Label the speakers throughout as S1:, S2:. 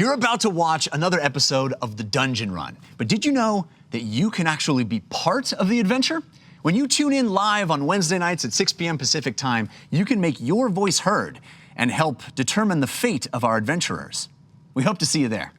S1: You're about to watch another episode of The Dungeon Run, but did you know that you can actually be part of the adventure? When you tune in live on Wednesday nights at 6 p.m. Pacific time, you can make your voice heard and help determine the fate of our adventurers. We hope to see you there.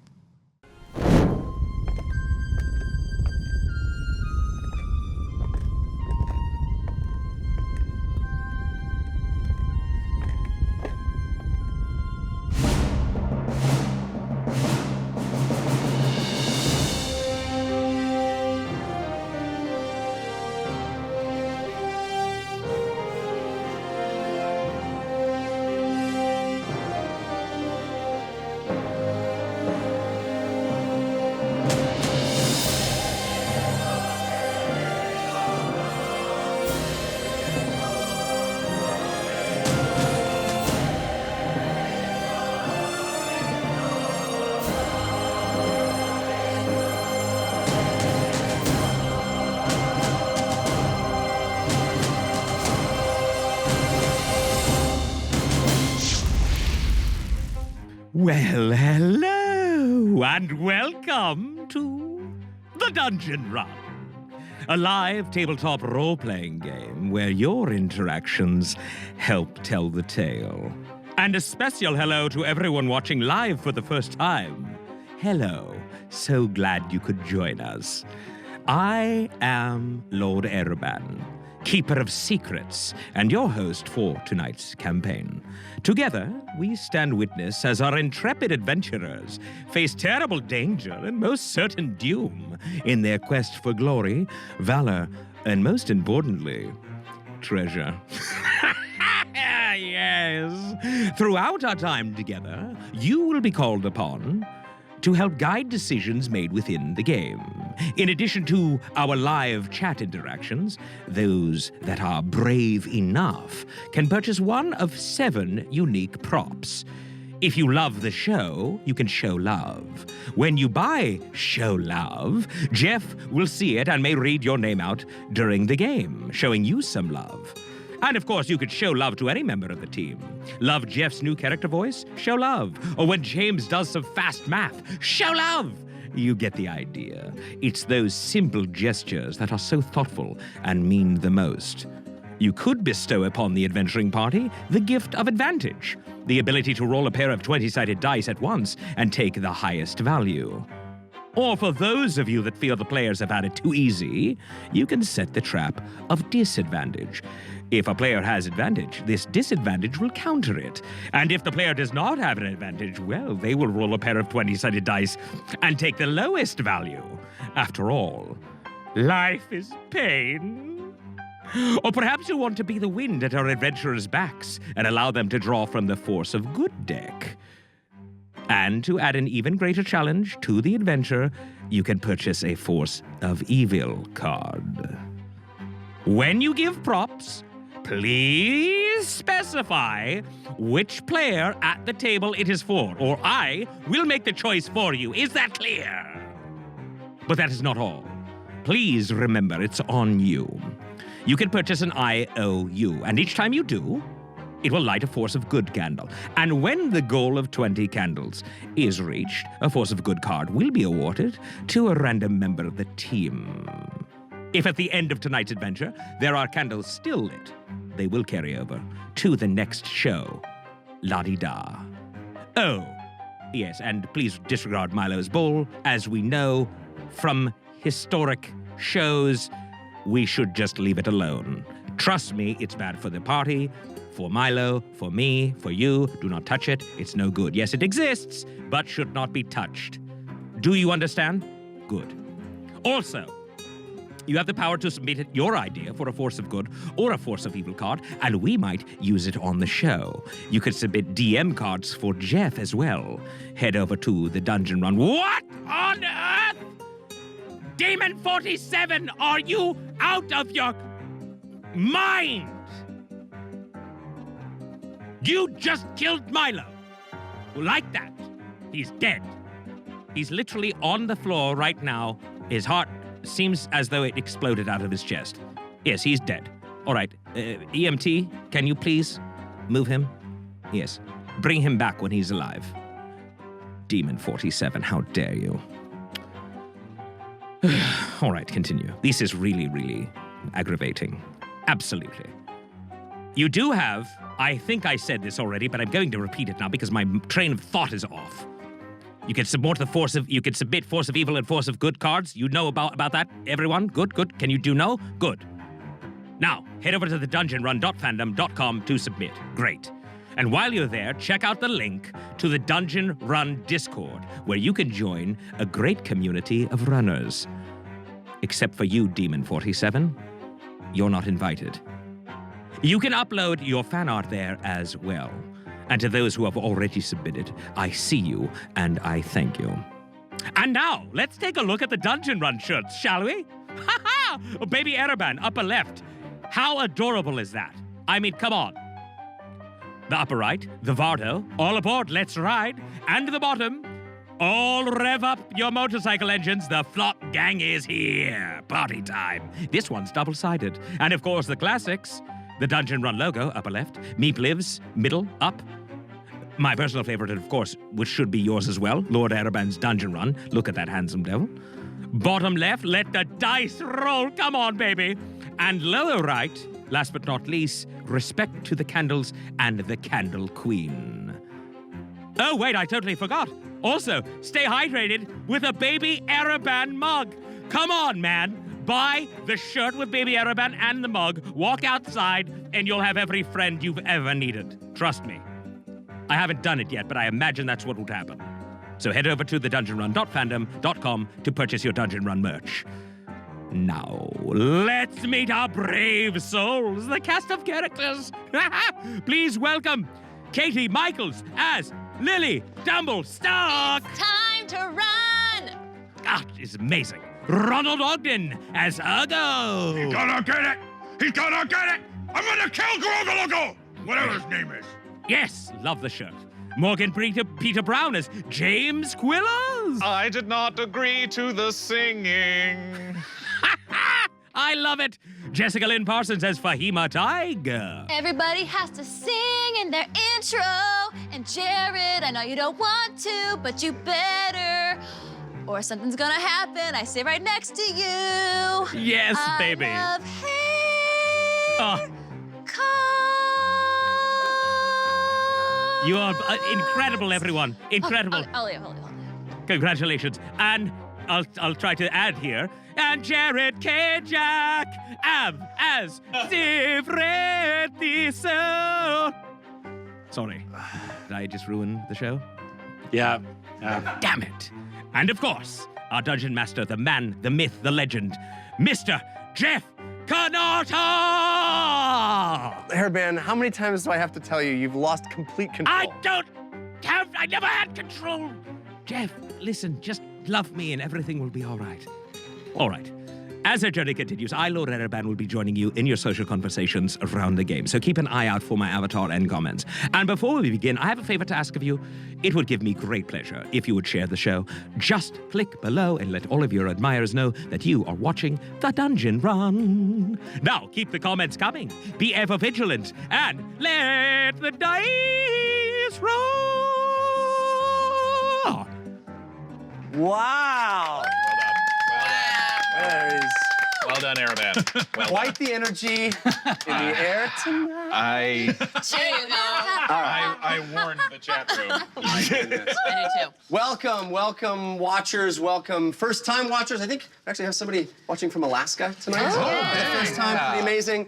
S2: Well, hello, and welcome to The Dungeon Run, a live tabletop role-playing game where your interactions help tell the tale. And a special hello to everyone watching live for the first time. Hello, so glad you could join us. I am Lord Ereban, Keeper of Secrets, and your host for tonight's campaign. Together, we stand witness as our intrepid adventurers face terrible danger and most certain doom in their quest for glory, valor, and most importantly, treasure. Yes. Throughout our time together, you will be called upon to help guide decisions made within the game. In addition to our live chat interactions, those that are brave enough can purchase one of 7 unique props. If you love the show, you can show love. When you buy Show Love, Jeff will see it and may read your name out during the game, showing you some love. And of course, you could show love to any member of the team. Love Jeff's new character voice? Show love. Or when James does some fast math? Show love! You get the idea. It's those simple gestures that are so thoughtful and mean the most. You could bestow upon the adventuring party the gift of advantage, the ability to roll a pair of 20-sided dice at once and take the highest value. Or for those of you that feel the players have had it too easy, you can set the trap of disadvantage. If a player has advantage, this disadvantage will counter it. And if the player does not have an advantage, well, they will roll a pair of 20-sided dice and take the lowest value. After all, life is pain. Or perhaps you want to be the wind at our adventurers' backs and allow them to draw from the force of good deck. And to add an even greater challenge to the adventure, you can purchase a Force of Evil card. When you give props, please specify which player at the table it is for, or I will make the choice for you. Is that clear? But that is not all. Please remember, it's on you. You can purchase an IOU, and each time you do, it will light a Force of Good candle. And when the goal of 20 candles is reached, a Force of Good card will be awarded to a random member of the team. If at the end of tonight's adventure, there are candles still lit, they will carry over to the next show. La-di-da. Oh, yes, and please disregard Milo's bowl. As we know from historic shows, we should just leave it alone. Trust me, it's bad for the party. For Milo, for me, for you, do not touch it. It's no good. Yes, it exists, but should not be touched. Do you understand? Good. Also, you have the power to submit your idea for a Force of Good or a Force of Evil card, and we might use it on the show. You could submit DM cards for Jeff as well. Head over to the Dungeon Run. What on earth? Demon 47, are you out of your mind? You just killed Milo. Like that. He's dead. He's literally on the floor right now. His heart seems as though it exploded out of his chest. Yes, he's dead. All right. EMT, can you please move him? Yes. Bring him back when he's alive. Demon 47, how dare you? All right, continue. This is really, really aggravating. Absolutely. You do have, I think I said this already, but I'm going to repeat it now because my train of thought is off. You can submit Force of Evil and Force of Good cards. You know about that, everyone? Good, good. Can you do no? Good. Now, head over to the dungeonrun.fandom.com to submit. Great. And while you're there, check out the link to the Dungeon Run Discord, where you can join a great community of runners. Except for you, Demon 47. You're not invited. You can upload your fan art there as well. And to those who have already submitted, I see you and I thank you. And now, let's take a look at the Dungeon Run shirts, shall we? Ha ha! Baby Ereban, upper left. How adorable is that? I mean, come on. The upper right, the Vardo, all aboard, let's ride. And the bottom, all rev up your motorcycle engines, the Flop Gang is here. Party time. This one's double-sided. And of course, the classics, the Dungeon Run logo, upper left, Meep Lives, middle, up. My personal favorite, of course, which should be yours as well, Lord Ereban's Dungeon Run. Look at that handsome devil. Bottom left, let the dice roll. Come on, baby. And lower right, last but not least, respect to the candles and the Candle Queen. Oh, wait, I totally forgot. Also, stay hydrated with a Baby Ereban mug. Come on, man. Buy the shirt with Baby Ereban and the mug, walk outside, and you'll have every friend you've ever needed. Trust me. I haven't done it yet, but I imagine that's what would happen. So head over to thedungeonrun.fandom.com to purchase your Dungeon Run merch. Now, let's meet our brave souls, the cast of characters. Please welcome Katie Michaels as Lily Dumblestock.
S3: It's time to run!
S2: Ah, it's amazing. Ronald Ogden as Urgo.
S4: He's gonna get it! He's gonna get it! I'm gonna kill Gorgologo! Whatever his name is.
S2: Yes, love the shirt. Morgan Peter Brown as James Quillos.
S5: I did not agree to the singing.
S2: I love it. Jessica Lynn Parsons as Fahima Tiger.
S3: Everybody has to sing in their intro. And Jared, I know you don't want to, but you better. Or something's gonna happen. I sit right next to you.
S2: Yes, baby.
S3: I love hair.
S2: You are incredible, everyone. Incredible.
S3: Ollie.
S2: Congratulations. And I'll try to add here. And Jared K. Jack as Sifretiso. Sorry. Did I just ruin the show?
S5: Yeah.
S2: Damn it. And of course, our dungeon master, the man, the myth, the legend, Mr. Jeff Kanata!
S6: Hairband, how many times do I have to tell you you've lost complete control?
S2: I never had control. Jeff, listen, just love me and everything will be all right. All right. As our journey continues, I, Lord Ereban, will be joining you in your social conversations around the game, so keep an eye out for my avatar and comments. And before we begin, I have a favor to ask of you. It would give me great pleasure if you would share the show. Just click below and let all of your admirers know that you are watching The Dungeon Run. Now, keep the comments coming, be ever vigilant, and let the dice roll!
S6: Wow! There is
S5: Well done, Ereban. Well
S6: quite the energy in the air tonight.
S5: I warned the chat room.
S6: My goodness.
S3: I do too.
S6: Welcome, watchers. Welcome, first-time watchers. I think we actually have somebody watching from Alaska tonight. For the first time, pretty amazing.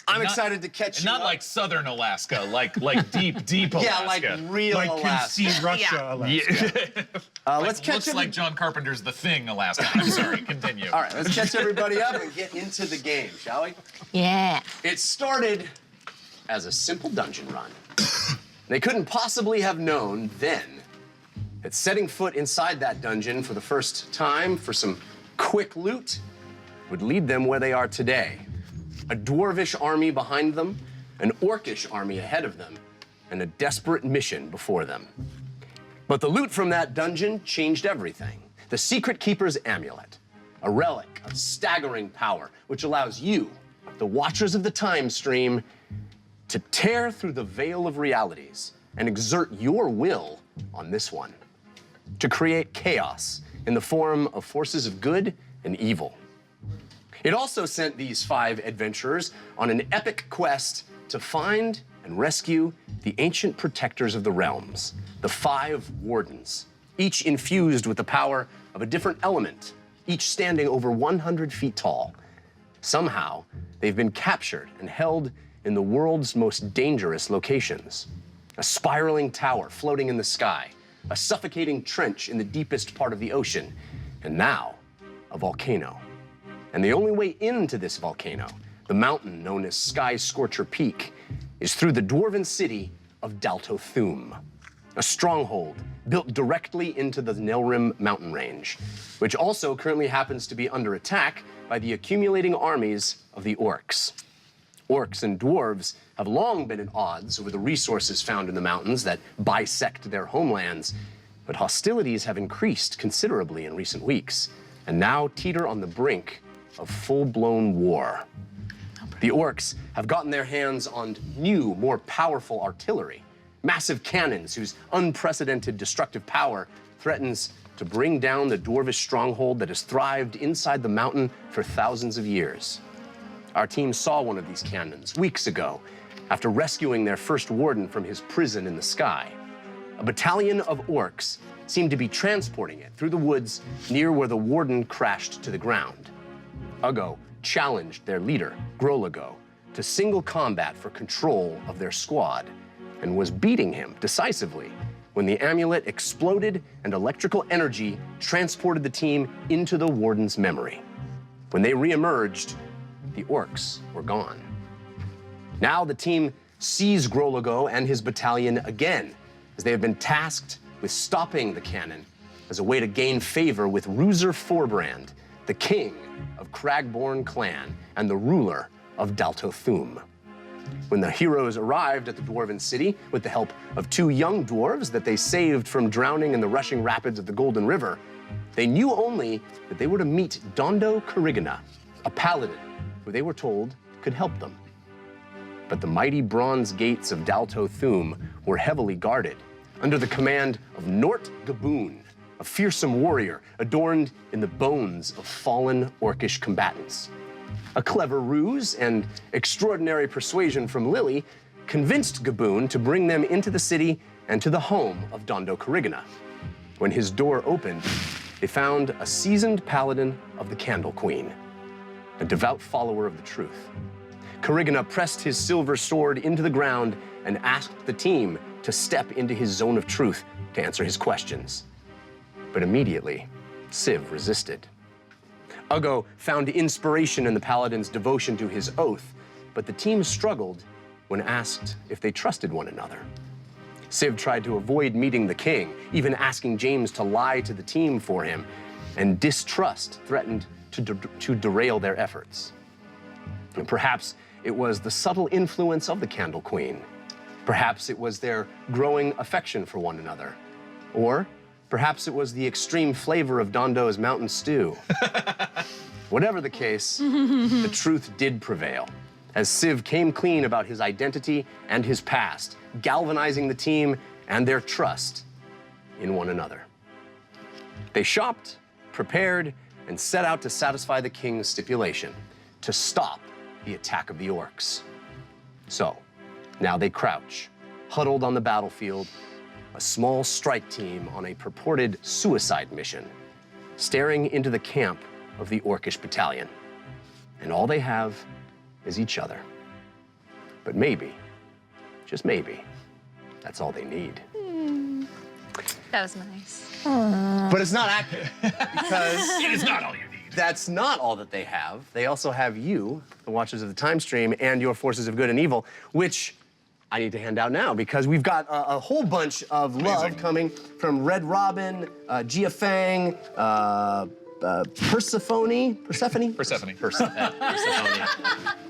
S6: I'm excited to catch you.
S5: Not like southern Alaska, like deep Alaska.
S6: Yeah, like real
S4: Like can
S6: Alaska.
S4: see Russia, Alaska.
S6: Let's catch
S5: Looks like John Carpenter's The Thing, Alaska. I'm sorry, continue.
S6: All right, let's catch everybody up and get into the game, shall we?
S3: Yeah.
S6: It started as a simple dungeon run. They couldn't possibly have known then that setting foot inside that dungeon for the first time for some quick loot would lead them where they are today. A dwarvish army behind them, an orcish army ahead of them, and a desperate mission before them. But the loot from that dungeon changed everything. The Secret Keeper's Amulet, a relic of staggering power, which allows you, the watchers of the time stream, to tear through the veil of realities and exert your will on this one. to create chaos in the form of forces of good and evil. It also sent these 5 adventurers on an epic quest to find and rescue the ancient protectors of the realms, the 5 wardens, each infused with the power of a different element, each standing over 100 feet tall. Somehow, they've been captured and held in the world's most dangerous locations. A spiraling tower floating in the sky, a suffocating trench in the deepest part of the ocean, and now, a volcano. And the only way into this volcano, the mountain known as Sky Scorcher Peak, is through the dwarven city of Daltothum, a stronghold built directly into the Nelrim mountain range, which also currently happens to be under attack by the accumulating armies of the Orcs. Orcs and dwarves have long been at odds over the resources found in the mountains that bisect their homelands, but hostilities have increased considerably in recent weeks, and now teeter on the brink of full-blown war. The Orcs have gotten their hands on new, more powerful artillery, massive cannons whose unprecedented destructive power threatens to bring down the dwarvish stronghold that has thrived inside the mountain for thousands of years. Our team saw one of these cannons weeks ago after rescuing their first warden from his prison in the sky. A battalion of Orcs seemed to be transporting it through the woods near where the warden crashed to the ground. Uggo challenged their leader, Grolago, to single combat for control of their squad, and was beating him decisively when the amulet exploded and electrical energy transported the team into the warden's memory. When they reemerged, the Orcs were gone. Now the team sees Grolago and his battalion again, as they have been tasked with stopping the cannon as a way to gain favor with Ruzer Forbrand, the king of Cragborn clan and the ruler of Daltothum. When the heroes arrived at the dwarven city with the help of 2 young dwarves that they saved from drowning in the rushing rapids of the Golden River, they knew only that they were to meet Dondo Carigana, a paladin who they were told could help them. But the mighty bronze gates of Daltothum were heavily guarded under the command of Nort Gaboon, a fearsome warrior adorned in the bones of fallen Orcish combatants. A clever ruse and extraordinary persuasion from Lily convinced Gaboon to bring them into the city and to the home of Dondo Carigana. When his door opened, they found a seasoned paladin of the Candle Queen, a devout follower of the truth. Carigana pressed his silver sword into the ground and asked the team to step into his zone of truth to answer his questions. But immediately, Civ resisted. Uggo found inspiration in the paladin's devotion to his oath, but the team struggled when asked if they trusted one another. Civ tried to avoid meeting the king, even asking James to lie to the team for him, and distrust threatened to derail their efforts. And perhaps it was the subtle influence of the Candle Queen. Perhaps it was their growing affection for one another. Or perhaps it was the extreme flavor of Dondo's mountain stew. Whatever the case, the truth did prevail, as Civ came clean about his identity and his past, galvanizing the team and their trust in one another. They shopped, prepared, and set out to satisfy the king's stipulation, to stop the attack of the Orcs. So, now they crouch, huddled on the battlefield, a small strike team on a purported suicide mission, staring into the camp of the Orcish battalion. And all they have is each other. But maybe, just maybe, that's all they need.
S3: That was nice.
S6: But it's not accurate, because
S5: It is not all you need.
S6: that's not all that they have. They also have you, the Watchers of the Time Stream, and your forces of good and evil, which I need to hand out now, because we've got a whole bunch of love coming from Red Robin, Gia Fang, Persephone.
S5: Persephone.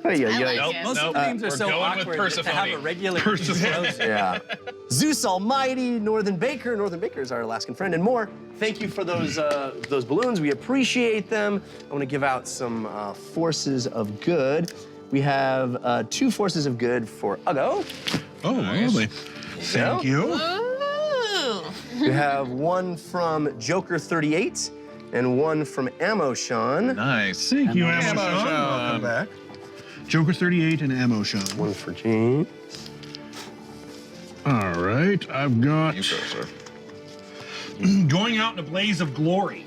S6: Hey,
S3: I like
S5: Nope,
S3: it.
S7: Most
S5: nope.
S7: names are
S5: We're
S7: so
S5: going with
S7: awkward to have a
S5: Persephone.
S7: regular
S5: Persephone.
S6: Yeah. Zeus Almighty, Northern Baker. Northern Baker is our Alaskan friend, and more. Thank you for those balloons. We appreciate them. I want to give out some forces of good. We have 2 forces of good for Uggo.
S4: Oh, lovely. Thank you.
S3: Ooh.
S6: You have one from Joker 38 and one from Ammo Sean.
S5: Nice.
S7: Thank you, Ammo Sean. Welcome back. Joker 38 and Ammo Sean.
S6: One for Gene.
S7: All right, I've got
S5: You go, sir.
S7: going out in a blaze of glory.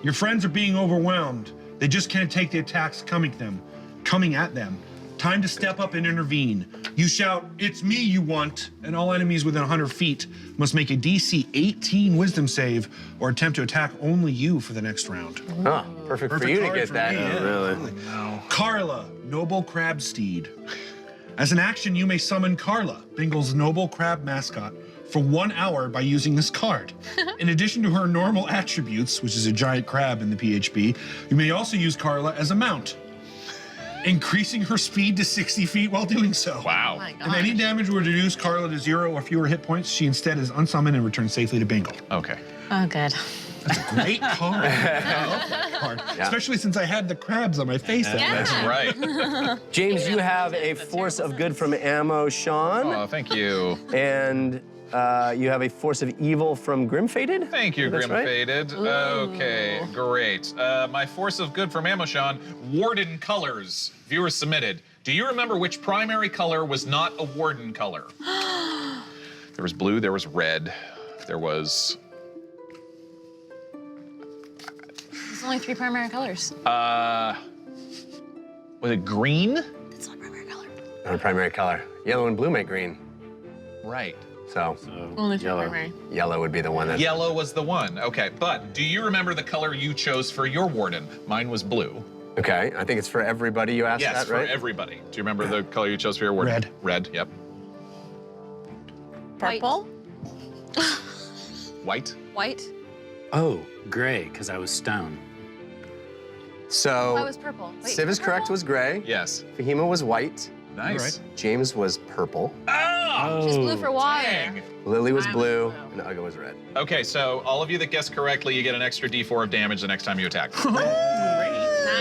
S7: Your friends are being overwhelmed. They just can't take the attacks coming at them. Time to step up and intervene. You shout, "It's me you want," and all enemies within 100 feet must make a DC 18 wisdom save or attempt to attack only you for the next round.
S6: Oh, perfect for you to
S7: card
S6: get
S7: for
S6: that.
S7: me, yeah.
S6: Really?
S7: Carla, noble crab steed. As an action, you may summon Carla, Bingle's noble crab mascot, for 1 hour by using this card. In addition to her normal attributes, which is a giant crab in the PHP, you may also use Carla as a mount, increasing her speed to 60 feet while doing so.
S5: Wow.
S7: If any damage were to reduce Carla to 0 or fewer hit points, she instead is unsummoned and returns safely to Bingle.
S5: Okay.
S3: Oh, good.
S7: That's a great card. I love that card. Especially since I had the crabs on my face.
S5: That's right.
S6: James, you have a force of good from Ammo Sean.
S5: Oh, thank you.
S6: And you have a force of evil from Grim Faded?
S5: Thank you,
S6: That's
S5: Grim
S6: right.
S5: Faded. Okay, great. My force of good from Amoshan, Warden colors. Viewers submitted. Do you remember which primary color was not a Warden color? There was blue, there was red, there was...
S3: There's only 3 primary colors.
S5: Was it green?
S3: It's not a primary color.
S6: Not a primary color. Yellow and blue make green.
S5: Right.
S6: So
S8: Only 3 primary.
S6: yellow would be the one that...
S5: Yellow was the one. Okay, but do you remember the color you chose for your Warden? Mine was blue.
S6: Okay, I think it's for everybody you asked
S5: Yes,
S6: that, right?
S5: for everybody. Do you remember the color you chose for your Warden?
S7: Red.
S5: Red, yep.
S8: Purple?
S5: White?
S3: White.
S9: Oh, gray, because I was stone.
S6: So
S3: I was purple. Wait,
S6: Civ is correct,
S3: purple?
S6: was gray.
S5: Yes.
S6: Fahima was white.
S5: Nice.
S6: James was purple.
S5: Oh!
S3: She's blue for water.
S5: Dang.
S6: Lily was
S8: I was
S6: blue.
S8: blue.
S6: And Ugga was red.
S5: Okay, so all of you that guessed correctly, you get an extra D4 of damage the next time you attack.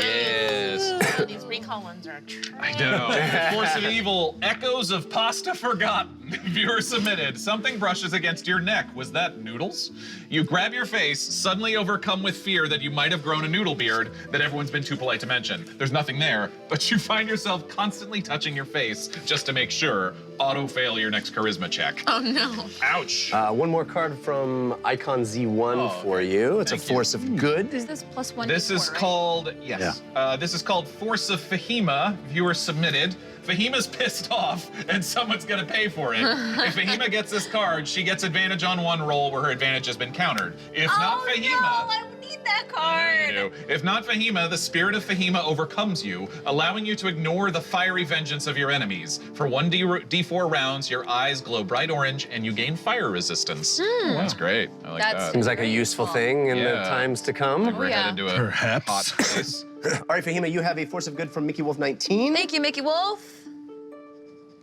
S5: Yes.
S8: Oh, these recall ones are
S5: I know. Force of evil, echoes of pasta forgotten. Viewer submitted. Something brushes against your neck. Was that noodles? You grab your face, suddenly overcome with fear that you might have grown a noodle beard that everyone's been too polite to mention. There's nothing there, but you find yourself constantly touching your face just to make sure. Auto fail your next charisma check.
S8: Oh no.
S5: Ouch.
S6: One more card from Icon Z1 for you. It's a
S5: thank you.
S6: force of good.
S3: Is this +1?
S5: This is
S3: right?
S5: called, yes. This is called Force of Fahima. Viewer submitted. Fahima's pissed off, and someone's gonna pay for it. If Fahima gets this card, she gets advantage on one roll where her advantage has been countered. If not
S3: Oh
S5: Fahima,
S3: no, I need that card.
S5: if not Fahima, the spirit of Fahima overcomes you, allowing you to ignore the fiery vengeance of your enemies. For 1d4 rounds, your eyes glow bright orange, and you gain fire resistance. That's great. I like
S3: That's-
S5: that.
S6: Seems like a useful thing in the
S5: Yeah.
S6: times to come.
S5: We're
S3: yeah.
S5: headed to a
S7: Perhaps.
S5: hot place.
S6: All right, Fahima, you have a force of good from Mickey Wolf 19.
S3: Thank you, Mickey Wolf.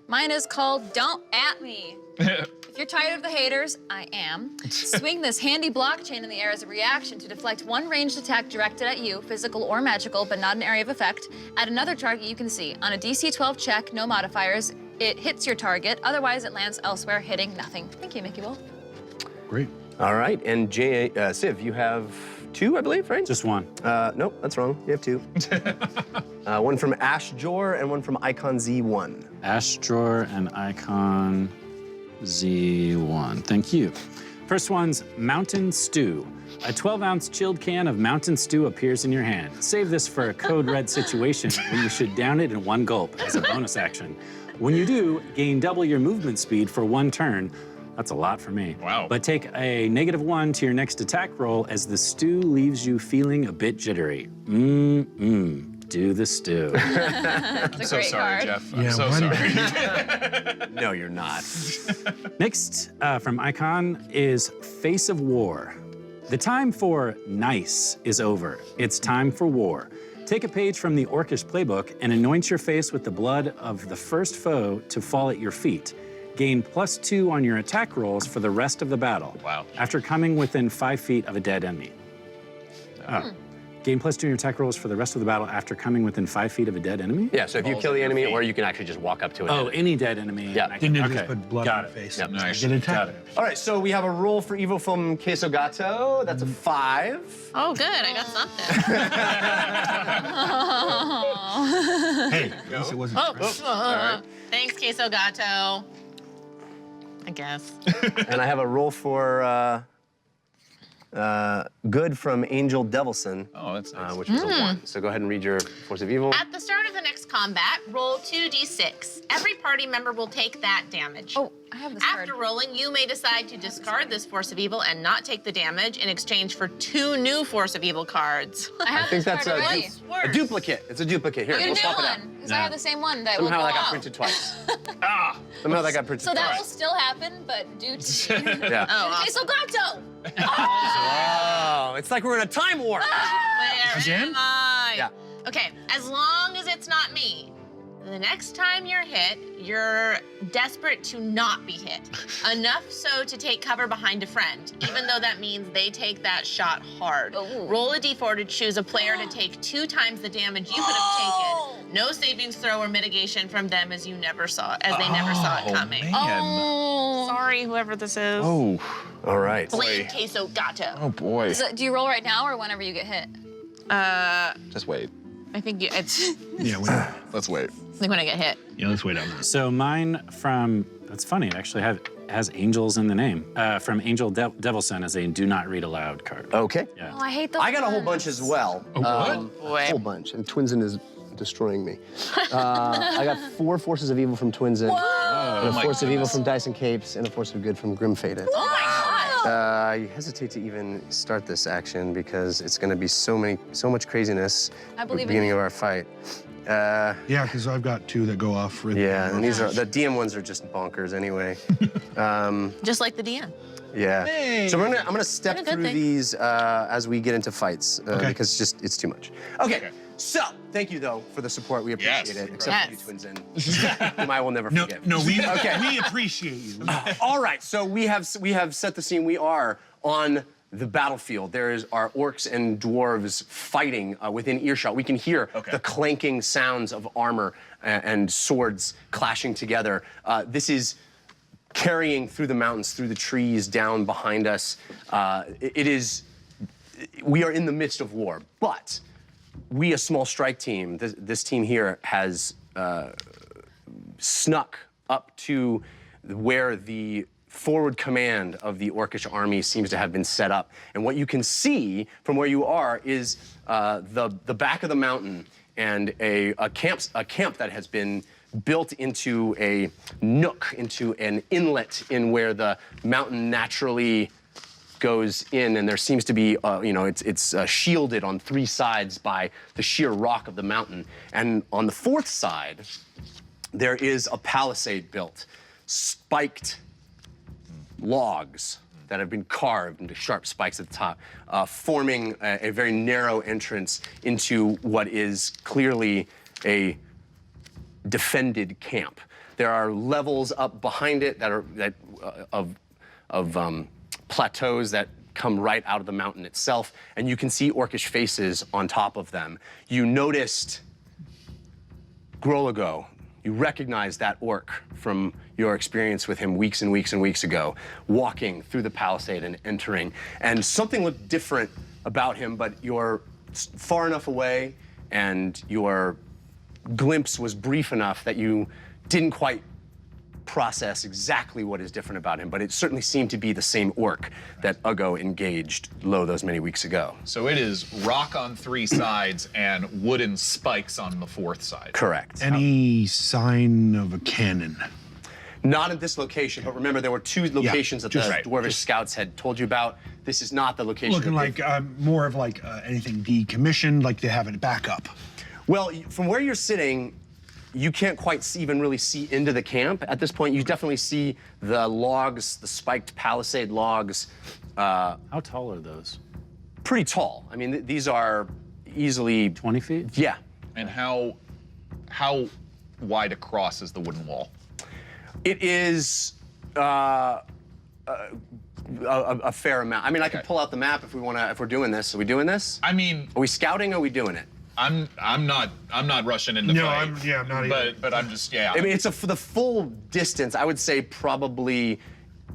S3: Mine is called Don't At Me. If you're tired of the haters, I am. Swing this handy blockchain in the air as a reaction to deflect one ranged attack directed at you, physical or magical, but not an area of effect, at another target you can see. On a DC 12 check, no modifiers, it hits your target, otherwise it lands elsewhere, hitting nothing. Thank you, Mickey Wolf.
S7: Great.
S6: All right, and Civ, you have 2, I believe, right?
S9: Just one.
S6: Nope, that's wrong. You have 2. One from Ashjor and one from Icon Z1.
S9: Ashdrawer and Icon Z1. Thank you. First one's Mountain Stew. A 12-ounce chilled can of Mountain Stew appears in your hand. Save this for a code red situation where you should down it in one gulp as a bonus action. When you do, gain double your movement speed for 1 turn. That's a lot for me.
S5: Wow.
S9: But take a -1 to your next attack roll as the stew leaves you feeling a bit jittery. Do the stew.
S3: That's a
S5: So
S3: great
S5: sorry,
S3: card.
S5: Jeff.
S7: Yeah,
S5: I'm so
S7: why did
S5: sorry.
S6: No, you're not.
S9: Next, from Icon, is Face of War. The time for nice is over. It's time for war. Take a page from the Orcish playbook and anoint your face with the blood of the first foe to fall at your feet. Gain +2 on your attack rolls for the rest of the battle.
S5: Wow.
S9: After coming within 5 feet of a dead enemy. Gain +2 in your attack rolls for the rest of the battle after coming within 5 feet of a dead enemy?
S6: Yeah, so if you kill the enemy, or you can actually just walk up to it.
S9: Oh, any dead enemy.
S6: Yeah.
S9: and I
S7: Then
S9: can-
S7: you just put blood on the face.
S6: Yep.
S5: Nice.
S7: Get attacked.
S9: Got it.
S6: All right, so we have a roll for evil from Queso Gato. That's a 5.
S8: Oh, good. I got something.
S7: Hey, at least it wasn't.
S8: Thanks, Queso Gato. I guess.
S6: And I have a roll for good from Angel Devilson.
S5: Oh, that's nice.
S6: Which was a 1. So go ahead and read your Force of Evil.
S8: At the start of the next combat, roll 2d6. Every party member will take that damage.
S3: Oh, I have this
S8: After
S3: card.
S8: rolling, you may decide to discard this Force of Evil and not take the damage in exchange for 2 new Force of Evil cards.
S3: I have
S6: I think
S3: this
S6: that's
S3: card
S6: a,
S3: already.
S6: a duplicate. It's a duplicate. Here,
S3: You
S6: we'll
S3: do
S6: swap it out.
S3: one, because I have the same one that will
S6: Somehow
S3: go
S6: that got
S3: out.
S6: printed twice. Somehow that got printed
S3: So that will
S6: twice.
S3: still happen, but due to
S6: Yeah.
S8: Oh,
S3: Okay, so Gato!
S6: Oh, it's like we're in a time warp.
S8: Where
S7: Again?
S8: am I?
S6: Yeah.
S8: Okay, as long as it's not me, the next time you're hit, you're desperate to not be hit. Enough so to take cover behind a friend, even though that means they take that shot hard.
S3: Ooh.
S8: Roll a d4 to choose a player to take 2 times the damage you could have taken. No savings throw or mitigation from them as they never saw it coming.
S5: Man.
S3: Oh.
S8: Sorry, whoever this is.
S5: Oh,
S6: All right.
S8: Blame Queso Gato.
S5: oh boy.
S3: Do you roll right now or whenever you get hit?
S5: Just wait.
S8: I think it's
S7: Yeah,
S5: Let's wait.
S8: like when I get hit.
S7: let's wait on this.
S9: So mine from, that's funny, it actually has angels in the name. From Angel Devilson as a do not read aloud card.
S6: Okay.
S3: Oh, I hate those
S6: I got a whole
S3: ones.
S6: bunch as well.
S5: what?
S6: A whole bunch. And Twinsen is destroying me. I got 4 Forces of Evil from Twinsen. And a
S5: my
S6: Force of Evil
S5: goodness.
S6: from Dyson Capes, and a Force of Good from Grim Faded.
S3: Oh my god!
S6: I hesitate to even start this action because it's going to be so much craziness
S3: I
S6: at the
S3: believe in
S6: beginning
S3: you.
S6: of our fight.
S7: Yeah, because I've got 2 that go off. Really
S6: Yeah, and these are the DM ones are just bonkers anyway.
S8: Just like the DM.
S6: Yeah. So I'm gonna step
S8: Been a good
S6: through
S8: thing.
S6: these as we get into fights
S7: Okay.
S6: because it's too much. Okay. So thank you though for the support. We appreciate
S5: Yes,
S6: it.
S5: you're
S6: Except
S8: welcome.
S6: for you, Twinsen, whom I will never
S7: No,
S6: forgive.
S7: no, we
S6: Okay.
S7: we appreciate you.
S6: All right, so we have set the scene. We are on the battlefield. There is our orcs and dwarves fighting within earshot. We can hear the clanking sounds of armor and swords clashing together. This is carrying through the mountains, through the trees, down behind us. We are in the midst of war, but we, a small strike team, this team here has snuck up to where the forward command of the Orcish army seems to have been set up. And what you can see from where you are is the back of the mountain and a camp that has been built into a nook, into an inlet in where the mountain naturally goes in, and there seems to be, it's shielded on 3 sides by the sheer rock of the mountain. And on the 4th side, there is a palisade built, spiked logs that have been carved into sharp spikes at the top, forming a very narrow entrance into what is clearly a defended camp. There are levels up behind it of plateaus that come right out of the mountain itself, and you can see orcish faces on top of them. You noticed Grolago. You recognize that orc from your experience with him weeks and weeks and weeks ago, walking through the palisade and entering. And something looked different about him, but you're far enough away and your glimpse was brief enough that you didn't quite process exactly what is different about him, but it certainly seemed to be the same orc that Uggo engaged low those many weeks ago.
S5: So it is rock on 3 sides and wooden spikes on the 4th side.
S6: Correct.
S7: Any sign of a cannon?
S6: Not at this location, but remember there were 2 locations that the
S7: just right.
S6: Dwarvish scouts had told you about. This is not the location.
S7: Looking
S6: that they-
S7: like more of like anything decommissioned, like they have it backup.
S6: Well, from where you're sitting, you can't quite even really see into the camp at this point. You definitely see the logs, the spiked palisade logs.
S9: How tall are those?
S6: Pretty tall. I mean, these are easily
S9: 20 feet?
S6: Yeah.
S5: And how wide across is the wooden wall?
S6: It is a fair amount. I mean, I could pull out the map if we want to. If we're doing this, are we doing this?
S5: I mean,
S6: are we scouting? Or are we doing it?
S5: I'm not rushing into
S7: No,
S5: fight.
S7: I'm not either.
S5: But I'm just
S6: I mean, for the full distance. I would say probably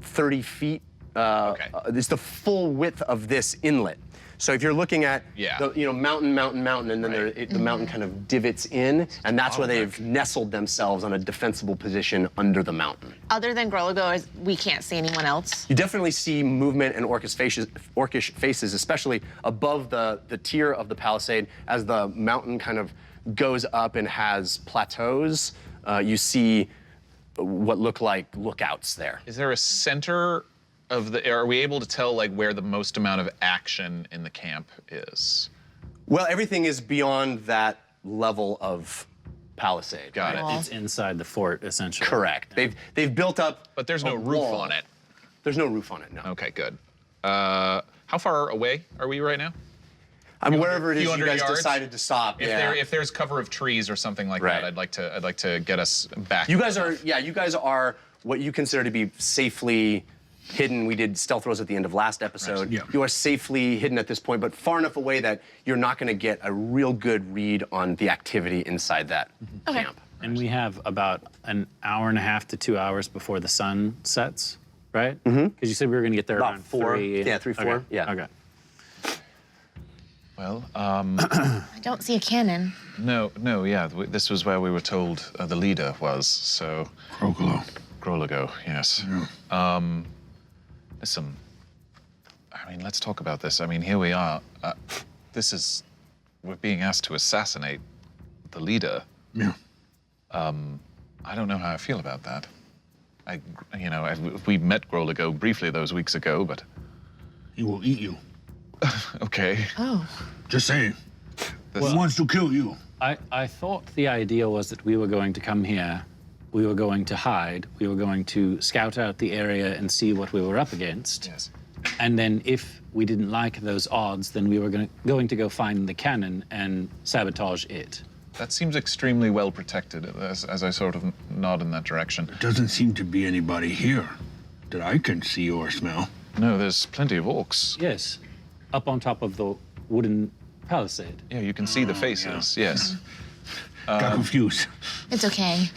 S6: 30 feet. It's the full width of this inlet. So if you're looking at the mountain, and then the mountain kind of divots in, and that's where they've nestled themselves on a defensible position under the mountain.
S8: Other than Groligo, we can't see anyone else.
S6: You definitely see movement and orcish faces, especially above the tier of the palisade. As the mountain kind of goes up and has plateaus, you see what look like lookouts there.
S5: Is there a center of the? Are we able to tell like where the most amount of action in the camp is?
S6: Well, everything is beyond that level of palisade.
S5: Got it.
S9: It's inside the fort, essentially.
S6: Correct. They've built up.
S5: But there's no roof on it.
S6: There's no roof on it. No.
S5: Okay, good. How far away are we right now?
S6: I mean, wherever it is you guys
S5: yards?
S6: decided to stop.
S5: If there's cover of trees or something like that, I'd like to get us back.
S6: You guys are what you consider to be safely hidden. We did stealth rolls at the end of last episode.
S7: Right. Yeah.
S6: You are safely hidden at this point, but far enough away that you're not going to get a real good read on the activity inside that camp.
S9: And we have about an hour and a half to 2 hours before the sun sets, right? Because you said we were going to get there
S6: About
S9: around
S6: 4.
S9: 3.
S6: Yeah, 3, 4.
S9: Okay.
S6: Yeah.
S9: Okay.
S5: Well,
S8: I don't see a cannon.
S5: no, yeah. This was where we were told the leader was. So. Groligo, yes.
S7: Yeah.
S5: Listen, I mean, let's talk about this. I mean, here we are. We're being asked to assassinate the leader.
S7: Yeah.
S5: I don't know how I feel about that. We met Groligo briefly those weeks ago, but.
S7: He will eat you.
S5: Okay.
S8: Oh.
S7: Just saying. He wants to kill you.
S9: I thought the idea was that we were going to come here, we were going to hide, we were going to scout out the area and see what we were up against.
S5: Yes.
S9: And then if we didn't like those odds, then we were going to go find the cannon and sabotage it.
S5: That seems extremely well protected, as I sort of nod in that direction.
S7: Doesn't seem to be anybody here that I can see or smell.
S5: No, there's plenty of orcs.
S9: Yes, up on top of the wooden palisade.
S5: Yeah, you can see the faces, yes.
S7: Got confused.
S8: It's okay.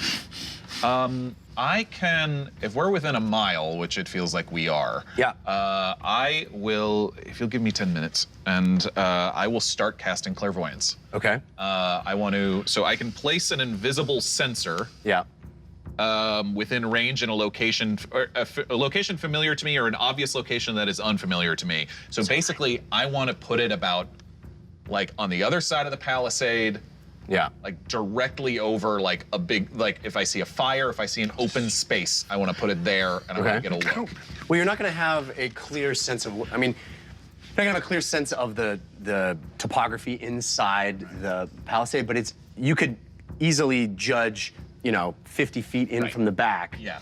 S5: I can, if we're within a mile, which it feels like we are, I will, if you'll give me 10 minutes, and I will start casting clairvoyance.
S6: Okay.
S5: So I can place an invisible sensor within range in a location, a location familiar to me or an obvious location that is unfamiliar to me. So basically, I want to put it about, like, on the other side of the palisade, like directly over like a big, like if I see a fire, if I see an open space, I want to put it there and I want to get a look.
S6: Well, you're not going to have a clear sense of, I mean, you're not going to have a clear sense of the topography inside the palisade, but you could easily judge, 50 feet in from the back.
S5: Yeah.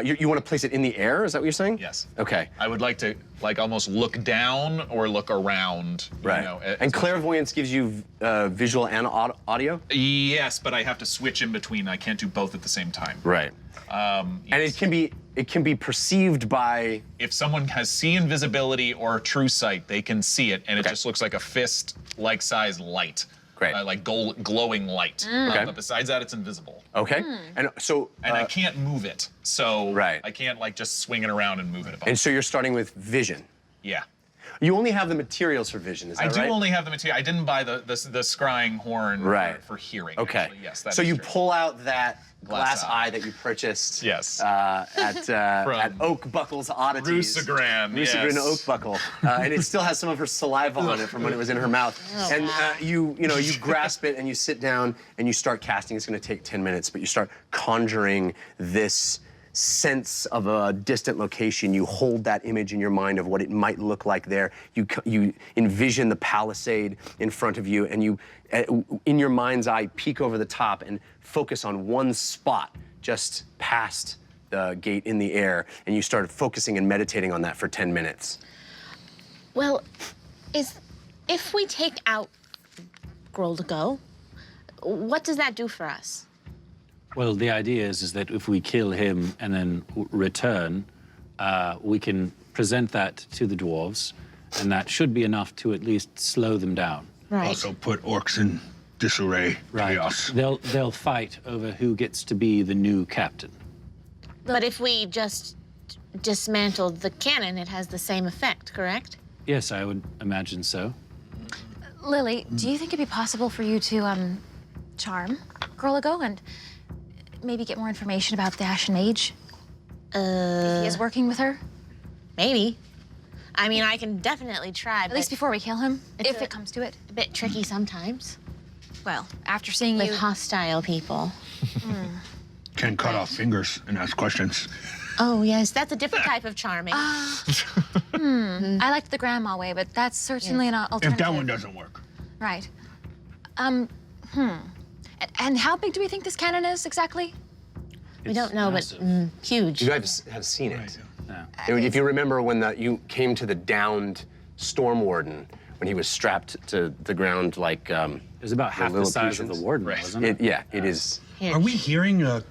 S6: You want to place it in the air? Is that what you're saying?
S5: Yes.
S6: Okay.
S5: I would like to almost look down or look around.
S6: Right. And clairvoyance gives you visual and audio?
S5: Yes, but I have to switch in between. I can't do both at the same time.
S6: Right.
S5: Yes.
S6: And it can be perceived by.
S5: If someone has see invisibility or true sight, they can see it, and it just looks like a fist-like size light.
S6: Great.
S5: Like glowing light.
S6: Okay.
S5: But besides that, it's invisible.
S6: Okay. And so.
S5: And I can't move it, so I can't like just swing it around and move it above.
S6: And so you're starting with vision.
S5: Yeah.
S6: You only have the materials for vision, is that right?
S5: I do only have the material. I didn't buy the scrying horn for hearing.
S6: Okay.
S5: Actually. Yes. That
S6: so
S5: is
S6: you
S5: true.
S6: pull out that glass eye that you purchased.
S5: Yes.
S6: At Oak Buckle's Oddities.
S5: Rusagran,
S6: Oak Buckle, and it still has some of her saliva on it from when it was in her mouth. And you grasp it and you sit down and you start casting. It's going to take 10 minutes, but you start conjuring this sense of a distant location. You hold that image in your mind of what it might look like there. You envision the palisade in front of you, and you, in your mind's eye, peek over the top and focus on one spot just past the gate in the air, and you start focusing and meditating on that for 10 minutes.
S8: Well, if we take out Groligo, what does that do for us?
S9: Well, the idea is that if we kill him and then return, we can present that to the dwarves, and that should be enough to at least slow them down.
S8: Right.
S4: Also put orcs in disarray. Chaos.
S9: They'll fight over who gets to be the new captain.
S8: But if we just dismantled the cannon, it has the same effect, correct?
S9: Yes, I would imagine so.
S3: Lily, do you think it'd be possible for you to charm Groligo and maybe get more information about the Ashen Age? If he is working with her?
S8: Maybe. I mean, I can definitely try,
S3: At least before we kill him, if it comes to it.
S8: a bit tricky sometimes
S3: Well, after seeing
S8: with
S3: you...
S8: hostile people.
S4: Can cut off fingers and ask questions.
S8: Oh, yes, that's a different type of charming.
S3: I liked the grandma way, but that's certainly an alternative.
S4: If that one doesn't work.
S3: Right. And how big do we think this cannon is exactly?
S8: We don't know, but huge.
S6: You guys have seen it.
S9: Yeah.
S6: If you remember when you came to the downed Storm Warden, when he was strapped to the ground like
S9: It was about half the size of the warden, wasn't it?
S6: It is.
S7: Are we hearing a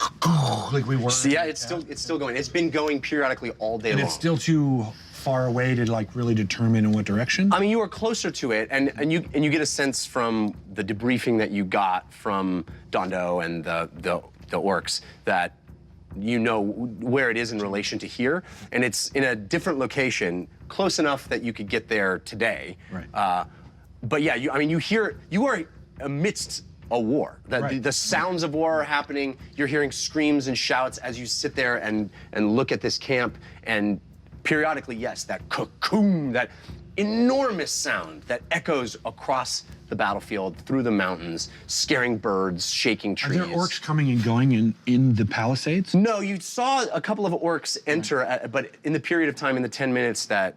S7: like we were?
S6: So yeah, it's still going. It's been going periodically all day
S7: And
S6: long.
S7: it's still too far away to like really determine in what direction.
S6: I mean, you are closer to it, and you get a sense from the debriefing that you got from Dondo and the orcs that you know where it is in relation to here, and it's in a different location, close enough that you could get there today.
S7: Right.
S6: But yeah, you are amidst a war. The sounds of war are happening. You're hearing screams and shouts as you sit there and look at this camp, and periodically, yes, that cocoon, that enormous sound that echoes across the battlefield, through the mountains, scaring birds, shaking
S7: Are
S6: trees.
S7: there orcs coming and going in the palisades?
S6: No, you saw a couple of orcs enter, but in the period of time, in the 10 minutes that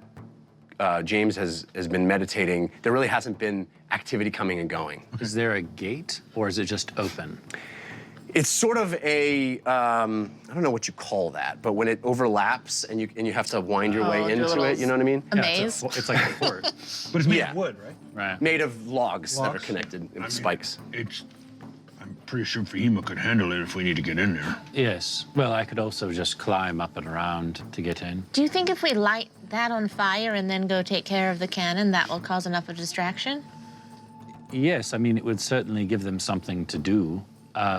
S6: James has been meditating, there really hasn't been activity coming and going.
S9: Is there a gate, or is it just open?
S6: It's sort of a, I don't know what you call that, but when it overlaps and you have to wind your way into it, you know what I mean?
S8: A maze?
S9: It's like a fort.
S7: But it's made
S6: Yeah.
S7: of wood, right?
S9: Right.
S6: Made of logs that are
S7: Logs?
S6: connected with spikes.
S4: I'm pretty sure Fahima could handle it if we need to get in there.
S9: Yes. Well, I could also just climb up and around to get in.
S8: Do you think if we light that on fire and then go take care of the cannon, that will cause enough of a distraction?
S9: Yes, I mean, it would certainly give them something to do.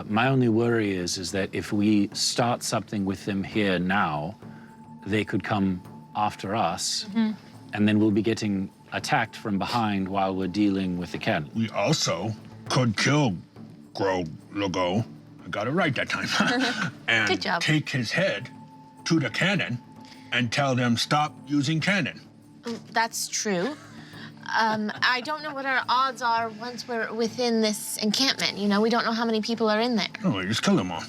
S9: My only worry is that if we start something with them here now, they could come after us, and then we'll be getting attacked from behind while we're dealing with the cannon.
S4: We also could kill Groligo. I got it right that time. And
S8: Good job.
S4: take his head to the cannon and tell them stop using cannon.
S8: That's true. I don't know what our odds are once we're within this encampment. You know, we don't know how many people are in there.
S4: No, just kill them all.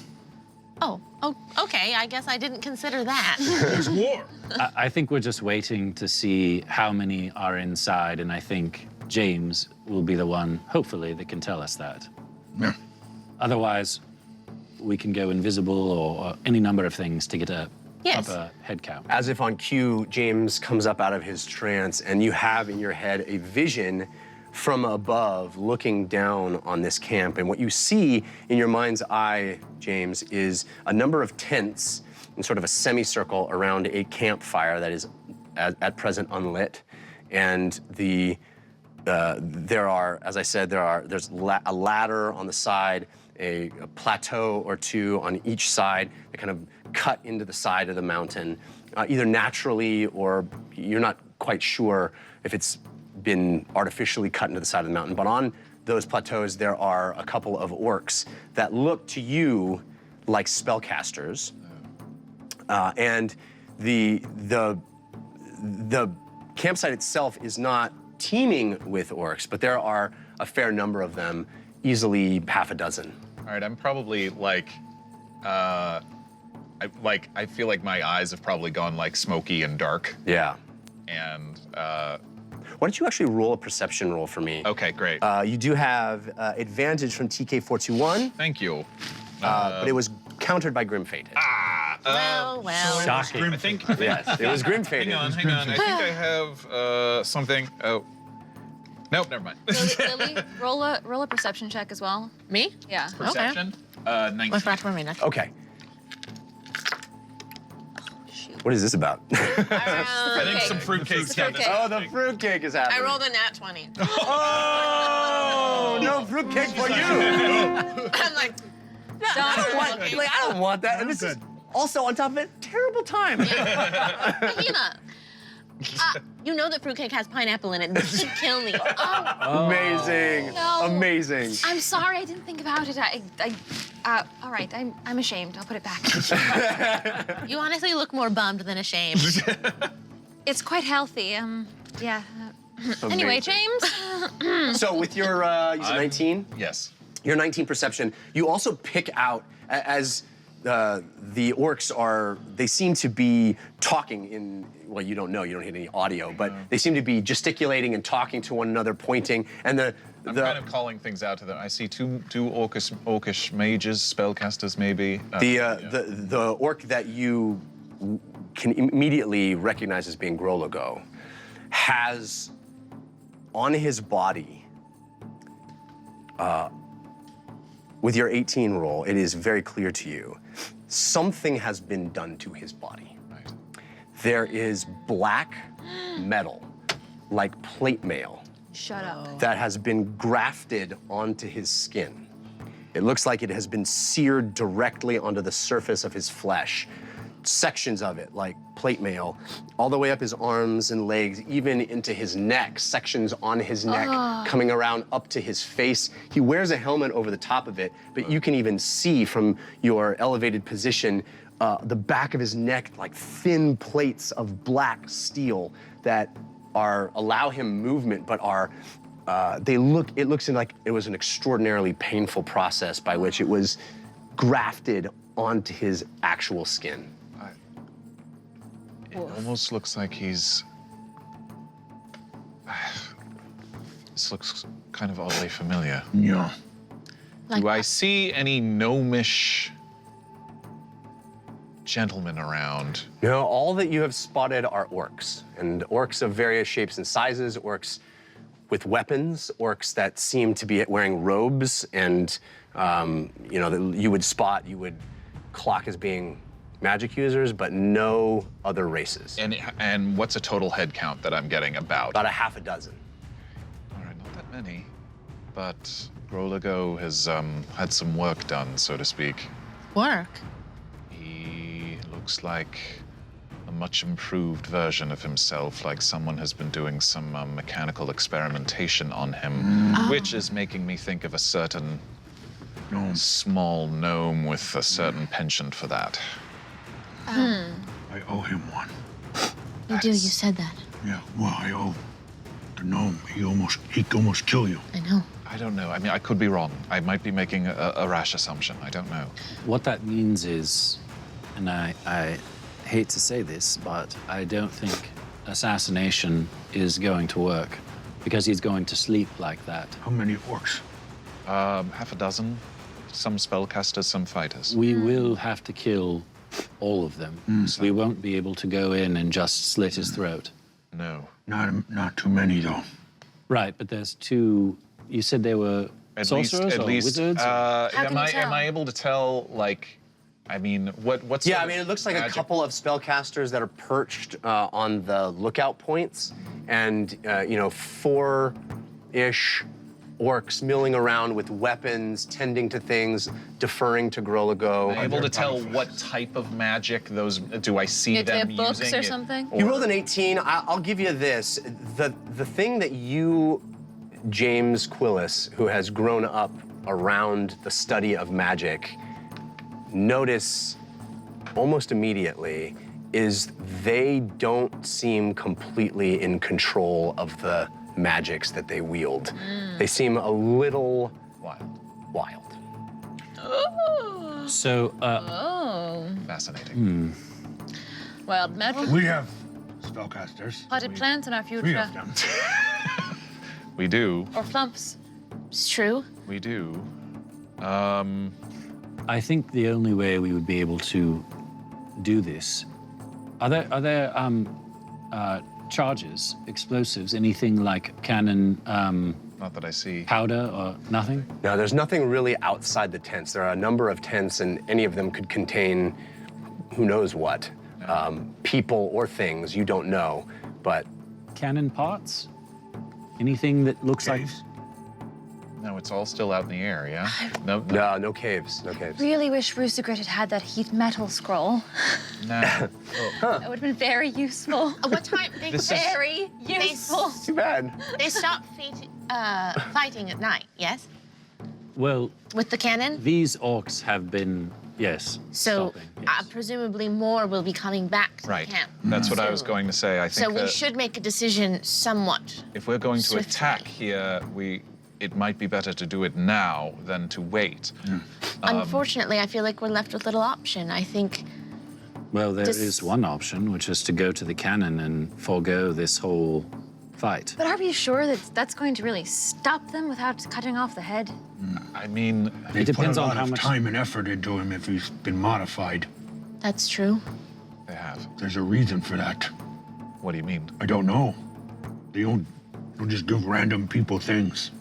S8: Oh, okay. I guess I didn't consider that.
S4: It's war.
S9: I think we're just waiting to see how many are inside, and I think James will be the one, hopefully, that can tell us that.
S4: Yeah.
S9: Otherwise, we can go invisible or any number of things to get up a head count.
S6: As if on cue, James comes up out of his trance, and you have in your head a vision from above looking down on this camp. And what you see in your mind's eye, James, is a number of tents in sort of a semicircle around a campfire that is at present unlit. And there are, as I said, there's a ladder on the side, a plateau or two on each side that kind of cut into the side of the mountain, either naturally or you're not quite sure if it's been artificially cut into the side of the mountain. But on those plateaus, there are a couple of orcs that look to you like spellcasters. And the campsite itself is not teeming with orcs, but there are a fair number of them, easily half a dozen.
S5: All right, I'm probably like, I feel like my eyes have probably gone like smoky and dark.
S6: Yeah.
S5: And
S6: why don't you actually roll a perception roll for me?
S5: okay, great.
S6: You do have advantage from TK421,
S5: Thank you.
S6: but it was countered by Grim Fated.
S8: well.
S9: Shocking.
S5: I think.
S6: Yes, it was Grim Fated.
S5: Hang on. I think I have something. Oh, nope, never mind.
S3: Lily, roll a perception check as well.
S8: Me?
S3: Yeah.
S5: Perception. 19.
S8: What's that for me next?
S6: Okay.
S3: Shoot.
S6: What is this about?
S5: I think some fruitcake's happening.
S6: Oh, the fruitcake is happening.
S8: I rolled a nat 20.
S6: Oh, no fruitcake for you.
S8: I'm like,
S6: I don't want that. And this is also on top of it, terrible time.
S8: Hina, you know that fruitcake has pineapple in it. This should kill me. Oh.
S6: Amazing.
S3: No.
S6: Amazing.
S3: I'm sorry, I didn't think about it. All right, I'm ashamed. I'll put it back.
S8: You honestly look more bummed than ashamed.
S3: It's quite healthy. Yeah. Anyway, James.
S6: So with your, you said 19?
S5: Yes.
S6: Your 19 perception, you also pick out, as the orcs are, they seem to be talking in, well, you don't know, you don't hear any audio, but they seem to be gesticulating and talking to one another, pointing, and
S5: I'm kind of calling things out to them. I see two orcish mages, spellcasters maybe.
S6: The orc that you can immediately recognize as being Grologo has on his body, with your 18 roll, it is very clear to you, something has been done to his body.
S5: Right.
S6: There is black metal, like plate mail,
S3: Shut up.
S6: that has been grafted onto his skin. It looks like it has been seared directly onto the surface of his flesh. Sections of it, like plate mail, all the way up his arms and legs, even into his neck, sections on his neck, coming around up to his face. He wears a helmet over the top of it, but you can even see from your elevated position the back of his neck, like thin plates of black steel that allow him movement, but are it looks like it was an extraordinarily painful process by which it was grafted onto his actual skin.
S5: It almost looks like he's... This looks kind of oddly familiar.
S7: Yeah.
S5: Do I see any gnomish gentlemen around?
S6: No, all that you have spotted are orcs, and orcs of various shapes and sizes, orcs with weapons, orcs that seem to be wearing robes, and that you would clock as being magic users, but no other races.
S5: And what's a total head count that I'm getting about?
S6: About a half a dozen.
S5: All right, not that many, but Grolago has had some work done, so to speak.
S8: Work?
S5: He looks like a much improved version of himself, like someone has been doing some mechanical experimentation on him, which is making me think of a certain small gnome with a certain penchant for that.
S7: I owe him one.
S8: You do, you said that.
S7: Yeah, well, I owe the gnome. He almost kill you.
S8: I know.
S5: I don't know. I mean, I could be wrong. I might be making a rash assumption. I don't know.
S9: What that means is, and I hate to say this, but I don't think assassination is going to work because he's going to sleep like that.
S7: How many orcs?
S5: Half a dozen. Some spellcasters, some fighters.
S9: We will have to kill all of them. So we won't be able to go in and just slit his throat.
S5: No.
S7: Not too many, though.
S9: Right, but there's two. You said they were sorcerers or wizards?
S5: Am I able to tell, like, I mean, what's
S6: Yeah, I mean, it looks like a couple of spellcasters that are perched on the lookout points, and 4-ish orcs milling around with weapons, tending to things, deferring to Grolago.
S5: Am I able to tell what type of magic those? Do I see
S3: Do they
S5: them
S3: have books
S5: using
S3: or
S5: it?
S3: something?
S6: You rolled an 18. I'll give you this. The thing that you, James Quillis, who has grown up around the study of magic, notice almost immediately is they don't seem completely in control of the magics that they wield. They seem a little wild.
S9: So,
S5: Fascinating.
S3: Wild magic.
S7: We have spellcasters.
S3: Potted plants in our
S7: We
S3: future.
S7: have them.
S5: We do.
S3: Or flumps.
S8: It's true.
S5: We do.
S9: I think the only way we would be able to do this. Are there charges, explosives, anything like cannon,
S5: Not that I see.
S9: powder, or nothing?
S6: No, there's nothing really outside the tents. There are a number of tents, and any of them could contain who knows what. people or things, you don't know, but
S9: Cannon pots? Anything that looks like...
S5: No, it's all still out in the air, yeah? No.
S6: no caves, no caves.
S3: Really wish Roosegrit had had that heat metal scroll.
S5: No.
S3: That would have been very useful.
S8: What time?
S3: Very useful.
S6: Too bad.
S8: They stopped fighting at night, yes?
S9: Well,
S8: With the cannon?
S9: these orcs have been, yes,
S8: So
S9: stopping, yes.
S8: presumably more will be coming back to
S5: Right.
S8: the camp.
S5: That's what I was
S8: soon.
S5: going to say. I think
S8: So we
S5: that
S8: should make a decision somewhat.
S5: if we're going to
S8: swiftly.
S5: attack here, it might be better to do it now than to wait.
S8: Unfortunately, I feel like we're left with little option. I think
S9: Well, there
S8: Dis-
S9: is one option, which is to go to the cannon and forego this whole fight.
S3: But are we sure that that's going to really stop them without cutting off the head?
S5: I mean,
S7: They
S9: depends
S7: put a
S9: on
S7: lot
S9: how
S7: of
S9: much-
S7: time and effort into him if he's been modified.
S8: that's true.
S5: they have.
S7: There's a reason for that.
S5: What do you mean?
S7: I don't know. They don't just give random people things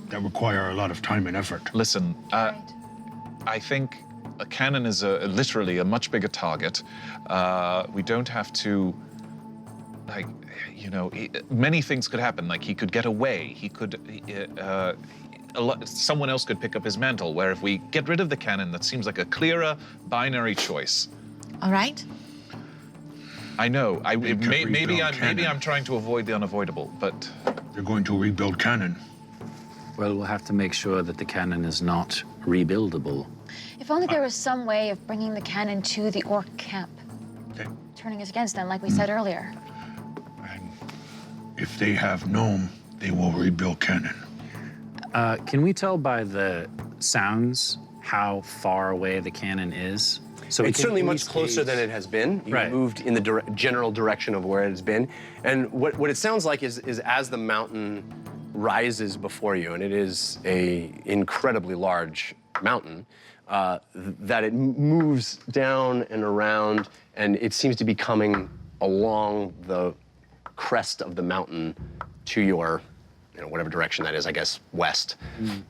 S7: that require a lot of time and effort.
S5: Listen, I think a cannon is literally a much bigger target. We don't have to, like, you know, many things could happen. Like, he could get away. He could, someone else could pick up his mantle. Where if we get rid of the cannon, that seems like a clearer binary choice.
S8: All right.
S5: I know.
S7: could
S5: Maybe
S7: rebuild cannon.
S5: I'm trying to avoid the unavoidable, but
S7: They're going to rebuild cannon.
S9: Well, we'll have to make sure that the cannon is not rebuildable.
S3: If only there was some way of bringing the cannon to the orc camp,
S7: They-
S3: turning it against them, like we said earlier.
S7: If they have gnome, they will rebuild cannon.
S9: Can we tell by the sounds how far away the cannon is? So we
S6: It's
S9: can
S6: certainly
S9: at
S6: much
S9: least
S6: closer
S9: gauge-
S6: than it has been. You
S9: Right.
S6: moved in the general direction of where it has been. And what it sounds like is as the mountain rises before you, and it is a incredibly large mountain, that it moves down and around, and it seems to be coming along the crest of the mountain to your, whatever direction that is, I guess, west.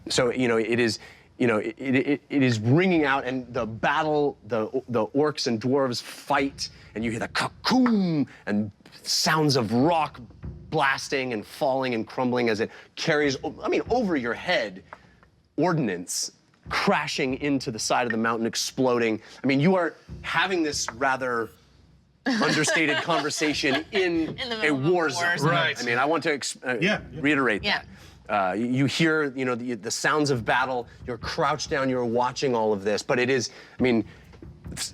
S6: So, it is, it is ringing out, and the battle, the orcs and dwarves fight, and you hear the cocoon and sounds of rock blasting and falling and crumbling as it carries, over your head, ordnance crashing into the side of the mountain, exploding. You are having this rather understated conversation in
S8: the
S6: a
S8: middle of a
S6: war
S8: war
S6: zone.
S8: zone.
S5: Right.
S6: I want to reiterate
S8: Yeah.
S6: that. You hear, the sounds of battle. You're crouched down. You're watching all of this, but it is,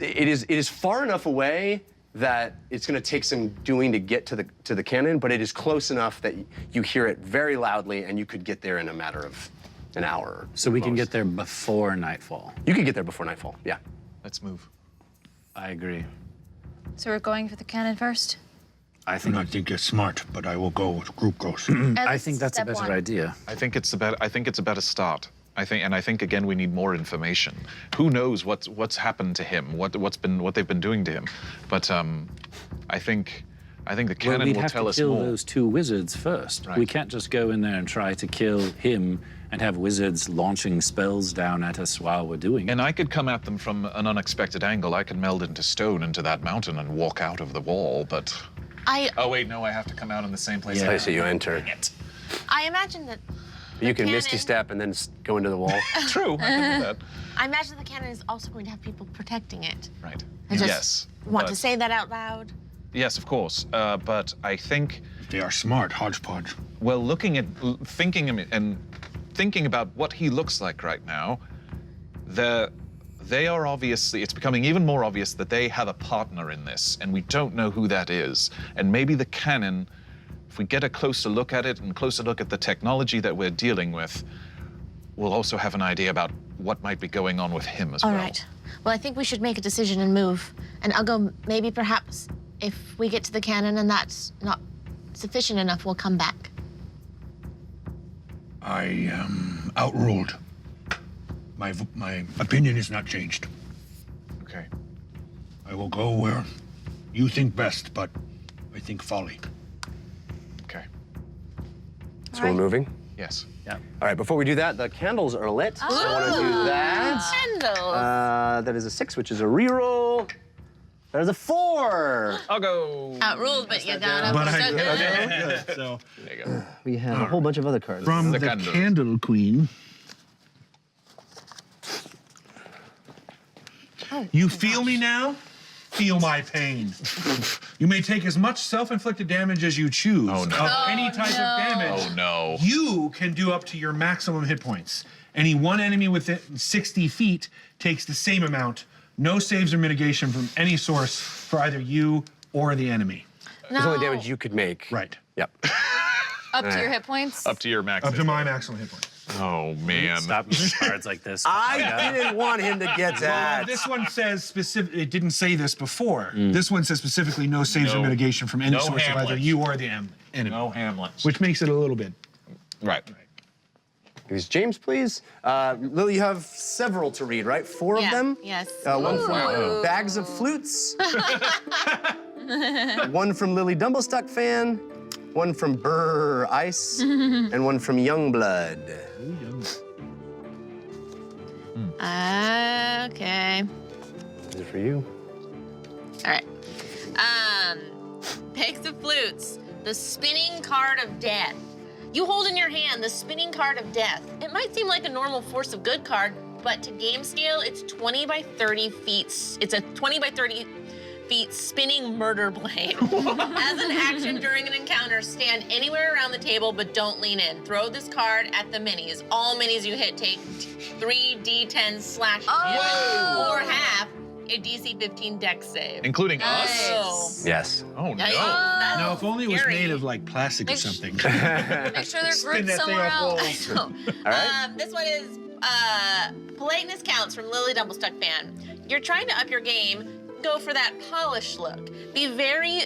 S6: it is far enough away that it's going to take some doing to get to the cannon, but it is close enough that you hear it very loudly, and you could get there in a matter of an hour.
S9: So we can
S6: most.
S9: get there before nightfall.
S6: You could get there before nightfall. Yeah.
S5: let's move.
S9: I agree.
S3: So we're going for the cannon first?
S9: I
S7: I do
S9: think
S7: not think it's smart, but I will go with group goes.
S9: I think that's a better idea.
S5: I think it's a better start. I think again we need more information. Who knows what's happened to him? What they've been doing to him? But I think the
S9: Well,
S5: cannon
S9: we'd
S5: will
S9: have
S5: tell
S9: to
S5: us
S9: kill
S5: more.
S9: those two wizards first.
S5: Right.
S9: We can't just go in there and try to kill him and have wizards launching spells down at us while we're doing it.
S5: And I could come at them from an unexpected angle. I could meld into stone into that mountain and walk out of the wall. But oh wait, no, I have to come out in the same place.
S9: Yeah.
S6: Place that you enter.
S8: I imagine that
S6: You can
S8: cannon-
S6: misty step and then go into the wall.
S5: True, I can do that.
S8: I imagine the cannon is also going to have people protecting it.
S5: Right.
S8: I just
S5: Yes.
S8: want to
S5: but-
S8: say that out loud.
S5: Yes, of course. But I think,
S7: If they are smart, hodgepodge.
S5: well, thinking about what he looks like right now, they are obviously, it's becoming even more obvious that they have a partner in this, and we don't know who that is. And maybe the cannon, if we get a closer look at it and closer look at the technology that we're dealing with, we'll also have an idea about what might be going on with him as
S8: All
S5: well.
S8: right. Well, I think we should make a decision and move. And I'll go, maybe perhaps if we get to the cannon and that's not sufficient enough, we'll come back.
S7: I am outruled. My opinion is not changed.
S5: Okay.
S7: I will go where you think best, but I think folly.
S5: Okay.
S6: So we're moving?
S5: Yes.
S9: Yeah.
S6: All right, before we do that, the candles are lit. So I want to do that.
S8: Candles.
S6: That is a 6, which is a reroll. There's a 4.
S5: I'll go.
S8: Outruled, but you got
S7: But
S8: up.
S7: I
S8: Good.
S7: good. So
S5: There you go.
S6: We have a whole bunch of other cards.
S7: from
S5: The
S7: the
S5: candle.
S7: Candle Queen. You feel me now? Feel my pain. You may take as much self-inflicted damage as you choose
S5: Oh, no.
S7: of any type of damage.
S5: Oh no.
S7: You can do up to your maximum hit points. Any one enemy within 60 feet takes the same amount. No saves or mitigation from any source for either you or the enemy.
S6: There's only damage you could make.
S7: Right.
S6: Yep.
S3: Up to your hit points?
S5: Up to your max.
S7: Up to my maximum hit points.
S5: Oh man.
S9: Stop using cards like this.
S6: I didn't want him to get that.
S7: This one says specific. It didn't say this before. This one says specifically no saves or
S5: No.
S7: mitigation from any
S5: No
S7: source of either
S5: Hamlets.
S7: you or the enemy.
S5: No Hamlets.
S7: Which makes it a little bit.
S5: Right.
S6: Here's James, please. Lily, you have several to read, right? 4 of
S8: Yeah,
S6: them?
S8: yes.
S6: One from
S3: Ooh.
S6: Bags of Flutes. One from Lily Dumblestuck Fan. One from Brr Ice. And one from Youngblood.
S8: Okay.
S6: Is it for you?
S8: All right. Bags of Flutes, the spinning card of death. You hold in your hand the spinning card of death. It might seem like a normal force of good card, but to game scale, it's 20 by 30 feet. It's a 20 by 30 feet spinning murder blade. As an action during an encounter, stand anywhere around the table, but don't lean in. Throw this card at the minis. All minis you hit take 3d10 slash or half a DC 15 dex save.
S5: Including us.
S3: Nice.
S6: Yes.
S5: Oh no.
S8: Yikes.
S7: Now, if only it was
S8: Scary.
S7: made of like plastic or
S3: Make sh-
S7: something.
S3: Make sure they're
S7: Spin
S3: grouped
S7: that thing
S3: somewhere
S7: off
S3: else.
S8: I know.
S6: All right.
S8: This one is Politeness Counts from Lily Dumblestuck Fan. You're trying to up your game. Go for that polished look. Be very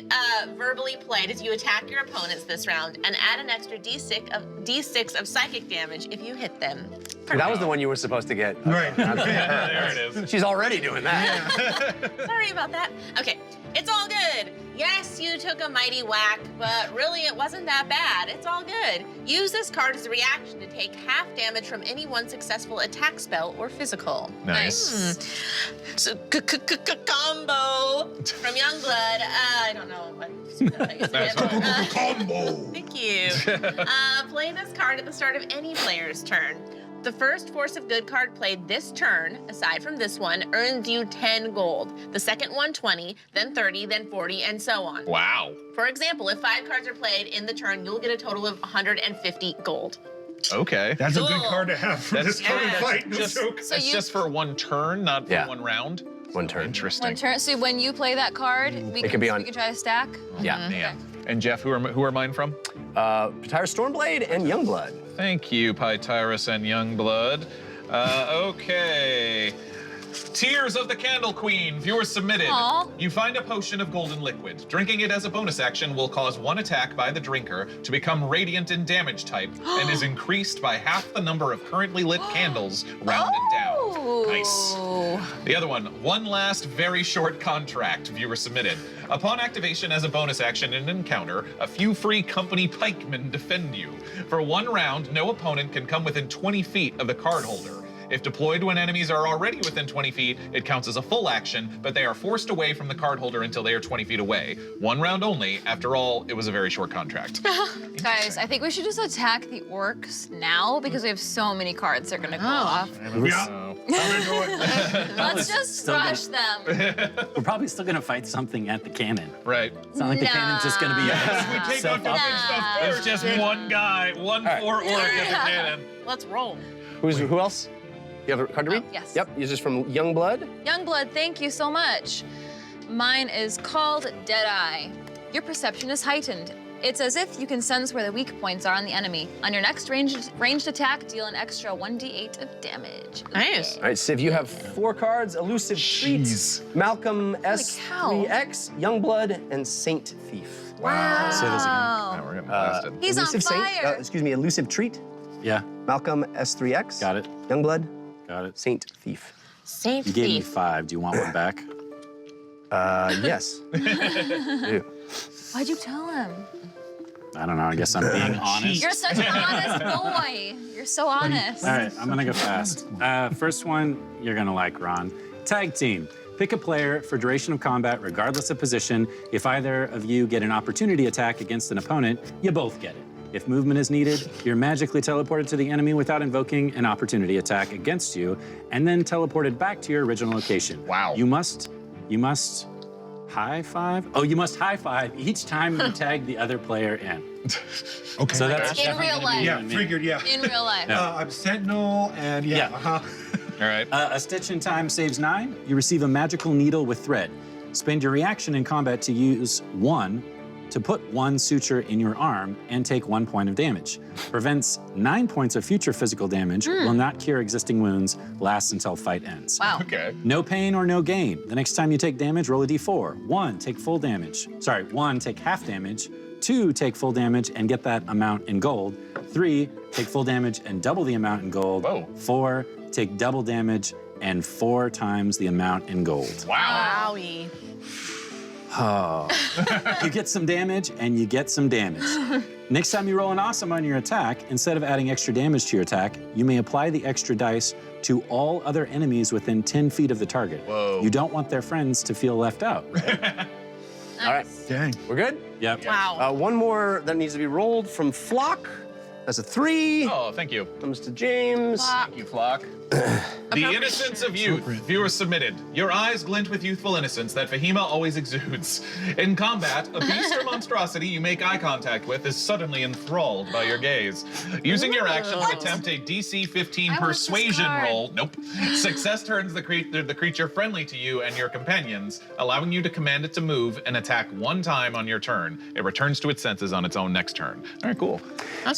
S8: verbally polite as you attack your opponents this round, and add an extra d6 of psychic damage if you hit them.
S6: That was the one you were supposed to get.
S7: Right.
S5: There it is.
S6: She's already doing that.
S8: Sorry about that. Okay, it's all good. Yes, you took a mighty whack, but really it wasn't that bad. It's all good. Use this card as a reaction to take half damage from any one successful attack spell or physical.
S5: Nice.
S8: So, combo from Youngblood. I don't know what thing is it, but,
S7: Combo.
S8: Thank you. Play this card at the start of any player's turn. The first Force of Good card played this turn, aside from this one, earns you 10 gold. The second one, 20, then 30, then 40, and so on.
S5: Wow.
S8: For example, if 5 cards are played in the turn, you'll get a total of 150 gold.
S5: Okay.
S7: That's a good
S8: Cool.
S7: card to have for this kind of
S8: yeah,
S7: fight. No
S5: just,
S7: joke.
S3: So
S5: it's
S3: you-
S5: just for one turn, not for
S6: Yeah.
S5: one round.
S6: One turn.
S5: Interesting.
S3: One turn. So when you play that card, we
S6: It could be on-
S3: we can try to stack.
S6: Yeah.
S5: Yeah. And Jeff, who are mine from?
S6: Pytyrus Stormblade and Youngblood.
S5: Thank you, Pytyrus and Youngblood. Okay. Tears of the Candle Queen, viewers submitted.
S3: Aw.
S5: You find a potion of golden liquid. Drinking it as a bonus action will cause one attack by the drinker to become radiant in damage type and is increased by half the number of currently lit candles rounded down. Nice. The other one last very short contract, viewer submitted. Upon activation as a bonus action in an encounter, a few free company pikemen defend you. For one round, no opponent can come within 20 feet of the card holder. If deployed when enemies are already within 20 feet, it counts as a full action, but they are forced away from the card holder until they are 20 feet away. One round only. After all, it was a very short contract.
S3: Guys, I think we should just attack the orcs now because we have so many cards they're gonna go off.
S7: Yeah.
S3: Let's just
S9: Still gonna-
S3: rush them.
S9: We're probably still gonna fight something at the cannon.
S5: Right.
S9: It's not like the cannon's just gonna be
S7: We take out the big stuff
S5: There's
S7: first.
S5: just one guy, one
S6: right.
S5: poor orc at the cannon.
S8: Let's roll.
S6: Who else? You have a card to read?
S3: yes.
S6: Yep. This is from Youngblood.
S3: Youngblood, thank you so much. Mine is called Deadeye. Your perception is heightened. It's as if you can sense where the weak points are on the enemy. On your next ranged attack, deal an extra 1d8 of damage.
S8: Nice.
S6: All right, Civ, you have 4 cards: Elusive Treats, Malcolm S3X, Youngblood, and Saint Thief.
S3: Wow.
S9: Say this again.
S5: Now we're getting blasted.
S3: He's on
S6: Elusive
S3: fire.
S6: excuse me, Elusive Treat,
S9: Yeah,
S6: Malcolm S3X.
S9: got it.
S6: Youngblood,
S9: Got it.
S6: Saint Thief.
S8: Saint
S9: You gave me
S8: Thief.
S9: 5. Do you want one back?
S6: Yes. Yeah.
S3: Why'd you tell him?
S9: I don't know. I guess I'm being honest.
S3: You're such an honest boy. You're so honest.
S9: All right, I'm gonna go fast. First one, you're gonna like, Ron. Tag team. Pick a player for duration of combat, regardless of position. If either of you get an opportunity attack against an opponent, you both get it. If movement is needed, you're magically teleported to the enemy without invoking an opportunity attack against you, and then teleported back to your original location.
S5: Wow.
S9: You must high five? Oh, you must high five each time you tag the other player in.
S7: Okay.
S9: So that's
S3: In
S9: definitely
S3: real
S9: gonna be
S3: life.
S9: you
S7: yeah,
S9: and me.
S7: figured, yeah.
S3: In real life.
S7: I'm Sentinel, and yeah.
S9: Yeah.
S5: All right.
S9: A stitch in time saves 9. You receive a magical needle with thread. Spend your reaction in combat to use 1 to put 1 suture in your arm and take 1 point of damage. Prevents 9 points of future physical damage, will not cure existing wounds, lasts until fight ends.
S3: Wow.
S5: Okay.
S9: No pain or no gain. The next time you take damage, roll a d4. 1, take full damage. Sorry, 1, take half damage. 2, take full damage and get that amount in gold. 3, take full damage and double the amount in gold.
S5: Whoa.
S9: 4, take double damage and 4 times the amount in gold.
S5: Wow.
S8: Wowie.
S9: Oh. You get some damage and you get some damage. Next time you roll an awesome on your attack, instead of adding extra damage to your attack, you may apply the extra dice to all other enemies within 10 feet of the target.
S5: Whoa.
S9: You don't want their friends to feel left out.
S6: All right,
S7: Dang.
S6: we're good?
S9: Yep.
S8: Wow.
S6: One more that needs to be rolled from Flock. That's a 3.
S5: Oh, thank you.
S6: Comes to James.
S5: Thank you, Flock. The innocence of youth. Viewer submitted. Your eyes glint with youthful innocence that Fahima always exudes. In combat, a beast or monstrosity you make eye contact with is suddenly enthralled by your gaze. Using your action to attempt a DC 15
S3: I want this
S5: persuasion
S3: card.
S5: roll. Nope. Success turns the creature friendly to you and your companions, allowing you to command it to move and attack 1 time on your turn. It returns to its senses on its own next turn. All right, cool.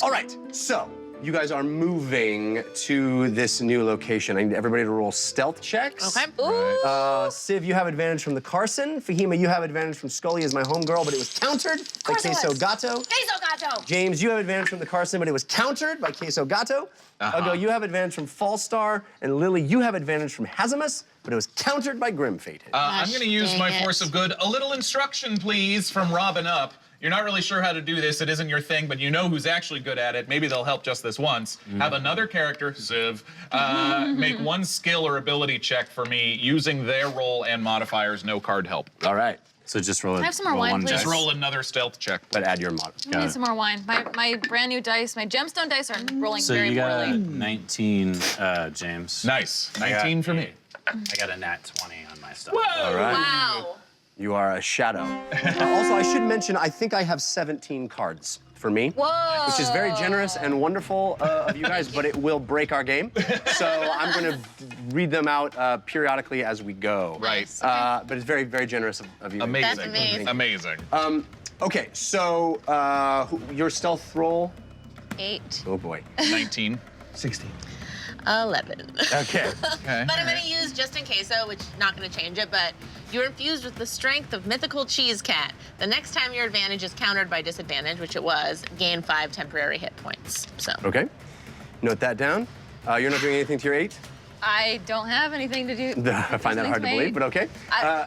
S6: All right, so you guys are moving to this new location. I need everybody to roll stealth checks.
S8: Okay.
S3: Ooh.
S6: Civ, you have advantage from the Carson. Fahima, you have advantage from Scully as my homegirl, but it was countered by
S3: course it
S6: Queso
S3: was.
S6: Gato.
S3: Queso Gato.
S6: James, you have advantage from the Carson, but it was countered by Queso Gato. Ugo, you have advantage from Falstar, and Lily, you have advantage from Hazamus, but it was countered by Grimfated.
S5: I'm going to use
S8: dang
S5: my
S8: it.
S5: force of good. A little instruction, please, from Robin Up. You're not really sure how to do this. It isn't your thing, but you know who's actually good at it. Maybe they'll help just this once. Have another character, Civ, make 1 skill or ability check for me using their roll and modifiers, no card help.
S6: All right,
S9: So just roll,
S3: I have some more
S9: roll
S3: wine,
S9: 1
S3: please?
S9: dice.
S5: Just roll another stealth check.
S6: but add your mod.
S3: I need some more wine. My brand new dice, my gemstone dice are rolling
S9: So
S3: very
S9: you got
S3: poorly.
S9: 19, James.
S5: Nice. 19 for me.
S9: I got a nat 20 on my stuff.
S6: All right.
S3: Wow.
S6: You are a shadow. Also, I should mention, I think I have 17 cards for me.
S3: Whoa.
S6: Which is very generous and wonderful of you guys, but it will break our game. So I'm going to read them out periodically as we go.
S5: Right.
S6: But it's very, very generous of you.
S5: Amazing.
S8: That's amazing.
S5: Amazing.
S6: Okay, so your stealth roll.
S3: 8.
S6: Oh boy.
S5: 19.
S7: 16.
S8: 11.
S6: Okay.
S5: Okay.
S8: But I'm going to use just in case, which not going to change it, but you're infused with the strength of mythical cheese cat. The next time your advantage is countered by disadvantage, which it was, gain 5 temporary hit points. So.
S6: Okay. Note that down. You're not doing anything to your 8?
S3: I don't have anything to do.
S6: I find that hard to believe, but okay.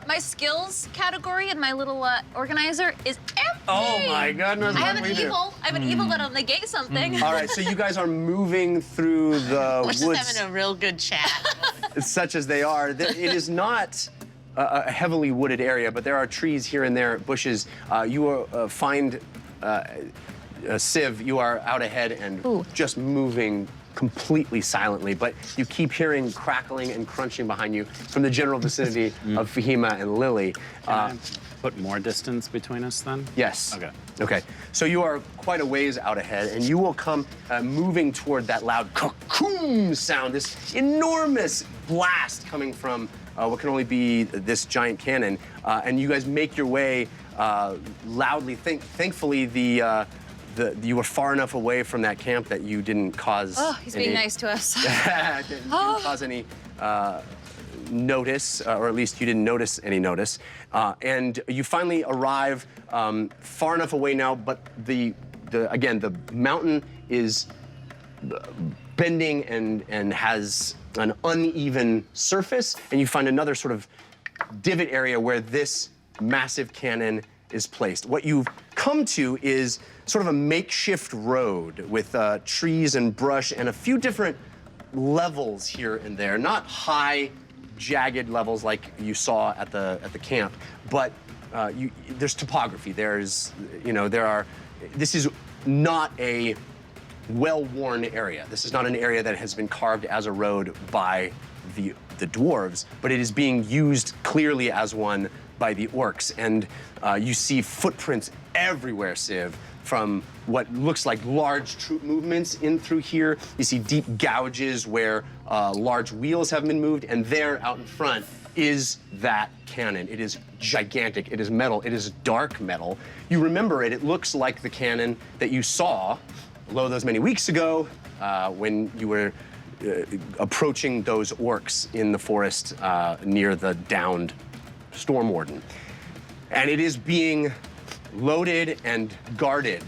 S3: My skills category in my little organizer is empty.
S6: Oh my goodness.
S3: I
S6: what
S3: have
S6: do
S3: an
S6: we do?
S3: evil. I have an evil that'll negate something.
S6: All right, so you guys are moving through the
S8: We're just
S6: woods,
S8: having a real good chat.
S6: such as they are. It is not a heavily wooded area, but there are trees here and there, bushes. You will find Civ. You are out ahead and just moving completely silently, but you keep hearing crackling and crunching behind you from the general vicinity of Fahima and Lily.
S9: Can I put more distance between us then?
S6: Yes.
S9: Okay.
S6: Okay. So you are quite a ways out ahead, and you will come moving toward that loud cocoon sound, this enormous blast coming from what can only be this giant cannon. And you guys make your way loudly. Thankfully, you were far enough away from that camp that you didn't cause.
S3: Oh, he's being nice to us.
S6: didn't cause any notice, or at least you didn't notice any notice. And you finally arrive far enough away now, but again, the mountain is bending and has an uneven surface, and you find another sort of divot area where this massive cannon is placed. What you've come to is sort of a makeshift road with trees and brush and a few different levels here and there, not high jagged levels like you saw at the camp, but there's topography. There's, this is not a well-worn area. This is not an area that has been carved as a road by the dwarves, but it is being used clearly as one by the orcs. And you see footprints everywhere, Civ, from what looks like large troop movements in through here. You see deep gouges where large wheels have been moved, and there out in front is that cannon. It is gigantic, it is metal, it is dark metal. You remember it, it looks like the cannon that you saw, lo those many weeks ago, when you were approaching those orcs in the forest near the downed Storm Warden. And it is being loaded and guarded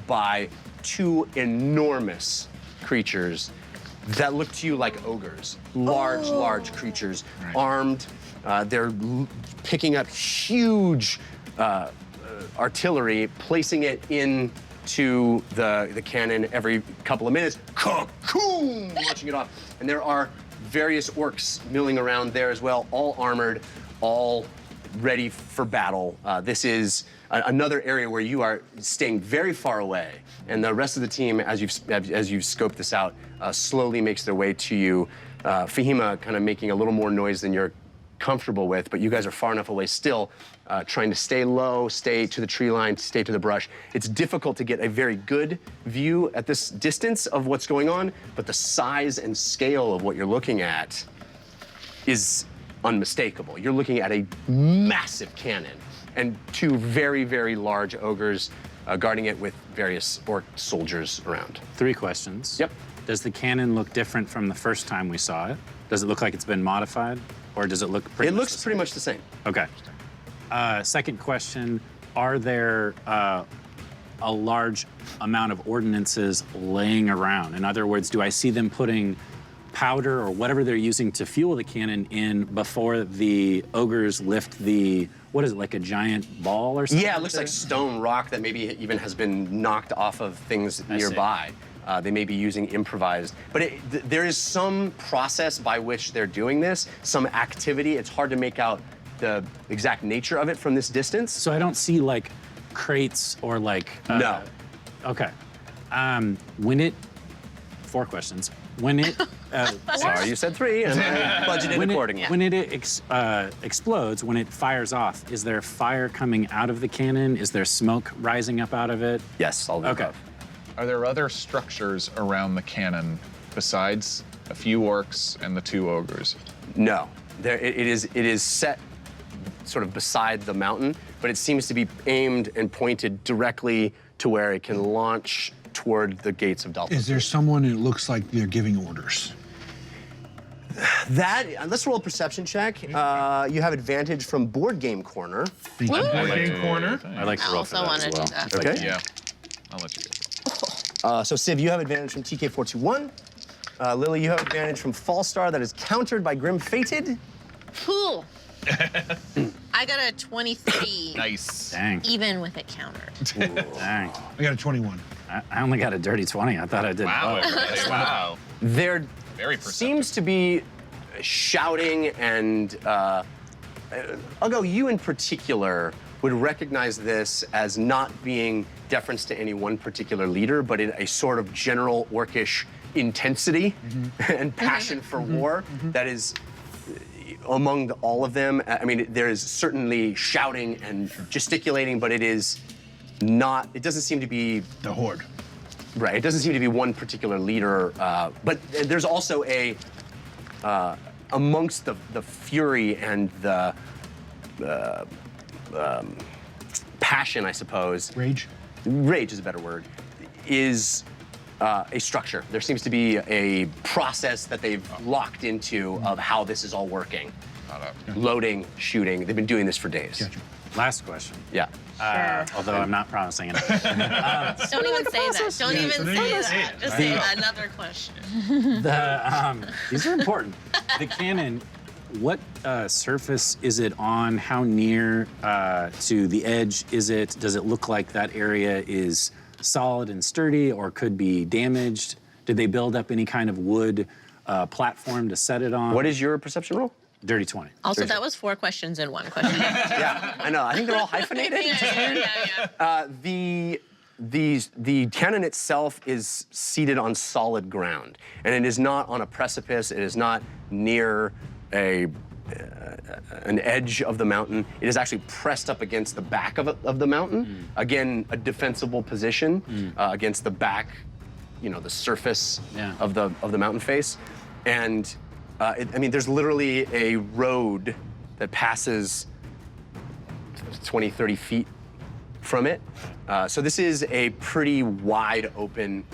S6: by two enormous creatures that look to you like ogres. Large creatures, armed. They're picking up huge artillery, placing it into the cannon every couple of minutes. Cocoon! Launching it off. And there are various orcs milling around there as well, all armored, all ready for battle. This is another area where you are staying very far away, and the rest of the team, as you've scoped this out, slowly makes their way to you. Fahima kind of making a little more noise than you're comfortable with, but you guys are far enough away still, trying to stay low, stay to the tree line, stay to the brush. It's difficult to get a very good view at this distance of what's going on, but the size and scale of what you're looking at is unmistakable. You're looking at a massive cannon and two very, very large ogres guarding it with various orc soldiers around.
S9: 3 questions.
S6: Yep.
S9: Does the cannon look different from the first time we saw it? Does it look like it's been modified? Or does it look pretty much the same?
S6: Pretty much the same.
S9: Okay. Second question, are there a large amount of ordnances laying around? In other words, do I see them putting powder or whatever they're using to fuel the cannon in before the ogres lift the, what is it, like a giant ball or something?
S6: Yeah, it looks like stone rock that maybe even has been knocked off of things nearby. They may be using improvised, but there is some process by which they're doing this, some activity. It's hard to make out the exact nature of it from this distance.
S9: So I don't see like crates or like...
S6: No.
S9: Okay. 4 questions. When it...
S6: Sorry, you said 3, and I budgeted accordingly.
S9: When it explodes, when it fires off, is there fire coming out of the cannon? Is there smoke rising up out of it?
S6: Yes, all the above.
S5: Are there other structures around the cannon besides a few orcs and the 2 ogres?
S6: No. It is set sort of beside the mountain, but it seems to be aimed and pointed directly to where it can launch toward the gates of Dalton.
S7: Is there someone who looks like they're giving orders?
S6: Let's roll a perception check. You have advantage from Board Game Corner.
S7: Board Game Corner.
S9: I like to roll for that as well.
S8: Do that.
S6: Okay.
S5: Yeah, I'll let you go.
S6: So Civ, you have advantage from TK421. Lily, you have advantage from Fallstar that is countered by Grim Fated.
S8: Cool. I got a 23.
S5: Nice.
S9: Dang.
S8: Even with it countered.
S9: Dang.
S7: I got a 21.
S9: I only got a dirty 20. I thought I did
S5: Wow,
S9: well.
S5: everybody, wow.
S6: There
S5: Very perceptive.
S6: seems to be shouting and I'll go, you in particular would recognize this as not being deference to any one particular leader, but in a sort of general orcish intensity and passion for war that is among all of them. I mean, there is certainly shouting and gesticulating, but it is not, it doesn't seem to be...
S7: The Horde.
S6: Right, it doesn't seem to be one particular leader, but there's also a, amongst the fury and the passion, I suppose.
S7: Rage?
S6: Rage is a better word, is a structure. There seems to be a process that they've locked into of how this is all working. Loading, shooting, they've been doing this for days.
S7: Gotcha.
S9: Last question.
S6: Yeah.
S9: Although I'm not promising it.
S8: Don't even say that. Don't even say that. Just say another question.
S9: These are important. The cannon, what surface is it on? How near to the edge is it? Does it look like that area is solid and sturdy or could be damaged? Did they build up any kind of wood platform to set it on?
S6: What is your perception roll?
S9: Dirty 20.
S8: Also, that was 4 questions in 1 question.
S6: Yeah, I know. I think they're all hyphenated. The cannon itself is seated on solid ground, and it is not on a precipice. It is not near an edge of the mountain. It is actually pressed up against the back of the mountain. Again, a defensible position against the back, the surface of the mountain face. And I mean, there's literally a road that passes 20, 30 feet from it. So this is a pretty wide open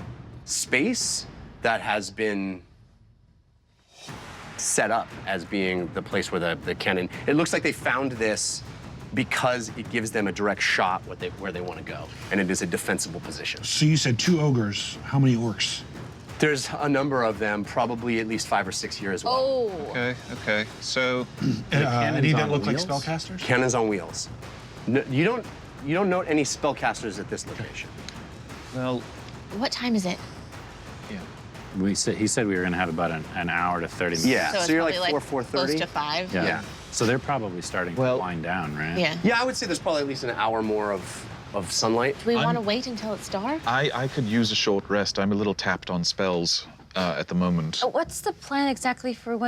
S6: space that has been set up as being the place where the cannon. It looks like they found this because it gives them a direct shot where they want to go, and it is a defensible position.
S7: So you said 2 ogres. How many orcs?
S6: There's a number of them, probably at least 5 or 6 here as well.
S3: Oh.
S5: Okay. So
S7: Any that
S9: on
S7: look like
S9: wheels?
S7: spellcasters?
S6: Cannons on wheels. No, you don't note any spellcasters at this location.
S5: well,
S8: What time is it?
S9: He said we were going to have about an hour to 30 minutes.
S6: Yeah,
S8: So it's
S6: so you're like
S8: probably
S6: 4,
S8: close
S6: 4:30.
S8: to 5.
S6: Yeah.
S9: So they're probably starting to wind down, right?
S8: Yeah.
S6: Yeah, I would say there's probably at least an hour more of sunlight.
S8: Do we want to wait until it's dark?
S5: I could use a short rest. I'm a little tapped on spells at the moment.
S3: What's the plan exactly for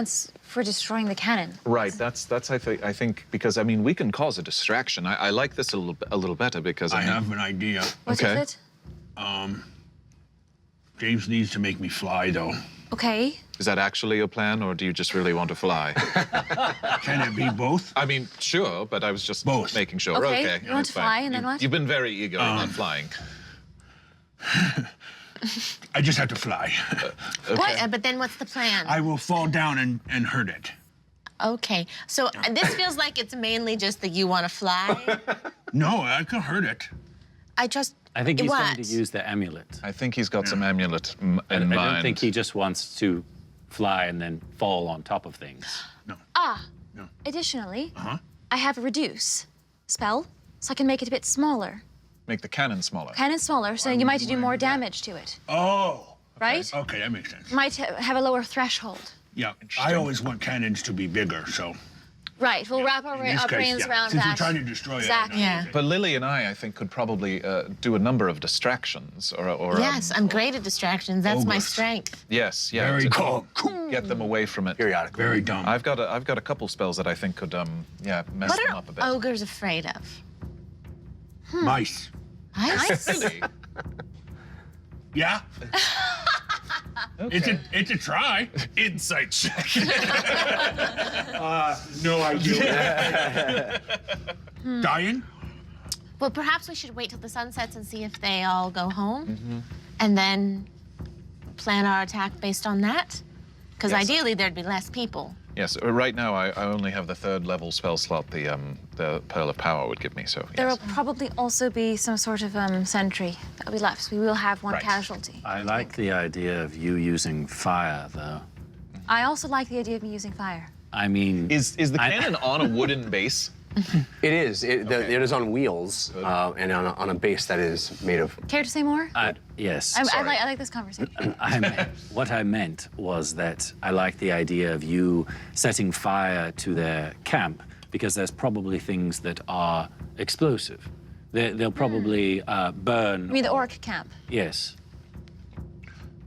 S3: destroying the cannon?
S5: Right. That's I think because I mean we can cause a distraction. I like this a little better because
S7: I
S5: mean,
S7: have an idea.
S3: What
S5: Okay.
S3: is it?
S7: James needs to make me fly, though.
S3: Okay.
S5: Is that actually your plan, or do you just really want to fly?
S7: Can it be both?
S5: I mean, sure, but I was just
S7: Both.
S5: making sure.
S3: Okay,
S5: Okay,
S3: you want
S5: that's
S3: to
S5: fine.
S3: fly, and then what?
S5: You've been very eager about flying.
S7: I just have to fly.
S8: What? But then what's the plan?
S7: I will fall down and hurt it.
S8: Okay. So this feels like it's mainly just that you want to fly.
S7: No, I can hurt it.
S9: I think he's
S8: What?
S9: going to use the amulet.
S5: I think he's got some amulet in
S9: I
S5: mind.
S9: don't think he just wants to fly and then fall on top of things.
S3: Additionally, I have a reduce spell, so I can make it a bit smaller.
S5: Make the cannon smaller.
S3: Cannon smaller, so you might do more damage to it,
S7: Oh.
S3: right?
S7: Okay, that makes sense.
S3: Might have a lower threshold.
S7: Yeah, I always want cannons to be bigger, so.
S3: Right, we'll wrap our
S7: In this case,
S3: brains
S7: yeah.
S3: around
S7: Since
S3: that.
S7: we're trying to destroy it.
S3: Exactly.
S8: Yeah.
S5: But Lily and I think, could probably do a number of distractions, or
S8: Yes, I'm great at distractions. That's my
S7: Ogres.
S8: strength.
S5: yes, yeah,
S7: Very
S5: to
S7: cool.
S5: get them away from it.
S6: Periodically.
S7: Very dumb.
S5: I've got a couple spells that I think could mess
S8: What
S5: them
S8: are
S5: up a bit.
S8: ogres afraid of?
S7: Mice.
S8: Ice?
S5: Really?
S7: Yeah? It's a try.
S5: Insight check.
S7: No idea. Dying?
S8: Well, perhaps we should wait till the sun sets and see if they all go home, and then plan our attack based on that. Because
S5: Yes.
S8: ideally, there'd be less people.
S5: Yes, right now I only have the 3rd level spell slot the Pearl of Power would give me, so
S3: There
S5: yes.
S3: will probably also be some sort of sentry that will be left. We will have one
S5: Right.
S3: casualty.
S9: I like the idea of you using fire, though.
S3: I also like the idea of me using fire.
S9: I mean...
S5: Is the cannon on a wooden base?
S6: It is. It is on wheels and on a base that is made of.
S3: Care to say more?
S9: Yes.
S3: I like this conversation.
S9: What I meant was that I like the idea of you setting fire to their camp because there's probably things that are explosive. They'll probably burn.
S3: You mean the orc camp?
S9: Yes.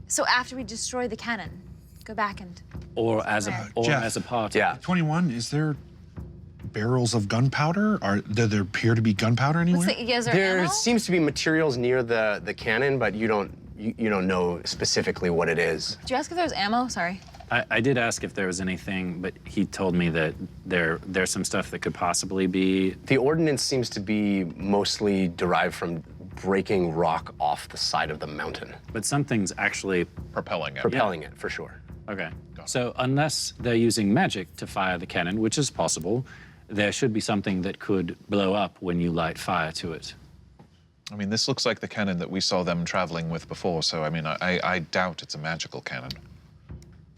S3: So after we destroy the cannon, go back and...
S9: Or as
S7: Jeff.
S9: a party.
S6: Yeah.
S7: 21, is there barrels of gunpowder? Does there appear to be gunpowder anywhere?
S3: Is there
S6: There
S3: ammo?
S6: seems to be materials near the cannon, but you don't know specifically what it is.
S3: Did you ask if there was ammo? Sorry.
S9: I did ask if there was anything, but he told me that there's some stuff that could possibly be.
S6: The ordnance seems to be mostly derived from breaking rock off the side of the mountain,
S9: But something's actually.
S5: Propelling it.
S6: propelling it for sure.
S9: Okay. So unless they're using magic to fire the cannon, which is possible, there should be something that could blow up when you light fire to it.
S5: I mean, this looks like the cannon that we saw them traveling with before, so I mean, I doubt it's a magical cannon.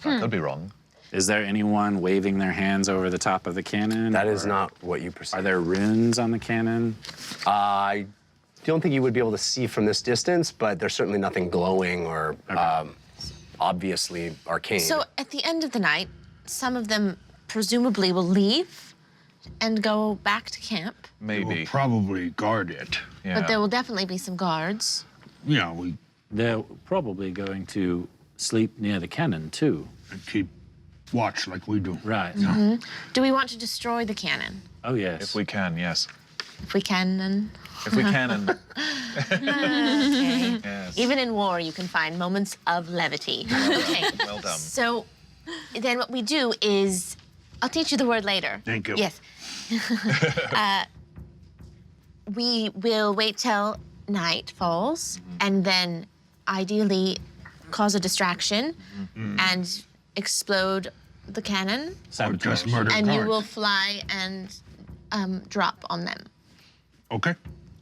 S5: I could be wrong.
S9: Is there anyone waving their hands over the top of the cannon?
S6: That is
S9: or
S6: not what you perceive.
S9: Are there runes on the cannon?
S6: I don't think you would be able to see from this distance, but there's certainly nothing glowing or obviously arcane.
S8: So at the end of the night, some of them presumably will leave and go back to camp.
S4: They will
S5: Maybe.
S4: probably guard it.
S5: Yeah.
S8: But there will definitely be some guards.
S4: Yeah,
S9: They're probably going to sleep near the cannon, too.
S4: keep watch like we do.
S9: Right.
S8: Do we want to destroy the cannon?
S9: Oh, yes.
S5: If we can, yes.
S8: If we can, then.
S5: If we can, and
S8: Okay.
S5: yes.
S8: Even in war, you can find moments of levity. Okay.
S5: Well done.
S8: So then what we do is, I'll teach you the word later.
S4: Thank you.
S8: Yes. We will wait till night falls and then ideally cause a distraction and explode the cannon.
S4: Or just murder
S8: And you
S4: guards.
S8: will fly and drop on them.
S4: Okay.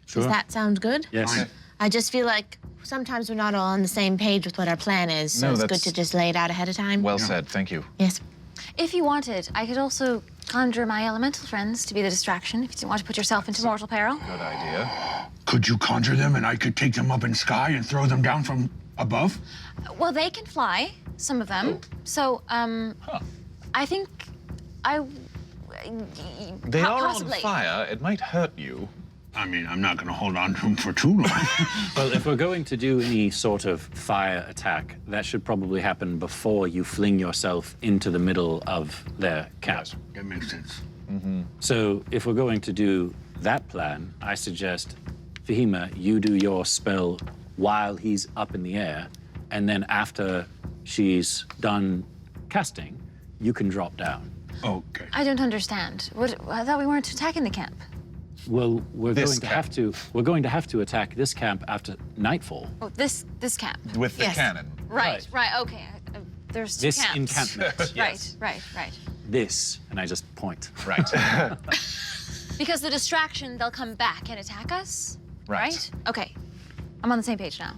S9: Sure.
S8: Does that sound good?
S9: Yes.
S4: Fine.
S8: I just feel like sometimes we're not all on the same page with what our plan is, so
S5: No,
S8: it's good
S5: that's-
S8: to just lay it out ahead of time.
S5: Well said. Thank you.
S8: Yes.
S3: If you wanted, I could also conjure my elemental friends to be the distraction if you didn't want to put yourself into mortal peril.
S5: Good idea.
S4: Could you conjure them and I could take them up in sky and throw them down from above?
S3: Well, they can fly, some of them. So, I think
S5: They are
S3: possibly.
S5: on fire. It might hurt you.
S4: I mean, I'm not going to hold on to them for too long.
S9: Well, if we're going to do any sort of fire attack, that should probably happen before you fling yourself into the middle of their camp.
S4: That makes sense.
S9: So if we're going to do that plan, I suggest, Fahima, you do your spell while he's up in the air, and then after she's done casting, you can drop down.
S4: Okay.
S3: I don't understand. I thought we weren't attacking the camp.
S9: Well, we're
S5: This
S9: going to
S5: camp.
S9: have to. We're going to have to attack this camp after nightfall.
S3: Oh, this camp.
S5: With the
S8: Yes.
S5: cannon.
S3: Right. Okay. There's two
S9: This
S3: camps.
S9: encampment. Yes.
S3: Right.
S9: This, and I just point.
S5: Right.
S3: Because the distraction, they'll come back and attack us.
S5: Right.
S3: Okay. I'm on the same page now.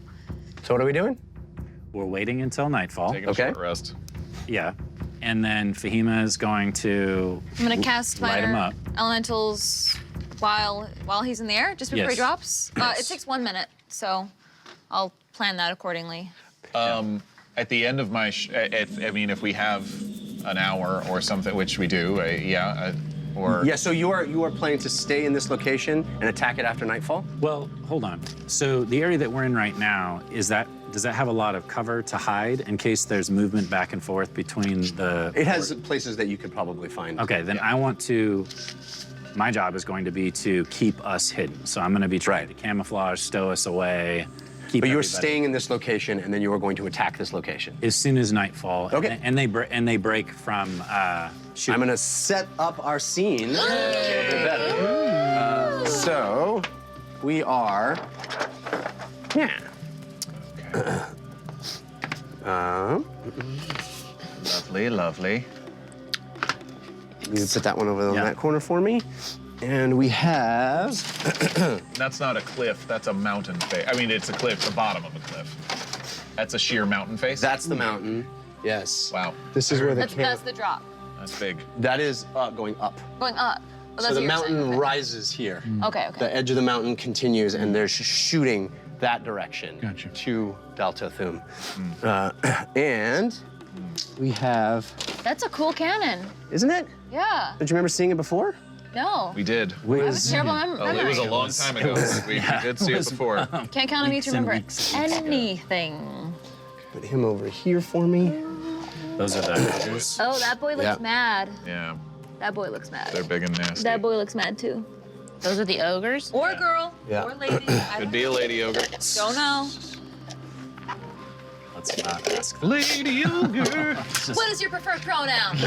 S6: So what are we doing?
S9: We're waiting until nightfall.
S5: Taking a
S6: Okay.
S5: short rest.
S9: Yeah. And then Fahima is going to
S3: I'm gonna cast
S9: light him
S3: minor
S9: up.
S3: elementals while he's in the air, just before he
S9: Yes.
S3: drops. It
S9: Yes.
S3: takes 1 minute, so I'll plan that accordingly.
S5: At the end of my, if we have an hour or something, which we do, or
S6: Yeah, so you are planning to stay in this location and attack it after nightfall?
S9: Well, hold on. So the area that we're in right now, does that have a lot of cover to hide in case there's movement back and forth between the...
S6: It has places that you could probably find.
S9: Okay, then I want to... My job is going to be to keep us hidden. So I'm going to be trying to camouflage, stow us away, keep
S6: But you're
S9: everybody-
S6: staying in this location and then you are going to attack this location.
S9: As soon as nightfall.
S6: Okay.
S9: And they break from shooting.
S6: I'm going to set up our scene a little bit better. So we are... Yeah.
S5: lovely.
S6: You can put that one over
S9: Yeah.
S6: in that corner for me. And we have...
S5: That's not a cliff. That's a mountain face. I mean, it's a cliff, the bottom of a cliff. That's a sheer mountain face.
S6: That's the mountain. Yes.
S5: Wow.
S6: This is where the
S3: That's
S6: camp...
S3: the drop.
S5: That's big.
S6: That is going up.
S3: Going up. Oh,
S6: So
S3: that's
S6: the
S3: what you're saying,
S6: mountain
S3: okay.
S6: rises here.
S3: Okay.
S6: The edge of the mountain continues, and they're shooting that direction
S4: Gotcha.
S6: to Daltothum. And we have...
S3: That's a cool cannon.
S6: Isn't it?
S3: Yeah.
S6: Don't you remember seeing it before?
S3: No.
S5: We did.
S3: I have a terrible
S5: Oh,
S3: memory.
S5: it was a long time ago. We did see it before.
S3: Can't count on me to
S9: Weeks and
S3: remember
S9: weeks and weeks ago.
S3: anything.
S6: Put him over here for me.
S9: Those are the edges.
S3: Oh, that boy looks
S6: Yeah.
S3: mad.
S5: Yeah,
S3: That boy looks mad.
S5: they're big and nasty.
S3: That boy looks mad too.
S8: Those are the ogres.
S3: Or girl.
S6: Yeah.
S3: Or lady. I
S5: Could
S3: don't
S5: be a
S3: know.
S5: lady ogre.
S3: Don't know.
S9: Let's not ask.
S5: Lady ogre.
S3: What is your preferred pronoun?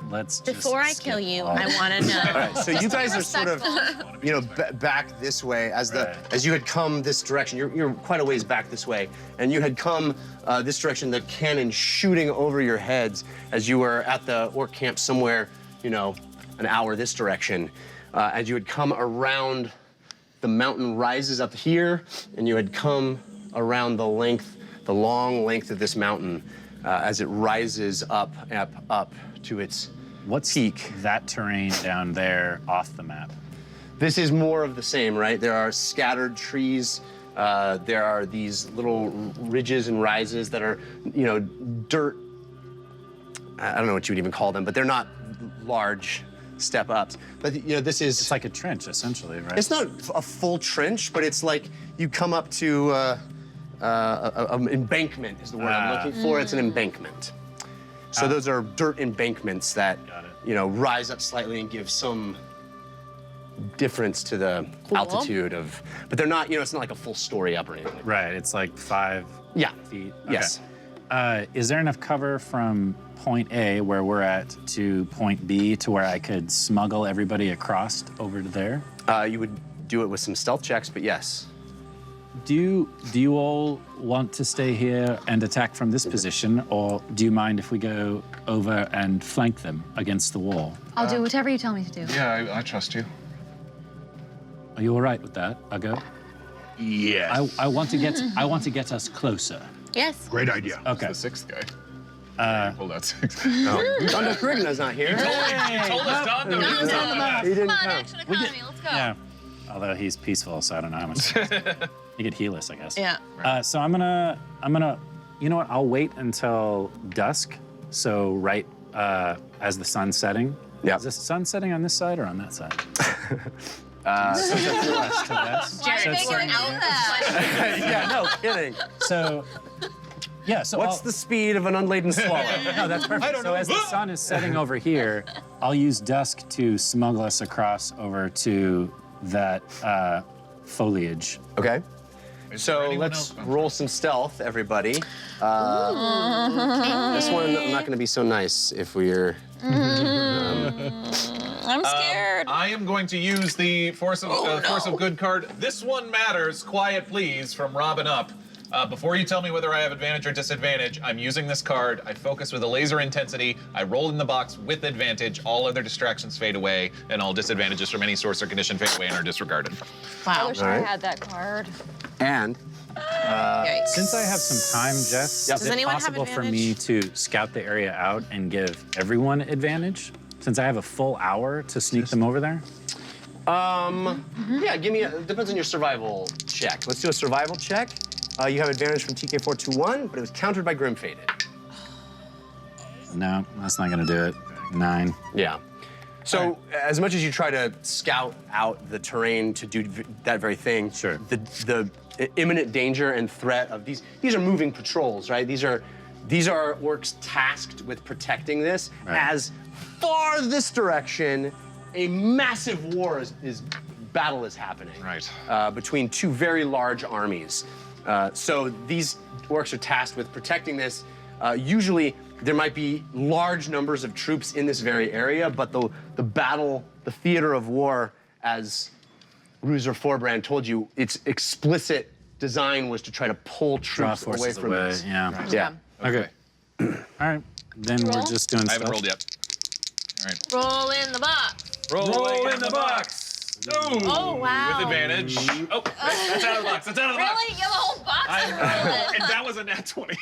S9: Let's just
S8: Before I
S9: skip
S8: kill you,
S9: all-
S8: I want to know.
S6: All right, so you guys are sort of,
S3: Respectful.
S6: back this way as
S9: Right.
S6: as you had come this direction. You're quite a ways back this way, and you had come this direction. The cannon shooting over your heads as you were at the orc camp somewhere, an hour this direction. As you had come around, the mountain rises up here, and you had come around the long length of this mountain as it rises up to its
S9: What's
S6: peak.
S9: that terrain down there off the map?
S6: This is more of the same, right? There are scattered trees. There are these little ridges and rises that are, dirt I don't know what you would even call them, but they're not large step ups. But this is.
S9: It's like a trench, essentially, right?
S6: It's not a full trench, but it's like you come up to an embankment is the word I'm looking for. It's an embankment. So those are dirt embankments that rise up slightly and give some difference to the altitude of. But they're not. It's not like a full story up or anything.
S9: Right. It's like 5 feet. Okay.
S6: Yes.
S9: Is there enough cover from point A, where we're at, to point B, to where I could smuggle everybody across over to there?
S6: You would do it with some stealth checks, but yes.
S9: Do you all want to stay here and attack from this position, or do you mind if we go over and flank them against the wall?
S3: I'll do whatever you tell me to do.
S5: Yeah, I trust you.
S9: Are you all right with that? I'll go.
S7: Yes.
S9: I want to get us closer.
S8: Yes.
S7: Great idea.
S9: Okay.
S5: The sixth guy. Hold on, sixth.
S6: Dondo Carigna's not here.
S5: You told us Dondo.
S6: He didn't
S3: Come on,
S6: come.
S3: action economy, let's go.
S9: Yeah. Although he's peaceful, so I don't know how much. You could heal us, I guess.
S8: Yeah.
S9: So I'm gonna, you know what? I'll wait until dusk. So right as the sun's setting.
S6: Yeah.
S9: Is the sun setting on this side or on that side?
S6: West
S9: To west.
S3: Why are
S9: So
S3: you
S9: it's
S3: making me do that?
S6: Yeah, no kidding.
S9: So, yeah. So
S6: What's the speed of an unladen swallow?
S9: No, that's perfect. So as the sun is setting over here, I'll use dusk to smuggle us across over to that foliage.
S6: Okay. So
S5: anyone
S6: let's
S5: else?
S6: roll some stealth, everybody. This one, I'm not going to be so nice if we're.
S3: I'm scared.
S5: I am going to use the force of good card. This one matters. Quiet, please, from Robin up. Before you tell me whether I have advantage or disadvantage, I'm using this card. I focus with a laser intensity. I roll in the box with advantage. All other distractions fade away, and all disadvantages from any source or condition fade away and are disregarded.
S3: I
S8: Wow.
S3: wish I had that card.
S6: And
S8: Yikes.
S9: Since I have some time, Jeff, is
S8: Does
S9: it
S8: anyone have
S9: possible for me to scout the area out and give everyone advantage? Since I have a full hour to sneak them over there?
S6: yeah, depends on your survival check. Let's do a survival check. You have advantage from TK421, but it was countered by Grim Faded.
S9: No, that's not gonna do it. 9.
S6: Yeah. So as much as you try to scout out the terrain to do that very thing,
S9: Sure.
S6: the imminent danger and threat of these are moving patrols, right? These are orcs tasked with protecting this.
S9: Right.
S6: As far this direction, a massive war battle is happening.
S5: Right.
S6: Between two very large armies. So these orcs are tasked with protecting this. Usually there might be large numbers of troops in this very area, but the battle, the theater of war, as Ruzer Forbrand told you, its explicit design was to try to pull
S9: Draw
S6: troops away
S9: forces
S6: from
S9: away.
S6: this.
S9: Yeah.
S6: Yeah.
S9: Okay. All right. Then we're just doing
S5: I haven't
S9: stealth.
S5: rolled yet. All right.
S8: Roll in the box.
S5: Roll in the box. Ooh.
S8: Oh, wow.
S5: With advantage. Oh, that's out of the box. That's out of the box.
S3: Really? You have a whole box of roll
S5: And that was a nat 20.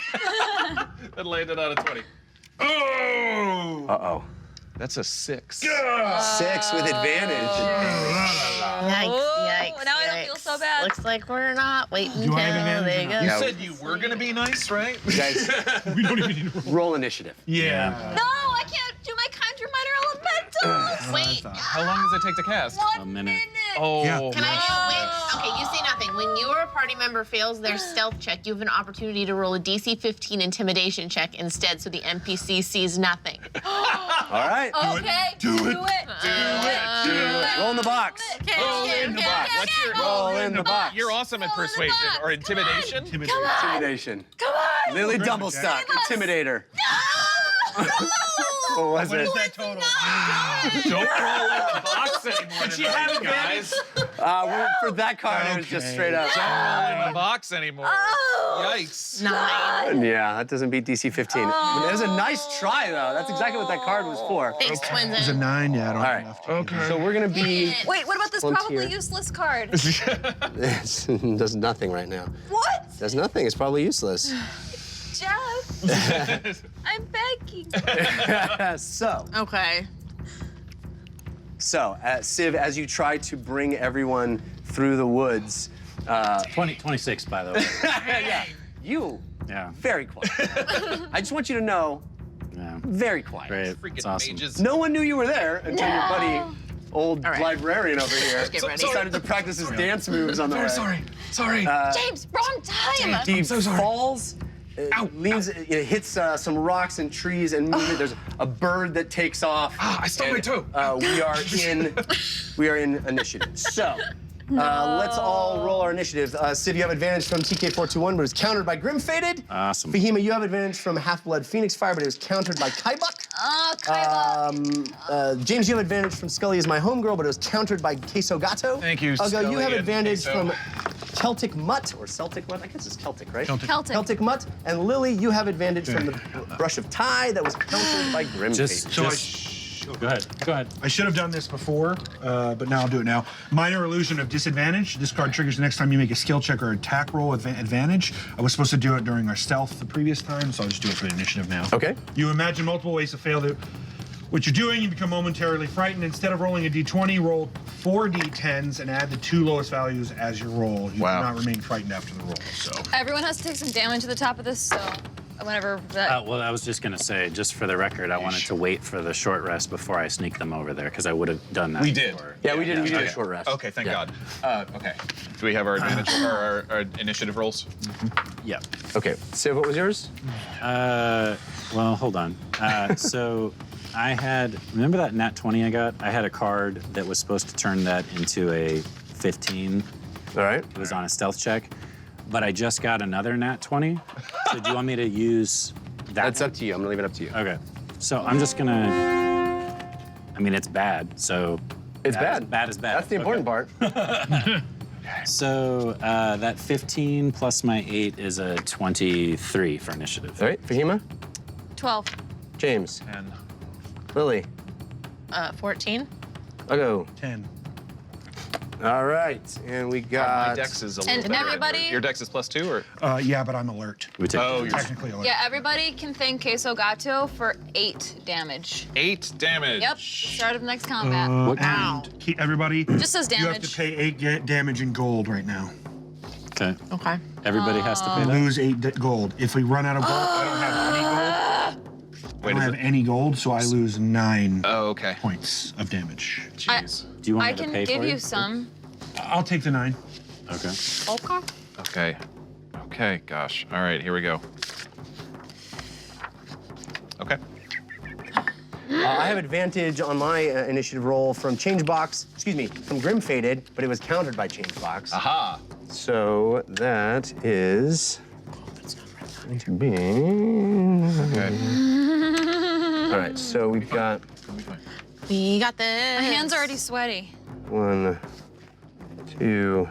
S5: That landed on a 20.
S7: Oh!
S6: Uh-oh.
S5: That's a 6.
S6: 6 with advantage.
S8: Yikes, yikes,
S3: now I don't feel so bad.
S8: Looks like we're not waiting
S7: Do I have
S8: until
S7: advantage
S8: they
S7: or
S8: go.
S7: not?
S5: You
S6: Yeah.
S5: said you were going to be nice, right?
S6: You guys,
S7: We don't even need to roll.
S6: roll initiative.
S7: Yeah.
S3: No, I can't do my conjure minor elementals.
S8: Wait,
S5: How long does it take to cast?
S3: 1
S9: minute.
S3: minute.
S5: Oh,
S7: Yeah.
S8: can okay, you say nothing. When your party member fails their stealth check, you have an opportunity to roll a DC 15 intimidation check instead so the NPC sees nothing.
S6: All right.
S3: Okay, do it.
S6: Roll in the box.
S8: Roll in the box.
S5: What's your
S6: Roll in the box.
S5: You're awesome at persuasion or intimidation.
S6: Intimidation.
S3: Come on.
S6: Lily Dumblestuck, Intimidator. What was
S7: What
S6: it?
S7: is that total?
S5: Don't roll in the box anymore.
S7: She had
S5: tonight, guys.
S6: For that card, it was just straight up.
S5: Don't roll in the box anymore. Yikes.
S8: 9.
S6: Yeah, that doesn't beat DC 15. It was a nice try, though. That's exactly what that card was for.
S8: Thanks,
S7: It's a
S8: Twinsen.
S7: 9, yeah, I don't
S6: All
S7: have
S6: right.
S7: enough to
S5: Okay.
S6: So we're gonna be.
S3: Wait, what about this
S6: Volunteer.
S3: probably useless card?
S6: It does nothing right now.
S3: What?
S6: Does nothing. It's probably useless.
S3: Jeff, I'm begging.
S6: So,
S8: Okay.
S6: Civ, as you try to bring everyone through the woods,
S9: 26, by the way.
S6: you
S9: Yeah.
S6: very close. I just want you to know
S9: Yeah.
S6: Very quiet.
S9: Great.
S5: Freaking
S9: It's awesome.
S5: mages.
S6: No one knew you were there until your buddy, old
S8: right.
S6: librarian over here,
S8: get ready.
S6: decided to practice his dance moves on the way.
S5: Sorry.
S3: James, wrong time.
S6: He falls, leans, hits some rocks and trees and movement. There's a bird that takes off.
S5: I stubbed my toe.
S6: We are in initiative. So. Let's all roll our initiative. Civ, you have advantage from TK421, but it's countered by Grim Fated.
S9: Awesome.
S6: Fahima, you have advantage from Half-Blood Phoenix Fire, but it was countered by Kaibuk.
S3: Oh, Kaiba.
S6: James, you have advantage from Scully is my homegirl, but it was countered by Queso Gato.
S5: Thank you,
S6: Ugo, you
S5: Scully
S6: have
S5: and
S6: advantage
S5: Queso.
S6: from Celtic Mutt, or Celtic Mutt, I guess it's Celtic, right?
S3: Celtic.
S6: Mutt. And Lily, you have advantage from the Brush of Tie that was countered by Grim
S9: Just,
S6: Fated.
S9: go ahead. Go ahead.
S7: I should have done this before, but now I'll do it now. Minor illusion of disadvantage. This card triggers the next time you make a skill check or attack roll advantage. I was supposed to do it during our stealth the previous time, so I'll just do it for the initiative now.
S6: Okay.
S7: You imagine multiple ways to fail what you're doing. You become momentarily frightened. Instead of rolling a d20, roll 4 d10s and add the 2 lowest values as your roll. You do not remain frightened after the roll. So.
S3: Everyone has to take some damage at the top of this, so whenever that.
S9: Well, I was just gonna say, just for the record, I wanted to wait for the short rest before I sneak them over there, because I would have done that.
S5: We did.
S9: before.
S6: Yeah, we did a short rest.
S5: Okay, thank God. Okay. Do we have our advantage or our initiative rolls?
S9: Yeah.
S6: Okay, Civ, what was yours?
S9: Well, hold on. So I had, remember that nat 20 I got? I had a card that was supposed to turn that into a 15.
S6: All right.
S9: It was on a stealth check, but I just got another nat 20. So do you want me to use that?
S6: That's up to you. I'm gonna leave it up to you.
S9: Okay. So I'm just gonna, I mean, it's bad, so.
S6: It's bad.
S9: Bad is bad.
S6: That's the important part.
S9: So that 15 plus my 8 is a 23 for initiative.
S6: All right, Fahima,
S3: 12.
S6: James,
S5: And
S6: Lily,
S8: 14.
S6: I'll go.
S7: 10.
S6: All right, and we got.
S5: my dex is a little
S3: And
S5: better.
S3: everybody-
S5: Your dex is +2 or?
S7: Yeah, but I'm alert.
S9: We take
S5: Oh,
S9: damage.
S5: you're
S7: Technically alert.
S3: Yeah, everybody can thank Queso Gato for 8 damage.
S5: 8 damage.
S3: Yep, start of the next combat.
S9: What
S7: And keep everybody.
S3: Just says
S7: You have to
S3: damage.
S7: pay 8 damage in gold right now.
S9: Okay.
S8: Okay.
S9: Everybody has to pay
S7: You
S9: that?
S7: lose 8 gold. If we run out of gold, I don't have any gold. I don't
S5: is
S7: have
S5: it?
S7: any gold, so I lose 9
S5: Oh, okay.
S7: points of damage.
S5: Jeez.
S9: Do you want
S3: I
S9: me to
S3: can
S9: pay
S3: give
S9: for
S3: you
S9: it?
S3: some.
S7: I'll take the 9.
S9: Okay.
S8: Okay.
S5: Okay. Okay, gosh. All right, here we go. Okay.
S6: I have advantage on my initiative roll from from Grim Fated, but it was countered by Changebox.
S5: Aha.
S6: So that is going to be.
S5: Okay.
S6: All right, so we've got
S8: We got this.
S3: My hand's already sweaty.
S6: 1, 2.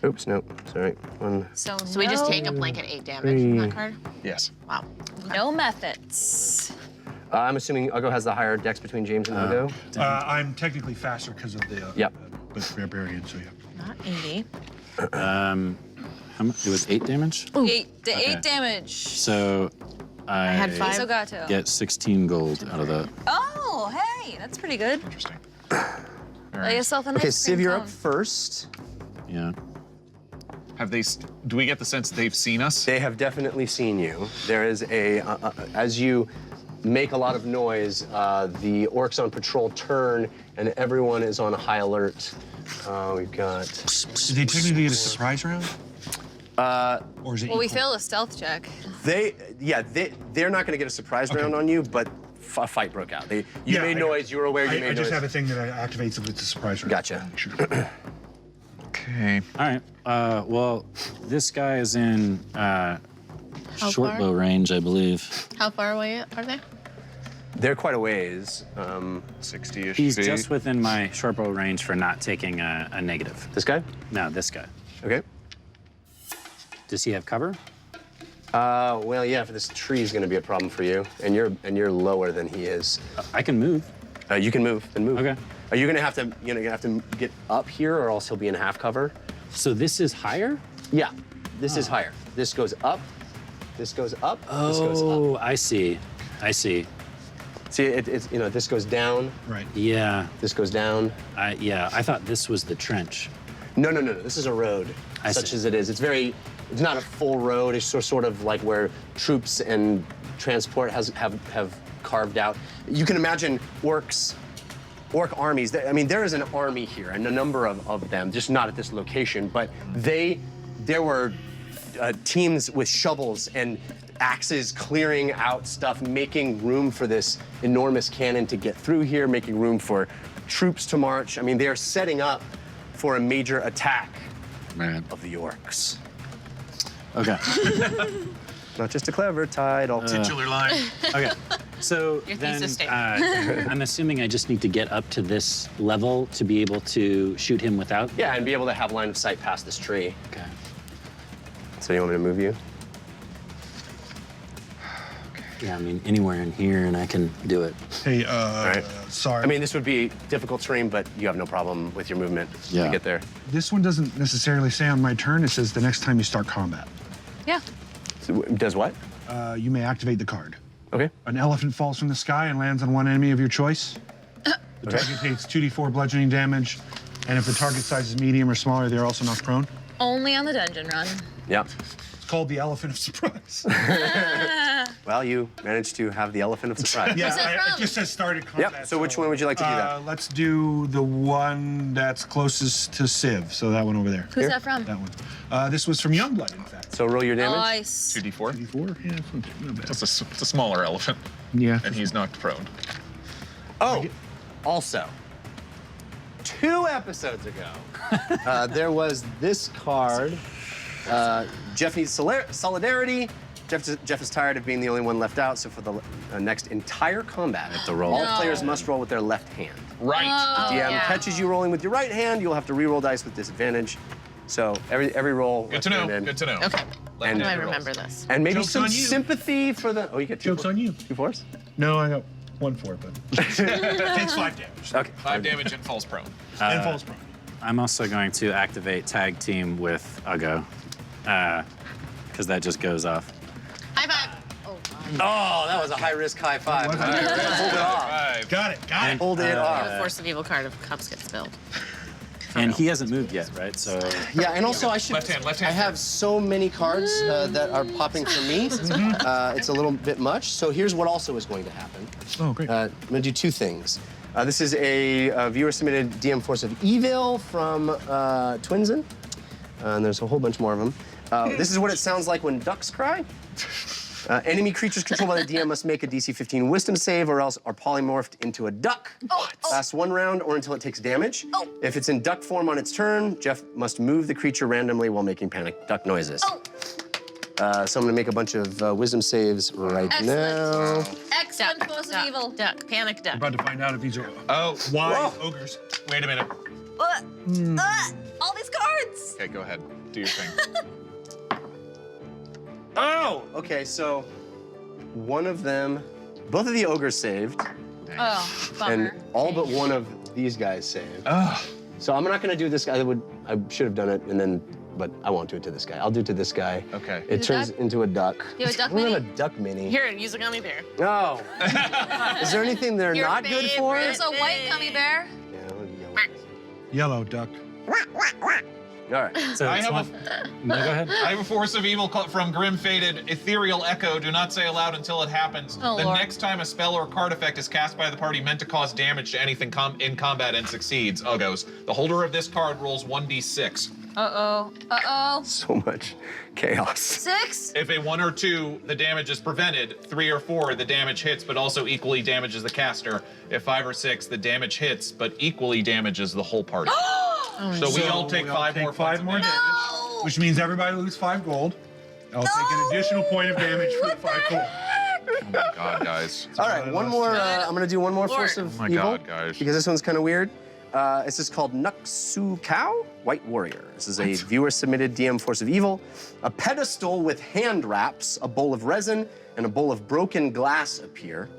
S6: Oops, nope, sorry. 1.
S3: So
S8: So we just take a blanket 8 damage from that card?
S5: Yes.
S8: Wow.
S3: no methods.
S6: I'm assuming Ugo has the higher dex between James and Ugo.
S7: I'm technically faster because of the
S6: Yep.
S7: barbarian, so yeah.
S8: Not 80.
S9: How much? It was 8 damage?
S3: 8 damage.
S9: So I
S8: had 5.
S3: Queso Gato.
S9: get 16 gold out of that.
S3: Oh, hey, that's pretty good.
S5: Interesting.
S3: Lay yourself a nice
S6: Okay, Civ,
S3: cream
S6: you're
S3: cone.
S6: up first.
S9: Yeah.
S5: Have they? Do we get the sense that they've seen us?
S6: They have definitely seen you. There is a, as you make a lot of noise, the orcs on patrol turn, and everyone is on high alert. We've got.
S7: Did they technically get a surprise round? Or is it
S3: Well, we
S7: equal?
S3: failed a stealth check.
S6: They're not going to get a surprise round on you, but a fight broke out. You made noise. You were aware. You made
S7: I
S6: noise.
S7: just have a thing that activates if it's a surprise round.
S6: Gotcha.
S7: Sure.
S5: Okay.
S9: All right. Well, this guy is in short
S8: far?
S9: bow range, I believe.
S8: How far away are they?
S6: They're quite a ways.
S5: 60-ish
S9: He's
S5: feet.
S9: just within my short bow range for not taking a negative.
S6: This guy?
S9: No, this guy.
S6: Okay.
S9: Does he have cover?
S6: Well, yeah. For this tree is going to be a problem for you, and you're lower than he is.
S9: I can move.
S6: You can move. Then move.
S9: Okay.
S6: Are you gonna have to get up here, or else he'll be in half cover?
S9: So this is higher?
S6: Yeah. This is higher. This goes up. This goes up. This goes up.
S9: Oh, I see. I see.
S6: See, it's this goes down.
S7: Right.
S9: Yeah.
S6: This goes down.
S9: I thought this was the trench.
S6: No. This is a road,
S9: I
S6: such
S9: see.
S6: as it is. It's very it's not a full road. It's sort of like where troops and transport have carved out. You can imagine orc armies. I mean, there is an army here, and a number of them, just not at this location, but there were teams with shovels and axes clearing out stuff, making room for this enormous cannon to get through here, making room for troops to march. I mean, they are setting up for a major attack of the Orcs.
S9: Okay.
S6: Not just a clever title.
S7: Titular line.
S9: Okay. So
S8: Your
S9: then
S8: thesis statement.
S9: I'm assuming I just need to get up to this level to be able to shoot him without.
S6: Yeah, and be able to have line of sight past this tree.
S9: Okay.
S6: So you want me to move you?
S9: Yeah, I mean anywhere in here, and I can do it.
S7: Hey,
S6: right.
S7: sorry.
S6: I mean, this would be difficult terrain, but you have no problem with your movement
S9: Yeah.
S6: to get there.
S7: this one doesn't necessarily say on my turn. It says the next time you start combat.
S3: Yeah.
S6: So, does what?
S7: You may activate the card.
S6: Okay.
S7: An elephant falls from the sky and lands on one enemy of your choice. The target takes 2d4 bludgeoning damage, and if the target size is medium or smaller, they're also knocked prone.
S3: Only on the dungeon run.
S6: Yeah.
S7: It's called the elephant of surprise.
S6: Well, you managed to have the elephant of surprise.
S7: Yeah,
S3: that
S7: it
S3: from?
S7: just says started combat.
S6: Yep. So which one would you like to do that?
S7: Let's do the one that's closest to Civ. So that one over there.
S3: Who's that from?
S7: That one. This was from Youngblood, in fact.
S6: So roll your damage.
S3: Nice.
S5: 2d4.
S7: 4? Yeah, not bad.
S5: It's a smaller elephant,
S7: Yeah.
S5: and he's knocked prone.
S6: Oh, also, 2 episodes ago, there was this card. Jeff needs solidarity. Jeff is tired of being the only one left out, so for the next entire combat, all players must roll with their left hand.
S5: Right.
S3: Oh,
S6: DM
S3: yeah.
S6: catches you rolling with your right hand, you'll have to re-roll dice with disadvantage. So every roll.
S5: Good to know. Good to know.
S8: Okay.
S6: And-
S8: I remember this.
S6: And maybe
S7: Joke's
S6: some
S7: on you.
S6: sympathy for the. Oh, you get 2.
S7: Joke's on you.
S6: 2 fours?
S7: No, I got 1 4, but takes 5 damage.
S6: Okay.
S5: 5 damage and falls prone.
S7: And falls prone.
S9: I'm also going to activate tag team with Uggo, because that just goes off.
S8: High five. Oh,
S6: Oh, that was a high risk high five.
S7: Was it?
S6: Hold it off.
S5: 5.
S7: Got it. Got it.
S6: Hold it off.
S8: the Force of Evil card of cups gets spilled.
S9: And he hasn't moved yet, right? So
S6: Yeah, and also I should.
S5: Left hand.
S6: I have so many cards that are popping for me. It's a little bit much. So here's what also is going to happen.
S7: Oh, great.
S6: I'm going to do 2 things. This is a viewer-submitted DM Force of Evil from Twinsen. And there's a whole bunch more of them. This is what it sounds like when ducks cry. Enemy creatures controlled by the DM must make a DC 15 Wisdom save or else are polymorphed into a duck. Lasts 1 round or until it takes damage. If it's in duck form on its turn, Jeff must move the creature randomly while making panic duck noises. So I'm gonna make a bunch of wisdom saves right now.
S3: Excellent Force of Evil.
S8: Duck. Panic duck.
S7: About to find out if these are
S5: Oh,
S7: wise ogres.
S5: wait a minute.
S3: All these cards.
S5: Okay, go ahead. Do your thing.
S6: Oh! Okay, so one of them, both of the ogres saved,
S3: Oh, bummer.
S6: and all but one of these guys saved. So I'm not gonna do this guy. I should have done it, but I won't do it to this guy. I'll do it to this guy.
S5: Okay.
S6: It
S3: Is it
S6: turns
S3: duck?
S6: into a duck.
S3: You have a duck
S6: I don't
S3: mini?
S6: have a duck mini.
S8: Here, use a gummy bear.
S6: No. Is there anything they're
S8: Your
S6: not good for?
S8: favorite.
S3: There's a white gummy bear.
S6: Yeah, I'm gonna yell.
S7: Yellow duck.
S6: All right.
S9: So
S5: I
S9: it's
S5: have
S9: one- No, go ahead.
S5: I have a Force of Evil from Grim Fated. Ethereal Echo. Do not say aloud until it happens.
S3: Oh,
S5: the
S3: Lord.
S5: next time a spell or card effect is cast by the party meant to cause damage to anything in combat and succeeds, Uggos, the holder of this card rolls 1d6.
S3: Uh-oh. Uh-oh.
S6: So much chaos.
S3: 6?
S5: If a 1 or 2, the damage is prevented. 3 or 4, the damage hits, but also equally damages the caster. If 5 or 6, the damage hits, but equally damages the whole party. So we all take 5 more points of damage.
S3: No!
S7: Which means everybody lose 5 gold. I'll take an additional point of damage for the 5 gold.
S5: Oh my god, guys.
S6: All right, one more. I'm gonna do one more
S8: Lord.
S6: Force of
S5: Oh my
S6: Evil.
S5: God, guys.
S6: Because this one's kind of weird. This is called Nuxu Cow, White Warrior. This is a viewer-submitted DM Force of Evil. A pedestal with hand wraps, a bowl of resin, and a bowl of broken glass appear.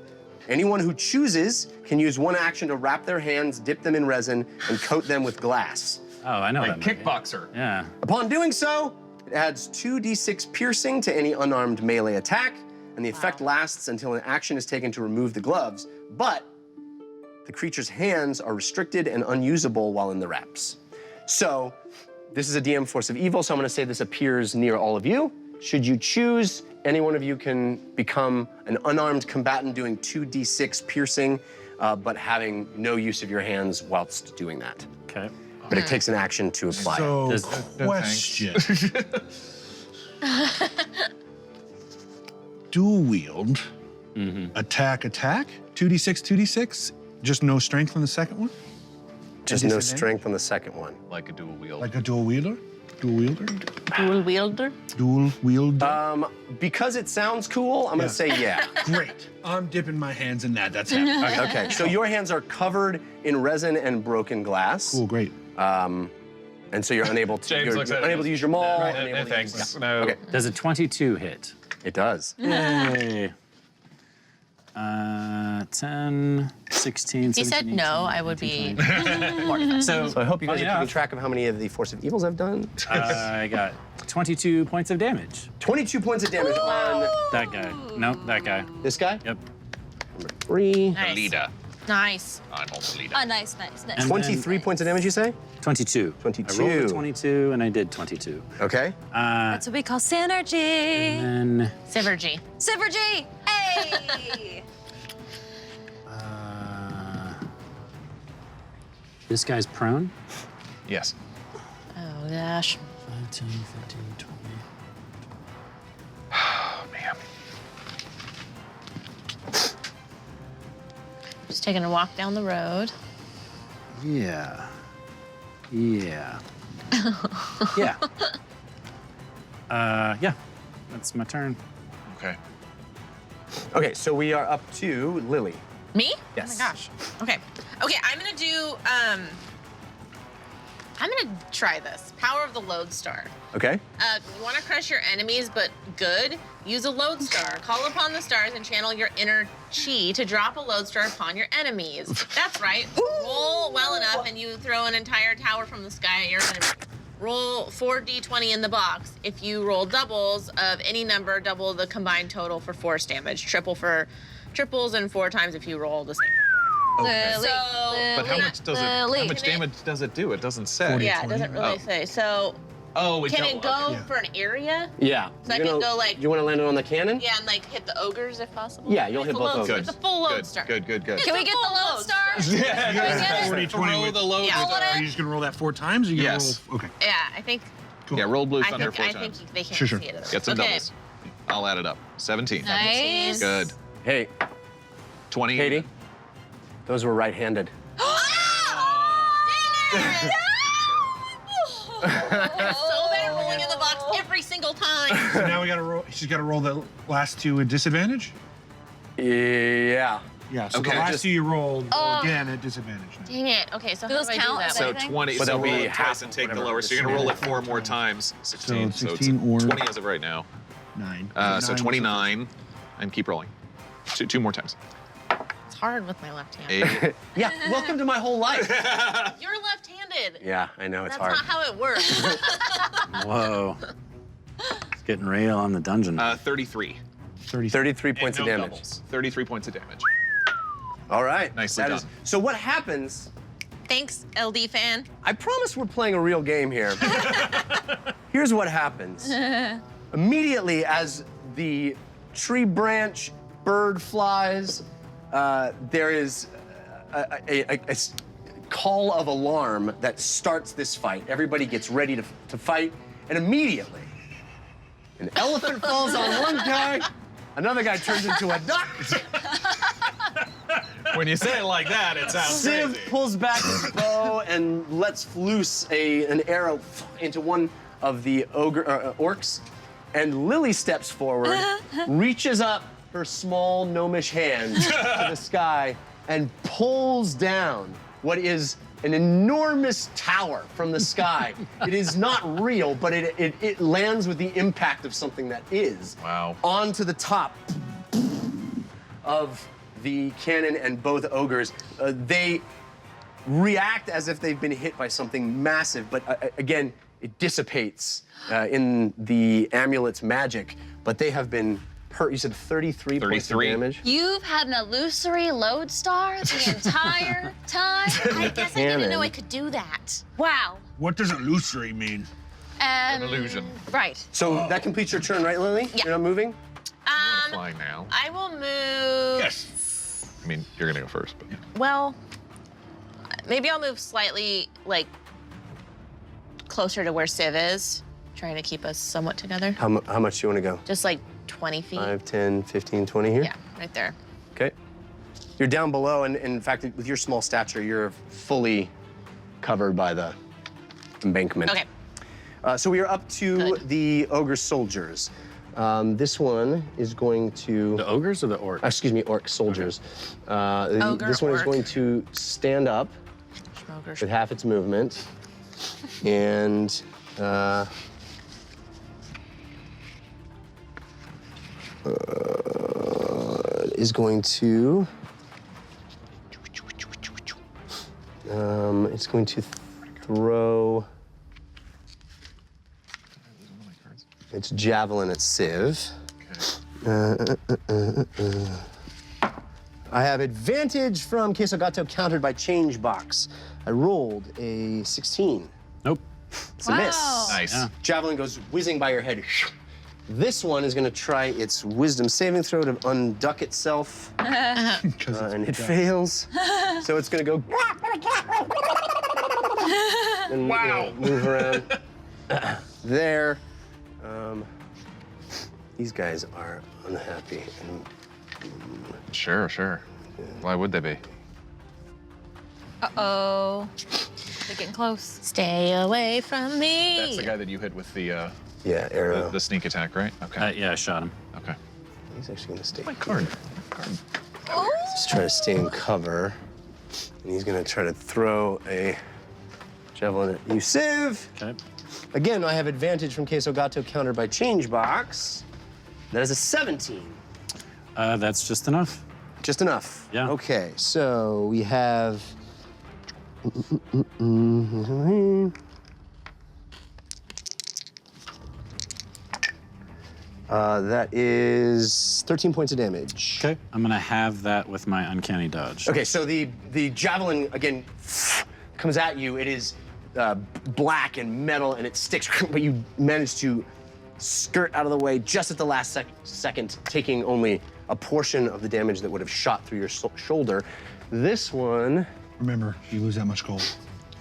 S6: Anyone who chooses can use 1 action to wrap their hands, dip them in resin, and coat them with glass.
S9: Oh, I know
S5: Like
S9: that movie.
S5: Kickboxer.
S9: Yeah.
S6: Upon doing so, it adds 2d6 piercing to any unarmed melee attack, and the effect lasts until an action is taken to remove the gloves, but the creature's hands are restricted and unusable while in the wraps. So, this is a DM Force of Evil, so I'm gonna say this appears near all of you. Should you choose, any one of you can become an unarmed combatant doing 2d6 piercing, but having no use of your hands whilst doing that.
S9: Okay.
S6: But it takes an action to apply it.
S7: So, question. Dual wield, attack, 2d6, 2d6, just no strength on the second one?
S6: Just no strength on the second one.
S5: Like a dual wield.
S7: Like a dual wielder? Dual wielder?
S8: Dual wielder?
S7: Dual wielder?
S6: Because it sounds cool, I'm gonna say yeah.
S7: Great. I'm dipping my hands in that. That's happening.
S6: Okay, so your hands are covered in resin and broken glass.
S7: Cool, great.
S6: And so you're unable to,
S5: James
S6: you're
S5: looks at
S6: unable
S5: it.
S6: to use your maul.
S5: No,
S6: unable to use-
S5: thanks. No.
S6: Okay,
S9: Does a 22 hit?
S6: it does.
S9: Yay. 10, 16,
S8: If you
S9: 17,
S8: said
S9: 18,
S8: no, I would be
S9: 20.
S8: mortified.
S9: So
S6: So I hope you guys
S9: funny
S6: are keeping
S9: enough,
S6: track of how many of the Force of Evils I've done.
S9: I got 22 points of damage.
S6: 22 points of damage on
S9: That guy. Nope, that guy.
S6: this guy.
S9: Yep.
S6: Number 3.
S8: Nice.
S5: Leader.
S8: Nice.
S5: I'm also leader.
S3: Oh, nice.
S9: And
S6: 23 points of damage, you say?
S9: 22.
S6: 22.
S9: I rolled a 22 and I did 22.
S6: Okay.
S3: That's what we call synergy.
S9: And
S8: Syvergy.
S3: Synergy. Hey.
S9: this guy's prone.
S5: Yes.
S8: Oh, gosh.
S9: 5, 10, 15, 20.
S5: Oh, man.
S8: Just taking a walk down the road.
S9: Yeah. Yeah. Yeah. Yeah. That's my turn.
S5: Okay.
S6: Okay, so we are up to Lily.
S8: Me?
S6: Yes.
S8: Oh my gosh. Okay. Okay, I'm gonna do, I'm gonna try this. Power of the Lodestar.
S6: Okay.
S8: You wanna crush your enemies, but good? Use a Lodestar. Call upon the stars and channel your inner chi to drop a Lodestar upon your enemies. That's right. Roll well enough and you throw an entire tower from the sky at your enemy. Roll 4d20 in the box. If you roll doubles of any number, double the combined total for force damage. Triple for triples and 4 times if you roll the same.
S5: Okay.
S8: So,
S5: But how much does it? How
S3: Lily.
S5: much damage does it do? It doesn't say.
S8: yeah, it doesn't really
S5: Oh.
S8: say. So,
S5: Oh,
S8: can it go
S7: Yeah.
S8: for an area?
S6: Yeah.
S8: So I
S6: You're
S8: can
S6: gonna-
S8: go, like-
S6: You want to land it on the cannon?
S8: Yeah, and like hit the ogres if possible.
S6: Yeah, you'll hit
S8: The
S6: both
S8: Lodestar.
S6: ogres.
S8: The full
S5: Good,
S8: Lodestar.
S5: good, good, good.
S3: Can we get the Lodestar?
S5: Yeah,
S3: Can we get it?
S7: 40-20
S5: Throw
S7: with-
S5: the load.
S8: Yeah.
S7: Are you just gonna roll that 4 times? Or you
S5: Yes.
S7: Roll... Okay.
S8: Yeah, I think
S7: Cool.
S5: Yeah, roll blue
S8: I
S5: thunder
S8: think
S5: 4
S8: I
S5: times.
S8: think they can't
S7: Sure.
S8: see it.
S5: Get some
S8: Okay.
S5: doubles. I'll add it up. 17.
S3: Nice.
S5: Good.
S6: Hey,
S5: 20.
S6: Katie. Those were right-handed.
S8: So bad at rolling in the box every single time.
S7: So now we gotta roll. She's gotta roll the last 2 at disadvantage.
S6: Yeah.
S7: Yeah. So
S5: Okay,
S7: the last
S5: just-
S7: 2 you rolled again at disadvantage. Now.
S8: Dang it. Okay, so
S3: Do
S8: how
S3: those
S8: do I do
S3: count
S8: that?
S3: as
S5: So
S3: anything?
S5: 20.
S6: But
S5: So
S6: there'll be
S5: roll it
S6: half
S5: twice and take the
S6: whatever
S5: lower. So you're gonna roll it 4 more
S7: 4
S5: times. 16.
S7: So
S5: it's
S7: 16 or
S5: 20 as of right now.
S7: 9.
S5: So 29, and keep rolling. Two more times.
S8: It's hard with my left hand.
S5: 8.
S6: Yeah. Welcome to my whole life.
S8: You're left-handed.
S6: Yeah, I know it's
S8: That's
S6: hard.
S8: not how it works.
S9: Whoa. It's getting real on the dungeon.
S5: 33.
S6: 33 points
S5: And
S6: of
S5: no
S6: damage.
S5: doubles. 33 points of damage.
S6: All right.
S5: Nicely
S6: That
S5: done.
S6: is- so what happens?
S8: Thanks, LD fan.
S6: I promise we're playing a real game here. Here's what happens. Immediately as the tree branch bird flies, there is a call of alarm that starts this fight. Everybody gets ready to fight, and immediately an elephant falls on one guy, another guy turns into a duck.
S5: When you say it like that, it sounds
S6: Civ
S5: crazy.
S6: pulls back his bow and lets loose an arrow into one of the orcs. And Lily steps forward, reaches up her small gnomish hand to the sky, and pulls down what is an enormous tower from the sky. It is not real, but it lands with the impact of something that is.
S5: Wow.
S6: Onto the top of the cannon, and both ogres, they react as if they've been hit by something massive, but again, it dissipates in the amulet's magic, but they have been You said 33 points of
S5: 33.
S6: damage.
S3: You've had an illusory lodestar the entire time.
S8: I guess I didn't know I could do that. Wow.
S7: What does illusory mean?
S3: An
S5: illusion.
S3: Right.
S6: So that completes your turn, right, Lily?
S8: Yeah.
S6: You're not moving?
S5: Flying now.
S8: I will move.
S7: Yes.
S5: I mean, you're gonna go first, but
S8: Well, maybe I'll move slightly, like, closer to where Civ is, trying to keep us somewhat together.
S6: How much do you want to go?
S8: Just like 20 feet.
S6: 5, 10, 15, 20 here?
S8: Yeah, right there.
S6: Okay. You're down below, and in fact, with your small stature, you're fully covered by the embankment.
S8: Okay.
S6: So we are up to
S8: Good.
S6: the ogre soldiers. This one is going to...
S9: The ogres or the orcs?
S6: Excuse me, orc soldiers.
S8: Ogre,
S6: this one is
S8: orc.
S6: going to stand up
S8: Schmoger.
S6: with half its movement, and is going to. It's going to throw its javelin at Civ. I have advantage from Queso Gato countered by change box. I rolled a 16.
S9: Nope.
S6: It's a miss.
S5: nice.
S9: Yeah.
S6: Javelin goes whizzing by your head. This one is going to try its wisdom saving throw to unduck itself. And it fails. So it's going to go. And move around there. These guys are unhappy.
S5: Sure. Why would they be?
S3: Uh-oh. They're getting close.
S8: Stay away from me.
S5: That's the guy that you hit with the
S6: Yeah, arrow.
S5: the sneak attack, right? Okay.
S9: Yeah, I shot him.
S5: Okay.
S6: He's actually going to stay.
S5: My card.
S6: Just try to stay in cover. And he's going to try to throw a javelin at you, Civ.
S9: Okay.
S6: Again, I have advantage from Queso Gato countered by change box. That is a 17.
S9: That's just enough.
S6: Just enough.
S9: Yeah.
S6: Okay, so we have. That is 13 points of damage.
S9: Okay. I'm gonna have that with my uncanny dodge.
S6: Okay, so the javelin again comes at you. It is black and metal, and it sticks, but you manage to skirt out of the way just at the last second, taking only a portion of the damage that would have shot through your shoulder. This one.
S7: Remember, you lose that much gold.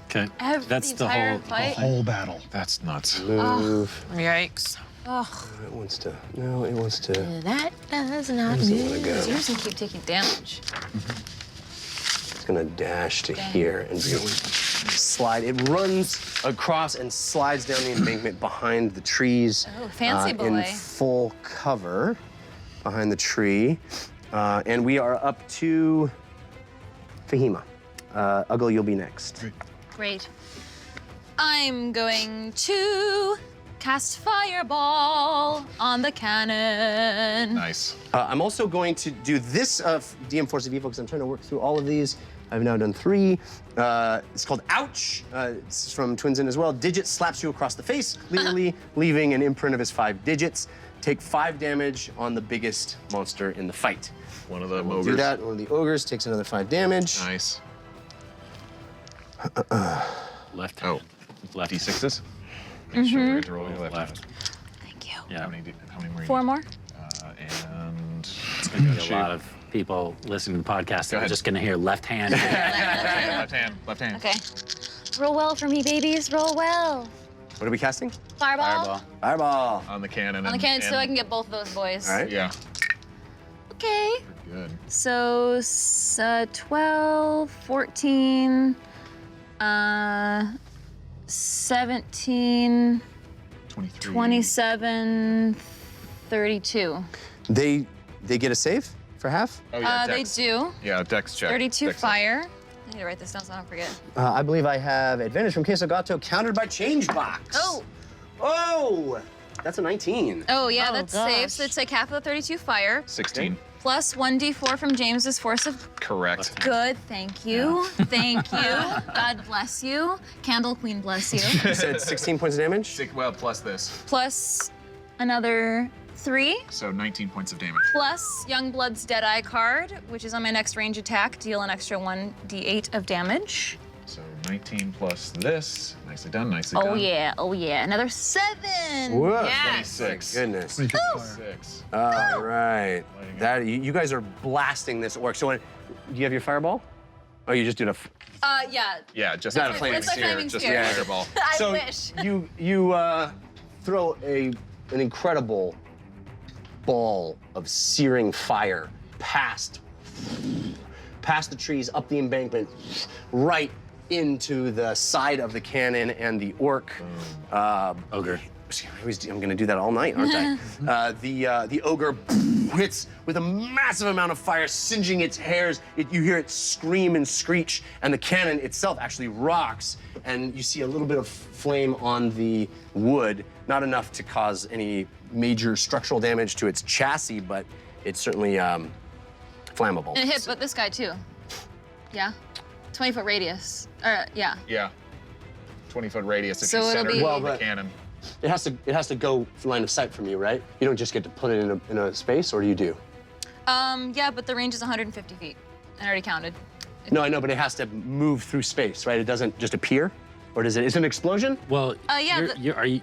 S9: Okay. That's the
S3: entire
S9: whole.
S3: fight?
S7: Whole battle.
S5: That's nuts.
S6: Move.
S8: Yikes.
S6: It wants to. No, it wants to.
S8: That does not
S6: Doesn't want to go.
S3: Seriously, keep taking damage.
S6: It's gonna dash to here and slide. It runs across and slides down the embankment behind the trees.
S3: Oh, fancy boy.
S6: In full cover behind the tree. And we are up to Fahima. Uggle, you'll be next.
S3: Great. I'm going to cast Fireball on the cannon.
S5: Nice.
S6: I'm also going to do this DM Force of Evil because I'm trying to work through all of these. I've now done 3. It's called Ouch. It's from Twins In as well. Digit slaps you across the face, clearly leaving an imprint of his 5 digits. Take 5 damage on the biggest monster in the fight.
S5: One of the
S6: We'll
S5: ogres.
S6: do that. One of the ogres takes another 5 damage.
S5: Nice.
S9: Left.
S5: Oh,
S9: Left.
S5: D6s? Make sure you roll your left.
S9: Left.
S3: Thank you.
S9: Yeah.
S5: How many more?
S3: 4 more?
S5: And
S9: It's gonna be a lot of people listening to the podcast that are
S5: ahead.
S9: just gonna hear left hand.
S5: left hand.
S3: Okay. Roll well for me, babies. Roll well.
S6: What are we casting?
S3: Fireball.
S6: Fireball.
S5: On the cannon.
S3: On the
S5: and-
S3: cannon so
S5: and-
S3: I can get both of those boys.
S6: All right.
S5: Yeah.
S3: Okay.
S5: Good.
S3: So 12, 14, 17,
S5: 23.
S3: 27, 32.
S6: They get a save for half?
S5: Oh, yeah,
S3: They
S5: dex.
S3: do.
S5: Yeah, dex check.
S3: 32
S5: Dex check.
S3: fire. I need to write this down so I don't forget.
S6: I believe I have advantage from Queso Gato countered by change box.
S3: Oh.
S6: Oh! That's a 19.
S3: Oh, yeah,
S8: Oh,
S3: that's
S8: gosh.
S3: safe. So take half of the 32 fire,
S5: 16.
S3: plus 1d4 from James's force of
S5: Correct.
S3: good. Thank you. Thank you. God bless you. Candle Queen bless you.
S6: You said 16 points of damage?
S5: Well, plus this.
S3: Plus another 3.
S5: So 19 points of damage.
S3: Plus Youngblood's Deadeye card, which is on my next range attack, deal an extra 1d8 of damage.
S5: So 19 plus this. Nicely done, nicely
S3: Oh
S5: done.
S3: yeah, oh yeah. Another 7.
S6: Whoa.
S8: Yes.
S5: 26.
S6: Goodness.
S5: 6.
S6: All right. That you guys are blasting this orc. So, do you have your fireball? Oh, you just did a.
S3: Yeah.
S5: Yeah, just
S6: Not a
S5: a
S6: flaming
S3: It's a
S6: sphere.
S3: flaming
S5: just
S3: sphere.
S5: a fireball.
S3: I
S6: So
S3: wish.
S6: you throw an incredible ball of searing fire past the trees, up the embankment, right into the side of the cannon, and the orc ogre. I'm gonna do that all night, aren't I? The ogre hits with a massive amount of fire, singeing its hairs. You hear it scream and screech, and the cannon itself actually rocks, and you see a little bit of flame on the wood. Not enough to cause any major structural damage to its chassis, but it's certainly flammable.
S3: And it hit, but this guy too. Yeah. 20-foot radius. Yeah.
S5: Yeah. 20-foot radius if
S3: So
S5: you
S3: it'll
S5: center
S3: be-
S5: it
S3: Well,
S5: on the
S6: but-
S5: cannon.
S6: It has to go for line of sight from you, right? You don't just get to put it in a space, or do you do?
S3: Yeah, but the range is 150 feet. I already counted.
S6: No, I know, but it has to move through space, right? It doesn't just appear, or does it? Is it an explosion?
S9: Well,
S3: yeah,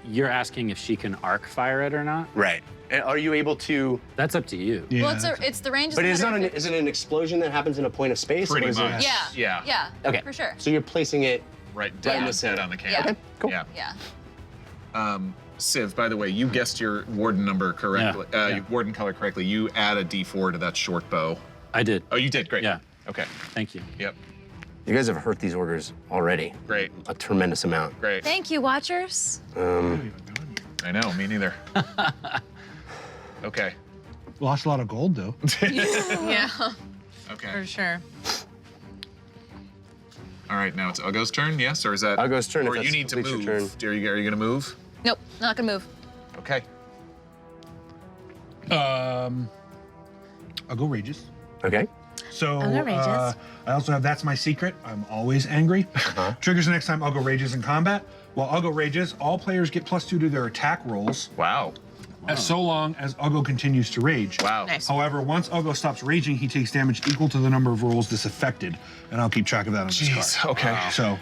S9: you're asking if she can arc fire it or not?
S6: Right. Are you able to?
S9: That's up to you.
S7: Yeah.
S3: Well, it's the range is
S6: But is it
S3: 150.
S6: an explosion that happens in a point of space?
S5: Pretty
S6: or is it-
S5: much.
S3: Yeah.
S5: Yeah.
S3: Yeah.
S6: Okay.
S3: For sure.
S6: So you're placing it.
S5: Right
S6: in
S5: down
S6: the
S5: dead
S6: center.
S5: on the cannon.
S3: Yeah.
S6: Okay, cool.
S3: Yeah.
S5: Civ, by the way, you guessed your warden number correctly.
S9: Yeah.
S5: Warden color correctly. You add a D4 to that short bow.
S9: I did.
S5: Oh, you did. Great.
S9: Yeah.
S5: Okay.
S9: Thank you.
S5: Yep.
S6: You guys have hurt these ogres already.
S5: Great.
S6: A tremendous amount.
S5: Great.
S3: Thank you, Watchers.
S5: I know. Me neither. Okay.
S7: Lost a lot of gold though.
S8: Yeah,
S5: Okay.
S8: for sure.
S5: All right. Now it's Ugo's turn. Yes, or is that?
S6: Ugo's turn, if
S5: Or you
S6: that's
S5: need to
S6: completes your
S5: move. Are you gonna move?
S3: Nope, not gonna move.
S5: Okay.
S7: I'll go rages.
S6: Okay.
S7: So
S8: I'll go rages.
S7: I also have That's My Secret. I'm always angry. Triggers the next time I'll go rages in combat. While I'll go rages, all players get +2 to their attack rolls,
S5: Wow.
S7: so long as Ugo continues to rage.
S5: Wow.
S8: Nice.
S7: However, once Ugo stops raging, he takes damage equal to the number of rolls this affected, and I'll keep track of that on this
S5: Jeez.
S7: card.
S5: Okay.
S7: So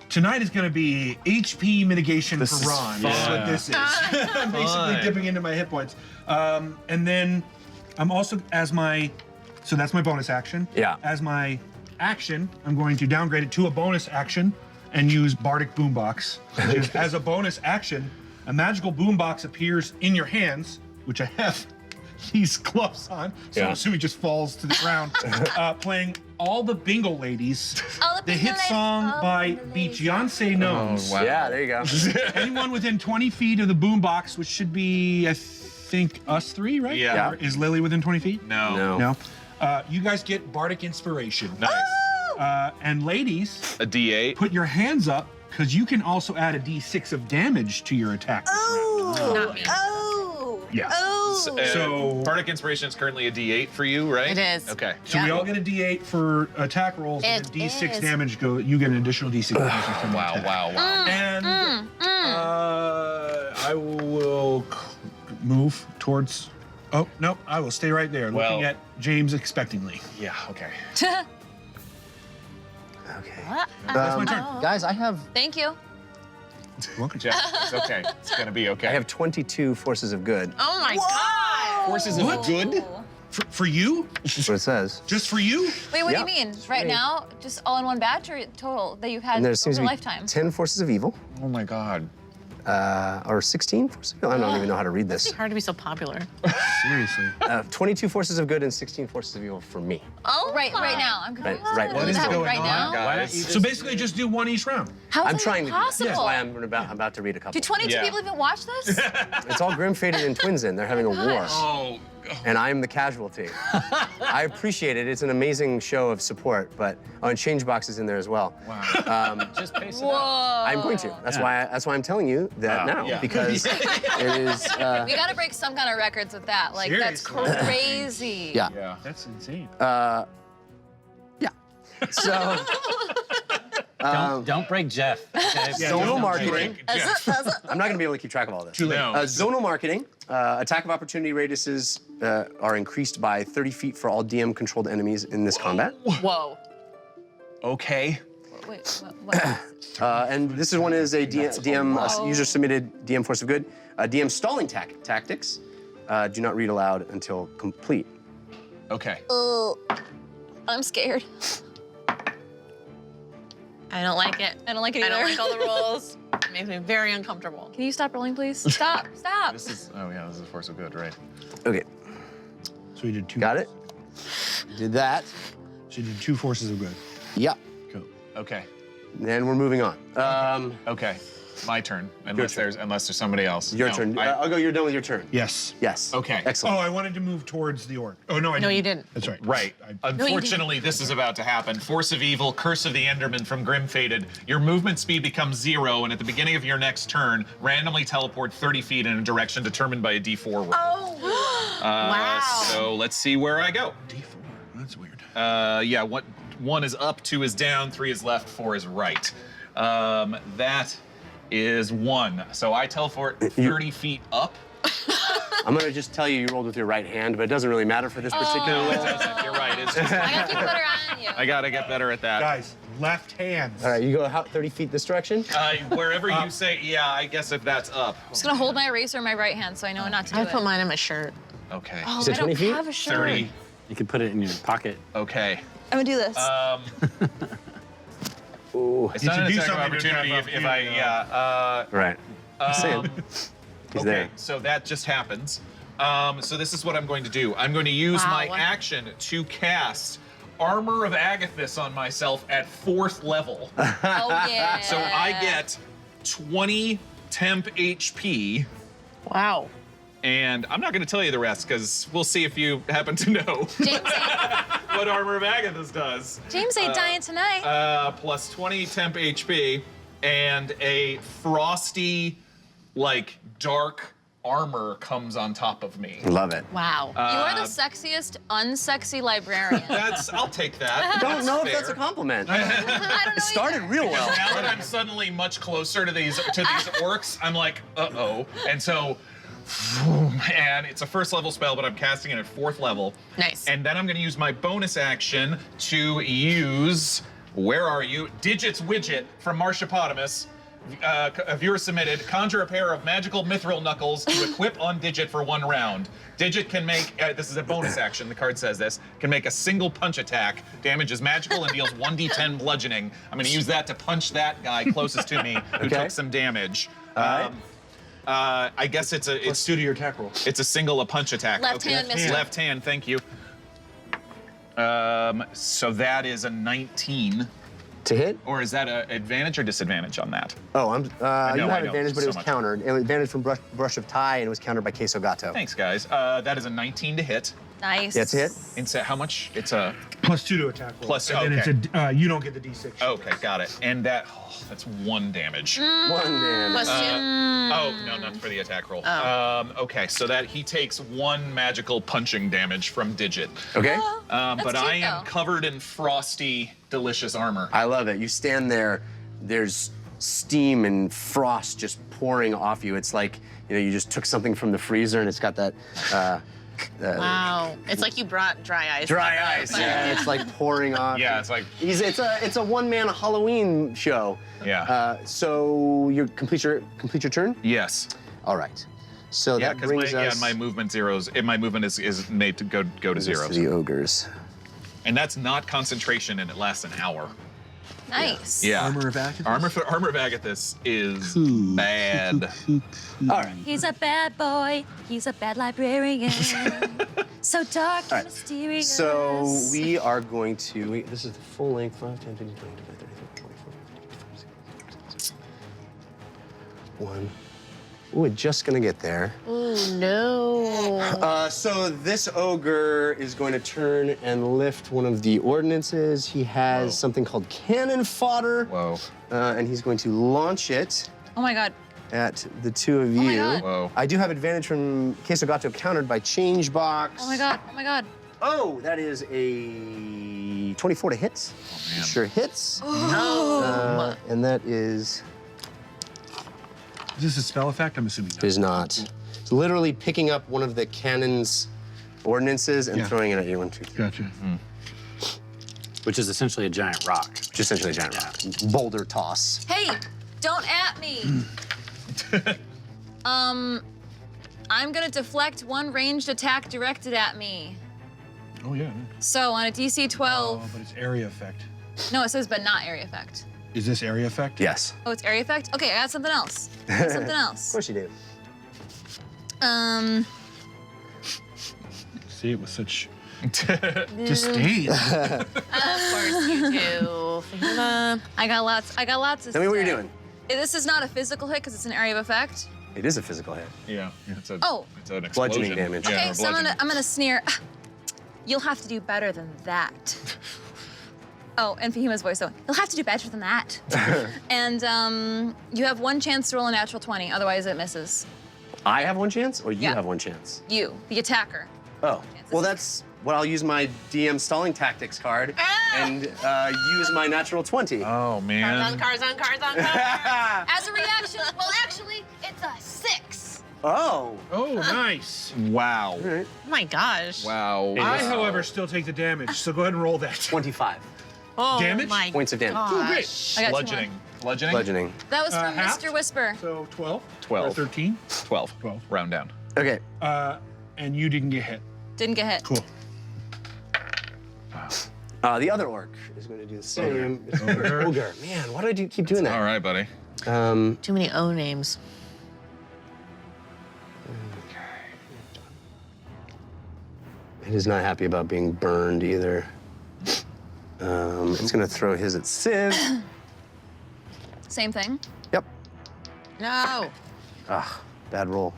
S7: tonight is going to be HP mitigation
S6: This
S7: for
S6: is
S7: Ron. That's what this is. I'm basically
S5: Fun.
S7: dipping into my hit points. And then I'm also, so that's my bonus action.
S6: Yeah.
S7: As my action, I'm going to downgrade it to a bonus action and use Bardic Boombox. Which is, as a bonus action, a magical boombox appears in your hands, which I have these gloves on, so
S6: Yeah.
S7: I'm assuming it just falls to the ground, playing All the Bingle Ladies,
S3: All the
S7: the
S3: Bingle
S7: hit
S3: Ladies,
S7: song
S3: all the
S7: by
S3: Bingle Ladies.
S7: Beyonce Knowles.
S5: wow.
S6: Yeah, there you go.
S7: Anyone within 20 feet of the boombox, which should be, I think, us three, right?
S5: Yeah.
S7: Or is Lily within 20 feet?
S5: No.
S6: No.
S7: No. You guys get Bardic Inspiration.
S5: Nice.
S7: And ladies,
S5: A D8.
S7: put your hands up, because you can also add a d6 of damage to your attack. this round.
S8: Not me.
S3: Oh.
S7: Yeah.
S3: Oh.
S7: So-
S5: Bardic Inspiration is currently a D8 for you, right?
S8: It is.
S5: Okay.
S7: So we all get a d8 for attack rolls, and
S8: It
S7: then d6
S8: is.
S7: damage you get an additional d6 damage from the
S5: Wow,
S7: attack.
S5: wow, wow.
S7: And I will move towards. Oh no! I will stay right there,
S5: Well-
S7: looking at James expectingly.
S5: Yeah, okay.
S6: Okay.
S7: That's my turn.
S6: Guys, I have
S3: Thank you.
S7: Welcome.
S5: Jeff, it's okay. It's gonna be okay.
S6: I have 22 forces of good.
S8: Oh my god!
S5: forces
S7: What?
S5: of good.
S7: For you?
S6: That's what it says.
S7: Just for you?
S3: Wait, what
S6: Yeah.
S3: do you mean? Right now, just all in one batch or total that you've had
S6: And there
S3: over
S6: seems
S3: a
S6: to be
S3: lifetime?
S6: 10 forces of evil,
S5: Oh my God.
S6: or 16 forces of evil. I don't even know how to read this.
S8: It's hard to be so popular.
S7: Seriously.
S6: 22 forces of good and 16 forces of evil for me.
S8: Oh,
S3: Right now. I'm confused.
S6: right. What
S3: Does
S6: is
S3: that happen
S6: going
S3: right
S5: on,
S3: now?
S5: guys?
S7: So basically, just do one each round.
S3: How is
S6: I'm
S3: that
S6: trying to do that.
S3: possible?
S6: That's why I'm about to read a couple.
S3: Do 22
S5: Yeah.
S3: people even watch this?
S6: It's all Grim Fated and Twins in. They're having a war.
S5: Oh.
S6: And I'm the casualty. I appreciate it. It's an amazing show of support, but and Changebox is in there as well.
S5: Wow.
S9: Just pace it
S3: Whoa.
S9: out.
S6: I'm going to. That's why I'm telling you that now
S5: Yeah.
S6: because it is.
S3: We gotta break some kind of records with that. Like, that's
S7: Seriously.
S3: crazy.
S6: Yeah.
S5: Yeah.
S7: That's insane.
S6: Yeah. So
S9: Don't break Jeff. Okay?
S7: Zonal
S6: marketing.
S5: Jeff.
S6: I'm not going to be able to keep track of all this.
S7: Too late.
S5: No.
S6: Zonal marketing. Attack of opportunity radiuses are increased by 30 feet for all DM-controlled enemies in this combat.
S8: Whoa.
S5: Okay.
S3: Wait, what?
S6: And this is one is a DM user-submitted DM force of good. DM stalling tactics. Do not read aloud until complete.
S5: Okay.
S3: Oh, I'm scared.
S8: I don't like it.
S3: I don't like it either.
S8: I don't like all the rolls. It makes me very uncomfortable.
S3: Can you stop rolling, please? Stop, stop.
S5: This is this is a force of good, right?
S6: Okay,
S7: So we did 2.
S6: got it. Did that.
S7: So you did 2 forces of good.
S6: Yeah.
S7: Cool.
S5: Okay.
S6: And we're moving on.
S5: Okay. My turn. Unless
S6: turn.
S5: there's somebody else.
S6: Your
S5: No,
S6: turn.
S5: I-
S6: I'll go. You're done with your turn.
S7: Yes.
S6: Yes.
S5: Okay.
S6: Excellent.
S7: Oh, I wanted to move towards the orc. Oh, no, I didn't.
S8: No, you didn't.
S7: That's right.
S5: Right.
S7: I-
S5: Unfortunately, this is about to happen. Force of Evil, Curse of the Enderman from Grim Fated. Your movement speed becomes 0, and at the beginning of your next turn, randomly teleport 30 feet in a direction determined by a D4 roll.
S8: Oh. Wow.
S5: So let's see where I go.
S7: D4. That's weird.
S5: Yeah, 1 is up, 2 is down, 3 is left, 4 is right. That is 1. So I teleport 30 feet up.
S6: I'm gonna just tell you rolled with your right hand, but it doesn't really matter for this particular
S5: No, it
S6: roll.
S5: doesn't. You're right. It's just,
S3: I gotta keep better on you.
S5: I gotta get better at that.
S7: Guys, left hands.
S6: All right, you go how, 30 feet this direction.
S5: Wherever you say, yeah, I guess if that's up.
S3: I'm just gonna hold my eraser in my right hand so I know not to do
S8: I
S3: it.
S8: put mine in my shirt.
S5: Okay.
S3: Oh,
S6: Is it
S3: I don't
S6: 20 feet?
S3: have a shirt.
S5: 30.
S9: You can put it in your pocket.
S5: Okay.
S3: I'm gonna do this.
S6: Ooh.
S5: It's
S7: You
S5: not
S7: should
S5: an
S7: do
S5: attack of
S7: something to
S5: opportunity
S7: attack
S5: if I,
S7: opportunity,
S5: yeah.
S6: Right. Same. He's
S5: Okay,
S6: there.
S5: so that just happens. So this is what I'm going to do. I'm going to use
S8: Wow.
S5: my action to cast Armor of Agathis on myself at 4th level.
S3: Oh yeah.
S5: So I get 20 temp HP,
S8: Wow.
S5: and I'm not going to tell you the rest because we'll see if you happen to know
S3: James,
S5: what Armor of Agathis does.
S3: James ain't dying tonight.
S5: Plus 20 temp HP and a frosty, like dark armor comes on top of me.
S6: Love it.
S8: Wow.
S3: You are the sexiest, unsexy librarian.
S5: I'll take that.
S6: Don't know if
S5: fair.
S6: that's a compliment.
S3: I don't know.
S6: It started
S3: either.
S6: real well.
S5: Now that I'm suddenly much closer to these orcs, I'm like, uh-oh. And so, and it's a 1st level spell, but I'm casting it at 4th level.
S8: Nice.
S5: And then I'm gonna use my bonus action to use, where are you? Digits Widget from Marshapotamus. A viewer submitted, conjure a pair of magical mithril knuckles to equip on Digit for 1 round. Digit can make, this is a bonus action, the card says this, can make a single punch attack, damages magical and deals 1d10 bludgeoning. I'm gonna use that to punch that guy closest to me who took some damage.
S6: right.
S5: I guess it's a,
S7: Let's do to your attack roll.
S5: it's a single punch attack.
S3: Left hand, mister.
S5: Left hand, thank you. So that is a 19.
S6: To hit?
S5: Or is that an advantage or disadvantage on that?
S6: Oh, you
S5: I
S6: have
S5: know,
S6: advantage, but
S5: so
S6: it was
S5: much.
S6: countered. It was advantage from brush of tie, and it was countered by queso gato.
S5: Thanks, guys. That is a 19 to hit.
S3: Nice.
S6: Yeah, it's a hit.
S5: And so how much? It's a
S7: +2 to attack roll.
S5: Plus-
S7: and then
S5: okay.
S7: it's a, you don't get the D6.
S5: okay, got it. And that's 1 damage.
S6: One man.
S8: +2.
S5: Oh no, not for the attack roll. Okay, so that he takes 1 magical punching damage from Digit.
S6: Okay.
S3: That's
S5: But
S3: cute,
S5: I am
S3: though.
S5: covered in frosty, delicious armor.
S6: I love it. You stand there. There's steam and frost just pouring off you. It's like you just took something from the freezer, and it's got that.
S8: Wow. It's like you brought dry ice.
S6: Dry ice. Yeah, it's like pouring off.
S5: Yeah, it's like
S6: It's a one-man Halloween show.
S5: yeah.
S6: So you complete your turn.
S5: Yes.
S6: All right. So
S5: Yeah,
S6: that
S5: because
S6: brings
S5: my
S6: us.
S5: my movement zeros. My movement is made to go to
S6: brings us
S5: zeros.
S6: to the ogres.
S5: And that's not concentration, and it lasts an hour.
S3: Nice.
S5: Yeah.
S7: Armor of Agathis?
S5: Armor of Agathis is bad.
S6: All right.
S3: He's a bad boy. He's a bad librarian. So dark and mysterious.
S6: So we are going to. This is the full length. 5, 10, 15, 20, 25, 30, 40, 45, 1. Ooh, we're just gonna get there.
S8: Ooh, no.
S6: So this ogre is going to turn and lift one of the ordinances. He has something called cannon fodder.
S5: Whoa.
S6: And he's going to launch it
S3: Oh my god.
S6: at the two of
S3: my
S6: you.
S3: God.
S5: Whoa.
S6: I do have advantage from Queso Gato countered by change box.
S3: Oh my god. Oh my god.
S6: Oh, that is a 24 to hit.
S5: man.
S6: Sure hits.
S8: No.
S6: And that is
S7: Is this a spell effect? I'm assuming not.
S6: is not. It's literally picking up one of the cannon's ordnances and
S7: Yeah.
S6: throwing it at you. 1, 2, 3.
S7: Gotcha.
S9: Which is essentially a giant rock.
S6: Just essentially a giant rock. Boulder toss.
S3: Hey, don't at me. I'm gonna deflect one ranged attack directed at me.
S7: Oh, yeah.
S3: So on a DC 12,
S7: Oh, but it's area effect.
S3: no, it says but not area effect.
S7: Is this area effect?
S6: Yes.
S3: Oh, it's area effect? Okay, I got something else. I got something
S6: Of
S3: else.
S6: course you do.
S7: See it with such disdain.
S8: Of course you do.
S3: I got lots of
S6: Tell me what you're
S3: stuff.
S6: doing.
S3: This is not a physical hit because it's an area of effect.
S6: It is a physical hit.
S5: Yeah. It's a,
S3: Oh.
S5: It's an explosion.
S6: Bludgeoning damage.
S5: Yeah,
S3: Okay,
S5: or
S3: so I'm
S5: bludgeoning.
S3: gonna sneer. You'll have to do better than that. Oh, and Fahima's voice though. You'll have to do better than that. And you have one chance to roll a natural 20, otherwise it misses.
S6: I have one chance, or you
S3: Yeah.
S6: have one chance?
S3: You, the attacker.
S6: Oh. Well, that's what I'll use my DM stalling tactics card and use my natural 20.
S5: Oh, man.
S8: Cards on cars.
S3: As a reaction, well, actually, it's a 6.
S6: Oh.
S7: Oh, nice.
S5: Wow.
S6: All right.
S8: Oh my gosh.
S5: Wow.
S7: I, however, still take the damage, so go ahead and roll that.
S6: 25
S8: Oh
S7: Damage?
S8: my
S6: points of damage.
S8: gosh.
S3: I got 2 more.
S5: Bludgeoning. Bludgeoning?
S6: Bludgeoning.
S3: That was from
S7: half?
S3: Mr. Whisper.
S7: So 12?
S5: 12.
S7: Or 13?
S5: 12.
S7: 12.
S5: Round down.
S6: Okay.
S7: And you didn't get hit.
S3: Didn't get hit.
S7: Cool.
S6: The other orc is going to do the same. It's Ogre. Man, why do I keep doing that?
S5: All right, buddy.
S8: Too many O names.
S6: It is not happy about being burned either. It's going to throw his at Civ.
S3: Same thing.
S6: Yep.
S8: No.
S6: Ah, bad roll.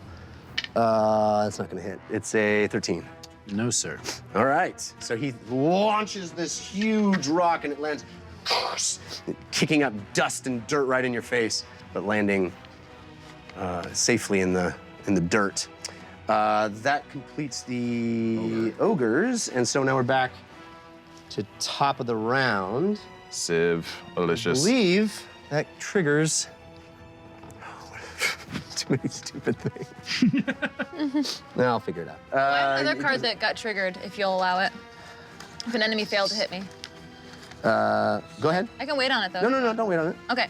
S6: That's not going to hit. It's a 13.
S9: No, sir.
S6: All right. So he launches this huge rock and it lands, kicking up dust and dirt right in your face, but landing safely in the dirt. That completes the ogres, and so now we're back to top of the round.
S5: Civ.
S6: I
S5: Malicious.
S6: believe that triggers. Too many stupid things. No, I'll figure it out.
S3: I have another card that got triggered, if you'll allow it. If an enemy failed to hit me.
S6: Go ahead.
S3: I can wait on it, though.
S6: No, don't wait on it.
S3: Okay.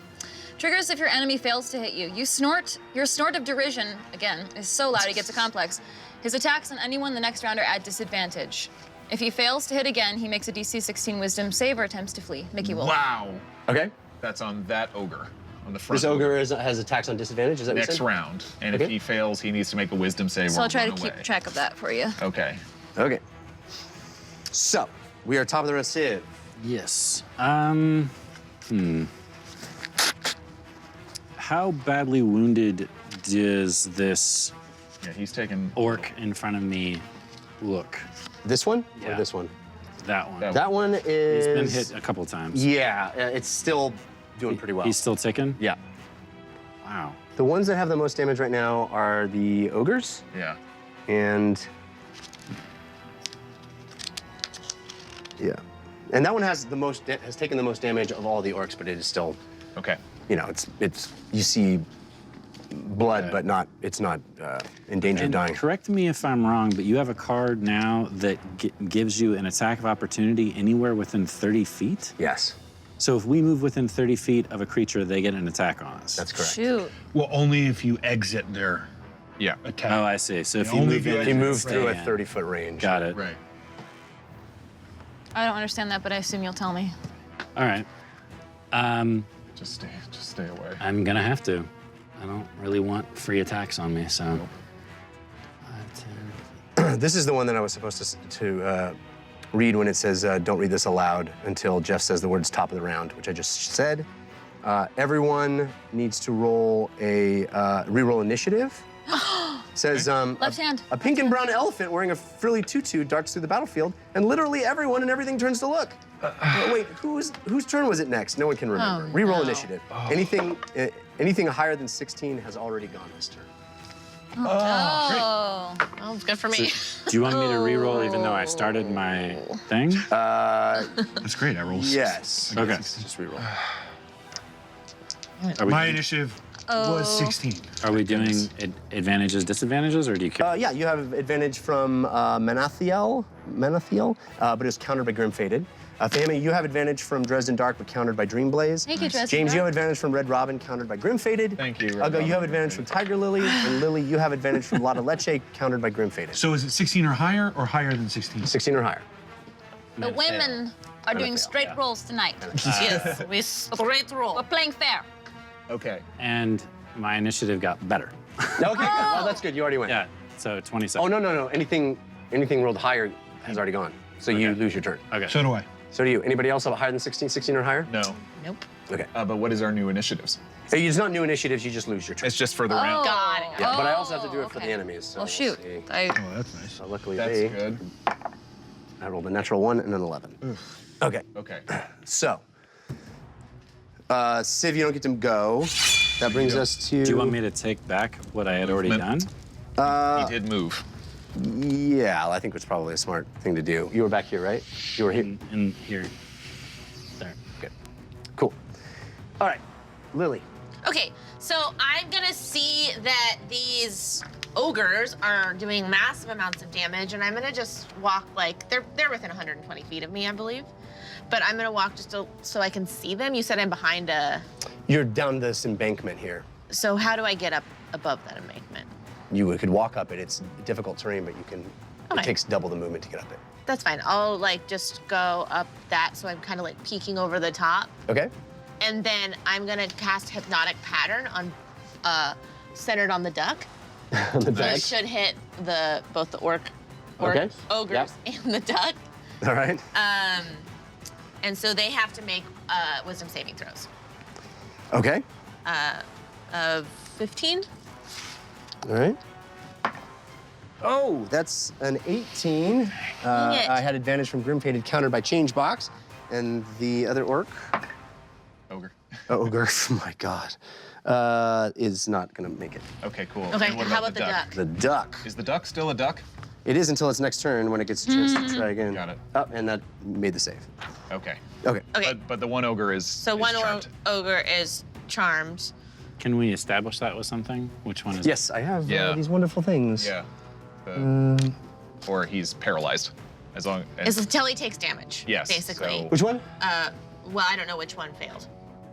S3: Triggers if your enemy fails to hit you. You snort. Your snort of derision, again, is so loud he gets a complex. His attacks on anyone the next round are at disadvantage. If he fails to hit again, he makes a DC 16 Wisdom save or attempts to flee. Mickey will.
S5: Wow.
S6: Okay.
S5: That's on that ogre. On the front.
S6: This ogre has attacks on disadvantage. Is that what you
S5: Next
S6: said?
S5: round. And
S6: Okay.
S5: if he fails, he needs to make a wisdom save
S3: So
S5: or
S3: I'll try to
S5: run
S3: keep
S5: away.
S3: track of that for you.
S5: Okay.
S6: Okay. So we are top of the round, Civ.
S9: Yes. How badly wounded does this
S5: Yeah, he's taking
S9: orc in front of me look?
S6: This one
S9: Yeah.
S6: or this one?
S9: That one.
S5: That
S6: That one is.
S9: He's been hit a couple times.
S6: Yeah, it's still doing pretty well.
S9: He's still ticking?
S6: Yeah.
S9: Wow.
S6: The ones that have the most damage right now are the ogres
S5: Yeah.
S6: and. Yeah. And that one has the most has taken the most damage of all the orcs, but it is still,
S5: Okay.
S6: you know, it's you see blood,
S5: Okay.
S6: but not it's not in danger of
S9: And
S6: dying.
S9: correct me if I'm wrong, but you have a card now that gives you an attack of opportunity anywhere within 30 feet?
S6: Yes,
S9: So if we move within 30 feet of a creature, they get an attack on us.
S6: that's correct.
S3: Shoot.
S7: Well, only if you exit their
S5: Yeah.
S7: attack.
S9: Oh, I see. So if
S7: Yeah,
S9: you
S7: only
S9: move
S7: if you
S9: in,
S6: He
S7: exit
S6: moves through a
S9: Yeah.
S6: 30-foot range.
S9: Got it.
S5: Right.
S3: I don't understand that, but I assume you'll tell me.
S9: All right.
S5: Just stay away.
S9: I'm gonna have to. I don't really want free attacks on me, so. 5, 10.
S6: This is the one that I was supposed to read when it says don't read this aloud until Jeff says the words top of the round, which I just said. Everyone needs to roll a reroll initiative. Says
S3: Left hand.
S6: A pink and brown elephant wearing a frilly tutu darts through the battlefield, and literally everyone and everything turns to look. Wait, whose turn was it next? No one can remember.
S8: Oh,
S6: Reroll
S8: no.
S6: initiative. Anything higher than 16 has already gone this turn.
S3: Oh.
S8: Oh, it's good for me.
S9: Do you want me to re-roll even though I started my thing?
S7: That's great. I rolled.
S6: Yes.
S9: Okay, just re-roll.
S7: My initiative was 16.
S9: Are we doing advantages, disadvantages, or do you care?
S6: Yeah, you have advantage from Menathiel, but it's countered by Grim Fated. Fahmy, you have advantage from Dresden Dark, but countered by Dream Blaze.
S3: Thank you, Dresden
S6: James, you have
S3: Dark.
S6: advantage from Red Robin, countered by Grim Fated.
S5: Thank you, Red
S6: Ugo, you
S5: Robin.
S6: have advantage from Tiger Lily, and Lily, you have advantage from Lotta Leche, countered by Grim Fated.
S7: So is it 16 or higher than 16?
S6: 16 or higher.
S3: The women are doing straight rolls tonight.
S8: Yes, we straight roll.
S3: We're playing fair.
S6: Okay.
S9: And my initiative got better.
S6: Okay, good. Well, that's good. You already went.
S9: Yeah, so 27.
S6: Oh, no. Anything rolled higher has already gone. So you lose your turn.
S9: Okay.
S7: So do I.
S6: So do you. Anybody else have higher than 16? 16 or higher?
S5: No.
S8: Nope.
S6: Okay.
S5: But what is our new initiatives?
S6: It's not new initiatives, you just lose your turn.
S5: It's just for the round.
S8: Got it.
S6: Yeah, but I also have to do it for
S3: okay.
S6: the enemies. So
S3: Well,
S6: let's
S3: shoot.
S6: see.
S7: Oh, that's nice.
S6: So luckily
S5: That's
S6: they,
S5: good.
S6: I rolled a natural 1 and an 11. Okay,
S5: Okay.
S6: so. Civ, you don't get to go. That brings us to.
S9: Do you want me to take back what I had already done?
S5: He did move.
S6: Yeah, I think it's probably a smart thing to do. You were back here, right? You were here.
S9: In here. There.
S6: Good. Cool. All right, Lily.
S8: Okay, so I'm gonna see that these ogres are doing massive amounts of damage, and I'm gonna just walk like they're within 120 feet of me, I believe. But I'm gonna walk just so I can see them. You said I'm behind a.
S6: You're down this embankment here.
S8: So how do I get up above that embankment?
S6: You could walk up it. It's difficult terrain, but you can.
S8: Okay.
S6: It takes double the movement to get up it.
S8: That's fine. I'll like just go up that, so I'm kind of like peeking over the top,
S6: Okay.
S8: and then I'm gonna cast Hypnotic Pattern on, centered on the duck.
S6: On the
S8: And
S6: deck.
S8: it should hit both the ogres
S6: Yep.
S8: and the duck.
S6: All right.
S8: And so they have to make wisdom saving throws.
S6: Okay.
S8: Of 15.
S6: All right. Oh, that's an 18.
S8: it.
S6: I had advantage from Grim Fated, countered by Change Box, and the other orc,
S5: Ogre.
S6: ogre. Oh my God, is not gonna make it.
S5: Okay, cool.
S8: Okay,
S5: And what
S8: how about the duck?
S6: The duck.
S5: Is the duck still a duck?
S6: It is until its next turn when it gets a chance to try again.
S5: Got it.
S6: Up, and that made the save.
S5: Okay.
S6: Okay.
S8: Okay,
S5: But the one ogre is.
S8: so
S5: is
S8: one
S5: charmed.
S8: ogre is charmed.
S9: Can we establish that with something? Which one is
S6: Yes, I have
S5: Yeah.
S6: these wonderful things.
S5: Yeah. Or he's paralyzed. As long
S8: It's
S5: as.
S8: until he takes damage.
S5: Yes,
S8: Basically.
S5: so-
S6: Which one?
S8: Well, I don't know which one failed.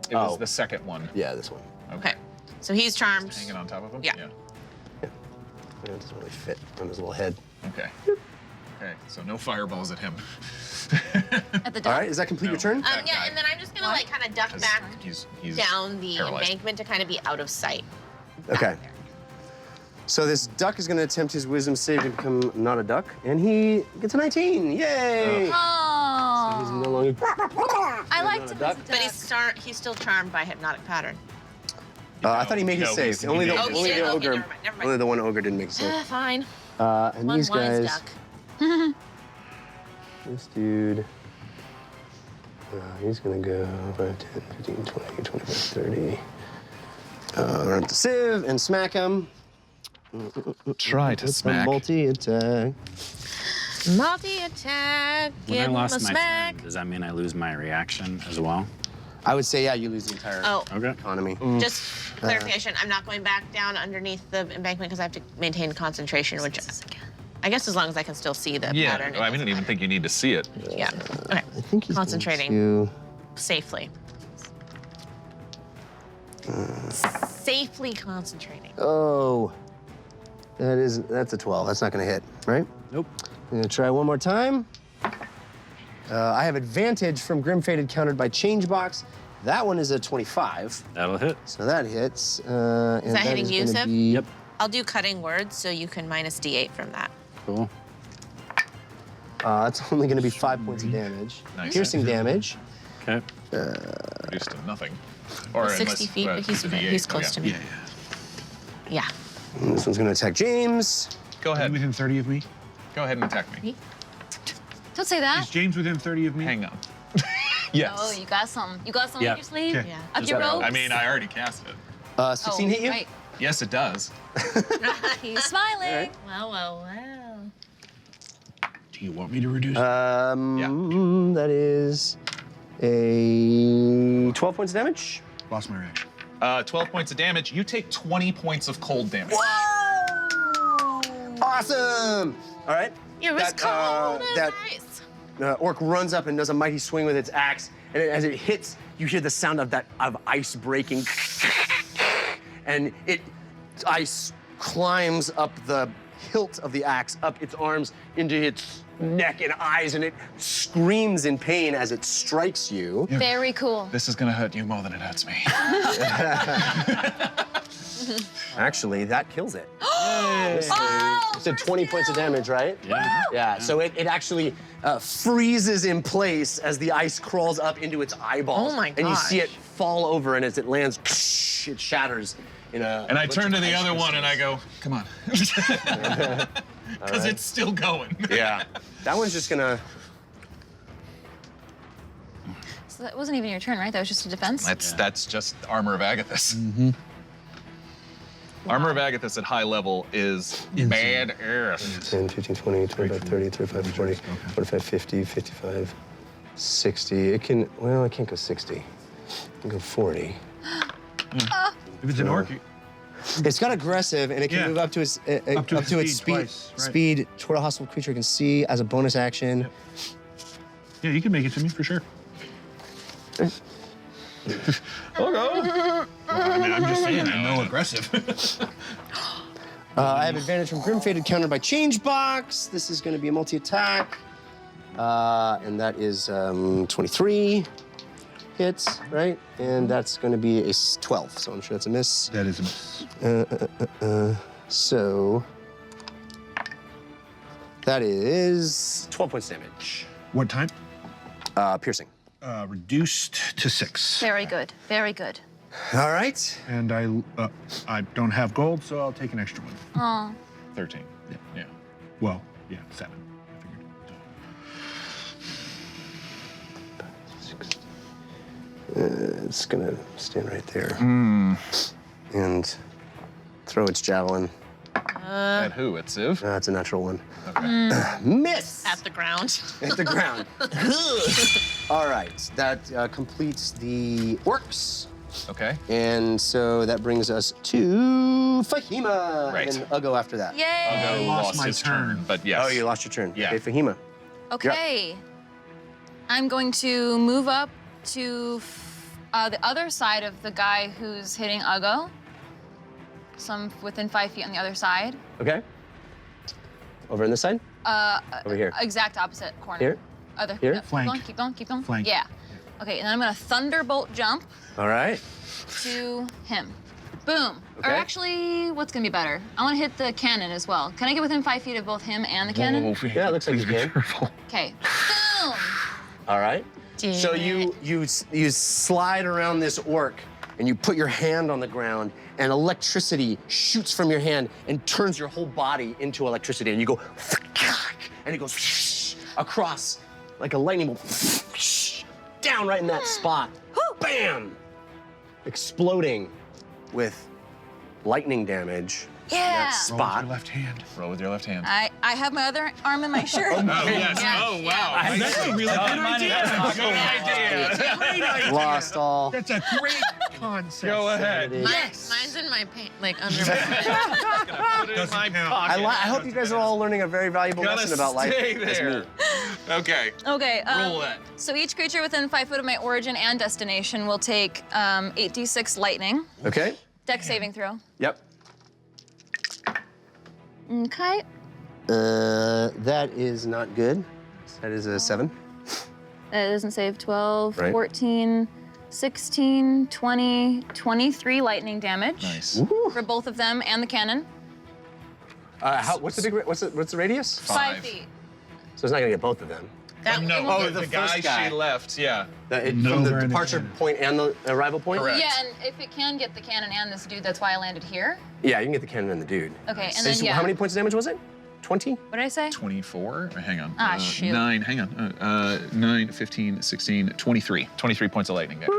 S5: It was
S6: Oh.
S5: the second one.
S6: Yeah, this one.
S8: Okay. So he's charmed.
S5: Hanging on top of him?
S8: Yeah.
S6: It doesn't really fit on his little head.
S5: Okay. Okay, so no fireballs at him.
S3: At the
S6: All
S3: duck.
S6: right, does that complete your turn?
S5: That
S8: Yeah,
S5: guy.
S8: and then I'm just gonna like kind of duck
S5: 'Cause
S8: back
S5: he's
S8: down the
S5: paralyzed.
S8: embankment to kind of be out of sight.
S6: Okay.
S8: Back there.
S6: So this duck is going to attempt his wisdom save to become not a duck, and he gets a 19. Yay! He's
S3: Oh.
S6: no longer.
S3: I liked
S6: a
S3: him
S6: duck.
S3: as a
S8: But he's still charmed by Hypnotic Pattern.
S6: I thought he made his
S5: No,
S6: save.
S5: he
S6: Only the
S5: made
S8: his
S6: only
S8: save.
S6: the
S8: Okay,
S6: ogre.
S8: never mind, never mind.
S6: Only the one ogre didn't make a save.
S8: Fine.
S6: And
S8: One
S6: these
S8: wise
S6: guys.
S8: duck.
S6: This dude. He's gonna go 5, 10, 15, 20, 25, 30. Run up to Civ and smack him.
S5: Try to
S6: It's a multi-attack.
S8: Multi-attack.
S9: When
S8: Give
S9: I
S8: him
S9: lost
S8: a
S9: my
S8: smack.
S9: turn, does that mean I lose my reaction as well?
S6: I would say, yeah, you lose the entire
S8: Oh,
S9: Okay.
S6: economy.
S8: just clarification. I'm not going back down underneath the embankment because I have to maintain concentration, which I guess as long as I can still see the
S5: Yeah,
S8: pattern.
S5: I didn't even think you need to see it.
S8: Yeah. Okay.
S6: I think he's going
S8: Concentrating
S6: to-
S8: safely. Safely concentrating.
S6: Oh, that's a 12. That's not gonna hit, right?
S9: Nope.
S6: I'm gonna try one more time. I have advantage from Grim Fated, countered by Change Box. That one is a 25,
S9: That'll hit.
S6: so that hits. And
S8: that hitting
S6: is
S8: you,
S6: gonna
S8: Civ?
S6: be-
S9: Yep.
S8: I'll do cutting words so you can minus D8 from that.
S9: Cool.
S6: It's only gonna be 5 points of damage.
S5: Nice.
S6: Piercing damage.
S9: Okay.
S5: Reduced to nothing. Or
S8: 60
S5: unless,
S8: feet, but he's
S5: D8.
S8: close to me. Yeah.
S6: And this one's gonna attack James.
S5: Go ahead.
S7: Within 30 of me?
S5: Go ahead and attack me.
S3: Don't say
S7: Is
S3: that.
S7: James within 30 of me?
S5: Hang on. Yes.
S3: Oh, you got some. You got some
S9: Yeah.
S3: up your sleeve?
S7: Okay.
S3: Up your robe?
S5: I mean, I already cast it.
S6: 16 hit you?
S3: Right.
S5: Yes, it does.
S3: He's smiling.
S8: Well, well, well.
S7: Do you want me to reduce?
S6: That is a 12 points of damage.
S7: Lost my reaction.
S5: 12 points of damage. You take 20 points of cold damage.
S6: Awesome! All right.
S8: You're as cold as
S6: that
S8: ice.
S6: orc runs up and does a mighty swing with its axe, and as it hits, you hear the sound of ice breaking, and ice climbs up the hilt of the axe, up its arms into its neck and eyes, and it screams in pain as it strikes you.
S3: Very cool.
S5: This is gonna hurt you more than it hurts me.
S6: Actually, that kills it. It's a 20 points of damage, right?
S9: Yeah.
S6: Yeah, so it actually freezes in place as the ice crawls up into its eyeballs.
S8: Oh my
S6: And you see it
S8: gosh.
S6: fall over, and as it lands, it shatters in a...
S5: And I
S6: bunch
S5: turn
S6: of
S5: to the
S6: ice
S5: other one and I
S6: crystals.
S5: go, come on. Because it's still going.
S6: Yeah. That one's just gonna...
S3: So that wasn't even your turn, right? That was just a defense?
S5: That's just Armor of Agathis. Armor of Agathis at high level is badass.
S6: 10, 15, 20, 25, 30, 35, 40, 45, 50, 55, 60. It can't go 60. It can go 40.
S7: If it's an orc,
S6: It's got aggressive, and it can
S7: Yeah.
S6: move up to its
S7: Up to its
S6: speed
S7: speed twice, right.
S6: speed toward a hostile creature it can see as a bonus action.
S7: yeah, you can make it to me for sure.
S5: Oh,
S7: I mean, I'm just saying, I know aggressive.
S6: I have advantage from Grim Fated countered by Change Box. This is going to be a multi-attack. And that is 23 hits, right? And that's going to be a 12, so I'm sure that's a miss.
S7: That is a miss.
S6: So that is 12 points damage.
S7: What time?
S6: Piercing.
S7: Reduced to 6.
S3: Very good. Very good.
S6: All right.
S7: And I don't have gold, so I'll take an extra one.
S3: Oh.
S5: 13. Yeah.
S7: Well, yeah, 7. I figured.
S6: It's going to stand right there. And throw its javelin.
S5: At who? At Civ?
S6: That's a natural one.
S5: Okay.
S6: Miss!
S8: At the ground.
S6: Hit the ground. All right, that completes the orcs.
S5: Okay.
S6: And so that brings us to Fahima.
S5: Right.
S6: And Ugo after that.
S3: Yay!
S5: Ugo
S7: lost
S5: lost
S7: my
S5: his
S7: turn.
S5: turn, but yes.
S6: Oh, you lost your turn.
S5: Yeah.
S6: Okay, Fahima.
S3: Okay. I'm going to move up to the other side of the guy who's hitting Ugo. So I'm within 5 feet on the other side.
S6: Okay. Over on this side? Over here.
S3: Exact opposite corner.
S6: Here?
S3: Other.
S6: Here?
S3: No,
S7: Flank.
S3: Keep going, keep going.
S7: Flank.
S3: Yeah. Okay, and then I'm gonna thunderbolt jump
S6: All right.
S3: to him. Boom.
S6: Okay.
S3: Or actually, what's gonna be better? I wanna hit the cannon as well. Can I get within 5 feet of both him and the cannon?
S6: Yeah, it looks like you can.
S3: Okay. Boom!
S6: All right. So you slide around this orc and you put your hand on the ground and electricity shoots from your hand and turns your whole body into electricity and you go and it goes across like a lightning bolt down right in that spot. Bam! Exploding with lightning damage.
S3: Yeah.
S6: Spot.
S7: Your left hand.
S5: Roll with your left hand.
S3: I have my other arm in my shirt.
S5: Oh, yes.
S3: Yeah.
S5: Oh, wow.
S7: That's a really good idea.
S5: Good idea.
S6: Lost all.
S7: That's a great concept.
S5: Go ahead.
S8: Mine's in my pants, like under my pants.
S5: Put it in my pocket.
S6: I hope you guys are all learning a very valuable
S5: Gotta
S6: lesson about life.
S5: stay
S6: as
S5: there.
S6: me.
S5: Okay.
S3: Okay.
S5: Roll that.
S3: So each creature within 5 foot of my origin and destination will take 8d6 lightning.
S6: Okay?
S3: Dex saving throw.
S6: Yep.
S3: Okay.
S6: That is not good. That is a 7.
S3: That doesn't save 12,
S6: Right.
S3: 14, 16, 20, 23 lightning damage.
S5: Nice.
S3: For both of them and the cannon.
S6: What's the radius?
S3: 5 feet.
S6: So it's not gonna get both of them.
S8: That
S5: No,
S8: one-
S6: the
S5: the guy
S6: first guy.
S5: she left, yeah.
S6: From
S7: Nowhere
S6: the
S7: in the
S6: departure
S7: cannon.
S6: point and the arrival point?
S5: Correct.
S3: Yeah, and if it can get the cannon and this dude, that's why I landed here.
S6: Yeah, you can get the cannon and the dude.
S3: Okay, and
S6: So
S3: then yeah.
S6: how many points of damage was it? 20?
S3: What did I say?
S5: 24? Hang on.
S3: Ah, shoot.
S5: 9, hang on. 9, 15, 16, 23. 23 points of lightning damage.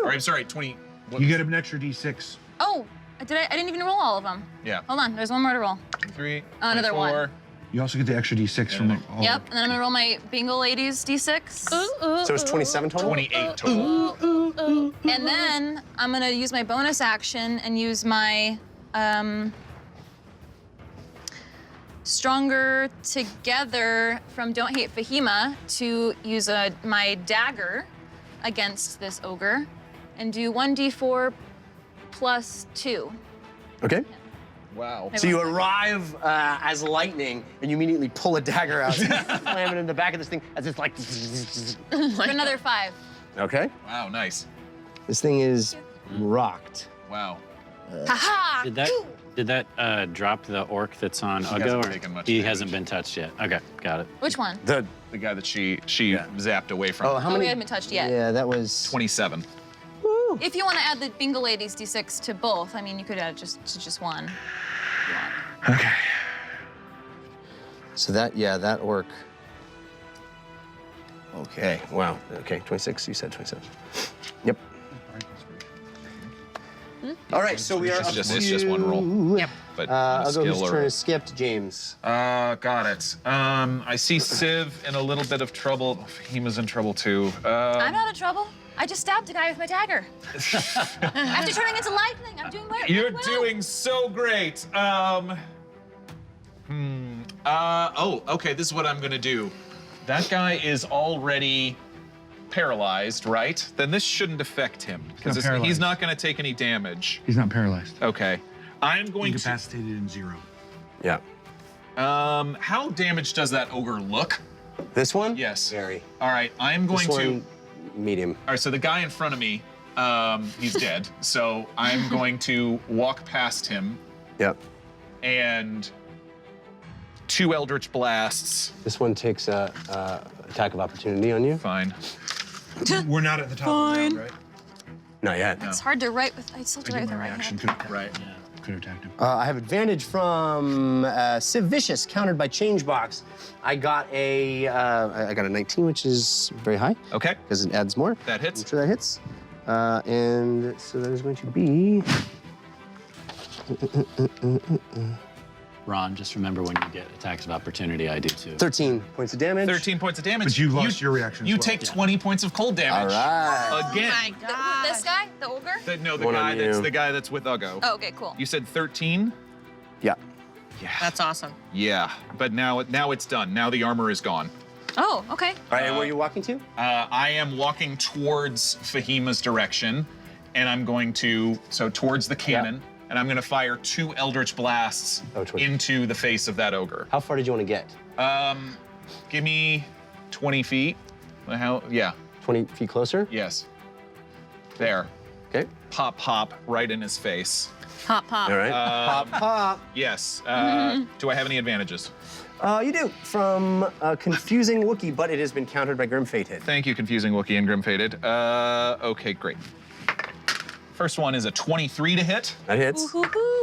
S5: Or I'm sorry, 20. What
S7: You get an extra D6.
S3: Oh, I didn't even roll all of them.
S5: Yeah.
S3: Hold on, there's one more to roll.
S5: 3,
S3: Oh, another
S5: 24.
S3: one.
S7: You also get the extra d6 from all.
S3: Yep, and then I'm gonna roll my Bingle Ladies D6.
S6: So it's 27 total?
S5: 28 total.
S3: And then I'm gonna use my bonus action and use my Stronger Together from Don't Hate Fahima to use my dagger against this ogre and do 1d4 plus 2.
S6: Okay.
S5: Wow.
S6: So you arrive as lightning, and you immediately pull a dagger out, slam it in the back of this thing as it's like.
S3: For another 5.
S6: Okay.
S5: Wow, nice.
S6: This thing is rocked.
S5: Wow.
S3: Ha-ha!
S9: Did that drop the orc that's on Ugo?
S5: hasn't
S9: Or
S5: taken much
S9: he
S5: damage.
S9: hasn't been touched yet. Okay, got it.
S3: Which one?
S6: The
S5: The guy that she zapped away from.
S6: how
S3: Oh, we
S6: many?
S3: haven't been touched yet.
S6: Yeah, that was
S5: 27.
S3: If you want to add the Bingle Ladies D6 to both, I mean, you could add it just one. If you want.
S6: Okay. So that orc. Okay. Wow. Okay. 26. You said 27. Yep. All right. So we are up
S5: It's
S6: to.
S5: just one roll.
S8: Yep.
S5: But
S6: I'll go. Whose
S5: skill
S6: turn
S5: or...
S6: is skipped? James.
S5: Got it. I see Civ in a little bit of trouble. Fahima's in trouble too.
S3: I'm not in trouble. I just stabbed a guy with my dagger. After turning into lightning, I'm doing well.
S5: You're
S3: well.
S5: doing so great. Okay, this is what I'm gonna do. That guy is already paralyzed, right? Then this shouldn't affect him because he's
S7: paralyzed.
S5: not gonna take any damage.
S7: He's not paralyzed.
S5: Okay. I'm going
S7: Incapacitated in 0.
S6: Yeah.
S5: to. How damaged does that ogre look?
S6: This one?
S5: Yes.
S6: Very.
S5: All right, I'm going
S6: This
S5: to.
S6: one, medium.
S5: All right, so the guy in front of me, he's dead. So I'm going to walk past him
S6: Yep.
S5: and 2 Eldritch Blasts.
S6: This one takes a attack of opportunity on you.
S5: Fine.
S7: We're not at the top of the round, right?
S6: Not yet.
S3: It's hard to write with. I still have to
S7: I
S3: write
S7: did
S3: with
S7: my
S3: the right
S7: reaction.
S3: hand.
S7: Could have attacked him.
S6: I have advantage from Civ Vicious, countered by Changebox. I got a 19, which is very high
S5: Okay,
S6: because it adds more.
S5: that hits.
S6: I'm sure that hits. And so that is going to be.
S9: Ron, just remember when you get attacks of opportunity, I do too.
S6: 13 points of damage.
S5: 13 points of damage.
S7: But you lost your reaction as
S5: You
S7: well.
S5: take 20 points of cold damage.
S6: All right.
S5: Again.
S8: Oh my god.
S3: This guy, the ogre.
S5: The
S6: One
S5: guy
S6: on
S5: that's
S6: you.
S5: the guy that's with Ugo.
S3: Oh, okay, cool.
S5: You said 13?
S6: Yeah.
S5: Yeah.
S8: That's awesome.
S5: Yeah, but now it's done. Now the armor is gone.
S3: Oh, okay.
S6: All right, and where are you walking to?
S5: I am walking towards Fahima's direction, and I'm going to towards the cannon, and I'm going to fire 2 Eldritch Blasts into the face of that ogre.
S6: How far did you want to get?
S5: Give me 20 feet. Yeah.
S6: 20 feet closer?
S5: Yes. There.
S6: Okay.
S5: Pop, pop, right in his face.
S8: Pop, pop.
S6: All right. Pop, pop.
S5: Yes. Do I have any advantages?
S6: You do. From a confusing Wookiee, but it has been countered by Grim Fated.
S5: Thank you, Confusing Wookiee and Grim Fated. Okay, great. First one is a 23 to hit,
S6: That hits.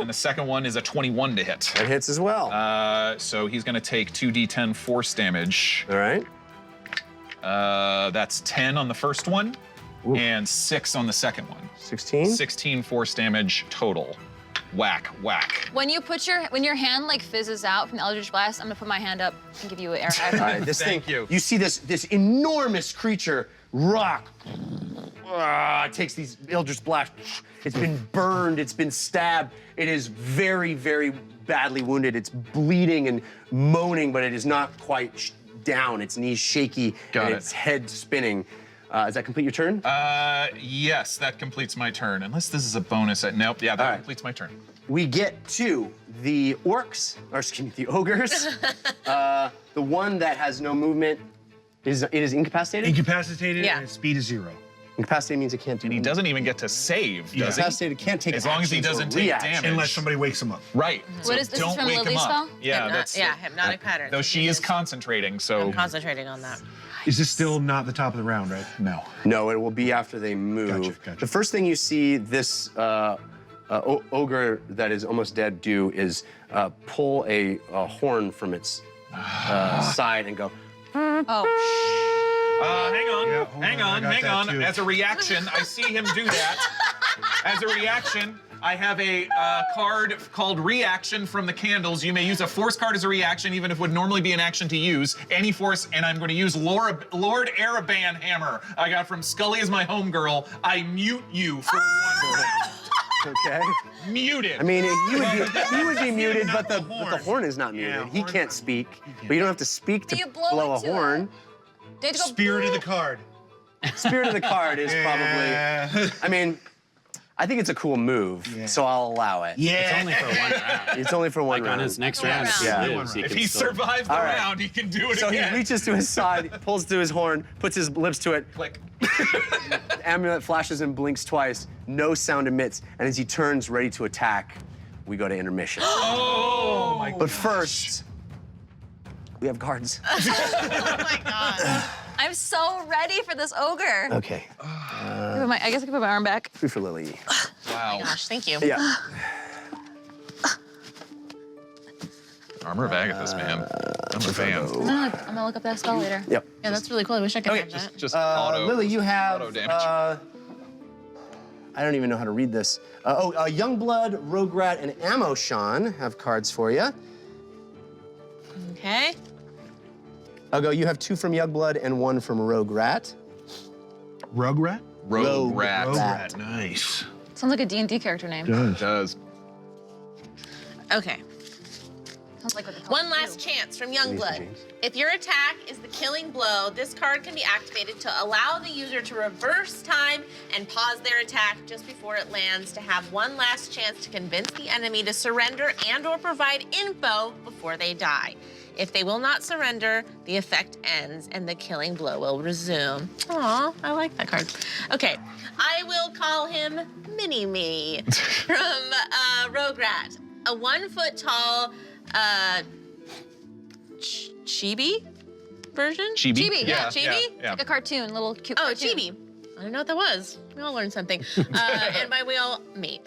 S5: and the second one is a 21 to hit.
S6: That hits as well.
S5: So he's gonna take 2d10 force damage.
S6: All right.
S5: That's 10 on the first one, and 6 on the second one.
S6: 16.
S5: 16 force damage total. Whack, whack.
S3: When your hand like fizzes out from the Eldritch Blast, I'm gonna put my hand up and give you an air high
S6: All
S3: five.
S6: right, this
S5: Thank
S6: thing.
S5: you.
S6: You see this enormous creature rock. It takes these Eldritch Blast. It's been burned. It's been stabbed. It is very, very badly wounded. It's bleeding and moaning, but it is not quite down. Its knees shaky
S5: Got
S6: and
S5: it.
S6: its head spinning. Does that complete your turn?
S5: Yes, that completes my turn. Unless this is a bonus. Nope, yeah, that
S6: All right.
S5: completes my turn.
S6: We get to the orcs, or excuse me, the ogres. The one that has no movement, it is incapacitated?
S7: Incapacitated
S8: Yeah.
S7: and its speed is 0.
S6: Incapacitated means it can't do
S5: And he
S6: anything.
S5: doesn't even get to save, does he?
S6: Incapacitated can't take
S5: As long as he
S6: actions or
S5: doesn't take
S6: reactions.
S5: damage.
S7: Unless somebody wakes him up.
S5: Right.
S3: What is this?
S5: Don't
S3: From
S5: wake
S3: Lily's
S5: him up.
S3: spell?
S5: Yeah, that's
S8: hypnotic pattern.
S5: though she is concentrating, so
S8: I'm concentrating on that.
S7: Is this still not the top of the round, right?
S5: no.
S6: No, it will be after they move.
S7: Gotcha.
S6: The first thing you see this ogre that is almost dead do is pull a horn from its side and go,
S3: Oh,
S5: Hang on,
S7: Yeah, hold on, I got
S5: hang
S7: that
S5: on.
S7: too.
S5: As a reaction, I see him do that. As a reaction, I have a card called Reaction from the Candles. You may use a force card as a reaction, even if it would normally be an action to use any force, and I'm going to use Lord Ereban Hammer. I got from Scully as my homegirl. I mute you for 1 round.
S6: Okay.
S5: Muted.
S6: I mean, he would be muted, but the horn is not muted.
S7: Yeah,
S6: He can't speak, but you don't have to speak to
S3: You blow
S6: a
S3: into
S6: horn.
S3: They have to go
S7: Spirit of the card.
S6: Spirit of the card is probably. I mean, I think it's a cool move, so I'll allow it.
S7: Yeah.
S9: It's only for 1 round.
S6: It's only for 1
S9: Like
S6: round.
S9: on his next
S3: One
S9: round,
S3: round.
S9: if he
S6: Yeah.
S9: lives, he
S5: If
S9: can
S5: he
S9: still-
S5: survives the
S6: All right.
S5: round, he can do it
S6: So
S5: again.
S6: he reaches to his side, pulls to his horn, puts his lips to it.
S5: Click.
S6: Amulet flashes and blinks twice. No sound emits, and as he turns ready to attack, we go to intermission.
S5: Oh my
S6: But first, we have cards.
S8: Oh my god.
S3: I'm so ready for this ogre.
S6: Okay.
S3: I guess I can put my arm back.
S6: 3 for Lily.
S5: Wow.
S8: Gosh, thank you.
S6: Yeah.
S5: Armor of Agathis, man. I'm a fan.
S3: I'm gonna look up that spell later.
S6: Yep.
S8: Yeah, that's really cool. I wish I could
S6: Okay,
S8: have that.
S5: Just auto.
S6: Lily, you have.
S5: auto damage.
S6: I don't even know how to read this. Youngblood, Roguerat, and Amoshan have cards for you.
S8: Okay.
S6: You have 2 from Youngblood and 1 from Roguerat.
S7: Rugrat?
S5: Rogue Rat.
S6: Rat.
S7: Nice.
S3: Sounds like a D&D character name.
S5: It does.
S8: Okay.
S3: Sounds like what they call
S8: One
S3: it.
S8: last chance from
S6: Lisa
S8: Youngblood.
S6: James.
S8: If your attack is the killing blow, this card can be activated to allow the user to reverse time and pause their attack just before it lands to have one last chance to convince the enemy to surrender and/or provide info before they die. If they will not surrender, the effect ends and the killing blow will resume. Aw, I like that card. Okay, I will call him Mini-Me from Roguerat. A 1 foot tall chibi version?
S3: Chibi, yeah,
S8: Chibi?
S3: It's like a cartoon, little cute
S8: Oh,
S3: cartoon.
S8: chibi. I didn't know what that was. We all learned something. And by we all, me.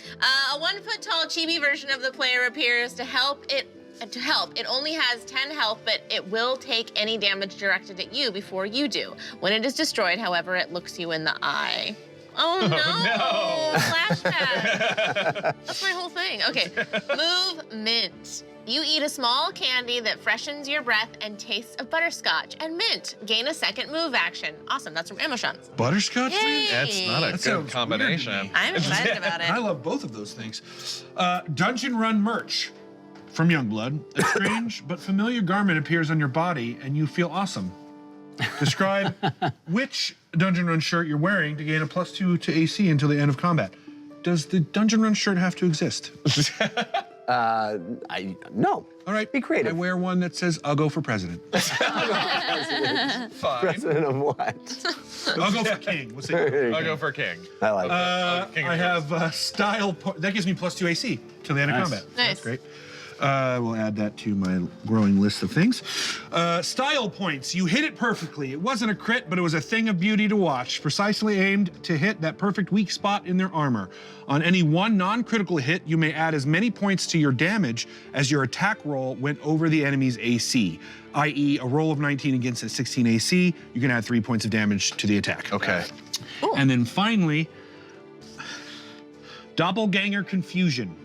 S8: A 1 foot tall chibi version of the player appears to help. It only has 10 health, but it will take any damage directed at you before you do. When it is destroyed, however, it looks you in the eye. Oh no! Flashback. That's my whole thing. Okay. Movement. You eat a small candy that freshens your breath and tastes of butterscotch and mint. Gain a second move action. Awesome. That's from Amoshan.
S7: Butterscotch?
S8: Yay!
S5: That's not a
S7: That
S5: good
S7: sounds
S5: combination.
S7: weird to me.
S8: I'm excited about it.
S7: I love both of those things. Dungeon Run merch from Youngblood. A strange but familiar garment appears on your body and you feel awesome. Describe which Dungeon Run shirt you're wearing to gain a +2 to AC until the end of combat. Does the Dungeon Run shirt have to exist?
S6: No.
S7: All right.
S6: Be creative.
S7: I wear one that says, I'll go for president.
S5: Fine.
S6: President of what?
S7: I'll go for king. We'll see.
S5: I'll go for King.
S6: I like that.
S5: King of
S7: I have style. That gives me +2 AC till the end of
S9: Nice.
S7: combat.
S8: Nice.
S7: That's great. We'll add that to my growing list of things. Style points. You hit it perfectly. It wasn't a crit, but it was a thing of beauty to watch. Precisely aimed to hit that perfect weak spot in their armor. On any one non-critical hit, you may add as many points to your damage as your attack roll went over the enemy's AC. I.e., a roll of 19 against a 16 AC, you can add 3 points of damage to the attack.
S5: Okay.
S7: And then finally, Doppelganger Confusion.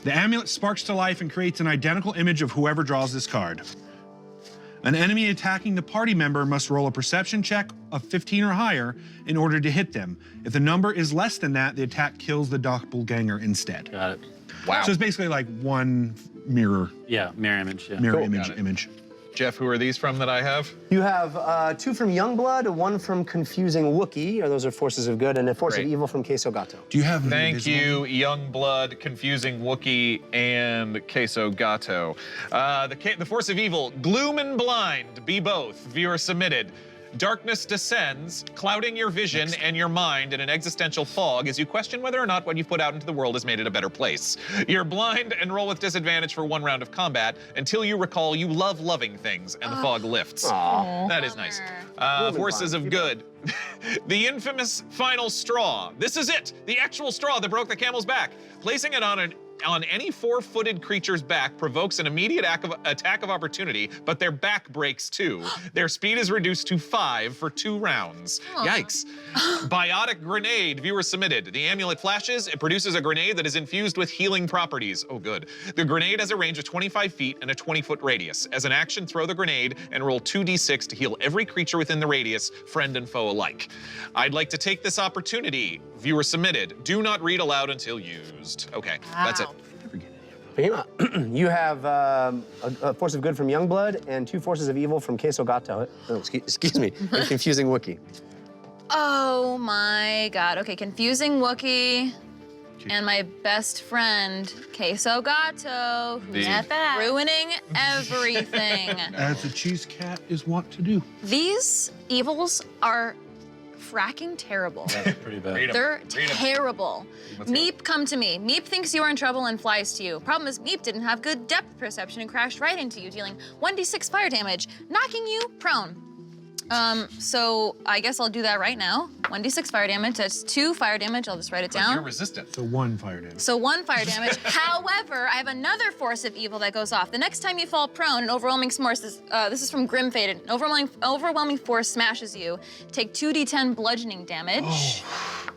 S7: The amulet sparks to life and creates an identical image of whoever draws this card. An enemy attacking the party member must roll a perception check of 15 or higher in order to hit them. If the number is less than that, the attack kills the doppelganger instead.
S9: Got it.
S5: Wow.
S7: So it's basically like one mirror
S9: Yeah, mirror image. Yeah.
S7: image.
S5: Got it. Jeff, who are these from that I have?
S6: You have 2 from Youngblood, 1 from Confusing Wookiee, or those are forces of good, and a force
S5: Great.
S6: of evil from Queso Gato.
S7: Do you have an
S5: Thank
S7: invisible-
S5: you, Youngblood, Confusing Wookiee, and Queso Gato. The Force of Evil, Gloom and Blind, be both. Viewer submitted. Darkness descends, clouding your vision and your mind in an existential fog as you question whether or not what you've put out into the world has made it a better place. You're blind and roll with disadvantage for 1 round of combat until you recall you love loving things and the fog lifts. That is nice. Forces of good. The infamous final straw. This is it, the actual straw that broke the camel's back. Placing it on an on any four-footed creature's back provokes an immediate attack of opportunity, but their back breaks too. Their speed is reduced to 5 for 2 rounds. Yikes. Biotic grenade, viewer submitted. The amulet flashes, it produces a grenade that is infused with healing properties. Oh, good. The grenade has a range of 25 feet and a 20-foot radius. As an action, throw the grenade and roll 2d6 to heal every creature within the radius, friend and foe alike. I'd like to take this opportunity. Viewer submitted. Do not read aloud until used. Okay, that's it.
S6: You have a force of good from Youngblood and 2 forces of evil from Queso Gato. Oh, excuse me, and Confusing Wookiee.
S3: Oh my god. Okay, Confusing Wookiee and my best friend, Queso Gato, who's ruining everything.
S7: As a cheese cat is wont to do.
S3: These evils are fracking terrible.
S9: That's pretty bad.
S3: They're terrible. Meep, come to me. Meep thinks you are in trouble and flies to you. Problem is, Meep didn't have good depth perception and crashed right into you, dealing 1d6 fire damage, knocking you prone. So I guess I'll do that right now. 1d6 fire damage, that's 2 fire damage. I'll just write it down.
S5: You're resistant.
S7: So 1 fire damage.
S3: So 1 fire damage. However, I have another force of evil that goes off. The next time you fall prone, an overwhelming force, this is from Grim Faded. An overwhelming force smashes you. Take 2d10 bludgeoning damage. Oh.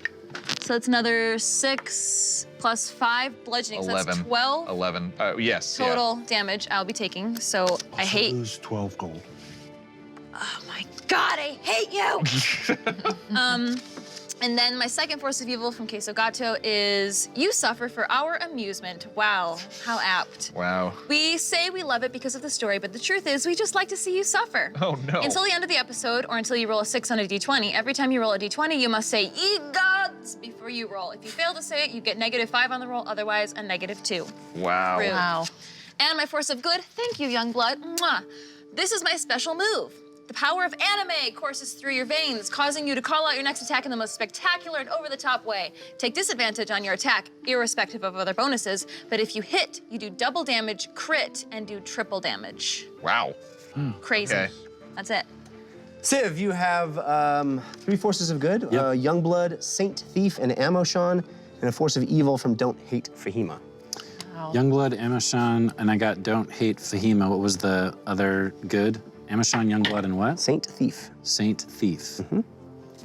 S3: So it's another 6 plus 5 bludgeoning.
S5: 11.
S3: So that's 12
S5: 11. Yes.
S3: total damage I'll be taking. So I hate.
S7: Lose 12 gold.
S3: Oh my god, I hate you! And then my second force of evil from Queso Gato is you suffer for our amusement. Wow, how apt.
S5: Wow.
S3: We say we love it because of the story, but the truth is we just like to see you suffer.
S5: Oh no.
S3: Until the end of the episode, or until you roll a 6 on a d20. Every time you roll a d20, you must say, ye gods, before you roll. If you fail to say it, you get -5 on the roll, otherwise a -2.
S5: Wow.
S3: Rude. Wow. And my force of good, thank you, Youngblood. Mwah. This is my special move. The power of anime courses through your veins, causing you to call out your next attack in the most spectacular and over-the-top way. Take disadvantage on your attack, irrespective of other bonuses, but if you hit, you do double damage, crit, and do triple damage.
S5: Wow.
S3: Crazy.
S5: Okay.
S3: That's it.
S6: Civ, you have 3 forces of good, Youngblood, Saint Thief, and Amoshan, and a force of evil from Don't Hate Fahima.
S8: Wow.
S9: Youngblood, Amoshan, and I got Don't Hate Fahima. What was the other good? Amoshan, Youngblood, and what?
S6: Saint Thief.
S9: Saint Thief.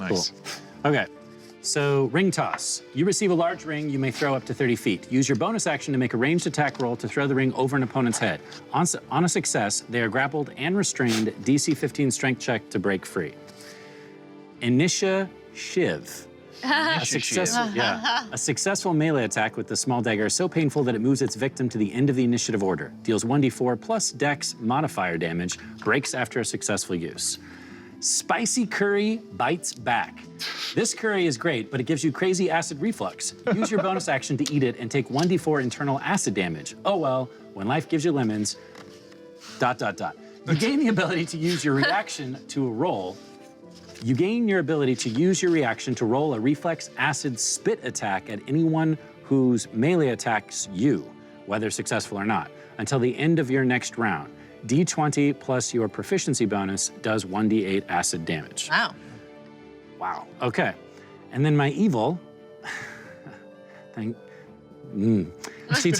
S5: Nice.
S9: Cool. Okay, so ring toss. You receive a large ring you may throw up to 30 feet. Use your bonus action to make a ranged attack roll to throw the ring over an opponent's head. On a success, they are grappled and restrained, DC 15 strength check to break free. Initiative. A successful melee attack with the small dagger is so painful that it moves its victim to the end of the initiative order. Deals 1d4 plus dex modifier damage, breaks after a successful use. Spicy curry bites back. This curry is great, but it gives you crazy acid reflux. Use your bonus action to eat it and take 1d4 internal acid damage. Oh well, when life gives you lemons, ... You gain the ability to use your reaction to a roll. You gain your ability to use your reaction to roll a reflex acid spit attack at anyone whose melee attacks you, whether successful or not, until the end of your next round. D20 plus your proficiency bonus does 1d8 acid damage.
S8: Wow.
S9: Wow, okay. And then my evil, she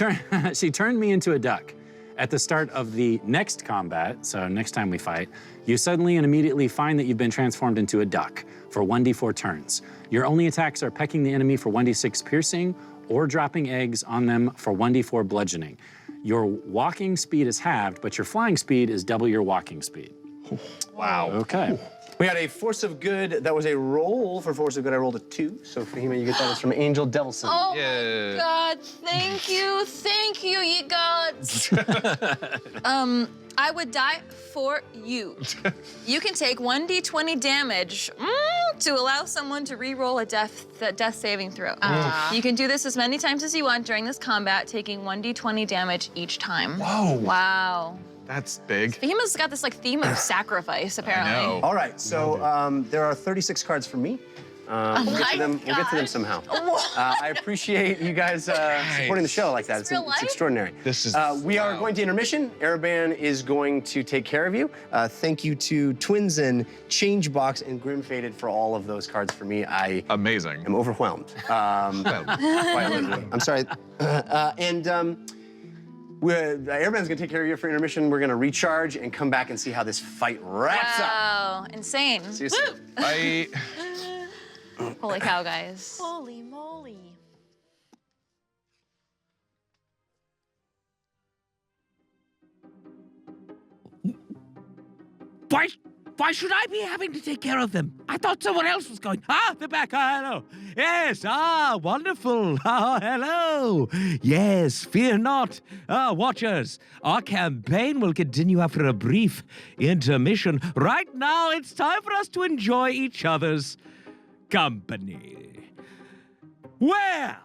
S9: turned me into a duck. At the start of the next combat, so next time we fight, you suddenly and immediately find that you've been transformed into a duck for 1d4 turns. Your only attacks are pecking the enemy for 1d6 piercing or dropping eggs on them for 1d4 bludgeoning. Your walking speed is halved, but your flying speed is double your walking speed.
S5: Wow.
S9: Okay.
S6: We had a force of good. That was a roll for force of good. I rolled a 2. So Fahima, you get that. It's from Angel Devilson.
S3: Oh my god, thank you, ye gods. I would die for you. You can take 1d20 damage to allow someone to re-roll a death saving throw. You can do this as many times as you want during this combat, taking 1d20 damage each time.
S5: Whoa.
S3: Wow.
S5: That's big.
S3: Fahima's got this like theme of sacrifice, apparently.
S5: I know.
S6: All right, so there are 36 cards for me. We'll get to them. We'll get to them somehow. I appreciate you guys supporting the show like that. It's extraordinary.
S5: This is
S6: we are going to intermission. Araban is going to take care of you. Thank you to Twinsen, Changebox, and Grimfaded for all of those cards for me. I
S5: amazing.
S6: am overwhelmed. I'm sorry. Airman's gonna take care of you for intermission. We're gonna recharge and come back and see how this fight wraps up.
S3: Wow, insane.
S6: See you soon.
S3: Holy cow, guys.
S8: Holy moly.
S2: Why should I be having to take care of them? I thought someone else was going. They're back. Hello. Yes. Wonderful. Hello. Yes, fear not. Watchers, our campaign will continue after a brief intermission. Right now, it's time for us to enjoy each other's company. Well,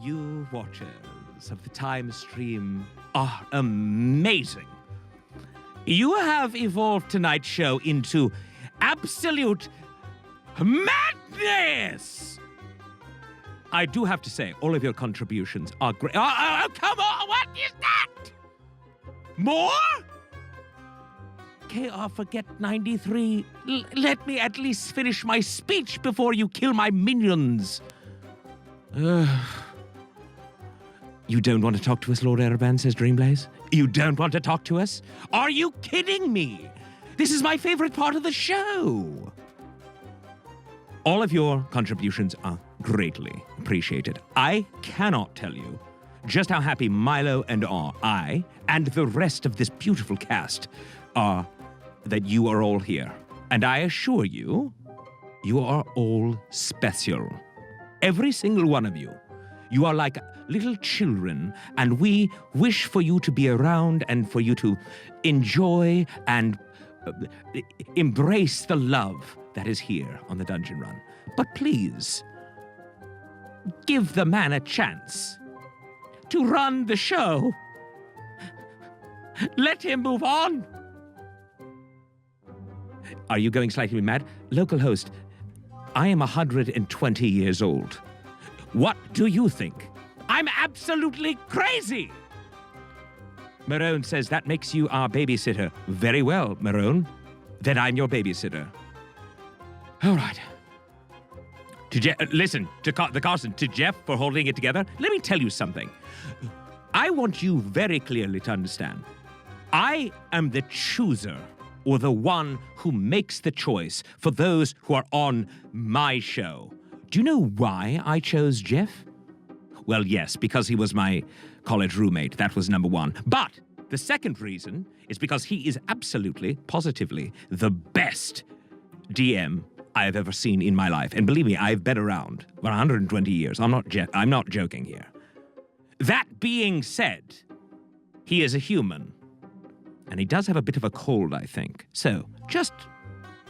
S2: you watchers of the time stream are amazing. You have evolved tonight's show into absolute madness! I do have to say, all of your contributions are great. Oh, come on! What is that? More? KR Forget 93, let me at least finish my speech before you kill my minions. You don't want to talk to us, Lord Araban, says Dreamblaze? You don't want to talk to us? Are you kidding me? This is my favorite part of the show. All of your contributions are greatly appreciated. I cannot tell you just how happy Milo and I and the rest of this beautiful cast are that you are all here. And I assure you, you are all special. Every single one of you. You are like little children, and we wish for you to be around and for you to enjoy and embrace the love that is here on the Dungeon Run. But please, give the man a chance to run the show. Let him move on. Are you going slightly mad? Local host, I am 120 years old. What do you think? I'm absolutely crazy! Marone says that makes you our babysitter. Very well, Marone. Then I'm your babysitter. All right. Listen, to Carson, to Jeff for holding it together, let me tell you something. I want you very clearly to understand. I am the chooser, or the one who makes the choice for those who are on my show. Do you know why I chose Jeff? Well, yes, because he was my college roommate. That was number one. But the second reason is because he is absolutely, positively the best DM I have ever seen in my life. And believe me, I've been around for 120 years. I'm not joking here. That being said, he is a human. And he does have a bit of a cold, I think. So just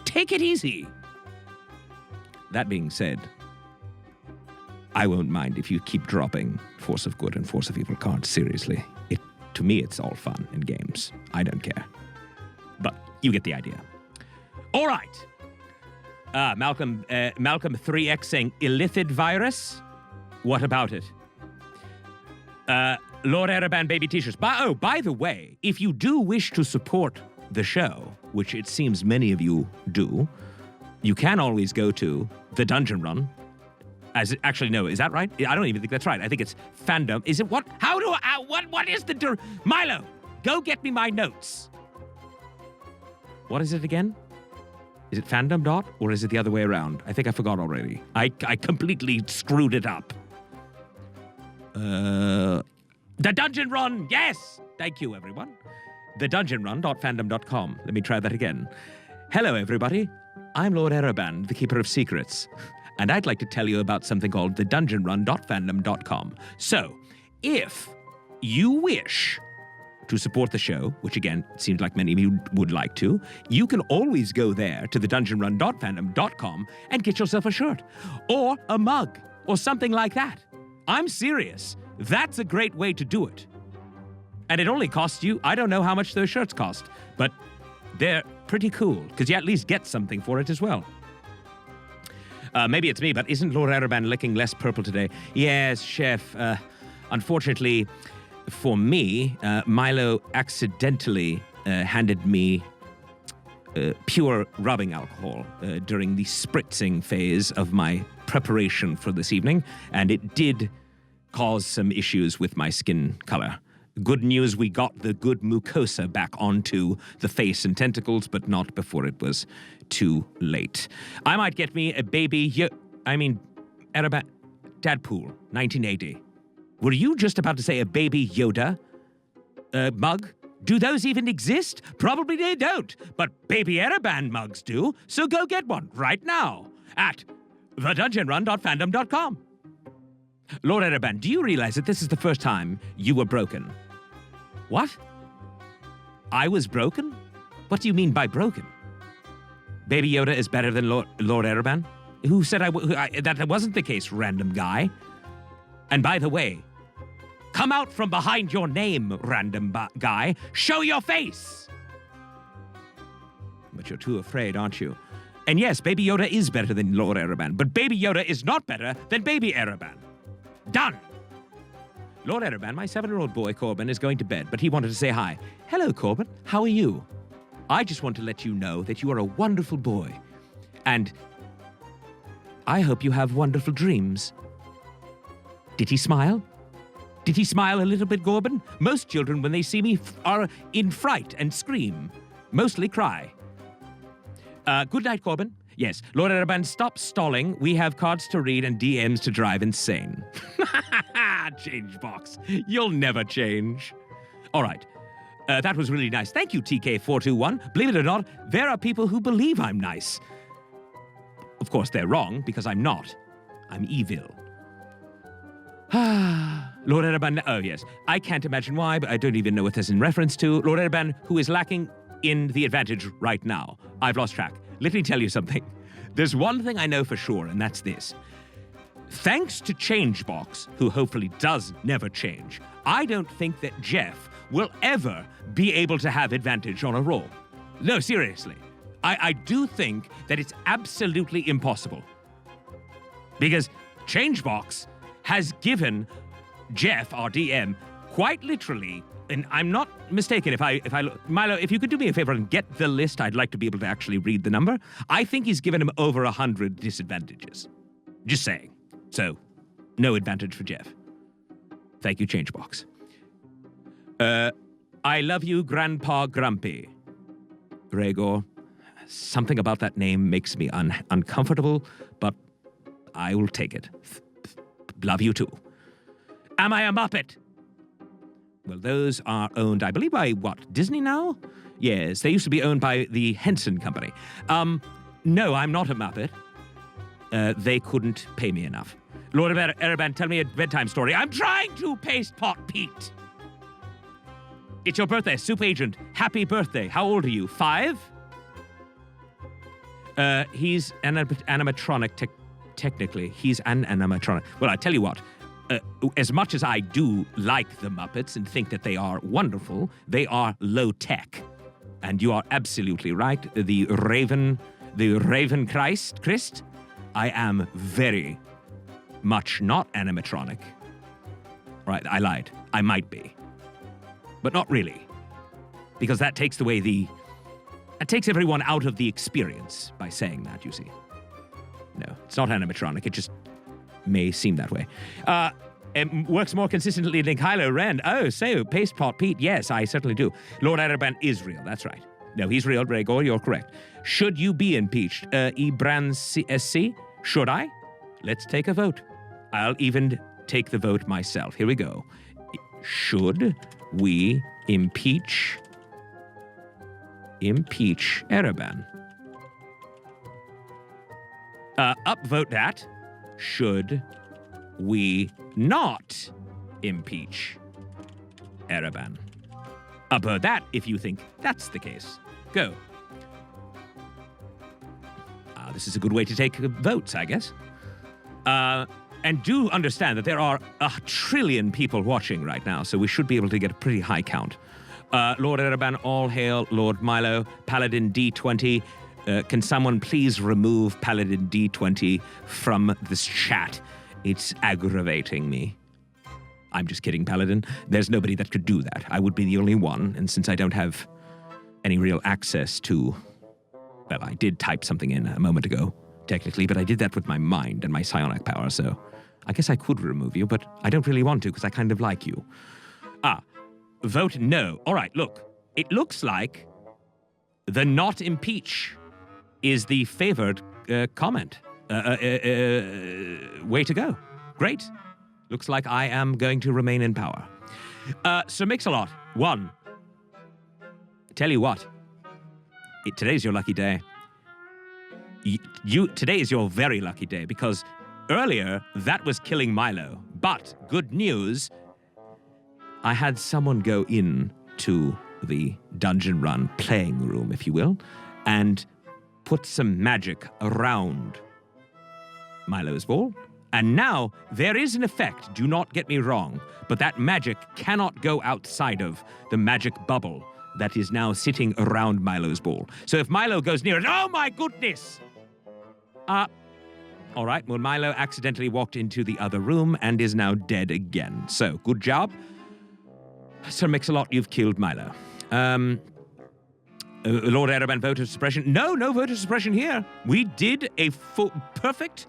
S2: take it easy. That being said, I won't mind if you keep dropping Force of Good and Force of Evil cards seriously. To me, it's all fun and games. I don't care. But you get the idea. All right. Malcolm 3X saying illithid virus. What about it? Lord Araban baby t-shirts. By the way, if you do wish to support the show, which it seems many of you do, you can always go to the Dungeon Run. Actually, no, is that right? I don't even think that's right. I think it's fandom. Is it what? How do I, what is the, Milo, go get me my notes. What is it again? Is it fandom dot, or is it the other way around? I think I forgot already. I completely screwed it up. The Dungeon Run, yes! Thank you, everyone. thedungeonrun.fandom.com. Let me try that again. Hello, everybody. I'm Lord Araban, the Keeper of Secrets. And I'd like to tell you about something called thedungeonrun.fandom.com. So, if you wish to support the show, which again, it seems like many of you would like to, you can always go there to thedungeonrun.fandom.com and get yourself a shirt, or a mug, or something like that. I'm serious. That's a great way to do it. And it only costs you, I don't know how much those shirts cost, but they're pretty cool, because you at least get something for it as well. Maybe it's me, but isn't Lord Ereban looking less purple today? Yes, Chef. Unfortunately, for me, Milo accidentally handed me pure rubbing alcohol during the spritzing phase of my preparation for this evening, and it did cause some issues with my skin color. Good news, we got the good mucosa back onto the face and tentacles, but not before it was too late. I might get me a baby Ereban Dadpool, 1980. Were you just about to say a baby Yoda mug? Do those even exist? Probably they don't, but baby Ereban mugs do, so go get one right now at thedungeonrun.fandom.com. Lord Ereban, do you realize that this is the first time you were broken? What? I was broken? What do you mean by broken? Baby Yoda is better than Lord Ereban? Who said that wasn't the case, random guy? And by the way, come out from behind your name, random guy. Show your face! But you're too afraid, aren't you? And yes, Baby Yoda is better than Lord Ereban, but Baby Yoda is not better than Baby Ereban. Done! Lord Ereban, my 7-year-old boy, Corbin, is going to bed, but he wanted to say hi. Hello, Corbin. How are you? I just want to let you know that you are a wonderful boy. And I hope you have wonderful dreams. Did he smile? Did he smile a little bit, Corbin? Most children, when they see me, are in fright and scream. Mostly cry. Good night, Corbin. Yes, Lord Ereban, stop stalling. We have cards to read and DMs to drive insane. Change box. You'll never change. All right. That was really nice. Thank you, TK421. Believe it or not, there are people who believe I'm nice. Of course, they're wrong, because I'm not. I'm evil. Lord Ereban, oh yes. I can't imagine why, but I don't even know what this is in reference to. Lord Ereban, who is lacking in the advantage right now. I've lost track. Let me tell you something. There's one thing I know for sure, and that's this. Thanks to Changebox, who hopefully does never change, I don't think that Jeff will ever be able to have advantage on a roll. No, seriously. I do think that it's absolutely impossible. Because Changebox has given Jeff, our DM, quite literally, and I'm not mistaken if I Milo, if you could do me a favor and get the list, I'd like to be able to actually read the number. I think he's given him over 100 disadvantages. Just saying. So, no advantage for Jeff. Thank you, Changebox. I love you, Grandpa Grumpy. Gregor, something about that name makes me uncomfortable, but I will take it. Love you too. Am I a Muppet? Well, those are owned, I believe, by what, Disney now? Yes, they used to be owned by the Henson Company. No, I'm not a Muppet. They couldn't pay me enough. Lord Ereban, tell me a bedtime story. I'm trying to, Paste Pot Pete. It's your birthday, Soup Agent. Happy birthday. How old are you? 5? He's an animatronic, technically. He's an animatronic. Well, I tell you what. As much as I do like the Muppets and think that they are wonderful, they are low-tech. And you are absolutely right. The Raven Christ, I am very much not animatronic. Right, I lied. I might be. But not really. Because that takes that takes everyone out of the experience by saying that, you see. No, it's not animatronic. It just may seem that way. It works more consistently than Kylo Ren. Oh, so, Paste Pot Pete. Yes, I certainly do. Lord Ereban is real. That's right. No, he's real, Gregor. You're correct. Should you be impeached? Ebran SC? Should I? Let's take a vote. I'll even take the vote myself. Here we go. Should we impeach Ereban? Upvote that. Should we not impeach Ereban? Upvote that if you think that's the case. Go. This is a good way to take votes, I guess. And do understand that there are 1 trillion people watching right now, so we should be able to get a pretty high count. Lord Ereban, all hail. Lord Milo, Paladin D20. Can someone please remove Paladin D20 from this chat? It's aggravating me. I'm just kidding, Paladin. There's nobody that could do that. I would be the only one, and since I don't have any real access to... Well, I did type something in a moment ago, technically, but I did that with my mind and my psionic power, so I guess I could remove you, but I don't really want to because I kind of like you. Vote no. All right, look. It looks like the not impeach is the favored comment. Way to go. Great. Looks like I am going to remain in power. Sir Mix-a-Lot, 1. Tell you what. Today's your lucky day. Today is your very lucky day because earlier that was killing Milo. But good news, I had someone go in to the dungeon run playing room, if you will, and put some magic around Milo's ball. And now there is an effect, do not get me wrong, but that magic cannot go outside of the magic bubble that is now sitting around Milo's ball. So if Milo goes near it, oh my goodness! All right, well, Milo accidentally walked into the other room and is now dead again. So, good job. Sir Mix-a-Lot, you've killed Milo. Lord Ereban, voter suppression. No voter suppression here. We did a perfect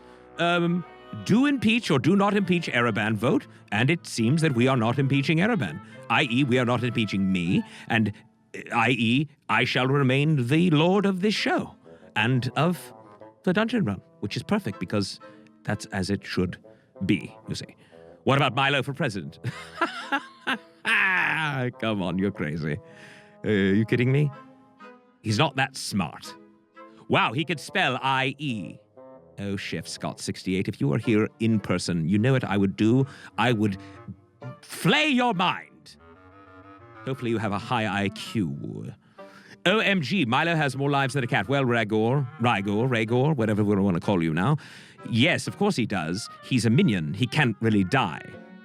S2: do impeach or do not impeach Ereban vote, and it seems that we are not impeaching Ereban, i.e. we are not impeaching me, and i.e. I shall remain the lord of this show and of the dungeon run, which is perfect because that's as it should be, you see. What about Milo for president? Come on, you're crazy. Are you kidding me? He's not that smart. Wow, he could spell I-E. Oh, Chef Scott 68, if you were here in person, you know what I would do? I would flay your mind. Hopefully you have a high IQ. OMG, Milo has more lives than a cat. Well, Ragor, whatever we want to call you now. Yes, of course he does. He's a minion. He can't really die.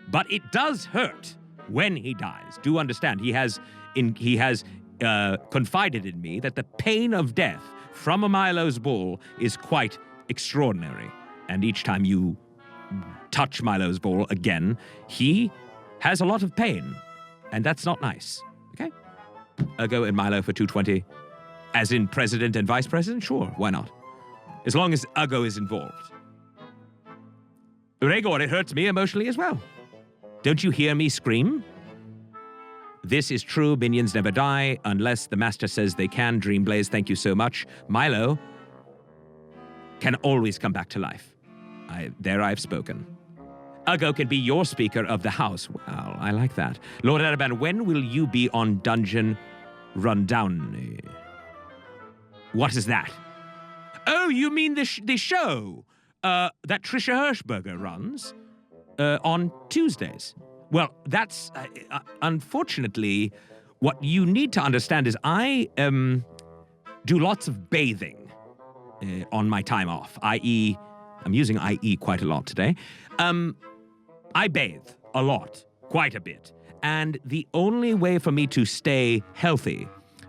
S2: But it does hurt when he dies. Do understand, he has confided in me that the pain of death from a Milo's ball is quite extraordinary. And each time you touch Milo's ball again, he has a lot of pain. And that's not nice. Okay? Ergo and Milo for 220. As in president and vice president? Sure, why not? As long as Ergo is involved. Rhaegor, it hurts me emotionally as well. Don't you hear me scream? This is true, minions never die, unless the master says they can. Dreamblaze, thank you so much. Milo can always come back to life. I've spoken. Ergo can be your speaker of the house. Well, I like that. Lord Ereban, when will you be on Dungeon Rundown? What is that? Oh, you mean the show that Trisha Hirschberger runs on Tuesdays? Well, that's, unfortunately, what you need to understand is I do lots of bathing on my time off, i.e., I'm using i.e. quite a lot today. I bathe a lot, quite a bit. And the only way for me to stay healthy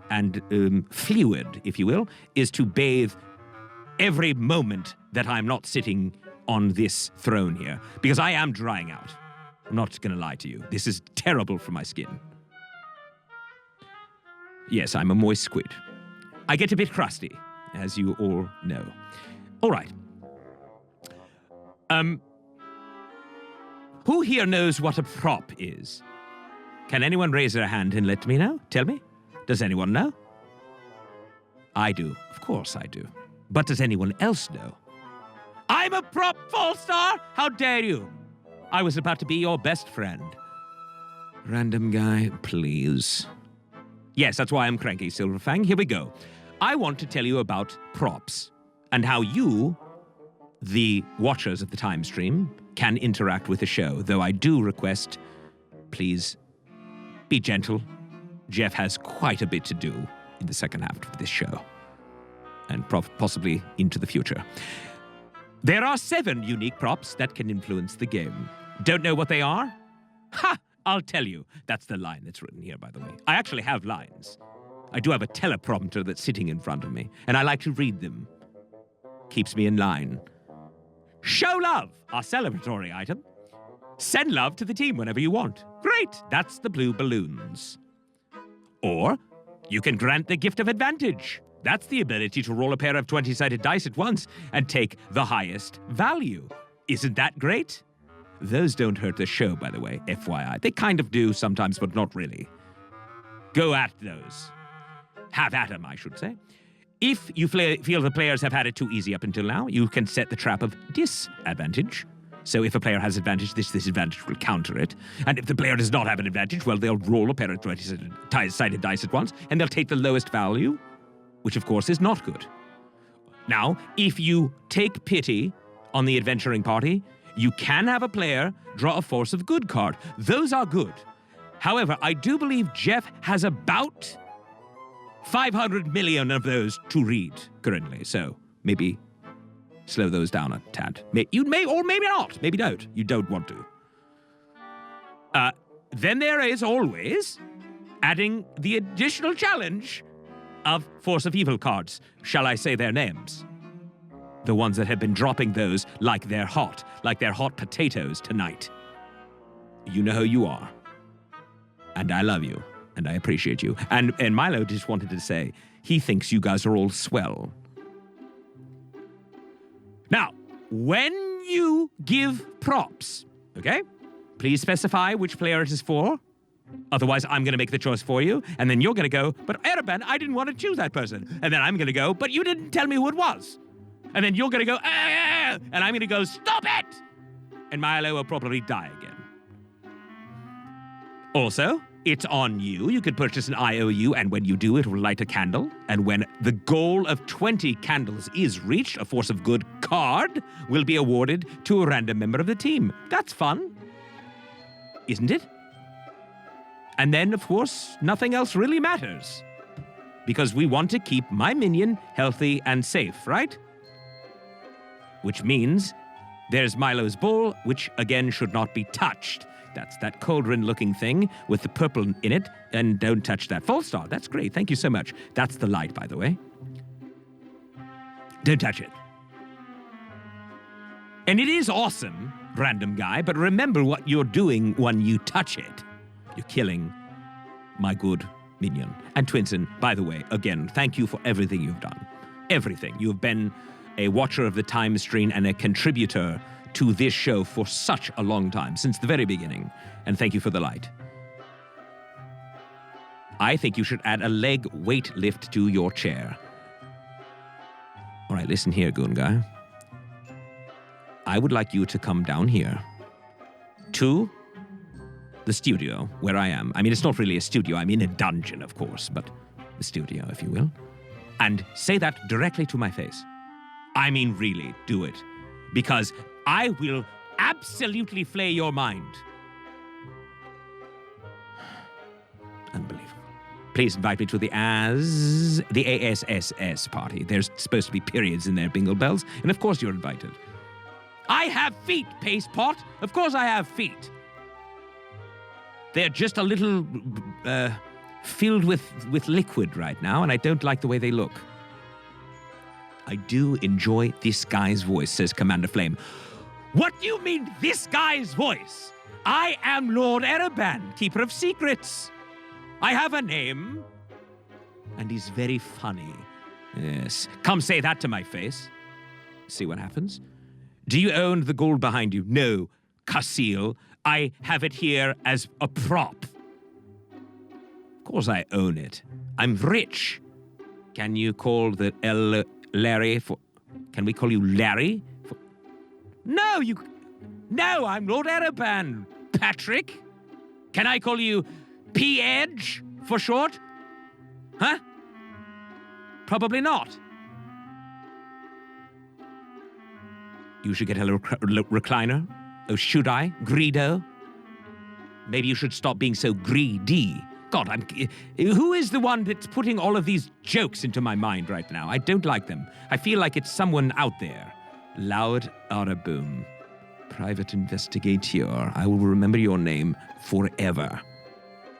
S2: and fluid, if you will, is to bathe every moment that I'm not sitting on this throne here, because I am drying out. I'm not going to lie to you. This is terrible for my skin. Yes, I'm a moist squid. I get a bit crusty, as you all know. All right. Who here knows what a prop is? Can anyone raise their hand and let me know? Tell me. Does anyone know? I do. Of course I do. But does anyone else know? I'm a prop, Fallstar! How dare you? I was about to be your best friend. Random guy, please. Yes, that's why I'm cranky, Silverfang. Here we go. I want to tell you about props and how you, the watchers of the time stream, can interact with the show, though I do request, please, be gentle. Jeff has quite a bit to do in the second half of this show, and possibly into the future. There are 7 unique props that can influence the game. Don't know what they are? Ha! I'll tell you. That's the line that's written here, by the way. I actually have lines. I do have a teleprompter that's sitting in front of me, and I like to read them. Keeps me in line. Show love, our celebratory item. Send love to the team whenever you want. Great, that's the blue balloons. Or you can grant the gift of advantage. That's the ability to roll a pair of 20-sided dice at once and take the highest value. Isn't that great? Those don't hurt the show, by the way, FYI. They kind of do sometimes, but not really. Go at those. Have at them, I should say. If you feel the players have had it too easy up until now, you can set the trap of disadvantage. So if a player has advantage, this disadvantage will counter it. And if the player does not have an advantage, well, they'll roll a pair of 20-sided dice at once, and they'll take the lowest value, which of course is not good. Now, if you take pity on the adventuring party, you can have a player draw a Force of Good card. Those are good. However, I do believe Jeff has about 500 million of those to read currently, so maybe slow those down a tad. You may, or maybe not. Maybe don't. You don't want to. Then there is always adding the additional challenge of Force of Evil cards. Shall I say their names? The ones that have been dropping those like they're hot potatoes tonight. You know who you are. And I love you. And I appreciate you. And Milo just wanted to say, he thinks you guys are all swell. Now, when you give props, okay, please specify which player it is for. Otherwise, I'm going to make the choice for you. And then you're going to go, but Ereban, I didn't want to choose that person. And then I'm going to go, but you didn't tell me who it was. And then you're going to go, and I'm going to go, stop it! And Milo will probably die again. Also, it's on you. You could purchase an IOU, and when you do, it will light a candle. And when the goal of 20 candles is reached, a Force of Good card will be awarded to a random member of the team. That's fun, isn't it? And then, of course, nothing else really matters. Because we want to keep my minion healthy and safe, right? Which means there's Milo's bowl, which again should not be touched. That's that cauldron-looking thing with the purple in it, and don't touch that. Full star, that's great, thank you so much. That's the light, by the way. Don't touch it. And it is awesome, random guy, but remember what you're doing when you touch it. You're killing my good minion. And Twinson, by the way, again, thank you for everything you've done. Everything. You've been a watcher of the time stream and a contributor to this show for such a long time, since the very beginning. And thank you for the light. I think you should add a leg weight lift to your chair. All right, listen here, Goon Guy. I would like you to come down here to the studio where I am. I mean, it's not really a studio. I'm in a dungeon, of course, but the studio, if you will. And say that directly to my face. I mean, really, do it. Because I will absolutely flay your mind. Unbelievable. Please invite me to the ASSS party. There's supposed to be periods in there, Bingle Bells. And of course you're invited. I have feet, Paste Pot. Of course I have feet. They're just a little filled with liquid right now, and I don't like the way they look. I do enjoy this guy's voice, says Commander Flame. What do you mean, this guy's voice? I am Lord Ereban, Keeper of Secrets. I have a name, and he's very funny. Yes, come say that to my face. See what happens. Do you own the gold behind you? No, Casil. I have it here as a prop. Of course I own it. I'm rich. Can you call the Larry for... Can we call you Larry? No, I'm Lord Ereban, Patrick. Can I call you P-Edge for short? Huh? Probably not. You should get a recliner. Oh, should I? Greedo? Maybe you should stop being so greedy. God, who is the one that's putting all of these jokes into my mind right now? I don't like them. I feel like it's someone out there. Loud Araboom. Private investigator. I will remember your name forever.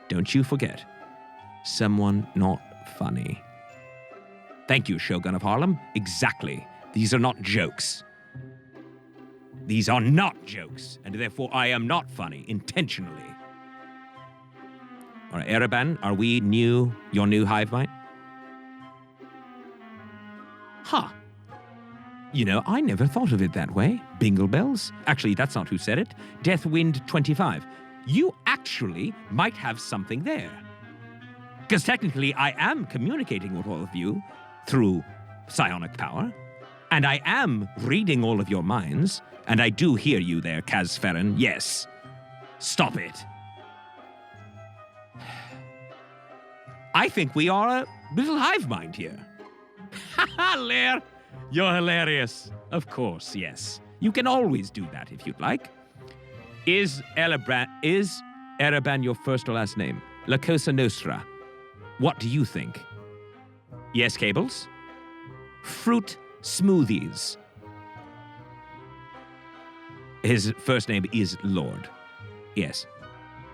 S2: Don't you forget. Someone not funny. Thank you, Shogun of Harlem. Exactly. These are not jokes. These are not jokes, and therefore I am not funny, intentionally. All right, Ereban, are we your new hive mind? Huh. You know, I never thought of it that way. Bingle Bells? Actually, that's not who said it. Deathwind 25. You actually might have something there. Because technically, I am communicating with all of you through psionic power, and I am reading all of your minds, and I do hear you there, Kazferin. Yes. Stop it. I think we are a little hive mind here. Ha ha, Lair! You're hilarious. Of course, yes. You can always do that if you'd like. Is Ereban your first or last name? La Cosa Nostra. What do you think? Yes, Cables? Fruit smoothies. His first name is Lord. Yes.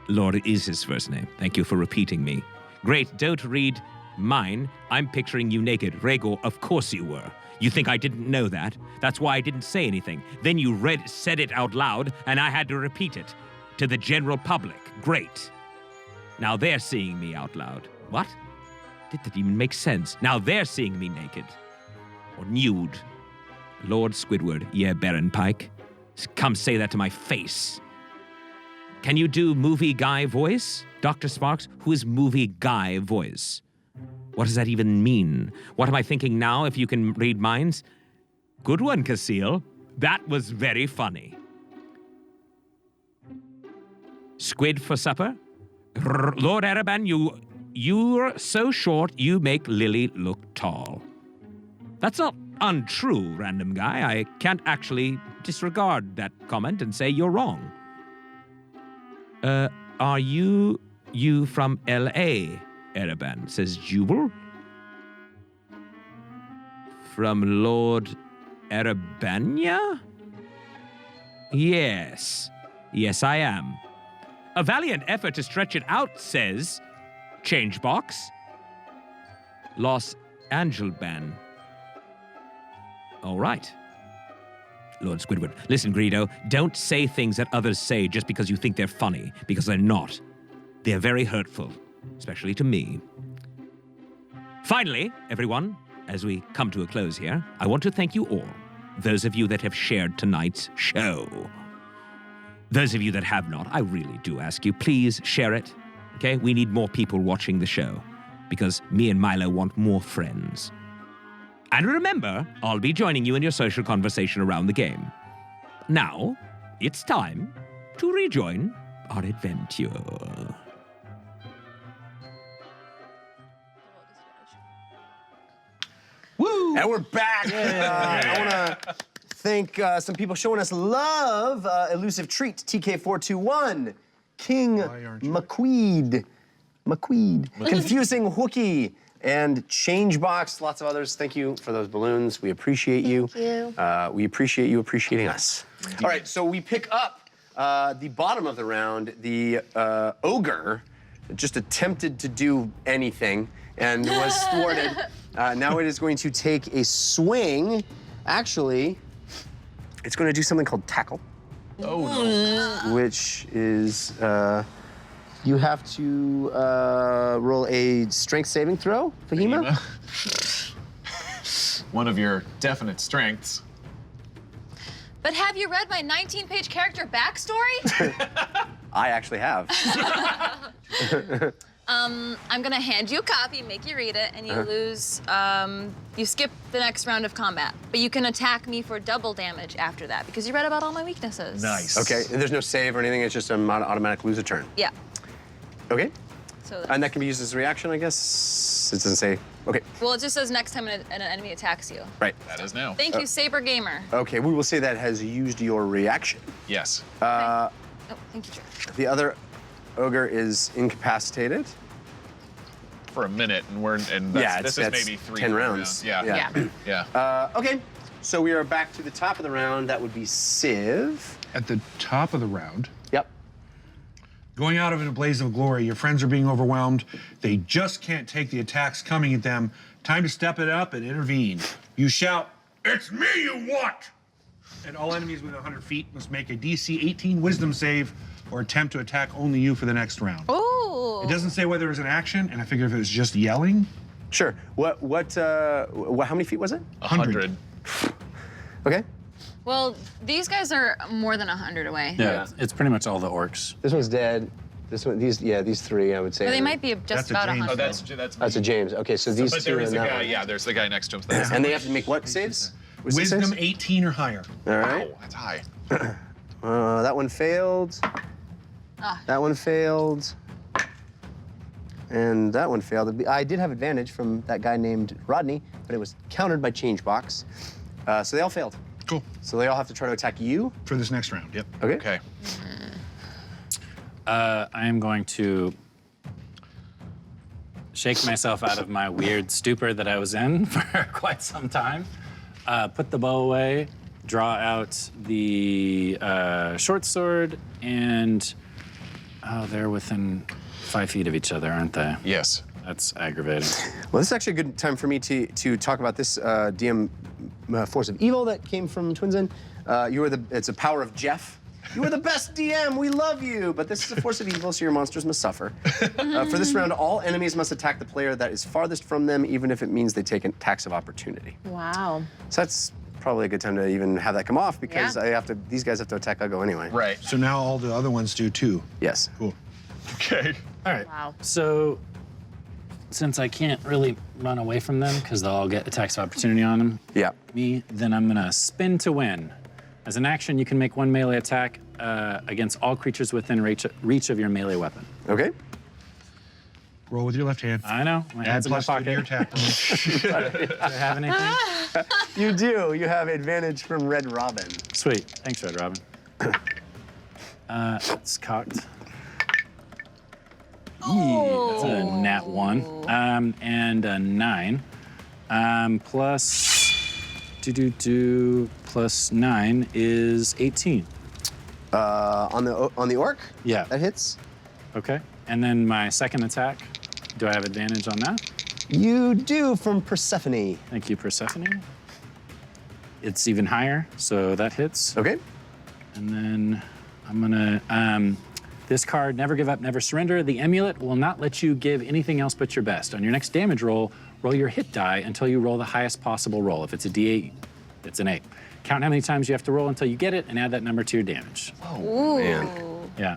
S2: Lord is his first name. Thank you for repeating me. Great, don't read mine. I'm picturing you naked. Rhaegor, of course you were. You think I didn't know that? That's why I didn't say anything. Then you said it out loud, and I had to repeat it to the general public. Great. Now they're seeing me out loud. What? Did that even make sense? Now they're seeing me naked. Or nude. Lord Squidward, yeah, Baron Pike. Come say that to my face. Can you do movie guy voice? Dr. Sparks, who is movie guy voice? What does that even mean? What am I thinking now if you can read minds? Good one, Casil. That was very funny. Squid for supper? Lord Ereban, you're so short you make Lily look tall. That's not untrue, random guy. I can't actually disregard that comment and say you're wrong. Are you from L.A., Ereban, says Jubal. From Lord Erebania? Yes. Yes, I am. A valiant effort to stretch it out, says Changebox. Los Angelban. All right. Lord Squidward. Listen, Greedo, don't say things that others say just because you think they're funny, because they're not. They're very hurtful, especially to me. Finally, everyone, as we come to a close here, I want to thank you all, those of you that have shared tonight's show. Those of you that have not, I really do ask you, please share it, okay? We need more people watching the show, because me and Milo want more friends. And remember, I'll be joining you in your social conversation around the game. Now, it's time to rejoin our adventure.
S6: Woo! And we're back. I want to thank some people showing us love. Elusive Treat, TK421, King McQueed, Confusing Wookie, and Changebox, lots of others. Thank you for those balloons. We appreciate you.
S8: Thank you.
S6: We appreciate you appreciating us. All right, so we pick up the bottom of the round. The ogre just attempted to do anything and was thwarted. Now it is going to take a swing. Actually, it's going to do something called tackle.
S5: Oh, no.
S6: Which is, you have to roll a strength saving throw, Fahima.
S5: One of your definite strengths.
S3: But have you read my 19-page character backstory?
S6: I actually have.
S3: I'm gonna hand you a copy, make you read it, and you lose, you skip the next round of combat. But you can attack me for double damage after that, because you read about all my weaknesses.
S5: Nice.
S6: Okay, and there's no save or anything, it's just an automatic lose a turn.
S3: Yeah.
S6: Okay.
S3: So
S6: And that can be used as a reaction, I guess? It doesn't say, okay.
S3: well, it just says next time an enemy attacks you.
S6: Right.
S5: That is now.
S3: Thank you, Saber Gamer.
S6: Okay, we will say that has used your reaction.
S5: Yes.
S3: Oh, thank you, Drew.
S6: The other ogre is incapacitated.
S5: For a minute, and this is maybe 3
S6: 10 rounds.
S5: Yeah. Yeah.
S6: Okay, so we are back to the top of the round. That would be Civ.
S7: At the top of the round,
S6: Yep.
S7: Going out of in a blaze of glory. Your friends are being overwhelmed. They just can't take the attacks coming at them. Time to step it up and intervene. You shout, "It's me you want!" And all enemies within 100 feet must make a DC 18 Wisdom save or attempt to attack only you for the next round.
S3: Ooh.
S7: It doesn't say whether it's an action, and I figured if it was just yelling.
S6: Sure. How many feet was it?
S5: 100.
S6: Okay.
S3: Well, these guys are more than 100 away.
S9: Yeah, it's pretty much all the orcs.
S6: This one's dead. This one, these three, I would say.
S3: But they might be
S7: That's
S3: just
S7: a
S3: about
S7: James.
S3: 100.
S5: That's
S6: That's a James. Okay, so these
S5: But
S6: two
S5: there
S6: are
S5: is a
S6: that
S5: guy.
S6: one.
S5: Yeah, there's the guy next to him. So that's
S6: And they have to make what saves?
S7: Wisdom
S6: saves?
S7: 18 or higher.
S6: All right.
S5: Wow, that's high.
S6: That one failed.
S3: Ah.
S6: That one failed. And that one failed. I did have advantage from that guy named Rodney, but it was countered by change box. So they all failed.
S7: Cool.
S6: So they all have to try to attack you.
S7: For this next round, yep.
S6: Okay.
S5: Okay.
S9: I am going to shake myself out of my weird stupor that I was in for quite some time. Put the bow away, draw out the short sword, and they're within 5 feet of each other, aren't they?
S5: Yes.
S9: That's aggravating.
S6: Well, this is actually a good time for me to talk about this DM force of evil that came from Twinsen. It's a power of Jeff. You are the best DM, we love you. But this is a force of evil, so your monsters must suffer. For this round, all enemies must attack the player that is farthest from them, even if it means they take attacks of opportunity.
S8: Wow.
S6: So that's probably a good time to even have that come off because
S8: Yeah.
S6: these guys have to attack Uggo anyway.
S5: Right.
S7: So now all the other ones do too.
S6: Yes.
S7: Cool.
S5: Okay.
S9: All right.
S8: Wow.
S9: So, since I can't really run away from them because they'll all get attacks of opportunity on
S6: Yeah.
S9: then I'm gonna spin to win. As an action, you can make one melee attack against all creatures within reach of your melee weapon.
S6: Okay.
S7: Roll with your left hand.
S9: I know. My
S7: Add
S9: hand's in my
S7: +2 to your
S9: pocket.
S7: attack roll.
S9: Do I have anything?
S6: You do. You have advantage from Red Robin.
S9: Sweet. Thanks, Red Robin. It's cocked. That's a nat 1. And a 9. Plus plus 9 is 18.
S6: On the orc?
S9: Yeah.
S6: That hits.
S9: Okay. And then my second attack. Do I have advantage on that?
S6: You do from Persephone.
S9: Thank you, Persephone. It's even higher, so that hits.
S6: Okay.
S9: And then I'm gonna, this card, Never Give Up, Never Surrender. The amulet will not let you give anything else but your best. On your next damage roll, roll your hit die until you roll the highest possible roll. If it's a D8, it's an 8. Count how many times you have to roll until you get it and add that number to your damage.
S6: Oh, man.
S9: Yeah.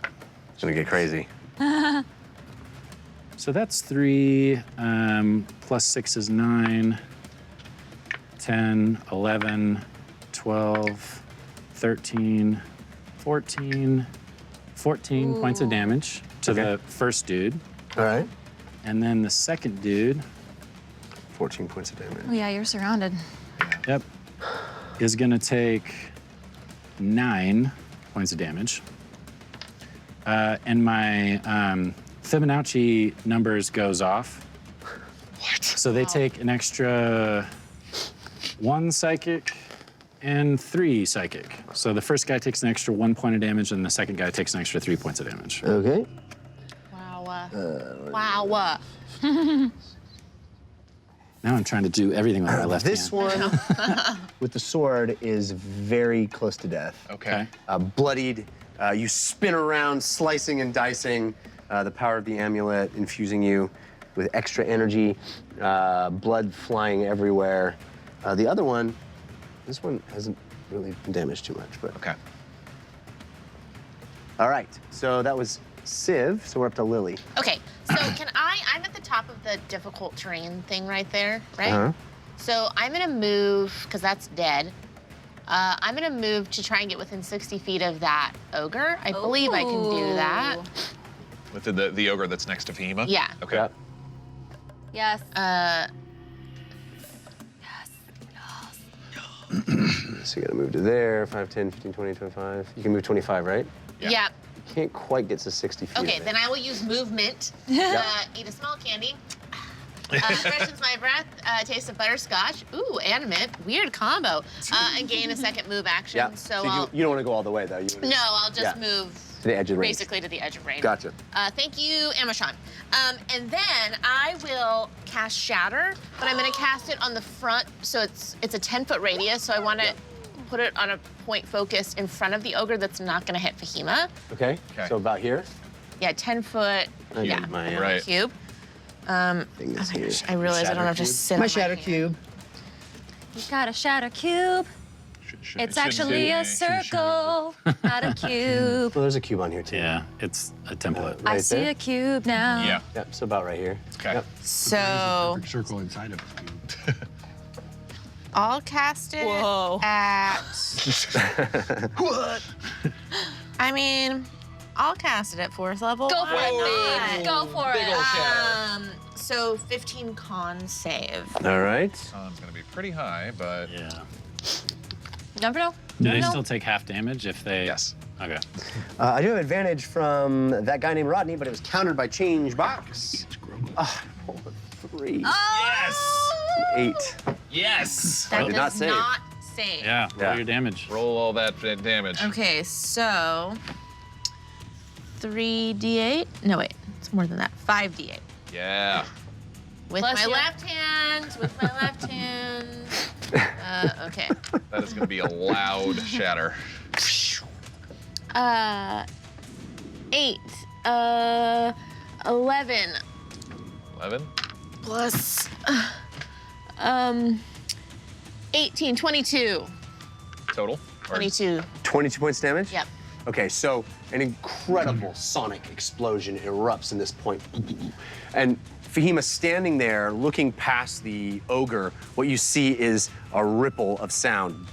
S6: It's gonna get crazy.
S9: So that's 3, plus 6 is 9, 10, 11, 12, 13, 14 points of damage to the first dude.
S6: All right.
S9: And then the second dude,
S6: 14 points of damage.
S3: Oh, yeah, you're surrounded.
S9: yep, is gonna take 9 points of damage. And my Fibonacci numbers goes off.
S5: What?
S9: So they take an extra 1 psychic and 3 psychic. So the first guy takes an extra 1 point of damage, and the second guy takes an extra 3 points of damage.
S6: Okay.
S8: Wow. Wow.
S9: Now I'm trying to do everything with my left
S6: This
S9: hand.
S6: one with the sword is very close to death.
S5: Okay.
S6: Bloodied. You spin around, slicing and dicing. The power of the amulet infusing you with extra energy. Blood flying everywhere. The other one, this one hasn't really been damaged too much, but.
S5: Okay.
S6: All right, so that was Civ, so we're up to Lily.
S8: Okay, so I'm at the top of the difficult terrain thing right there, right?
S6: Uh-huh.
S8: So I'm gonna move, because that's dead. I'm gonna move to try and get within 60 feet of that ogre. I believe I can do that.
S5: With the ogre that's next to Fahima?
S8: Yeah.
S5: Okay.
S6: Yep.
S3: Yes.
S6: So you gotta move to there, 5, 10, 15, 20, 25. You can move 25, right?
S8: Yeah.
S6: You can't quite get to 60 feet.
S8: Okay,
S6: of it.
S8: then I will use movement. Eat a small candy. Freshens my breath, taste of butterscotch. Ooh, animate. Weird combo. And gain a second move action.
S6: Yeah.
S8: So
S6: you don't want to go all the way though.
S8: No, I'll just move
S6: to the edge of range.
S8: basically to the edge of range.
S6: Gotcha.
S8: Thank you, Amashon. And then I will cast Shatter, but I'm going to cast it on the front, so it's a 10-foot radius. So I want to put it on a point focus in front of the ogre that's not going to hit Fahima.
S6: Okay. So about here.
S8: Yeah, 10-foot. Yeah,
S5: Right.
S8: cube. Oh my gosh, I realize I don't have to sit on
S10: My shadow cube.
S3: You got a shatter cube. It's actually a circle, not a cube.
S6: Well, there's a cube on here too.
S9: Yeah, it's a template.
S3: I see a cube now.
S5: Yeah.
S6: Yep. So about right here.
S5: Okay.
S6: Yep.
S8: So
S7: Perfect circle inside of it.
S8: I'll cast it at.
S7: What?
S8: I mean, I'll cast it at 4th level.
S3: Go for
S8: Why
S3: it, babe.
S8: not?
S3: Go for
S5: Big
S3: it.
S5: ol' shatter.
S8: So 15 con save.
S6: All right.
S5: It's gonna be pretty high, but
S9: Yeah.
S3: Never know.
S9: Do
S3: Never
S9: they
S3: know.
S9: still take half damage if they?
S5: yes.
S9: Okay.
S6: I do have advantage from that guy named Rodney, but it was countered by change box. Ah, I rolled a 3.
S3: Oh!
S6: 8.
S5: Yes.
S8: That
S6: did
S8: does
S6: not save.
S8: not save.
S9: Yeah. Roll
S6: Yeah.
S9: your damage.
S5: Roll all that damage.
S8: Okay, so 3d8. No, wait, it's more than that. 5d8.
S5: Yeah.
S8: With
S3: Bless
S8: my
S3: you.
S8: left hand. With my left hand. Okay.
S5: That is gonna be a loud shatter.
S8: 8. 11
S5: 11.
S8: plus 18, 22.
S5: Total. Or-
S8: 22.
S6: 22 points damage?
S8: Yep.
S6: Okay, so an incredible sonic explosion erupts in this point. And Fahima standing there looking past the ogre, what you see is a ripple of sound.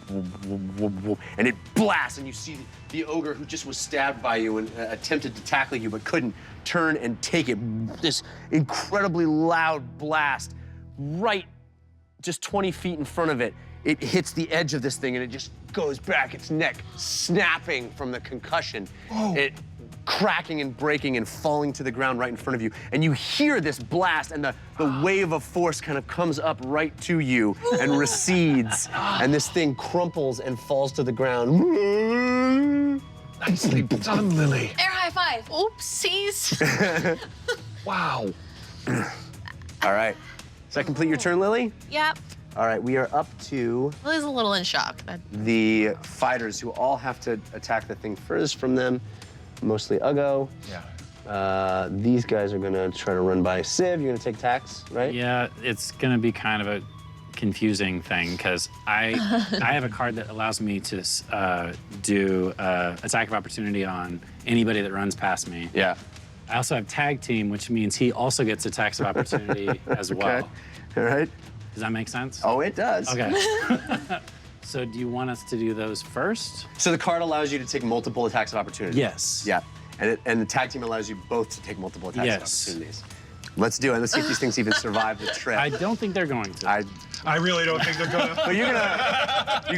S6: And it blasts, and you see the ogre who just was stabbed by you and attempted to tackle you but couldn't turn and take it. This incredibly loud blast right just 20 feet in front of it. It hits the edge of this thing and it just goes back, its neck snapping from the concussion. It cracking and breaking and falling to the ground right in front of you. And you hear this blast and the wave of force kind of comes up right to you and recedes. And this thing crumples and falls to the ground.
S5: Nicely done, Lily.
S3: Air high five.
S8: Oopsies.
S5: Wow.
S6: All right. Does that complete your turn, Lily?
S8: Yep.
S6: All right, we are up to
S8: Lily's a little in shock.
S6: the fighters who all have to attack the thing furthest from them, mostly Uggo.
S5: Yeah.
S6: These guys are gonna try to run by Civ. You're gonna take attacks, right?
S9: Yeah, it's gonna be kind of a confusing thing because I have a card that allows me to do attack of opportunity on anybody that runs past me.
S6: Yeah.
S9: I also have tag team, which means he also gets attacks of opportunity as well.
S6: All right.
S9: Does that make sense?
S6: Oh, it does.
S9: Okay. So do you want us to do those first?
S6: So the card allows you to take multiple attacks of opportunity.
S9: Yes.
S6: Yeah. And the tag team allows you both to take multiple attacks
S9: Yes.
S6: of opportunities. Let's do it. Let's see if these things even survive the trip.
S9: I don't think they're going to.
S7: I really don't think they're gonna.
S6: But you're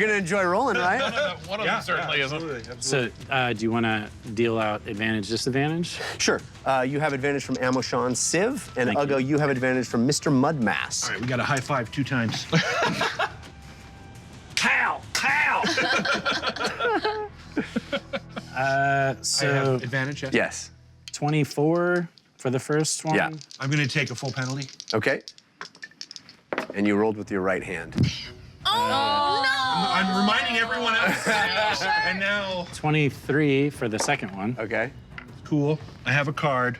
S6: gonna enjoy rolling, right?
S5: One of them certainly isn't.
S9: So do you want to deal out advantage, disadvantage?
S6: Sure. You have advantage from Amoshan Civ, and
S9: Thank
S6: Uggo,
S9: you.
S6: you have advantage from Mr. Mudmass.
S7: All right, we got a high five 2 times.
S5: Pow! Pow!
S7: I
S9: So
S7: have advantage, yes?
S6: Yes.
S9: 24 for the first one.
S6: Yeah.
S7: I'm gonna take a full penalty.
S6: Okay. And you rolled with your right hand.
S7: I'm reminding everyone else. And now,
S9: 23 for the second one.
S6: Okay.
S7: cool, I have a card.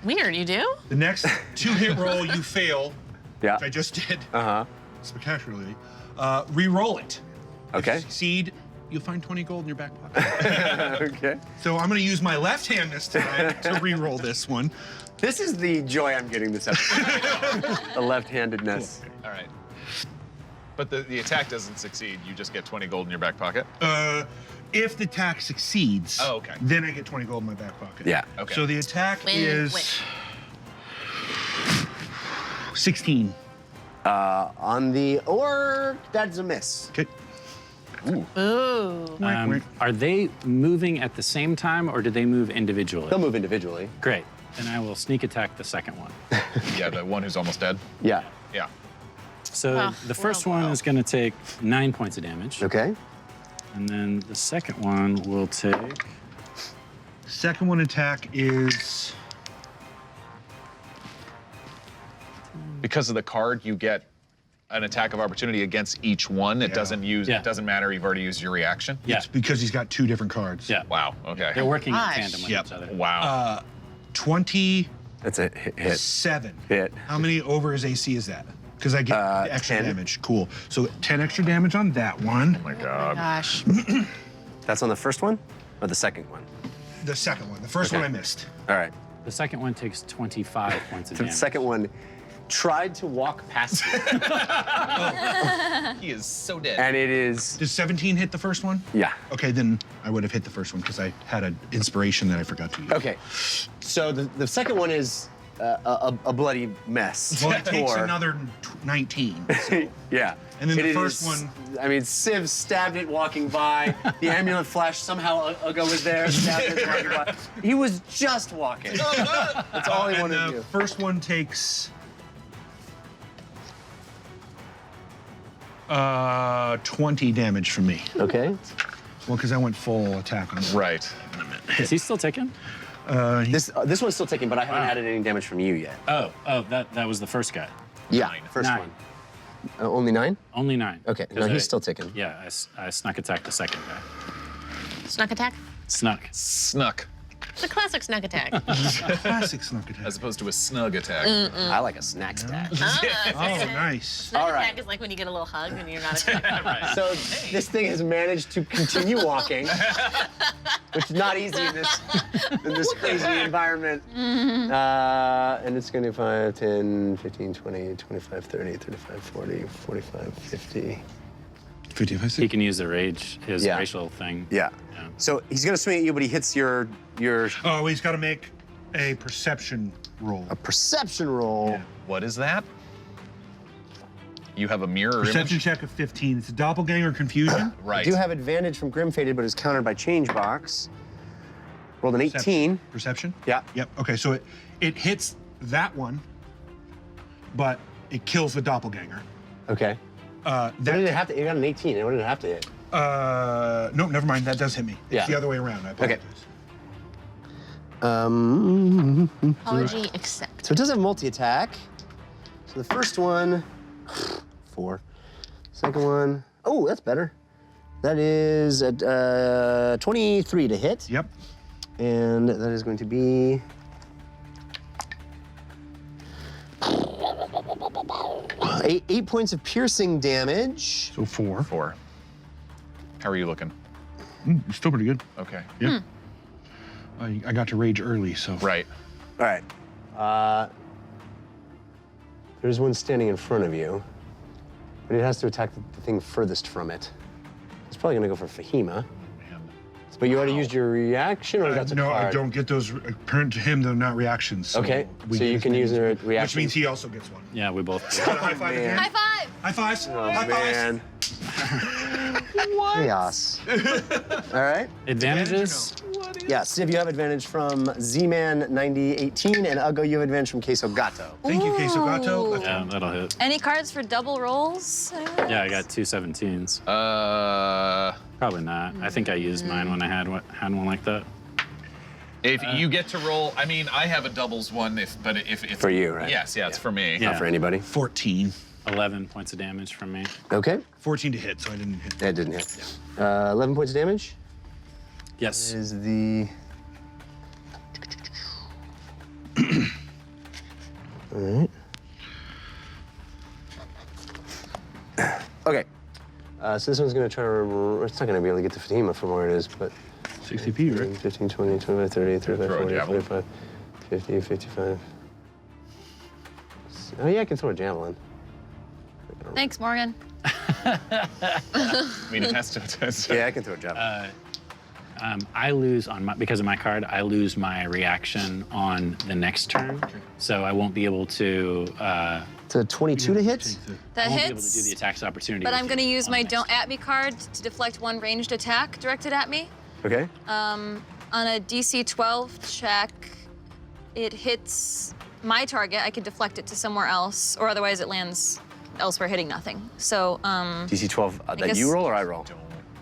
S8: Weird, you do?
S7: The next 2-hit roll you fail,
S6: Yeah.
S7: which I just did
S6: Uh-huh.
S7: spectacularly, re-roll it. If
S6: Okay.
S7: you succeed, you'll find 20 gold in your back pocket.
S6: Okay.
S7: So I'm gonna use my left hand this time to re-roll this one.
S6: This is the joy I'm getting this episode. The left-handedness.
S5: All right. But the attack doesn't succeed. You just get 20 gold in your back pocket.
S7: If the attack succeeds,
S5: Oh, okay.
S7: then I get 20 gold in my back pocket.
S6: Yeah.
S5: Okay.
S7: So the attack
S8: Win,
S7: is
S8: win.
S7: 16.
S6: On the orc, that's a miss.
S7: Okay.
S8: Ooh.
S9: Are they moving at the same time or do they move individually?
S6: They'll move individually.
S9: Great. Then I will sneak attack the second one.
S5: Yeah, the one who's almost dead.
S6: Yeah.
S5: Yeah.
S9: So
S8: Oh,
S9: the first one is going to take 9 points of damage.
S6: Okay.
S9: And then the second one will take.
S7: Second one attack is
S5: Because of the card, you get an attack of opportunity against each one. It doesn't use.
S9: Yeah.
S5: It doesn't matter. You've already used your reaction.
S9: Yeah.
S7: it's because he's got 2 different cards.
S9: Yeah.
S5: Wow. Okay.
S9: They're working in
S8: Gosh.
S9: tandem with
S7: Yep.
S9: each other.
S5: Wow.
S7: 27.
S6: That's a hit. Hit.
S7: How many over his AC is that? Because I get the extra
S6: 10.
S7: damage. Cool. So 10 extra damage on that one.
S5: Oh my God.
S8: Gosh.
S6: That's on the first one or the second one?
S7: The second one. The first
S6: Okay.
S7: one I missed.
S6: All right.
S9: The second one takes 25 points of
S6: The
S9: damage.
S6: second one tried to walk past you,
S5: He is so dead.
S6: and it is.
S7: Does 17 hit the first one?
S6: Yeah.
S7: Okay, then I would have hit the first one because I had an inspiration that I forgot to use.
S6: Okay. So the second one is a bloody mess.
S7: Well, it takes
S6: Or-
S7: another 19. So.
S6: Yeah.
S7: And then the
S6: It
S7: first
S6: is-
S7: one-
S6: I mean, Civ stabbed it walking by. The amulet flash, somehow Ugo was there, stabbed it walking by. He was just walking. That's all he
S7: And
S6: wanted to
S7: the
S6: do.
S7: first one takes 20 damage from me.
S6: Okay.
S7: Well, because I went full attack on him.
S5: Right.
S9: Is he still ticking?
S6: This one's still ticking, but I haven't added any damage from you yet.
S9: Oh, that was the first guy.
S6: Yeah,
S5: 9.
S6: first
S9: 9.
S6: one. Only 9?
S9: Only 9.
S6: Okay, no,
S9: 'Cause
S6: he's
S9: I-
S6: still ticking.
S9: Yeah, I snuck attacked the second guy.
S8: Snuck attack?
S9: Snuck.
S5: Snuck,
S8: It's a classic snuck attack.
S7: Classic snuck attack.
S5: as opposed to a snug attack.
S6: I like a snack stack.
S7: Oh, nice.
S8: Snuck
S6: All
S8: attack
S6: right.
S8: is like when you get a little hug and you're not expecting it.
S6: So this thing has managed to continue walking, which is not easy in this crazy environment. And it's going to 5, 10, 15, 20, 25, 30, 35, 40, 45, 50.
S7: 55.
S9: He can use the rage, his
S6: Yeah.
S9: racial thing.
S6: Yeah.
S9: Yeah.
S6: So he's going to swing at you, but he hits your
S7: Oh, he's got to make a perception roll.
S6: a perception roll.
S7: Yeah.
S5: What is that? You have a mirror
S7: Perception
S5: image.
S7: check of 15. It's a doppelganger confusion.
S5: Right.
S6: You do have advantage from Grim Fated, but is countered by Change Box. Rolled an 18.
S7: Perception?
S6: Yeah.
S7: Yep. Okay, so it hits that one, but it kills the doppelganger.
S6: Okay. What did it have to? It got an 18. What did it have to hit?
S7: No, never mind. That does hit me. It's
S6: Yeah.
S7: the other way around. I apologize.
S8: Apology accept.
S6: So it does have multi-attack. So the first one, 4. Second one, oh, that's better. That is 23 to hit.
S7: Yep.
S6: And that is going to be... 8 points of piercing damage.
S7: So 4.
S5: 4. How are you looking?
S7: You're still pretty good.
S5: Okay.
S7: Yeah. I got to rage early, so.
S5: Right.
S6: All right. There's one standing in front of you, but it has to attack the thing furthest from it. It's probably gonna go for Fahima. But you already used your reaction, or that's a
S7: No,
S6: card?
S7: I don't get those. Apparent to him, they're not reactions. So
S6: Okay,
S7: we
S6: so you
S7: get
S6: can use a
S7: Which
S6: reaction.
S7: means he also gets one.
S9: Yeah, we both.
S7: High five again.
S3: High five!
S7: High fives.
S6: Oh,
S7: High fives.
S6: man. Chaos. All right.
S9: Advantages?
S6: Yeah, Civ, you have advantage from Z-Man 9018, and Ugo, you have advantage from Queso Gato.
S7: Thank you, Queso Gato.
S3: Ooh.
S9: Yeah, that'll hit.
S3: Any cards for double rolls?
S9: Yeah, I got 2 17s. Probably not. I think I used mine when I had one like that.
S5: If you get to roll, I mean, I have a doubles one, if
S6: For you, right?
S5: Yes, yeah, it's for me.
S9: Yeah.
S6: Not for anybody.
S7: 14.
S9: 11 points of damage from me.
S6: Okay.
S7: 14 to hit, so I didn't hit.
S6: That didn't hit. 11 points of damage
S9: Yes.
S6: is the... All right. Okay. So this one's going to try to... It's not going to be able to get to Fatima from where it is, but...
S7: 60p, right?
S6: 15, 20, 25, 30, 35,
S5: Throw a
S6: 40,
S5: javelin.
S6: 45, 50, 55. Oh, yeah, I can throw a javelin.
S3: Thanks, Morgan.
S5: I mean, it has to.
S6: Yeah, I can throw a javelin.
S9: I lose on because of my card. I lose my reaction on the next turn, so I won't be able to.
S6: It's a 22 to hit?
S3: That
S9: I won't be able to do
S3: hits.
S9: the attacks opportunity.
S3: But
S9: with
S3: I'm going to
S9: you
S3: use
S9: on
S3: my
S9: the next
S3: Don't At Me card to deflect one ranged attack directed at me.
S6: Okay.
S3: On a DC 12 check, it hits my target, I can deflect it to somewhere else, or otherwise it lands elsewhere hitting nothing. So,
S6: DC 12, that
S3: guess-
S6: you roll or I roll?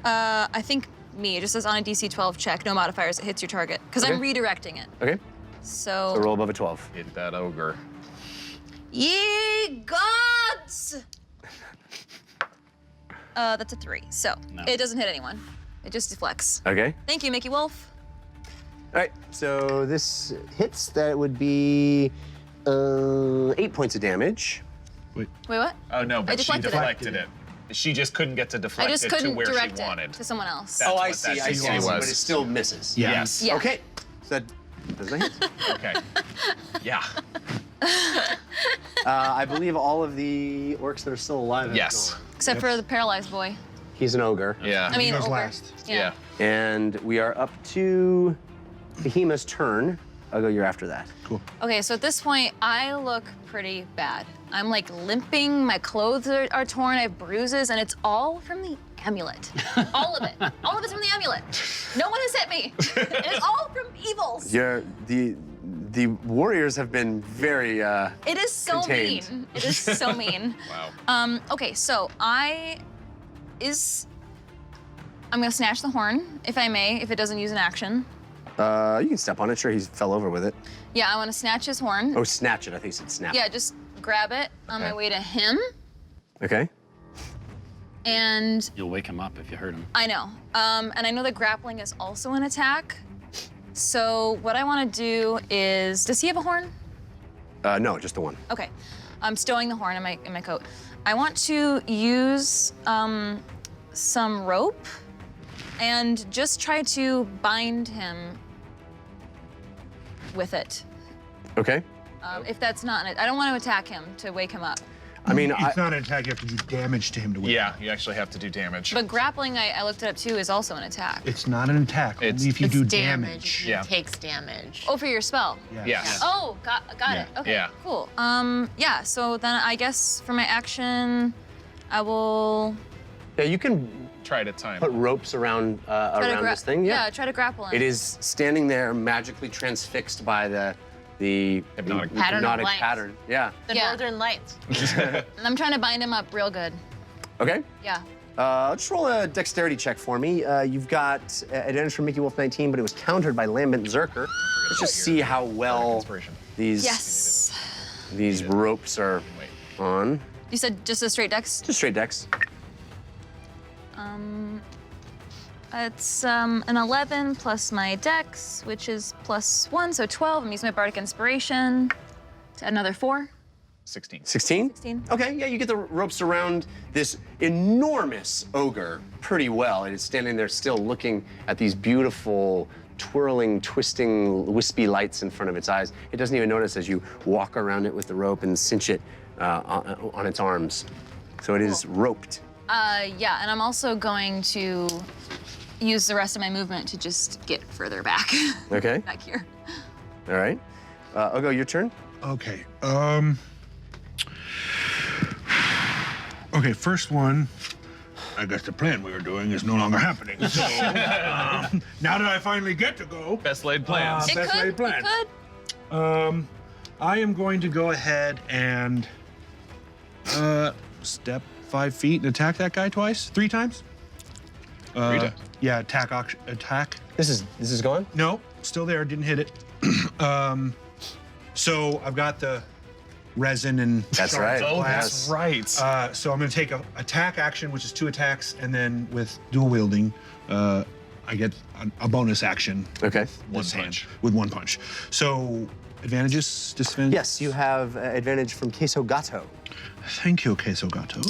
S3: I think me, it just says on a DC 12 check, no modifiers, it hits your target. Because I'm redirecting it.
S6: Okay.
S3: So
S6: So roll above a 12.
S5: Hit that ogre.
S3: Ye gods! That's a 3. So it doesn't hit anyone. It just deflects.
S6: Okay.
S3: Thank you, Mickey Wolf.
S6: All right, so this hits. That would be 8 points of damage.
S3: Wait, what?
S5: Oh no, but she
S3: deflected it.
S5: deflected it. She just couldn't get to
S3: I
S5: deflect
S3: just
S5: it to
S3: couldn't
S5: where
S3: direct
S5: she wanted.
S3: it to someone else.
S5: That's
S6: Oh, I
S5: what
S6: see,
S5: that
S6: I see,
S5: DC
S6: but
S5: was.
S6: it still misses.
S7: Yeah.
S5: Yes.
S3: Yeah.
S6: Okay, so that does not hit.
S5: Okay. Yeah.
S6: I believe all of the orcs that are still alive have
S5: Yes.
S6: gone.
S3: Except for the paralyzed boy.
S6: He's an ogre.
S5: Yeah.
S3: I mean,
S7: goes
S3: ogre.
S7: last.
S5: Yeah.
S6: And we are up to Behemoth's turn. I'll go, you're after that.
S7: Cool.
S3: Okay, so at this point, I look pretty bad. I'm like limping, my clothes are torn, I have bruises, and it's all from the amulet. All of it. All of it's from the amulet. No one has hit me. It's all from evils.
S6: The warriors have been very
S3: It is so
S6: contained.
S3: mean. It is so mean.
S5: Wow.
S3: Okay, so I'm gonna snatch the horn, if I may, if it doesn't use an action.
S6: you can step on it. Sure, he fell over with it.
S3: Yeah, I wanna snatch his horn.
S6: Oh, snatch it. I think you said snap.
S3: Yeah, just grab it on my
S6: Okay.
S3: way to him,
S6: Okay.
S3: and
S9: You'll wake him up if you hurt him.
S3: I know. And I know that grappling is also an attack. So what I want to do is, does he have a horn?
S6: No, just the one.
S3: Okay. I'm stowing the horn in my coat. I want to use some rope and just try to bind him with it.
S6: Okay.
S3: If that's not, I don't want to attack him to wake him up.
S6: I mean,
S7: It's not an attack. You have to do damage to him to win.
S5: Yeah, you actually have to do damage.
S3: But grappling, I looked it up too, is also an attack.
S7: It's not an attack.
S5: It's-
S7: Only if you
S8: It's
S7: do
S8: damage.
S7: damage.
S8: It
S5: Yeah.
S8: takes damage.
S3: Oh, for your spell.
S5: Yes.
S3: Oh, got it. Okay,
S5: Yeah.
S3: cool. Yeah, so then I guess for my action, I will
S6: yeah, you can
S5: Try to time.
S6: put ropes around
S3: try to
S6: around this thing.
S3: Yeah, try to grapple him.
S6: It is standing there, magically transfixed by the
S5: Hypnotic
S8: Pattern of lights.
S6: pattern. Yeah.
S8: The
S3: Yeah.
S8: Northern Lights.
S3: And I'm trying to bind him up real good.
S6: Okay.
S3: Yeah.
S6: Just roll a dexterity check for me. You've got advantage from Mickey Wolf 19, but it was countered by Lambent Zerker. Let's just see how well
S5: Inspiration.
S6: these
S3: Yes.
S6: these ropes are
S5: Wait.
S6: on.
S3: You said just a straight dex?
S6: Just straight dex.
S3: It's an 11 plus my dex, which is +1, so 12. I'm using my bardic inspiration to add another 4.
S5: 16.
S6: 16?
S3: 16.
S6: Okay, yeah, you get the ropes around this enormous ogre pretty well. It is standing there still looking at these beautiful, twirling, twisting, wispy lights in front of its eyes. It doesn't even notice as you walk around it with the rope and cinch it on its arms. So it is roped.
S3: Yeah, and I'm also going to use the rest of my movement to just get further back.
S6: Okay,
S3: Back here.
S6: all right. Ogo, your turn.
S7: Okay. Okay, first one. I guess the plan we were doing is no longer happening. So now that I finally get to go,
S5: Best laid plans.
S3: It
S7: Best
S3: could,
S7: laid
S3: it
S7: plans.
S3: could.
S7: I am going to go ahead and step 5 feet and attack that guy twice, 3 times.
S5: 3 times.
S7: Yeah, attack.
S6: This is gone?
S7: No, still there. Didn't hit it. So I've got the resin and.
S6: That's right.
S5: Oh,
S6: Yes.
S5: that's right.
S7: So I'm going to take a attack action, which is 2 attacks, and then with dual wielding, I get a bonus action.
S6: Okay.
S5: One
S7: this
S5: punch.
S7: hand with 1 punch. So advantages, disadvantages.
S6: Yes, you have advantage from Queso Gato.
S7: Thank you, Queso Gato.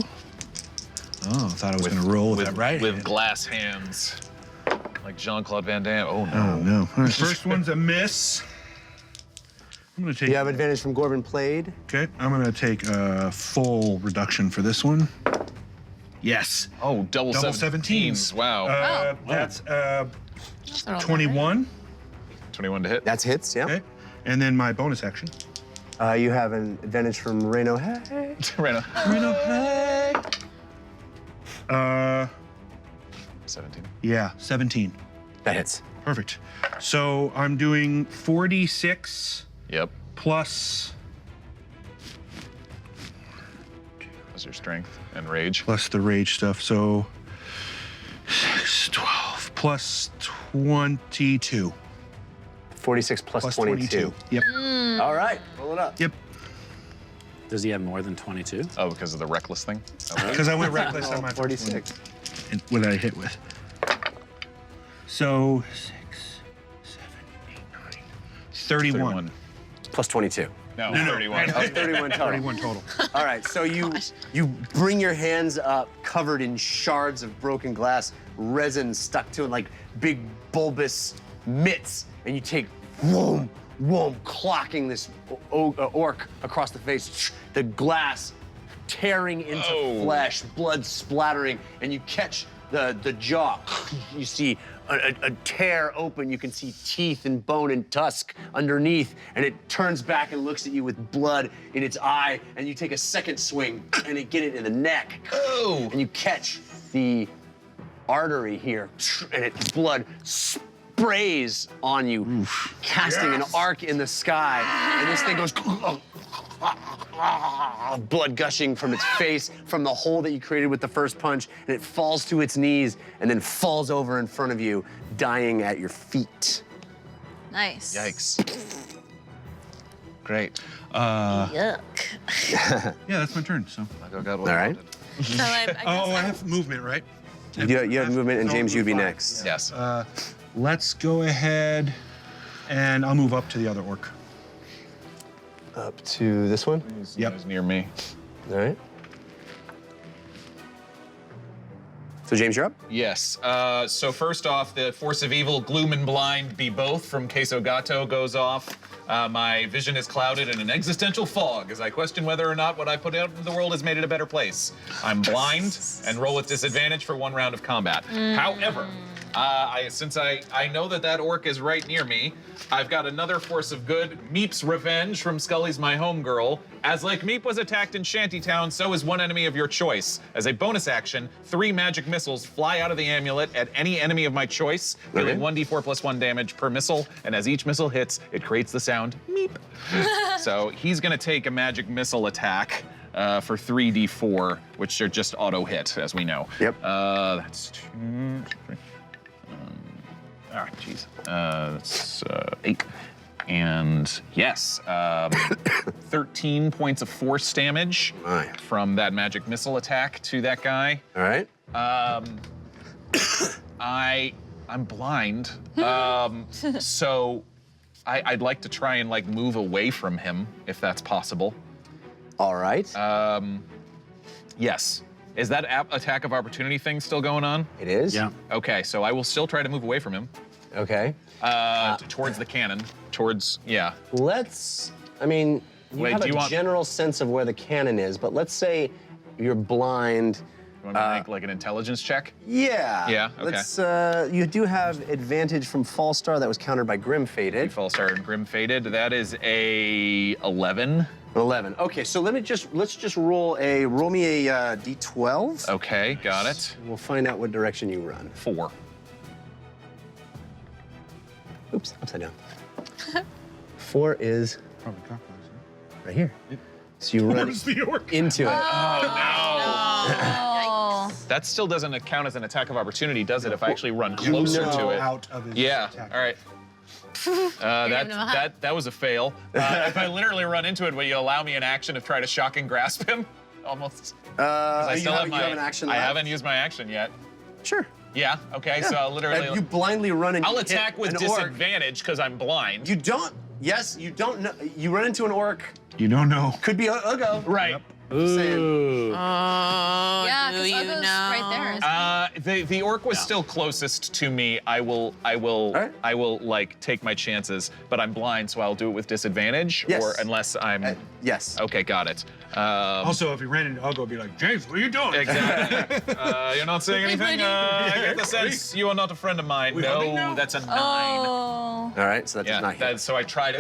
S7: Oh, I thought I was going to roll with that right
S5: With
S7: hand.
S5: glass hands. Like Jean-Claude Van Damme. Oh, no.
S7: Oh no! All right, first one's a miss. I'm going to take.
S6: You have advantage from Gorban Played.
S7: Okay, I'm going to take a full reduction for this one. Yes.
S5: Oh, double
S7: 17s.
S5: Wow.
S7: That's
S8: That's not
S7: 21.
S5: 21 to hit.
S6: That's hits, yeah.
S7: Okay, and then my bonus action.
S6: You have an advantage from Reno. Hey.
S5: Right now.
S7: Hey.
S5: 17.
S7: Yeah, 17.
S6: That hits.
S7: Perfect. So I'm doing 46
S5: Yep.
S7: plus
S5: What's your strength and rage?
S7: the rage stuff. So 6, 12 plus 22.
S6: 46 plus 22.
S7: Yep.
S6: All right, roll it up.
S7: Yep.
S9: Does he have more than 22?
S5: Oh, because of the reckless thing? Okay.
S7: Because I went reckless on my first
S6: 46.
S7: one. And what did I hit with? So 6, 7, 8, 9, 31.
S6: Plus 22.
S5: No, 31.
S6: Oh, 31 total.
S7: 31 total.
S6: All right, so you bring your hands up covered in shards of broken glass, resin stuck to it like big bulbous mitts, and you take whoom, whoom, clocking this orc across the face, the glass tearing into flesh, blood splattering, and you catch the jaw. You see a tear open. You can see teeth and bone and tusk underneath, and it turns back and looks at you with blood in its eye, and you take a second swing and you get it in the neck.
S5: Oh!
S6: And you catch the artery here, and its blood sprays on you, casting an arc in the sky, and this thing goes blood gushing from its face, from the hole that you created with the first punch, and it falls to its knees and then falls over in front of you, dying at your feet.
S3: Nice.
S5: Yikes. Great.
S8: Yuck.
S7: Yeah, that's my turn. So.
S5: I got
S6: All right.
S8: So I guess
S7: I have movement, right?
S6: You have movement, and
S7: So I'll
S6: James, you'd be
S7: move 5.
S6: next.
S5: Yes.
S7: Let's go ahead, and I'll move up to the other orc.
S6: Up to this one.
S7: Yep.
S5: He's near me.
S6: All right. So James, you're up.
S5: Yes. So first off, the Force of Evil, Gloom and Blind, be both from Queso Gato goes off. My vision is clouded in an existential fog as I question whether or not what I put out into the world has made it a better place. I'm blind and roll with disadvantage for 1 round of combat. However, since I know that orc is right near me, I've got another force of good, Meep's Revenge from Scully's My Homegirl. As like Meep was attacked in Shantytown, so is one enemy of your choice. As a bonus action, 3 magic missiles fly out of the amulet at any enemy of my choice, dealing 1d4 plus 1 damage per missile, and as each missile hits, it creates the sound Meep. So he's gonna take a magic missile attack for 3d4, which are just auto hit, as we know.
S6: Yep.
S5: That's 2, 3. Jeez. That's 8. And yes, 13 points of force damage from that magic missile attack to that guy.
S6: All right.
S5: I'm blind, so I'd like to try and like move away from him if that's possible.
S6: All right.
S5: Yes. Is that attack of opportunity thing still going on?
S6: It is.
S9: Yeah.
S5: Okay, so I will still try to move away from him.
S6: Okay.
S5: Towards the cannon. Towards, yeah.
S6: Let's. I mean, you have a general sense of where the cannon is, but let's say you're blind.
S5: You want me to make like an intelligence check?
S6: Yeah.
S5: Yeah, okay.
S6: Let's. You do have advantage from Fallstar that was countered by Grim Faded.
S5: Fallstar and Grim Faded. That is a 11.
S6: 11. Okay, so let's just roll me a d12.
S5: Okay, got it.
S6: We'll find out what direction you run.
S5: 4.
S6: Oops, upside down. 4 is
S7: Probably clockwise.
S6: right here. So you run into it.
S3: Oh.
S5: That still doesn't count as an attack of opportunity, does it? If I actually run closer to it.
S7: Out of his
S5: Yeah.
S7: attack.
S5: All right. That was a fail. If I literally run into it, will you allow me an action to try to shock and grasp him? Almost. I still have
S6: you have an action
S5: I
S6: left?
S5: haven't used my action yet.
S6: Sure.
S5: Yeah. Okay. So I'll literally.
S6: You blindly run and
S5: I'll
S6: you hit
S5: attack with
S6: an orc.
S5: disadvantage because I'm blind.
S6: You don't. Yes, you don't know. You run into an orc.
S7: You don't know.
S6: Could be Ugo.
S5: Right.
S6: Saying.
S9: Ooh.
S3: Yeah,
S8: do
S3: because
S8: you
S3: Ugo's
S8: know?
S3: right there.
S5: The orc was still closest to me. I will like take my chances, but I'm blind, so I'll do it with disadvantage.
S6: Yes.
S5: Or unless I'm.
S6: Yes.
S5: Okay, got it.
S7: Also, if he ran into Ugo, I'd be like, James, what are you doing?
S5: Exactly. You're not saying anything? I get the sense you are not a friend of mine. No, that's a 9.
S3: Oh.
S6: All right, so that does not hit.
S5: So I try to.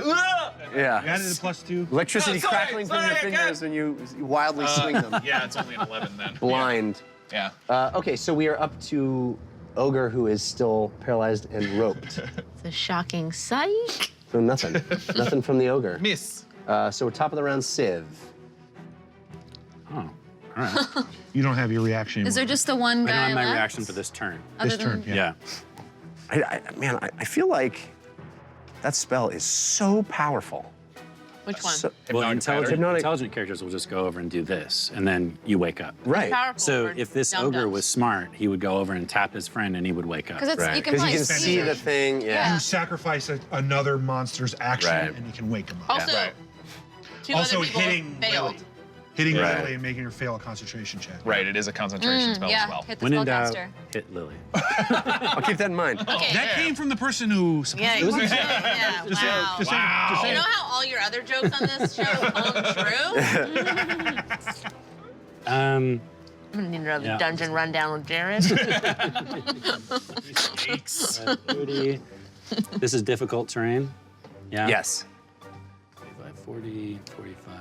S6: Yeah.
S7: You added a +2.
S6: Electricity
S5: Sorry,
S6: crackling from your
S5: I
S6: fingers
S5: can't.
S6: when you wildly swing them.
S5: Yeah, it's only an 11 then.
S6: Blind.
S5: Yeah.
S6: Okay, so we are up to Ogre, who is still paralyzed and roped.
S8: It's a shocking sight.
S6: No, nothing. Nothing from the ogre.
S5: Miss.
S6: So we're top of the round, Civ.
S9: Oh, all right.
S7: You don't have your reaction anymore.
S3: Is there just the one
S9: I don't
S3: guy
S9: have my
S3: left?
S9: reaction for this turn.
S3: Other
S7: this turn?
S3: than-
S7: Yeah.
S9: Yeah.
S6: I feel like that spell is so powerful.
S8: Which one?
S6: So,
S9: Well,
S6: Hypnotic-
S9: intelligent characters will just go over and do this, and then you wake up.
S6: right.
S8: Powerful
S9: So
S8: for
S9: if this ogre
S8: dum-dums.
S9: was smart, he would go over and tap his friend, and he would wake up.
S3: Because it's
S6: Right.
S3: you can
S6: Because
S3: probably
S6: you can see the thing. Yeah.
S7: You sacrifice another monster's action,
S6: Right.
S7: and you can wake him up.
S8: Also,
S5: Right.
S8: two
S7: Also
S8: other people
S7: hitting
S8: failed.
S7: Lily. Hitting
S6: Right.
S7: Lily and making her fail a concentration check.
S5: Right, it is a concentration spell
S3: yeah,
S5: as well.
S3: hit the
S9: When in doubt,
S3: spellcaster.
S9: hit Lily.
S6: I'll keep that in mind.
S8: Okay.
S7: That came from the person who supposed
S8: Yeah,
S7: to
S8: yeah,
S7: Just
S8: wow.
S7: saying.
S8: You know how all your other jokes on this show come true?
S9: Um,
S8: I'm gonna need another
S9: Yeah.
S8: dungeon rundown with Jared.
S9: 30. This is difficult terrain. Yeah.
S6: Yes.
S9: 35, 40, 45,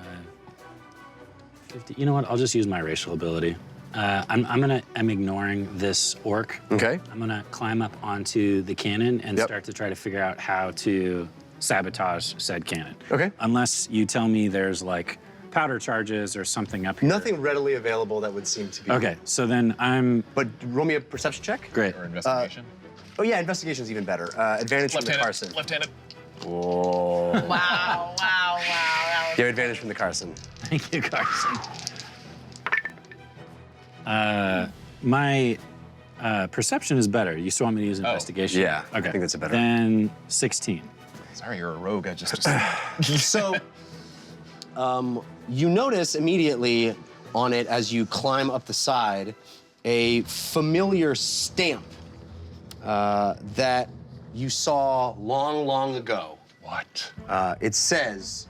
S9: 50. You know what? I'll just use my racial ability. I'm ignoring this orc.
S6: Okay.
S9: I'm gonna climb up onto the cannon and
S6: Yep.
S9: start to try to figure out how to sabotage said cannon.
S6: Okay.
S9: Unless you tell me there's like powder charges or something up here.
S6: Nothing readily available that would seem to be.
S9: Okay, so then I'm
S6: But roll me a perception check.
S9: great.
S5: Or investigation.
S6: Oh yeah, investigation's even better. Advantage from the Carson.
S5: Left-handed.
S6: Whoa.
S8: Wow, wow, wow.
S6: You have advantage from the Carson.
S9: Thank you, Carson. My perception is better. You still want me to use investigation?
S6: yeah, I
S9: Okay.
S6: think that's a better.
S9: Then 16.
S5: Sorry, you're a rogue. I just
S6: So, you notice immediately on it as you climb up the side a familiar stamp that you saw long, long ago.
S5: What?
S6: It says,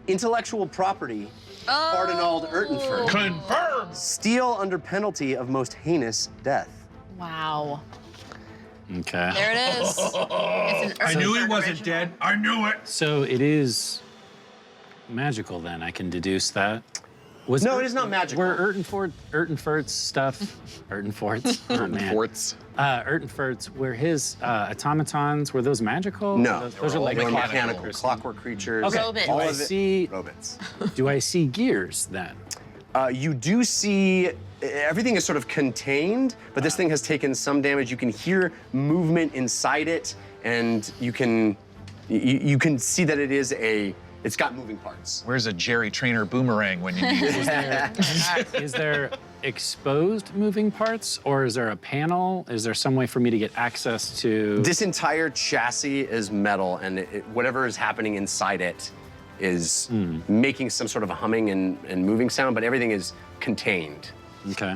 S6: "Intellectual property, Cardinal Urtenford.
S5: Confirm.
S6: Steal under penalty of most heinous death."
S8: Wow.
S9: Okay.
S3: There it is.
S8: It's an
S7: I knew he
S8: Urtenford
S7: wasn't
S8: original.
S7: dead. I knew it.
S9: So it is magical then. I can deduce that. Was
S6: No, it is not magical.
S9: Were Urtenford's stuff, Urtenford's, oh, man. Urtenford's, were his automatons, were those magical?
S6: No,
S9: Those are
S5: all
S9: like
S6: They were
S5: mechanical.
S6: mechanical, clockwork creatures.
S9: Okay.
S8: Robots.
S6: All
S9: Do I
S6: of it.
S9: see,
S6: Robots.
S9: do I see gears then?
S6: You do see everything is sort of contained, but this thing has taken some damage. You can hear movement inside it, and you can see that it's got moving parts.
S5: Where's a Jerry Trainer boomerang when you need it?
S9: Is there exposed moving parts, or is there a panel? Is there some way for me to get access to?
S6: This entire chassis is metal, and whatever is happening inside it is making some sort of a humming and moving sound, but everything is contained.
S9: Okay.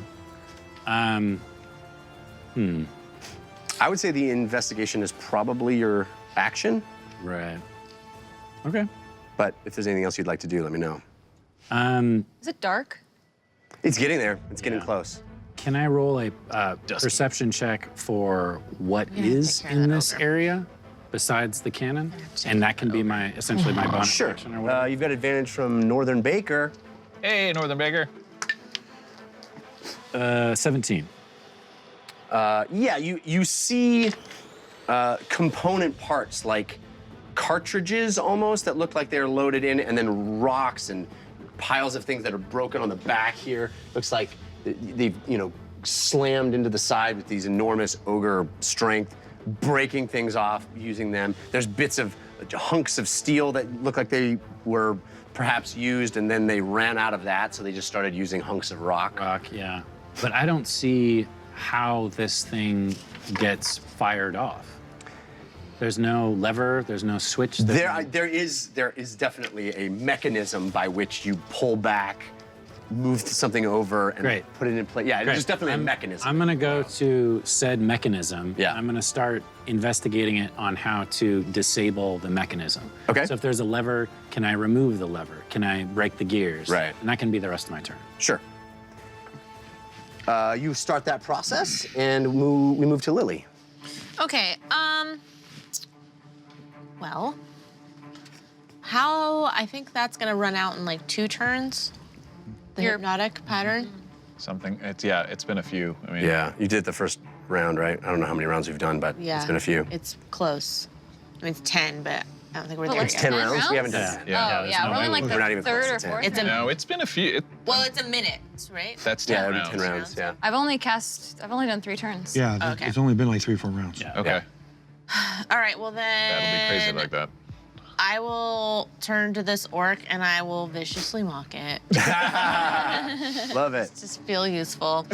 S6: I would say the investigation is probably your action,
S9: Right. Okay.
S6: but if there's anything else you'd like to do, let me know.
S3: Is it dark?
S6: It's getting there. It's getting
S9: Yeah.
S6: close.
S9: Can I roll a perception check for what is
S8: take care of
S9: in
S8: that
S9: this
S8: ogre.
S9: area besides the cannon? And that can be my essentially my bonus
S6: Sure.
S9: action or whatever.
S6: You've got advantage from Northern Baker.
S5: Hey, Northern Baker.
S9: 17.
S6: Yeah, you see component parts like cartridges almost that look like they're loaded in, and then rocks and piles of things that are broken on the back here. Looks like they've slammed into the side with these enormous ogre strength, breaking things off using them. There's bits of hunks of steel that look like they were perhaps used, and then they ran out of that, so they just started using hunks of rock.
S9: Yeah. But I don't see how this thing gets fired off. There's no lever, there's no switch.
S6: There is definitely a mechanism by which you pull back, move something over, and
S9: Great.
S6: put it in place. Yeah, there's definitely a mechanism.
S9: I'm gonna go to said mechanism.
S6: Yeah.
S9: I'm gonna start investigating it on how to disable the mechanism.
S6: Okay.
S9: So if there's a lever, can I remove the lever? Can I break the gears?
S6: Right.
S9: And that can be the rest of my turn.
S6: Sure. You start that process, and we move to Lily.
S3: Okay.
S8: Well, I think that's gonna run out in like 2 turns. The
S3: Your-
S8: hypnotic pattern.
S5: Something. It's been a few. I mean,
S6: Yeah, you did the first round, right? I don't know how many rounds we've done, but
S8: Yeah.
S6: it's been a few.
S8: It's close. I mean, it's 10, but I don't think we're
S3: But
S8: there
S3: like
S8: yet.
S6: 10 rounds?
S3: rounds?
S6: We haven't done
S9: Yeah.
S6: 10.
S5: Yeah.
S3: Oh, yeah, we're only like
S6: We're not even
S3: the
S6: close
S3: third or
S6: to 10.
S3: fourth.
S8: It's a-
S3: round.
S5: No, it's been a few.
S8: Well, it's a minute, right?
S5: That's
S6: Yeah,
S5: 10
S6: that'd be
S5: rounds.
S6: 10 rounds, yeah.
S3: I've only done 3 turns.
S7: Yeah,
S8: Okay.
S7: it's only been like 3 or 4 rounds.
S9: Yeah.
S5: Okay.
S8: All right, well then.
S5: That'll be crazy like that.
S8: I will turn to this orc and I will viciously mock it.
S6: Love it.
S8: Just feel useful.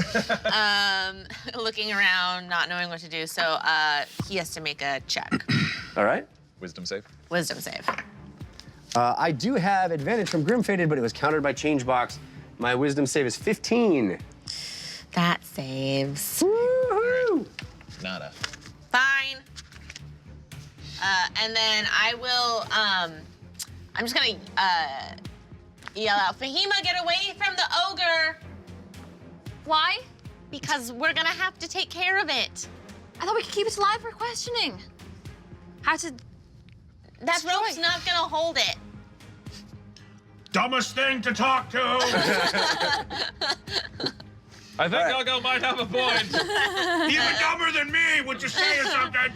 S8: Looking around, not knowing what to do. So he has to make a check.
S6: All right.
S5: Wisdom save.
S8: Wisdom save.
S6: I do have advantage from Grim Fated, but it was countered by Changebox. My wisdom save is 15.
S8: That saves.
S6: Woohoo!
S5: Nada.
S8: Fine. And then I will, I'm just gonna yell out, Fahima, get away from the ogre!
S3: Why?
S8: Because we're gonna have to take care of it.
S3: I thought we could keep it alive for questioning. How to...
S8: That
S3: Destroy.
S8: rope's not gonna hold it.
S7: Dumbest thing to talk to.
S5: I think Uggo might have a point.
S7: Even dumber than me. Would you say something?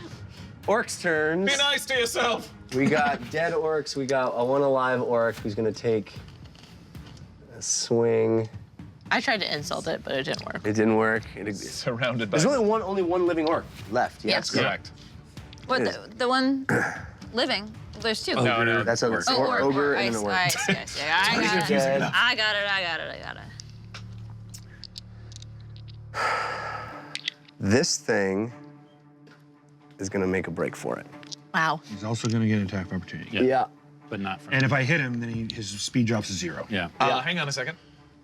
S6: Orcs turns.
S5: Be nice to yourself.
S6: We got dead orcs. We got a 1 alive orc who's gonna take a swing.
S8: I tried to insult it, but it didn't work.
S6: It didn't work.
S5: Surrounded by.
S6: There's only one living orc left.
S3: Yes.
S5: Correct.
S3: What,
S6: It
S3: the one living? There's 2.
S5: No, no.
S6: That's a
S3: Oh,
S6: ogre
S3: I
S6: and an
S3: see,
S6: orc.
S3: I see. I got it.
S6: Dead.
S3: I got it.
S6: This thing is gonna make a break for it.
S8: Wow.
S7: He's also going to get an attack of opportunity.
S9: Yeah. But not from.
S7: And if I hit him, then his speed drops to 0.
S9: Yeah.
S5: Hang on a second.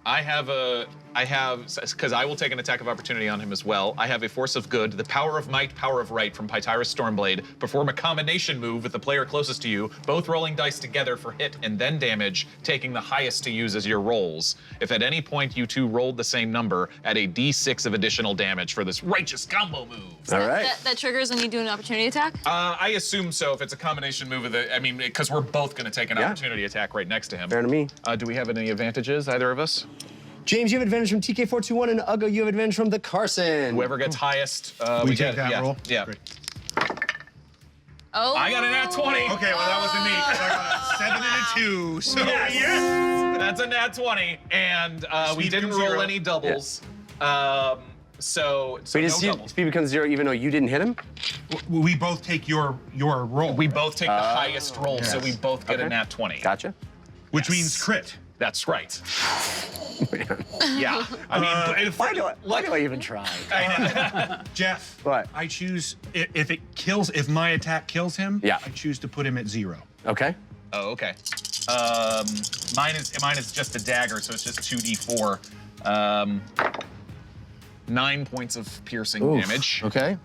S5: Because I will take an attack of opportunity on him as well. I have a force of good, the power of might, power of right from Pytyrus Stormblade. Perform a combination move with the player closest to you, both rolling dice together for hit and then damage, taking the highest to use as your rolls. If at any point you two rolled the same number, add a d6 of additional damage for this righteous combo move.
S6: All right.
S3: That triggers when you do an opportunity attack?
S5: I assume so if it's a combination move of the, I mean, because we're both going to take an opportunity attack right next to him.
S6: Fair to me.
S5: Do we have any advantages, either of us?
S6: James, you have advantage from TK421, and Uggo, you have advantage from the Carson.
S5: Whoever gets highest,
S7: We
S5: we
S7: take
S5: get
S7: that roll?
S5: Yeah.
S7: Great.
S3: Oh.
S5: I got an nat 20.
S7: Okay, well, that wasn't me. 'Cause I got a 7 and a 2. So, yes.
S5: That's a nat 20, and we
S7: Speed
S5: didn't
S7: becomes
S5: roll
S7: 0.
S5: any doubles. So
S6: Wait,
S5: no
S6: does
S5: doubles.
S6: speed becomes 0 even though you didn't hit him?
S7: We both take your roll.
S5: We both take the highest roll, so
S7: yes.
S5: we both get a
S6: Okay.
S5: nat 20.
S6: Gotcha.
S7: Which means crit.
S5: That's right. Yeah. I mean,
S6: Why do I even try?
S7: Jeff,
S6: What?
S7: I choose, if my attack kills him,
S6: Yeah.
S7: I choose to put him at 0.
S6: Okay.
S5: oh, okay. Mine is just a dagger, so it's just 2d4. 9 points of piercing
S6: Oof.
S5: damage.
S6: Okay.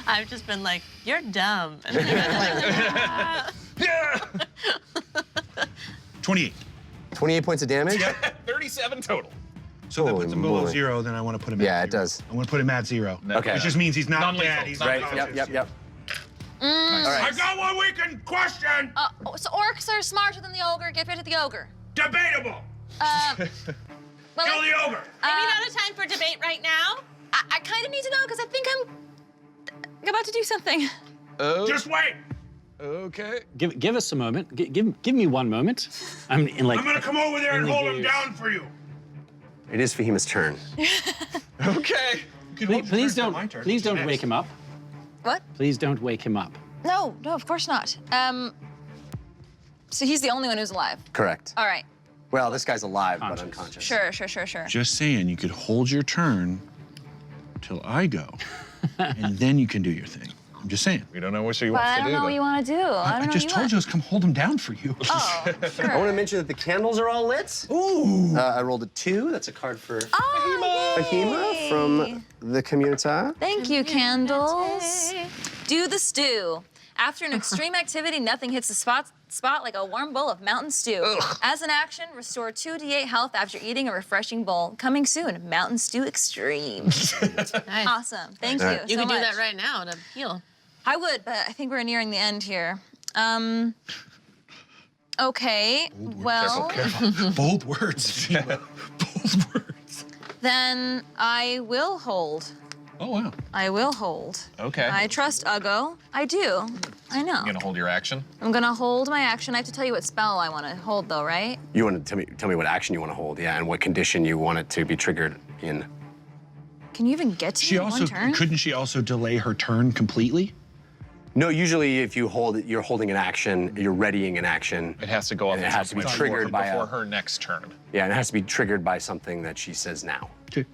S8: I've just been like, you're dumb. And then I've been like,
S7: 28.
S6: 28 points of damage?
S5: 37 total.
S7: So that
S6: Holy
S7: puts him below
S6: moly.
S7: 0, then I want to put him at 0.
S6: Yeah, it does.
S7: I want to put him at 0.
S6: Okay.
S7: Which just means he's not
S5: Non-lethal.
S7: dead. He's
S5: Right,
S7: not
S6: Right,
S7: conscious.
S6: yep.
S7: All
S4: I
S7: right.
S4: got one we can question.
S3: So orcs are smarter than the ogre. Get rid of the ogre.
S4: Debatable.
S3: Well,
S4: Kill the ogre.
S8: maybe not a time for debate right now.
S3: I kind of need to know because I think I'm about to do something.
S4: Just wait.
S5: Okay.
S9: Give us a moment. Give me 1 moment. I'm in like.
S4: I'm gonna come over there and
S9: in the
S4: hold him
S9: gears.
S4: down for you.
S6: It is Fahima's turn.
S5: Okay.
S7: You can hold your
S9: Please
S7: turn till
S9: don't.
S7: my turn.
S9: Please don't
S7: Next.
S9: wake him up.
S3: What?
S9: Please don't wake him up.
S3: No, of course not. So he's the only one who's alive.
S6: Correct.
S3: All right.
S6: Well, this guy's alive but
S9: Conscious.
S6: unconscious.
S3: Sure.
S7: Just saying, you could hold your turn till I go, and then you can do your thing. I'm just saying.
S5: We don't know what she
S3: But
S5: wants
S3: I
S5: to
S3: don't
S5: do.
S3: know
S5: though.
S3: what you want to do. I don't know
S7: just
S3: what
S7: told you I was come hold him down for you.
S3: Oh, sure.
S6: I want to mention that the candles are all lit.
S7: Ooh.
S6: I rolled a 2. That's a card for
S3: Oh,
S6: Fahima
S3: yay.
S6: from the community.
S3: Thank you, candles. Do the stew. After an extreme activity, nothing hits the spot like a warm bowl of mountain stew. As an action, restore 2d8 health after eating a refreshing bowl. Coming soon, Mountain Stew Extreme.
S8: Nice.
S3: Awesome. Thank you
S6: All right.
S8: You
S3: so
S8: could do
S3: much.
S8: that right now to heal.
S3: I would, but I think we're nearing the end here. Okay, well,
S7: Bold words. Fahima. Bold words.
S3: then I will hold
S5: Oh, wow.
S3: I will hold.
S5: Okay.
S3: I trust Uggo. I do. I know.
S5: You gonna hold your action?
S3: I'm gonna hold my action. I have to tell you what spell I want to hold, though, right?
S6: You want to tell me what action you want to hold, yeah, and what condition you want it to be triggered in.
S3: Can you even get to
S7: She
S3: me in
S7: also
S3: one turn?
S7: couldn't she also delay her turn completely?
S6: No, usually if you hold it, you're holding an action, you're readying an action.
S5: It has to go off.
S6: And it has to be triggered by
S5: before her next turn.
S6: Yeah, and it has to be triggered by something that she says now.
S7: Okay.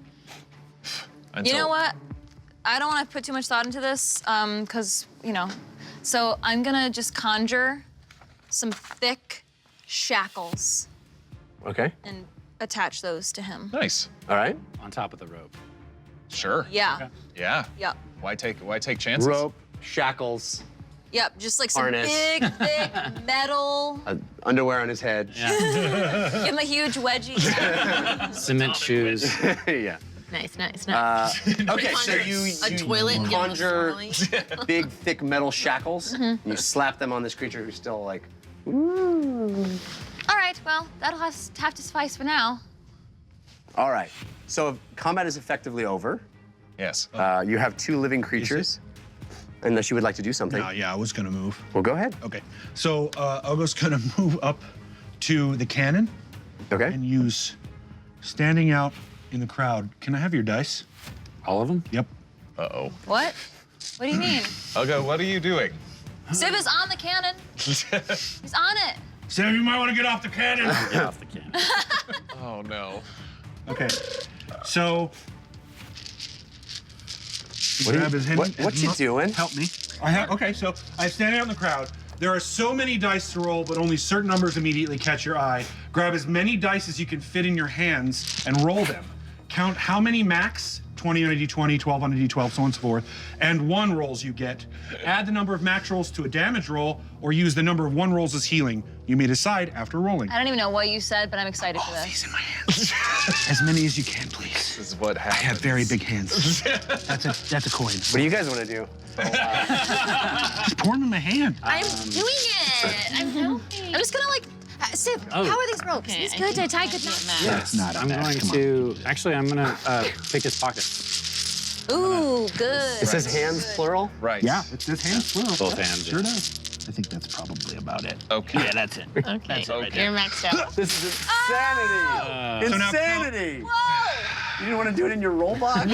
S3: You know what? I don't want to put too much thought into this, because, you know. So I'm gonna just conjure some thick shackles
S6: Okay.
S3: and attach those to him.
S5: Nice.
S6: All right.
S9: On top of the rope.
S5: Sure.
S3: Yeah.
S5: Yeah.
S3: Yep.
S5: Why take chances?
S6: Rope, shackles,
S3: Yep. Just like some
S6: Harness.
S3: big, thick metal.
S6: underwear on his head.
S9: Yeah.
S3: Give him a huge wedgie.
S9: Cement shoes.
S6: Yeah.
S8: Nice.
S6: Okay, so you
S8: a toilet and give him a
S6: conjure
S8: swirly.
S6: big, thick metal shackles. You slap them on this creature who's still like,
S3: All right. Well, that'll have to suffice for now.
S6: all right. So combat is effectively over.
S5: Yes.
S6: You have 2 living creatures. Unless you would like to do something.
S7: No, yeah, I was gonna move.
S6: Well, go ahead.
S7: Okay. So Uggo's gonna move up to the cannon
S6: Okay.
S7: and use standing out in the crowd. Can I have your dice?
S9: All of them?
S7: Yep.
S5: Uh-oh.
S3: What? What do you mean?
S5: Uggo, what are you doing?
S3: Civ is on the cannon. He's on it.
S7: Sam, you might want to get off the cannon.
S9: Get off the cannon.
S5: Oh, no.
S7: Okay. So.
S6: What are
S7: grab
S6: you-
S7: his hand-
S6: what you doing?
S7: Help me. Okay, so I stand out in the crowd. There are so many dice to roll, but only certain numbers immediately catch your eye. Grab as many dice as you can fit in your hands and roll them. Count how many max, 20 on a d20, 12 on a d12, so on and so forth, and 1 rolls you get. Add the number of max rolls to a damage roll, or use the number of 1 rolls as healing. You may decide after rolling.
S3: I don't even know what you said, but I'm excited for this.
S7: These in my hands. As many as you can, please.
S5: This is what
S7: I
S5: happens.
S7: have very big hands. That's a coin.
S6: What do you guys want to do?
S7: Just pour them in my hand.
S8: I'm doing it. I'm helping.
S3: I'm just gonna like, Civ,
S9: Oh.
S3: how are these ropes?
S8: Okay,
S3: These
S8: I
S3: good to
S8: think
S3: tie
S8: that
S3: good
S8: might
S3: knots?
S8: be a
S7: It's not a
S9: I'm
S7: match.
S9: going
S7: Come on.
S9: to, actually, I'm gonna pick his pocket.
S3: Ooh, good.
S6: It says hands plural.
S5: Right.
S7: Yeah, it's this hand plural.
S9: Both hands,
S7: Sure
S9: yeah.
S7: does. I think that's probably about it.
S5: Okay.
S7: Yeah, that's it.
S8: Okay, you're maxed out.
S6: This is insanity.
S7: So now
S6: Insanity.
S3: Whoa!
S6: You didn't want to do it in your roll box?
S3: Did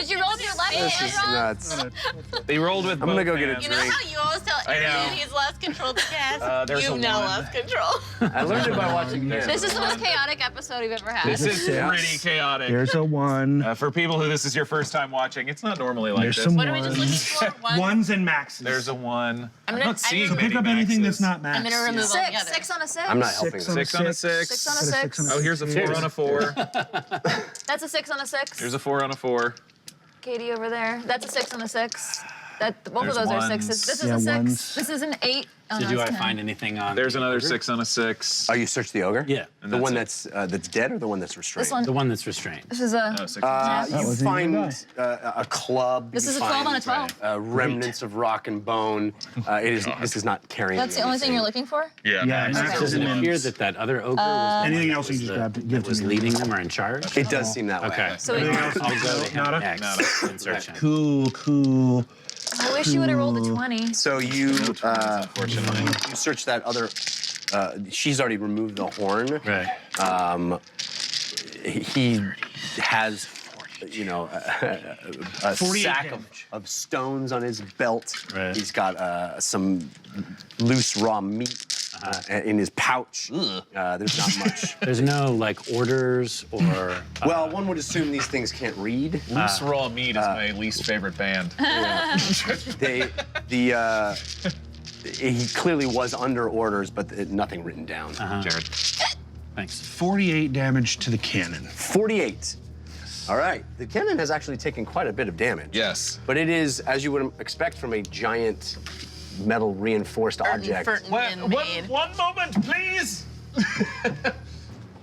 S3: you roll with your left
S6: This
S3: hand,
S6: is
S3: Ron?
S6: nuts.
S5: They rolled with
S6: I'm gonna
S5: both
S6: go get a
S5: hands.
S8: You know how you always tell
S5: I know.
S8: Adrian he's lost control of the cast?
S5: There's
S8: You've
S5: a
S8: now
S5: one.
S8: lost control.
S6: I learned it by watching this.
S3: This is the most chaotic episode we've ever had.
S5: This is
S7: Six.
S5: pretty chaotic.
S7: There's a 1.
S5: For people who this is your first time watching, it's not normally like
S7: There's
S5: this.
S7: some
S8: What are we just looking for? One?
S7: Ones and maxes.
S5: There's a 1. I'm
S8: gonna-
S5: not seeing
S8: So
S7: So pick
S5: many
S7: up anything
S5: maxes.
S7: that's not max.
S8: I'm gonna remove all the
S3: Six.
S8: others.
S3: 6 on a 6.
S6: I'm not helping.
S7: 6 on a
S5: 6 on a
S7: 6.
S5: 6.
S3: 6 on a
S7: Got a
S3: 6.
S7: 6 on a
S5: Oh, here's a 4 on a 4.
S3: That's a 6 on a 6.
S5: Here's a 4 on a 4.
S3: Katie over there. That's a 6 on a 6. Both
S5: There's
S3: of those are
S5: ones.
S3: 6s. This is
S7: Yeah,
S3: a 6.
S7: ones.
S3: This is an 8. Oh,
S9: So
S3: no,
S9: do
S3: it's
S9: I
S3: 10.
S9: find anything on
S5: There's
S9: the
S5: another
S9: ogre?
S5: 6 on a 6.
S6: Oh, you searched the ogre?
S9: Yeah.
S5: And
S6: The
S5: that's
S6: one
S5: it.
S6: that's dead or the one that's restrained?
S3: This one.
S9: The one that's restrained.
S3: This is a.
S5: Oh, 6 on a 6.
S6: You
S7: wasn't even a
S6: find a club.
S3: This
S6: you
S3: is a 12 on a
S6: find,
S3: 12.
S6: remnants of rock and bone. This is not carrying.
S3: That's the only thing you're looking for?
S5: Yeah.
S7: Yeah,
S5: max.
S7: maxes
S9: Does it
S7: and
S9: appear
S7: mins.
S9: that other ogre was the
S7: Anything
S9: one
S7: else
S9: that
S7: you
S9: was
S7: just
S9: the-
S7: grab to give
S9: that
S7: to
S9: was
S7: me.
S9: leading them or in charge?
S6: It does seem that way.
S9: Okay.
S3: So wait,
S7: Anything else?
S9: I'll go to him
S5: Nada.
S9: next and search him.
S7: Cool.
S3: I wish you would have rolled a 20.
S6: So you
S5: Unfortunately.
S6: you search that other. She's already removed the horn.
S9: Right.
S6: He has, you know, a
S7: 48
S6: sack
S7: damage.
S6: of stones on his belt.
S9: Right.
S6: He's got some loose raw meat in his pouch. There's not much.
S9: There's no like orders or.
S6: Well, one would assume these things can't read.
S5: Loose raw meat is my least favorite band.
S6: He clearly was under orders, but nothing written down.
S5: Jared.
S9: Thanks.
S7: 48 damage to the cannon.
S6: 48. All right. The cannon has actually taken quite a bit of damage.
S5: Yes.
S6: But it is, as you would expect from a giant metal reinforced object.
S5: One moment, please.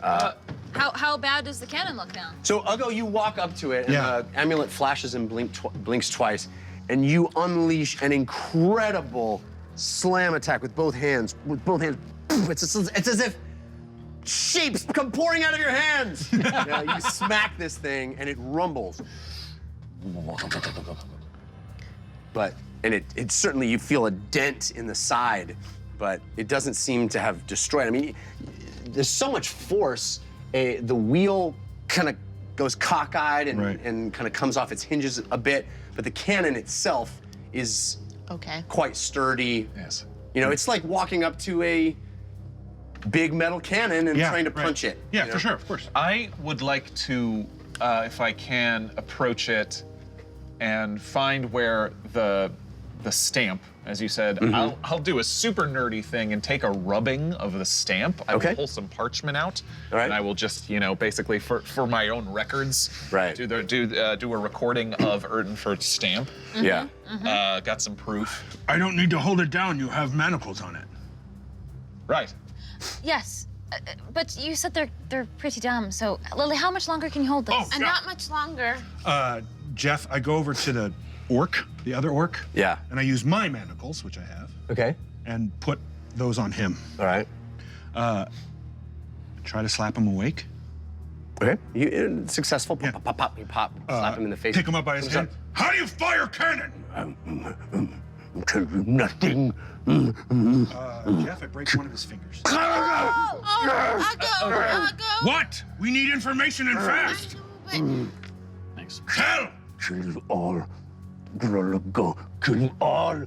S3: How bad does the cannon look now?
S6: So, Uggo, you walk up to it, and
S7: Yeah.
S6: the amulet flashes and blinks twice, and you unleash an incredible slam attack with both hands. It's as if shapes come pouring out of your hands. You smack this thing, and it rumbles. But, and it certainly, you feel a dent in the side, but it doesn't seem to have destroyed. I mean, there's so much force. The wheel kind of goes cockeyed and kind of comes off its hinges a bit, but the cannon itself is quite sturdy.
S5: Yes.
S6: You know, it's like walking up to a big metal cannon and trying to punch it.
S7: Yeah,
S6: you
S7: for
S6: know?
S7: sure, of course.
S5: I would like to, if I can, approach it and find where the stamp, as you said, I'll do a super nerdy thing and take a rubbing of the stamp. I will pull some parchment out, and I will just, you know, basically for my own records, do a recording of Erdenfurt's stamp.
S6: Yeah.
S5: Got some proof.
S7: I don't need to hold it down. You have manacles on it.
S5: Right.
S3: Yes, but you said they're pretty dumb. So, Lily, how much longer can you hold this?
S8: And not much longer.
S7: Jeff, I go over to the orc, the other orc.
S6: Yeah.
S7: And I use my manacles, which I have.
S6: Okay.
S7: And put those on him.
S6: All right.
S7: Try to slap him awake.
S6: Okay. Successful. Pop, pop, pop, pop. You pop. Slap him in the face.
S7: Pick him up by his head.
S4: How do you fire cannon?
S6: Tell you nothing.
S7: Jeff, I break one of his fingers.
S4: What? We need information and fast.
S9: Thanks.
S4: Tell.
S6: Kill you all. Go. Kill you all.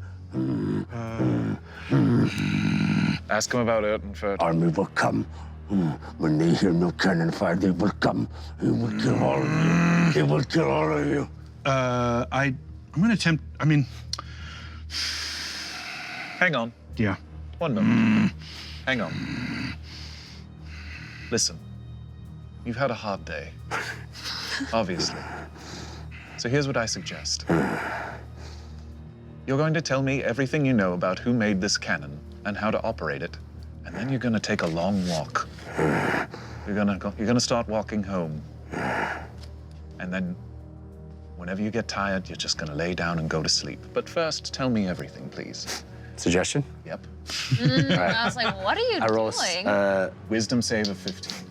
S5: Ask him about Erdenfurt.
S6: Army will come. When they hear no cannon fire, they will come. He will kill all of you. He will kill all of you.
S7: I'm gonna attempt. I mean,
S5: Hang on.
S7: yeah.
S5: 1 moment. Hang on. Listen, you've had a hard day, obviously. So here's what I suggest. You're going to tell me everything you know about who made this cannon and how to operate it, and then you're going to take a long walk. You're gonna start walking home, and then whenever you get tired, you're just gonna lay down and go to sleep. But first, tell me everything, please.
S6: Suggestion?
S5: Yep.
S3: I was like, what are you
S6: I roll
S3: doing?
S5: Wisdom save of 15.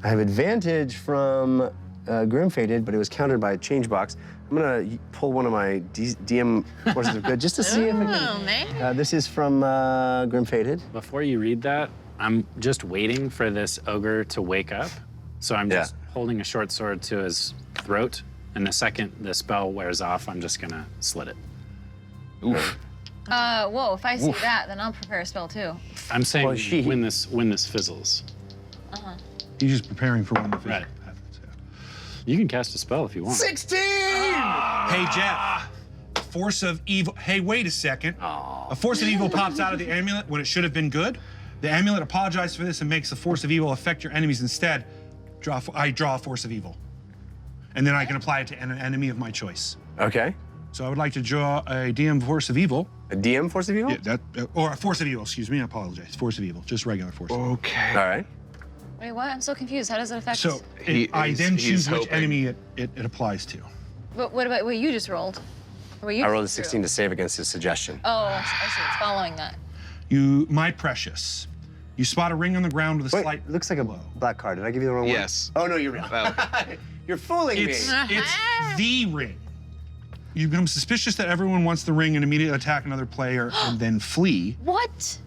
S6: I have advantage from Grim Fated, but it was countered by a change box. I'm gonna pull one of my DM forces of good just to see if I can. This is from Grim Fated.
S9: Before you read that, I'm just waiting for this ogre to wake up. So I'm just holding a short sword to his throat, and the second the spell wears off, I'm just gonna slit it.
S5: Oof.
S3: Whoa, if I see that, then I'll prepare a spell too.
S9: I'm saying when this fizzles.
S7: He's just preparing for when the fizzle happens.
S9: You can cast a spell if you want.
S6: 16!
S7: Hey, Jeff. Force of evil. Hey, wait a second. A force of evil pops out of the amulet when it should have been good. The amulet apologizes for this and makes the force of evil affect your enemies instead. I draw a force of evil. And then I can apply it to an enemy of my choice.
S6: Okay.
S7: So I would like to draw a DM force of evil.
S6: A DM force of evil?
S7: Yeah, or a force of evil, excuse me, I apologize. Force of evil, just regular force of evil.
S5: Okay.
S6: All right.
S3: Wait, what? I'm so confused. How does it affect?
S7: So I then choose which enemy it applies to.
S3: But what about what you just rolled?
S6: I rolled a 16 to save against his suggestion.
S3: Oh, I see. It's following that.
S7: My precious. You spot a ring on the ground with a slight.
S6: It looks like a black card. Did I give you the wrong one?
S5: Yes.
S6: Oh, no, you're right. You're fooling me.
S7: It's the ring. You become suspicious that everyone wants the ring and immediately attack another player and then flee.
S3: What?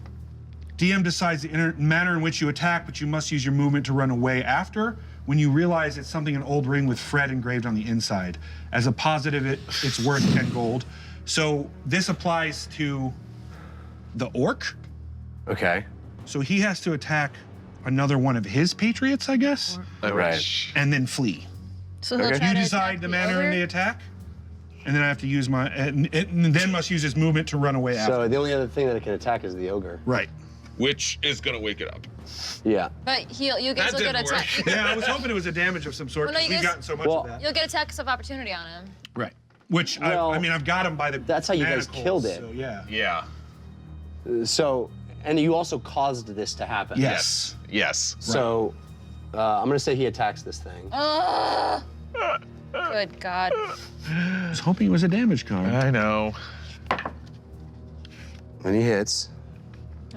S7: DM decides the manner in which you attack, but you must use your movement to run away after. When you realize it's something an old ring with Fred engraved on the inside. As a positive, it's worth 10 gold. So this applies to the orc.
S6: Okay.
S7: So he has to attack another one of his patriots, I guess,
S6: Right.
S7: and then flee.
S3: So he'll try
S7: You
S3: to
S7: decide
S3: attack
S7: the manner in the
S3: other?
S7: attack, and then I have to use my, and then must use his movement to run away after.
S6: So the only other thing that it can attack is the ogre.
S7: Right.
S5: Which is gonna wake it up.
S6: Yeah.
S3: But you guys will get
S5: didn't
S3: attack.
S7: Yeah, I was hoping it was a damage of some sort,
S3: Well, no,
S7: because
S3: you
S7: we've
S3: guys-
S7: gotten so much of that.
S3: You'll get attacks of opportunity on him.
S7: Right. Which,
S6: Well,
S7: I mean, I've got him by the
S6: that's how you guys
S7: manacles,
S6: killed it.
S7: So, yeah.
S5: Yeah.
S6: So, and you also caused this to happen.
S7: Yes.
S5: Yes.
S6: So, I'm gonna say he attacks this thing.
S3: Ugh. Good God.
S7: I was hoping it was a damage card.
S5: I know.
S6: And he hits.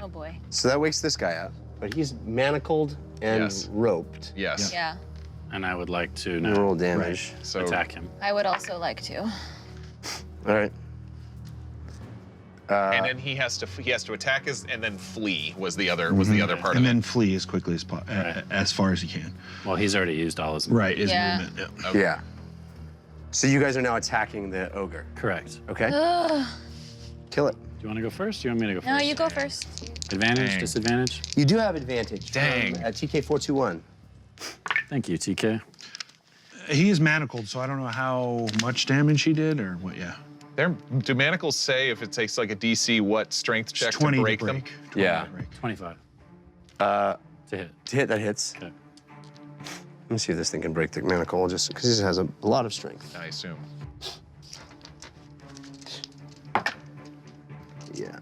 S3: Oh boy.
S6: So that wakes this guy up. But he's manacled and
S5: Yes.
S6: roped.
S5: Yes.
S3: Yeah.
S9: and I would like to now
S6: Roll damage.
S5: So
S9: attack him.
S3: I would also like to.
S6: All right.
S5: and then he has to attack and then flee was the other part
S7: And
S5: of
S7: then
S5: it.
S7: flee as quickly as as far as he can.
S9: Well, he's already used all his.
S7: Right, is
S3: Yeah.
S7: movement. Yeah.
S5: Okay.
S6: Yeah. So you guys are now attacking the ogre.
S9: Correct.
S6: Okay. Kill it.
S9: Do you want to go first? Or you want me to go first?
S3: No, you go first.
S9: Advantage,
S5: Dang.
S9: disadvantage.
S6: You do have advantage.
S5: Dang.
S6: At TK421.
S9: Thank you, TK.
S7: He is manacled, so I don't know how much damage he did or what. Yeah.
S5: Do manacles say if it takes like a DC what strength check
S7: It's 20
S5: to break them?
S7: 20
S6: Yeah.
S7: to break.
S9: 25
S6: To
S9: to hit.
S6: hit, that hits.
S9: Okay.
S6: Let me see if this thing can break the manacle, just because it has a lot of strength.
S5: I assume.
S6: Yeah.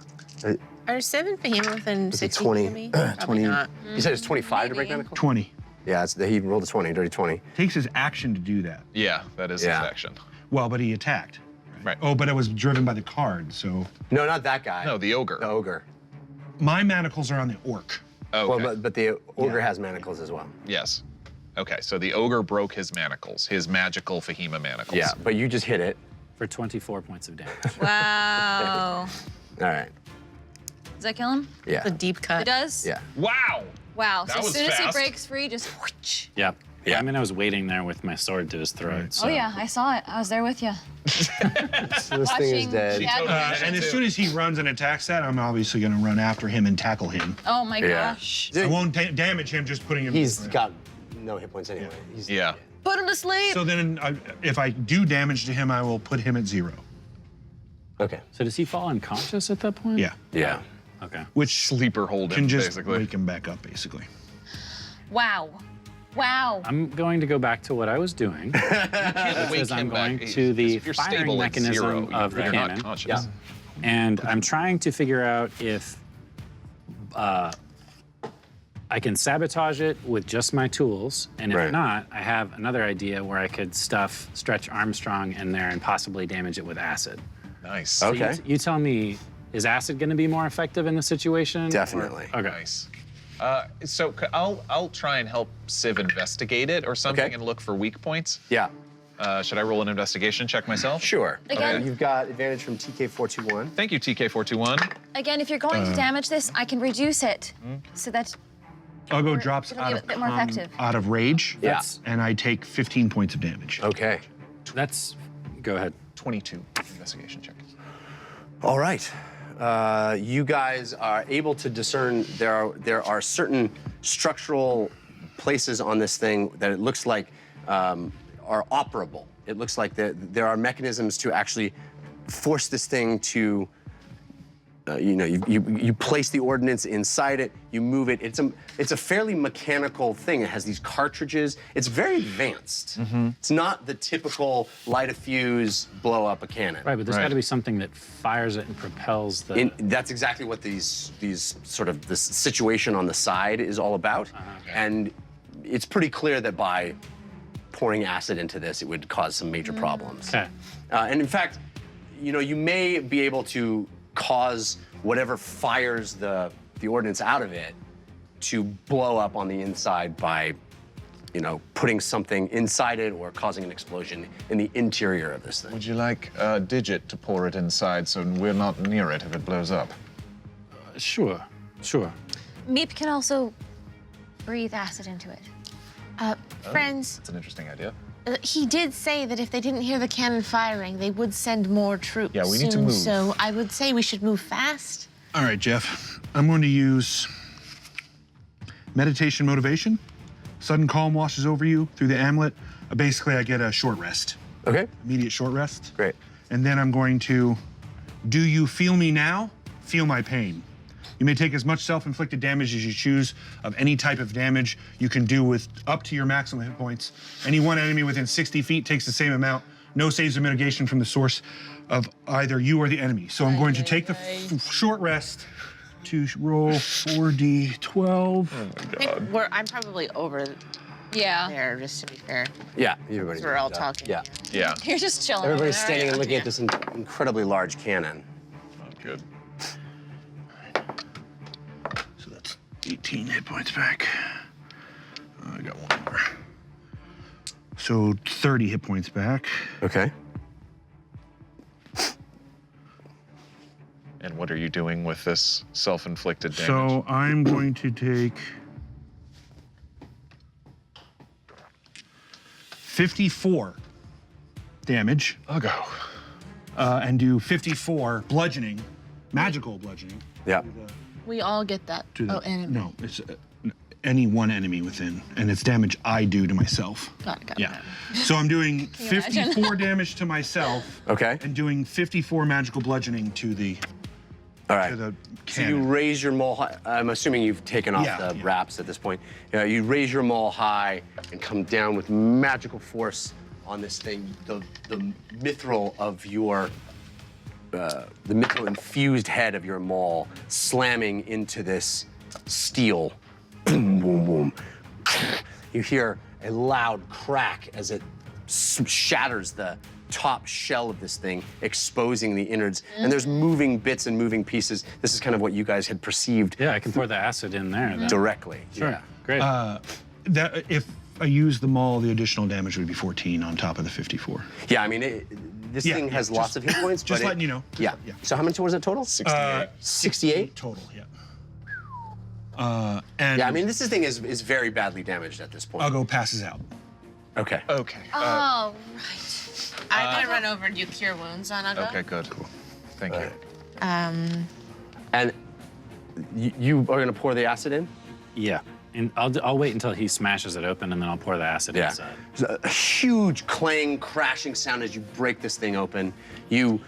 S8: Are 7 behemoth and
S6: Is it
S8: 60
S6: 20?
S8: to me? Probably
S6: 20.
S8: not.
S6: You said it's 25 to break
S3: Maybe.
S6: manacle?
S7: 20.
S6: Yeah, he rolled a 20, dirty 20.
S7: Takes his action to do that.
S5: Yeah, that is
S6: Yeah.
S5: his action.
S7: Well, but he attacked.
S5: Right.
S7: Oh, but it was driven by the card, so.
S6: No, not that guy.
S5: No, the ogre.
S6: The ogre.
S7: My manacles are on the orc.
S5: Okay.
S6: Well, but the ogre has manacles as well.
S5: Yes. Okay, so the ogre broke his manacles, his magical Fahima manacles.
S6: Yeah, but you just hit it.
S9: For 24 points of damage.
S3: Wow.
S6: All right.
S3: Does that kill him?
S6: Yeah.
S8: The deep cut.
S3: It does?
S6: Yeah.
S5: Wow.
S3: Wow.
S5: That
S3: So as
S5: was
S3: soon as he
S5: fast.
S3: breaks free, just whoosh.
S9: Yeah.
S6: Yeah.
S9: I mean, I was waiting there with my sword to his throat.
S7: Right.
S9: So.
S3: Oh yeah, I saw it. I was there with you.
S6: So this thing is
S3: Watching
S6: dead.
S5: She
S3: Chad-
S5: totally did it
S7: And as
S5: too.
S7: soon as he runs and attacks that, I'm obviously going to run after him and tackle him.
S3: Oh my
S6: Yeah.
S3: gosh.
S7: I won't damage him, just putting him.
S6: He's
S7: to the ground.
S6: got no hit points anyway. He's,
S5: Yeah.
S3: Put him to sleep.
S7: So then, if I do damage to him, I will put him at 0.
S6: Okay.
S9: So does he fall unconscious at that point?
S7: Yeah.
S6: Yeah.
S9: Okay.
S7: Which
S5: Sleeper hold him,
S7: can just
S5: basically.
S7: wake him back up, basically.
S3: Wow. Wow.
S9: I'm going to go back to what I was doing.
S5: Can't wake
S9: Because I'm
S5: him
S9: going
S5: back.
S9: to the
S5: If you're
S9: firing
S5: stable at
S9: mechanism
S5: zero,
S9: of the
S5: you're
S9: cannon.
S5: not conscious.
S6: Yeah.
S9: And I'm trying to figure out if I can sabotage it with just my tools. And if
S6: Right.
S9: not, I have another idea where I could stuff Stretch Armstrong in there and possibly damage it with acid.
S5: Nice.
S9: So
S6: Okay.
S9: you tell me, is acid going to be more effective in this situation?
S6: Definitely.
S9: Okay.
S5: Nice. So I'll try and help Civ investigate it or something
S6: Okay.
S5: and look for weak points.
S6: Yeah.
S5: Should I roll an investigation check myself?
S6: Sure.
S3: Again?
S6: You've got advantage from TK421.
S5: Thank you, TK421.
S3: Again, if you're going to damage this, I can reduce it so that
S7: I'll go
S3: Or
S7: drops
S3: it'll
S7: out
S3: be a
S7: of,
S3: bit more effective.
S7: out of rage.
S6: Yeah.
S7: And I take 15 points of damage.
S6: Okay.
S9: That's, go ahead.
S5: 22 investigation check.
S6: All right. You guys are able to discern there are certain structural places on this thing that it looks like are operable. It looks like there are mechanisms to actually force this thing to, you place the ordnance inside it, you move it. It's a fairly mechanical thing. It has these cartridges. It's very advanced. It's not the typical light a fuse, blow up a cannon.
S9: Right, but there's
S5: Right.
S9: got to be something that fires it and propels the.
S6: That's exactly what this situation on the side is all about. And it's pretty clear that by pouring acid into this, it would cause some major problems.
S9: Okay.
S6: And in fact, you may be able to cause whatever fires the ordnance out of it to blow up on the inside by, putting something inside it or causing an explosion in the interior of this thing.
S5: Would you like a digit to pour it inside so we're not near it if it blows up?
S9: Sure.
S3: Meep can also breathe acid into it.
S8: Friends,
S5: That's an interesting idea.
S8: he did say that if they didn't hear the cannon firing, they would send more troops
S5: Yeah, we need to
S8: soon,
S5: move.
S8: So I would say we should move fast.
S7: All right, Jeff. I'm going to use meditation motivation. Sudden calm washes over you through the amulet. Basically, I get a short rest,
S6: Okay,
S7: immediate short rest.
S6: great.
S7: And then I'm going to, do you feel me now? Feel my pain. You may take as much self-inflicted damage as you choose of any type of damage you can do with up to your maximum hit points. Any one enemy within 60 feet takes the same amount. No saves or mitigation from the source of either you or the enemy. So I'm going to take the short rest to roll 4d12.
S8: I'm probably over
S3: Yeah.
S8: there, just to be fair.
S6: Yeah, everybody's
S8: We're all
S6: done.
S8: talking.
S6: Yeah.
S5: Yeah.
S3: You're just chilling.
S6: Everybody's
S3: over
S6: standing
S3: there.
S6: and looking at this incredibly large cannon.
S5: Oh, good.
S7: So that's 18 hit points back. I got one more. So 30 hit points back.
S6: Okay.
S5: And what are you doing with this self-inflicted damage?
S7: So I'm going to take 54 damage.
S5: I'll go.
S7: And do 54 bludgeoning, magical bludgeoning.
S6: Yeah.
S8: We all get that.
S7: To the,
S8: Oh, enemy.
S7: No, it's any one enemy within, and it's damage I do to myself.
S8: Got it.
S7: Yeah. So I'm doing
S3: you imagine?
S7: 54 damage to myself.
S6: Okay.
S7: And doing 54 magical bludgeoning to the
S6: All right.
S7: to the
S6: So you
S7: cannon.
S6: raise your maul high. I'm assuming you've taken off the wraps at this point. You raise your maul high and come down with magical force on this thing. The mithril of your, the mithril infused head of your maul slamming into this steel. Boom, boom, boom. You hear a loud crack as it shatters the top shell of this thing, exposing the innards. And there's moving bits and moving pieces. This is kind of what you guys had perceived
S9: Yeah, I can pour the acid in there. Then.
S6: directly.
S9: Sure.
S6: Yeah.
S9: Great.
S7: That if I use them all, the additional damage would be 14 on top of the 54.
S6: Yeah, I mean, this
S7: Yeah,
S6: thing has
S7: just-
S6: lots of hit points.
S7: Just
S6: but
S7: letting you know.
S6: Yeah.
S7: Yeah.
S6: So how much was it total?
S5: 68.
S6: 68?
S7: Total, yeah. And
S6: Yeah, I mean, this thing is very badly damaged at this point.
S7: Ugo passes out.
S6: Okay.
S5: Okay.
S3: Oh, right.
S8: I'm gonna run over and do cure wounds on Ugo.
S5: Okay, good. Thank you.
S6: And you are going to pour the acid in?
S9: Yeah. And I'll wait until he smashes it open, and then I'll pour the acid inside.
S6: There's a huge clang, crashing sound as you break this thing open. You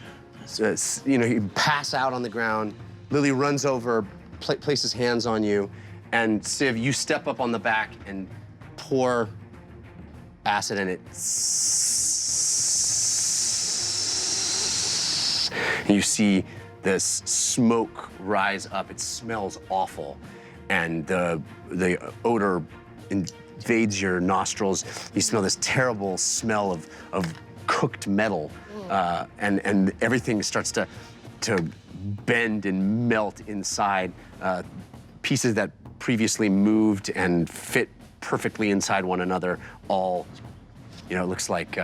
S6: pass out on the ground. Lily runs over, places hands on you, and Civ, you step up on the back and pour acid in it. You see this smoke rise up. It smells awful, and the odor invades your nostrils. You smell this terrible smell of cooked metal, and everything starts to bend and melt inside. Pieces that previously moved and fit perfectly inside one another all, it looks like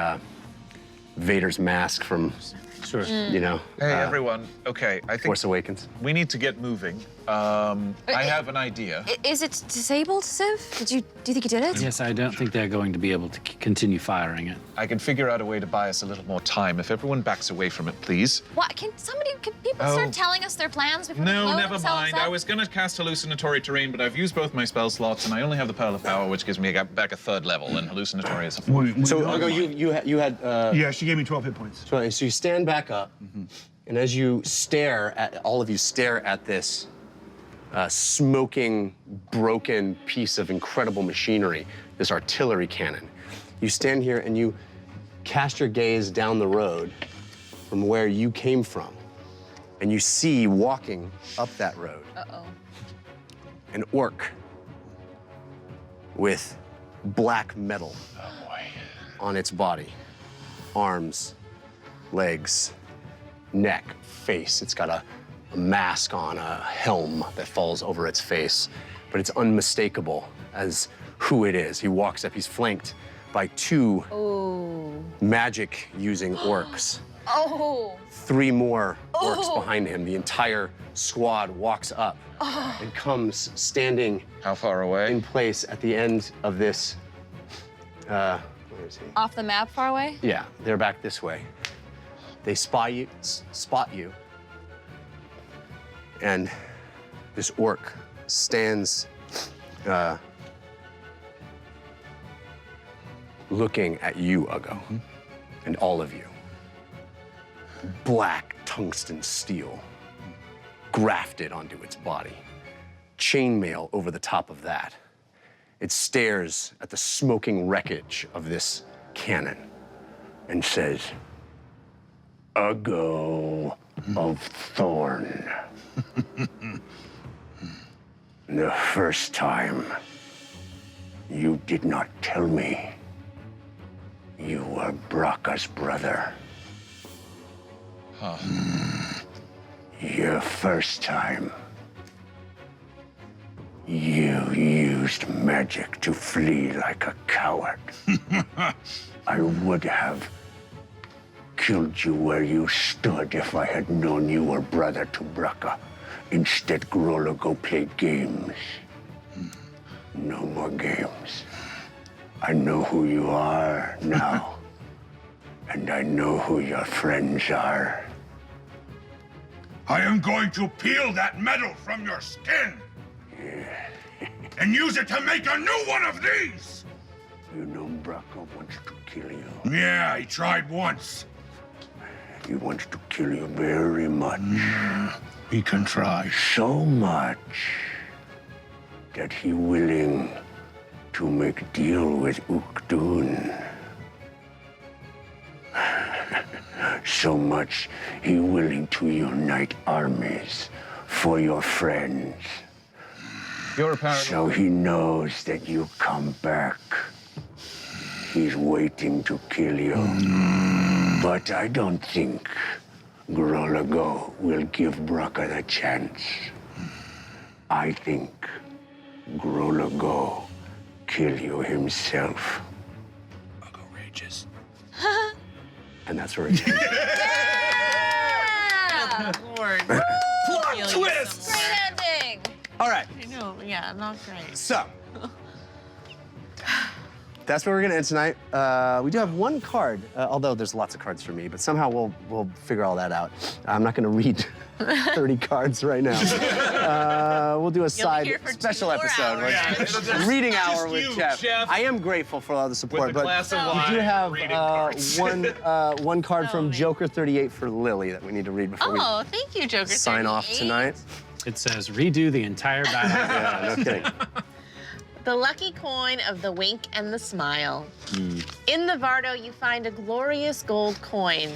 S6: Vader's mask from,
S9: Sure.
S5: Hey, everyone. Okay, I think
S6: Force Awakens.
S5: we need to get moving. I have an idea.
S3: Is it disabled, Civ? Do you think you did it?
S9: Yes, I don't think they're going to be able to continue firing it.
S5: I can figure out a way to buy us a little more time. If everyone backs away from it, please.
S3: What? Can people start telling us their plans before they
S5: No,
S3: blow
S5: never
S3: themselves
S5: mind.
S3: up?
S5: I was gonna cast hallucinatory terrain, but I've used both my spell slots, and I only have the Pearl of Power, which gives me back a third level, and hallucinatory is a fourth.
S6: So, Ugo, you had.
S7: Yeah, she gave me 12 hit points.
S6: So you stand back up, and as you all of you stare at this smoking, broken piece of incredible machinery, this artillery cannon, you stand here and you cast your gaze down the road from where you came from, and you see walking up that road an orc with black metal on its body, arms, legs, neck, face. It's got a mask on, a helm that falls over its face, but it's unmistakable as who it is. He walks up, he's flanked by two magic-using orcs.
S3: Oh.
S6: 3 more orcs behind him. The entire squad walks up and comes standing
S5: How far away?
S6: in place at the end of this, where is he?
S3: Off the map, far away?
S6: Yeah, they're back this way. They spot you, and this orc stands looking at you, Ugo, and all of you. Black tungsten steel grafted onto its body. Chainmail over the top of that. It stares at the smoking wreckage of this cannon and says, Ugo of Thorn. The first time you did not tell me you were Braka's brother. Your first time
S10: You used magic to flee like a coward. I would have killed you where you stood if I had known you were brother to Braka. Instead, Grolago played games. No more games. I know who you are now. And I know who your friends are.
S4: I am going to peel that metal from your skin. And use it to make a new one of these!
S10: You know Braka wants to kill you.
S4: Yeah, he tried once.
S10: He wants to kill you very much.
S4: He can try.
S10: So much that he willing to make deal with Ukdun. So much he willing to unite armies for your friends.
S5: You're apparently...
S10: So he knows that you come back. He's waiting to kill you. But I don't think Grolago will give Braka the chance. I think Grolago kill you himself.
S4: Braka rages.
S6: And that's where it ends.
S3: Yeah!
S8: Lord.
S7: Plot twist!
S3: Great ending!
S6: All right,
S8: I know, yeah, not great.
S6: so that's where we're gonna end tonight. We do have one card, although there's lots of cards for me, but somehow we'll figure all that out. I'm not gonna read 30 cards right now. We'll do a side
S8: here for
S6: special
S8: 2 more
S6: episode,
S8: hours.
S6: like reading hour with
S7: you,
S6: Jeff.
S7: Jeff.
S6: I am grateful for all the support,
S5: With a
S6: but
S5: glass of
S6: we do
S5: wine,
S6: have
S5: reading cards.
S6: one card from
S8: man.
S6: Joker 38 for Lily that we need to read before
S8: Oh, thank you, Joker.
S6: we sign off
S8: 38.
S6: tonight.
S9: It says redo the entire battle.
S6: Yeah, no kidding.
S8: The lucky coin of the wink and the smile. In the Vardo, you find a glorious gold coin,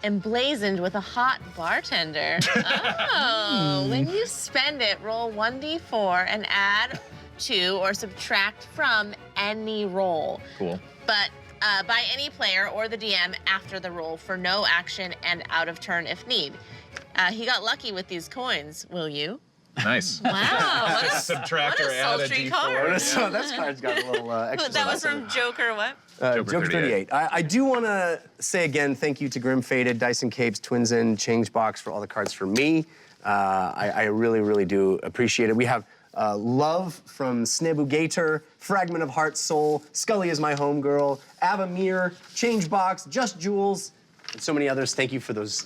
S8: emblazoned with a hot bartender. Oh, when you spend it, roll 1d4 and add to or subtract from any roll.
S5: Cool.
S8: But by any player or the DM after the roll for no action and out of turn if need. He got lucky with these coins, will you?
S5: Nice.
S8: Wow, what a,
S5: Subtract
S8: what
S5: or
S8: a
S5: add a
S8: sultry
S5: D4.
S8: card.
S6: So that card's got a little extra.
S8: That was from Joker what?
S6: Joker 38. I do want to say again, thank you to Grim Faded, Dyson Capes, Twinsen, Changebox for all the cards for me. I really, really do appreciate it. We have Love from Snebu Gator, Fragment of Heart Soul, Scully is my homegirl, Avamir, Changebox, Just Jules, and so many others. Thank you for those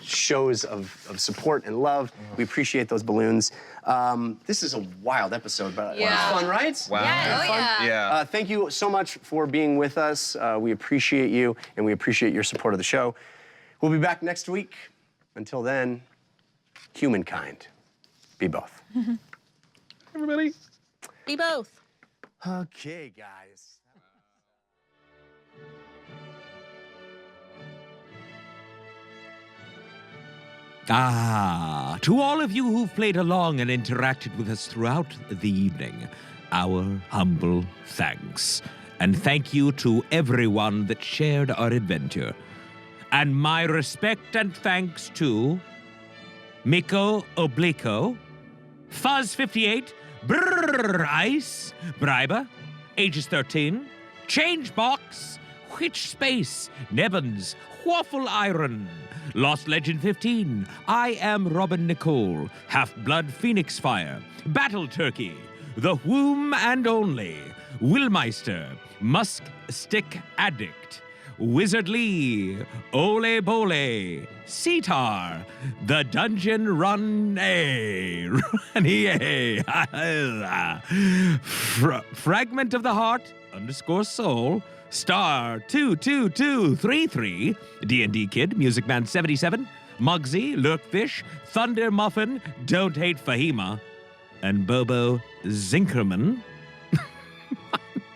S6: shows of support and love. We appreciate those balloons. This is a wild episode, but it was fun, right?
S5: Wow.
S3: Yeah, oh yeah.
S5: Yeah.
S6: Thank you so much for being with us. We appreciate you, and we appreciate your support of the show. We'll be back next week. Until then, humankind, be both.
S5: Everybody.
S8: Be both.
S6: Okay, guys.
S2: To all of you who've played along and interacted with us throughout the evening, our humble thanks. And thank you to everyone that shared our adventure. And my respect and thanks to Miko Oblico, Fuzz58, Brrr Ice, Briber, Aegis 13, Changebox, Witch Space, Nevins, Waffle Iron, Lost Legend 15, I Am Robin Nicole, Half-Blood Phoenix Fire, Battle Turkey, The Womb and Only, Willmeister, Musk Stick Addict, Wizard Lee, Ole Bole, Cetar, The Dungeon Run Fragment of the Heart, _Soul, Star 22233, D&D Kid, Music Man 77, Mugsy, Lurkfish, Thunder Muffin, Don't Hate Fahima, and Bobo Zinkerman.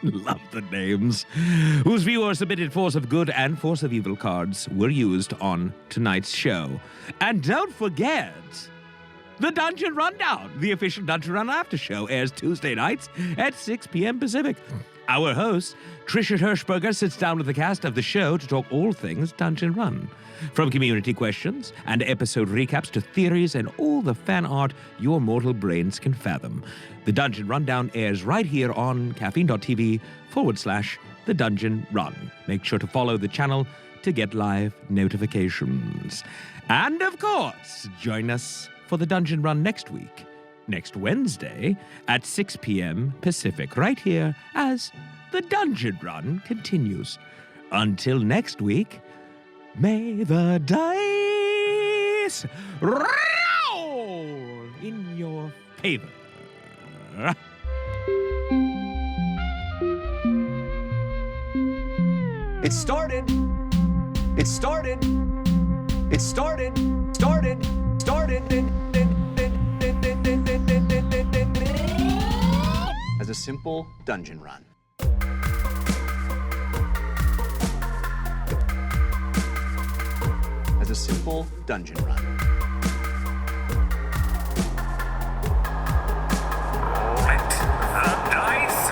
S2: Love the names. Whose viewer submitted Force of Good and Force of Evil cards were used on tonight's show. And don't forget, the Dungeon Rundown, the official Dungeon Run after show, airs Tuesday nights at 6 p.m. Pacific. Our host, Trisha Hirschberger, sits down with the cast of the show to talk all things Dungeon Run. From community questions and episode recaps to theories and all the fan art your mortal brains can fathom. The Dungeon Rundown airs right here on caffeine.tv/The Dungeon Run. Make sure to follow the channel to get live notifications. And of course, join us for the Dungeon Run next week, next Wednesday at 6 p.m. Pacific, right here as the Dungeon Run continues. Until next week, may the dice roll in your favor.
S1: It started. It started. It started. Started. As a simple dungeon run. As a simple dungeon run.
S2: Let the dice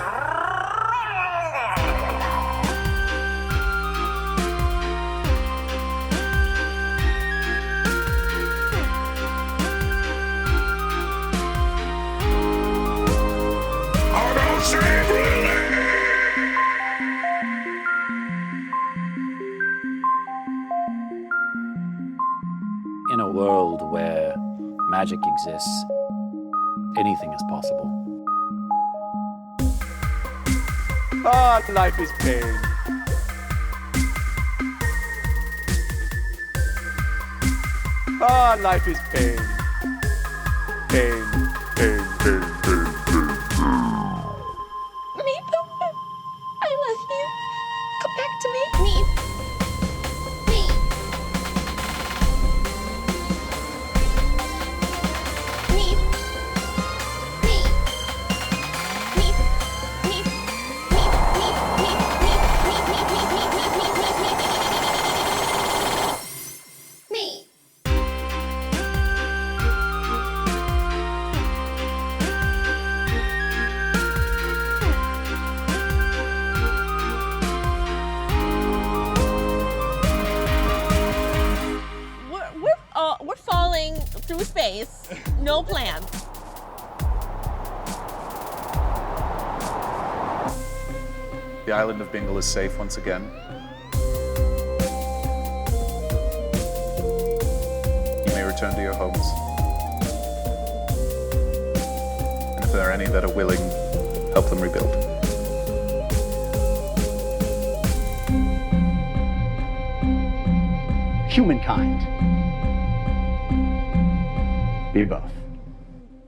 S9: In a world where magic exists, anything is possible.
S6: Ah, life is pain. Ah, life is pain. Pain, pain, pain, pain, pain.
S8: Meep, I love you. Come back to me. Meep. Meep. Meep. Meep. Meep. Meep. Meep. Meep. Meep. Meep. Meep. Meep. Meep. Meep. Meep. Meep. Meep. We're falling through space. No plans.
S11: The island of Bingle is safe once again. You may return to your homes. And if there are any that are willing, help them rebuild.
S1: Humankind. Be both.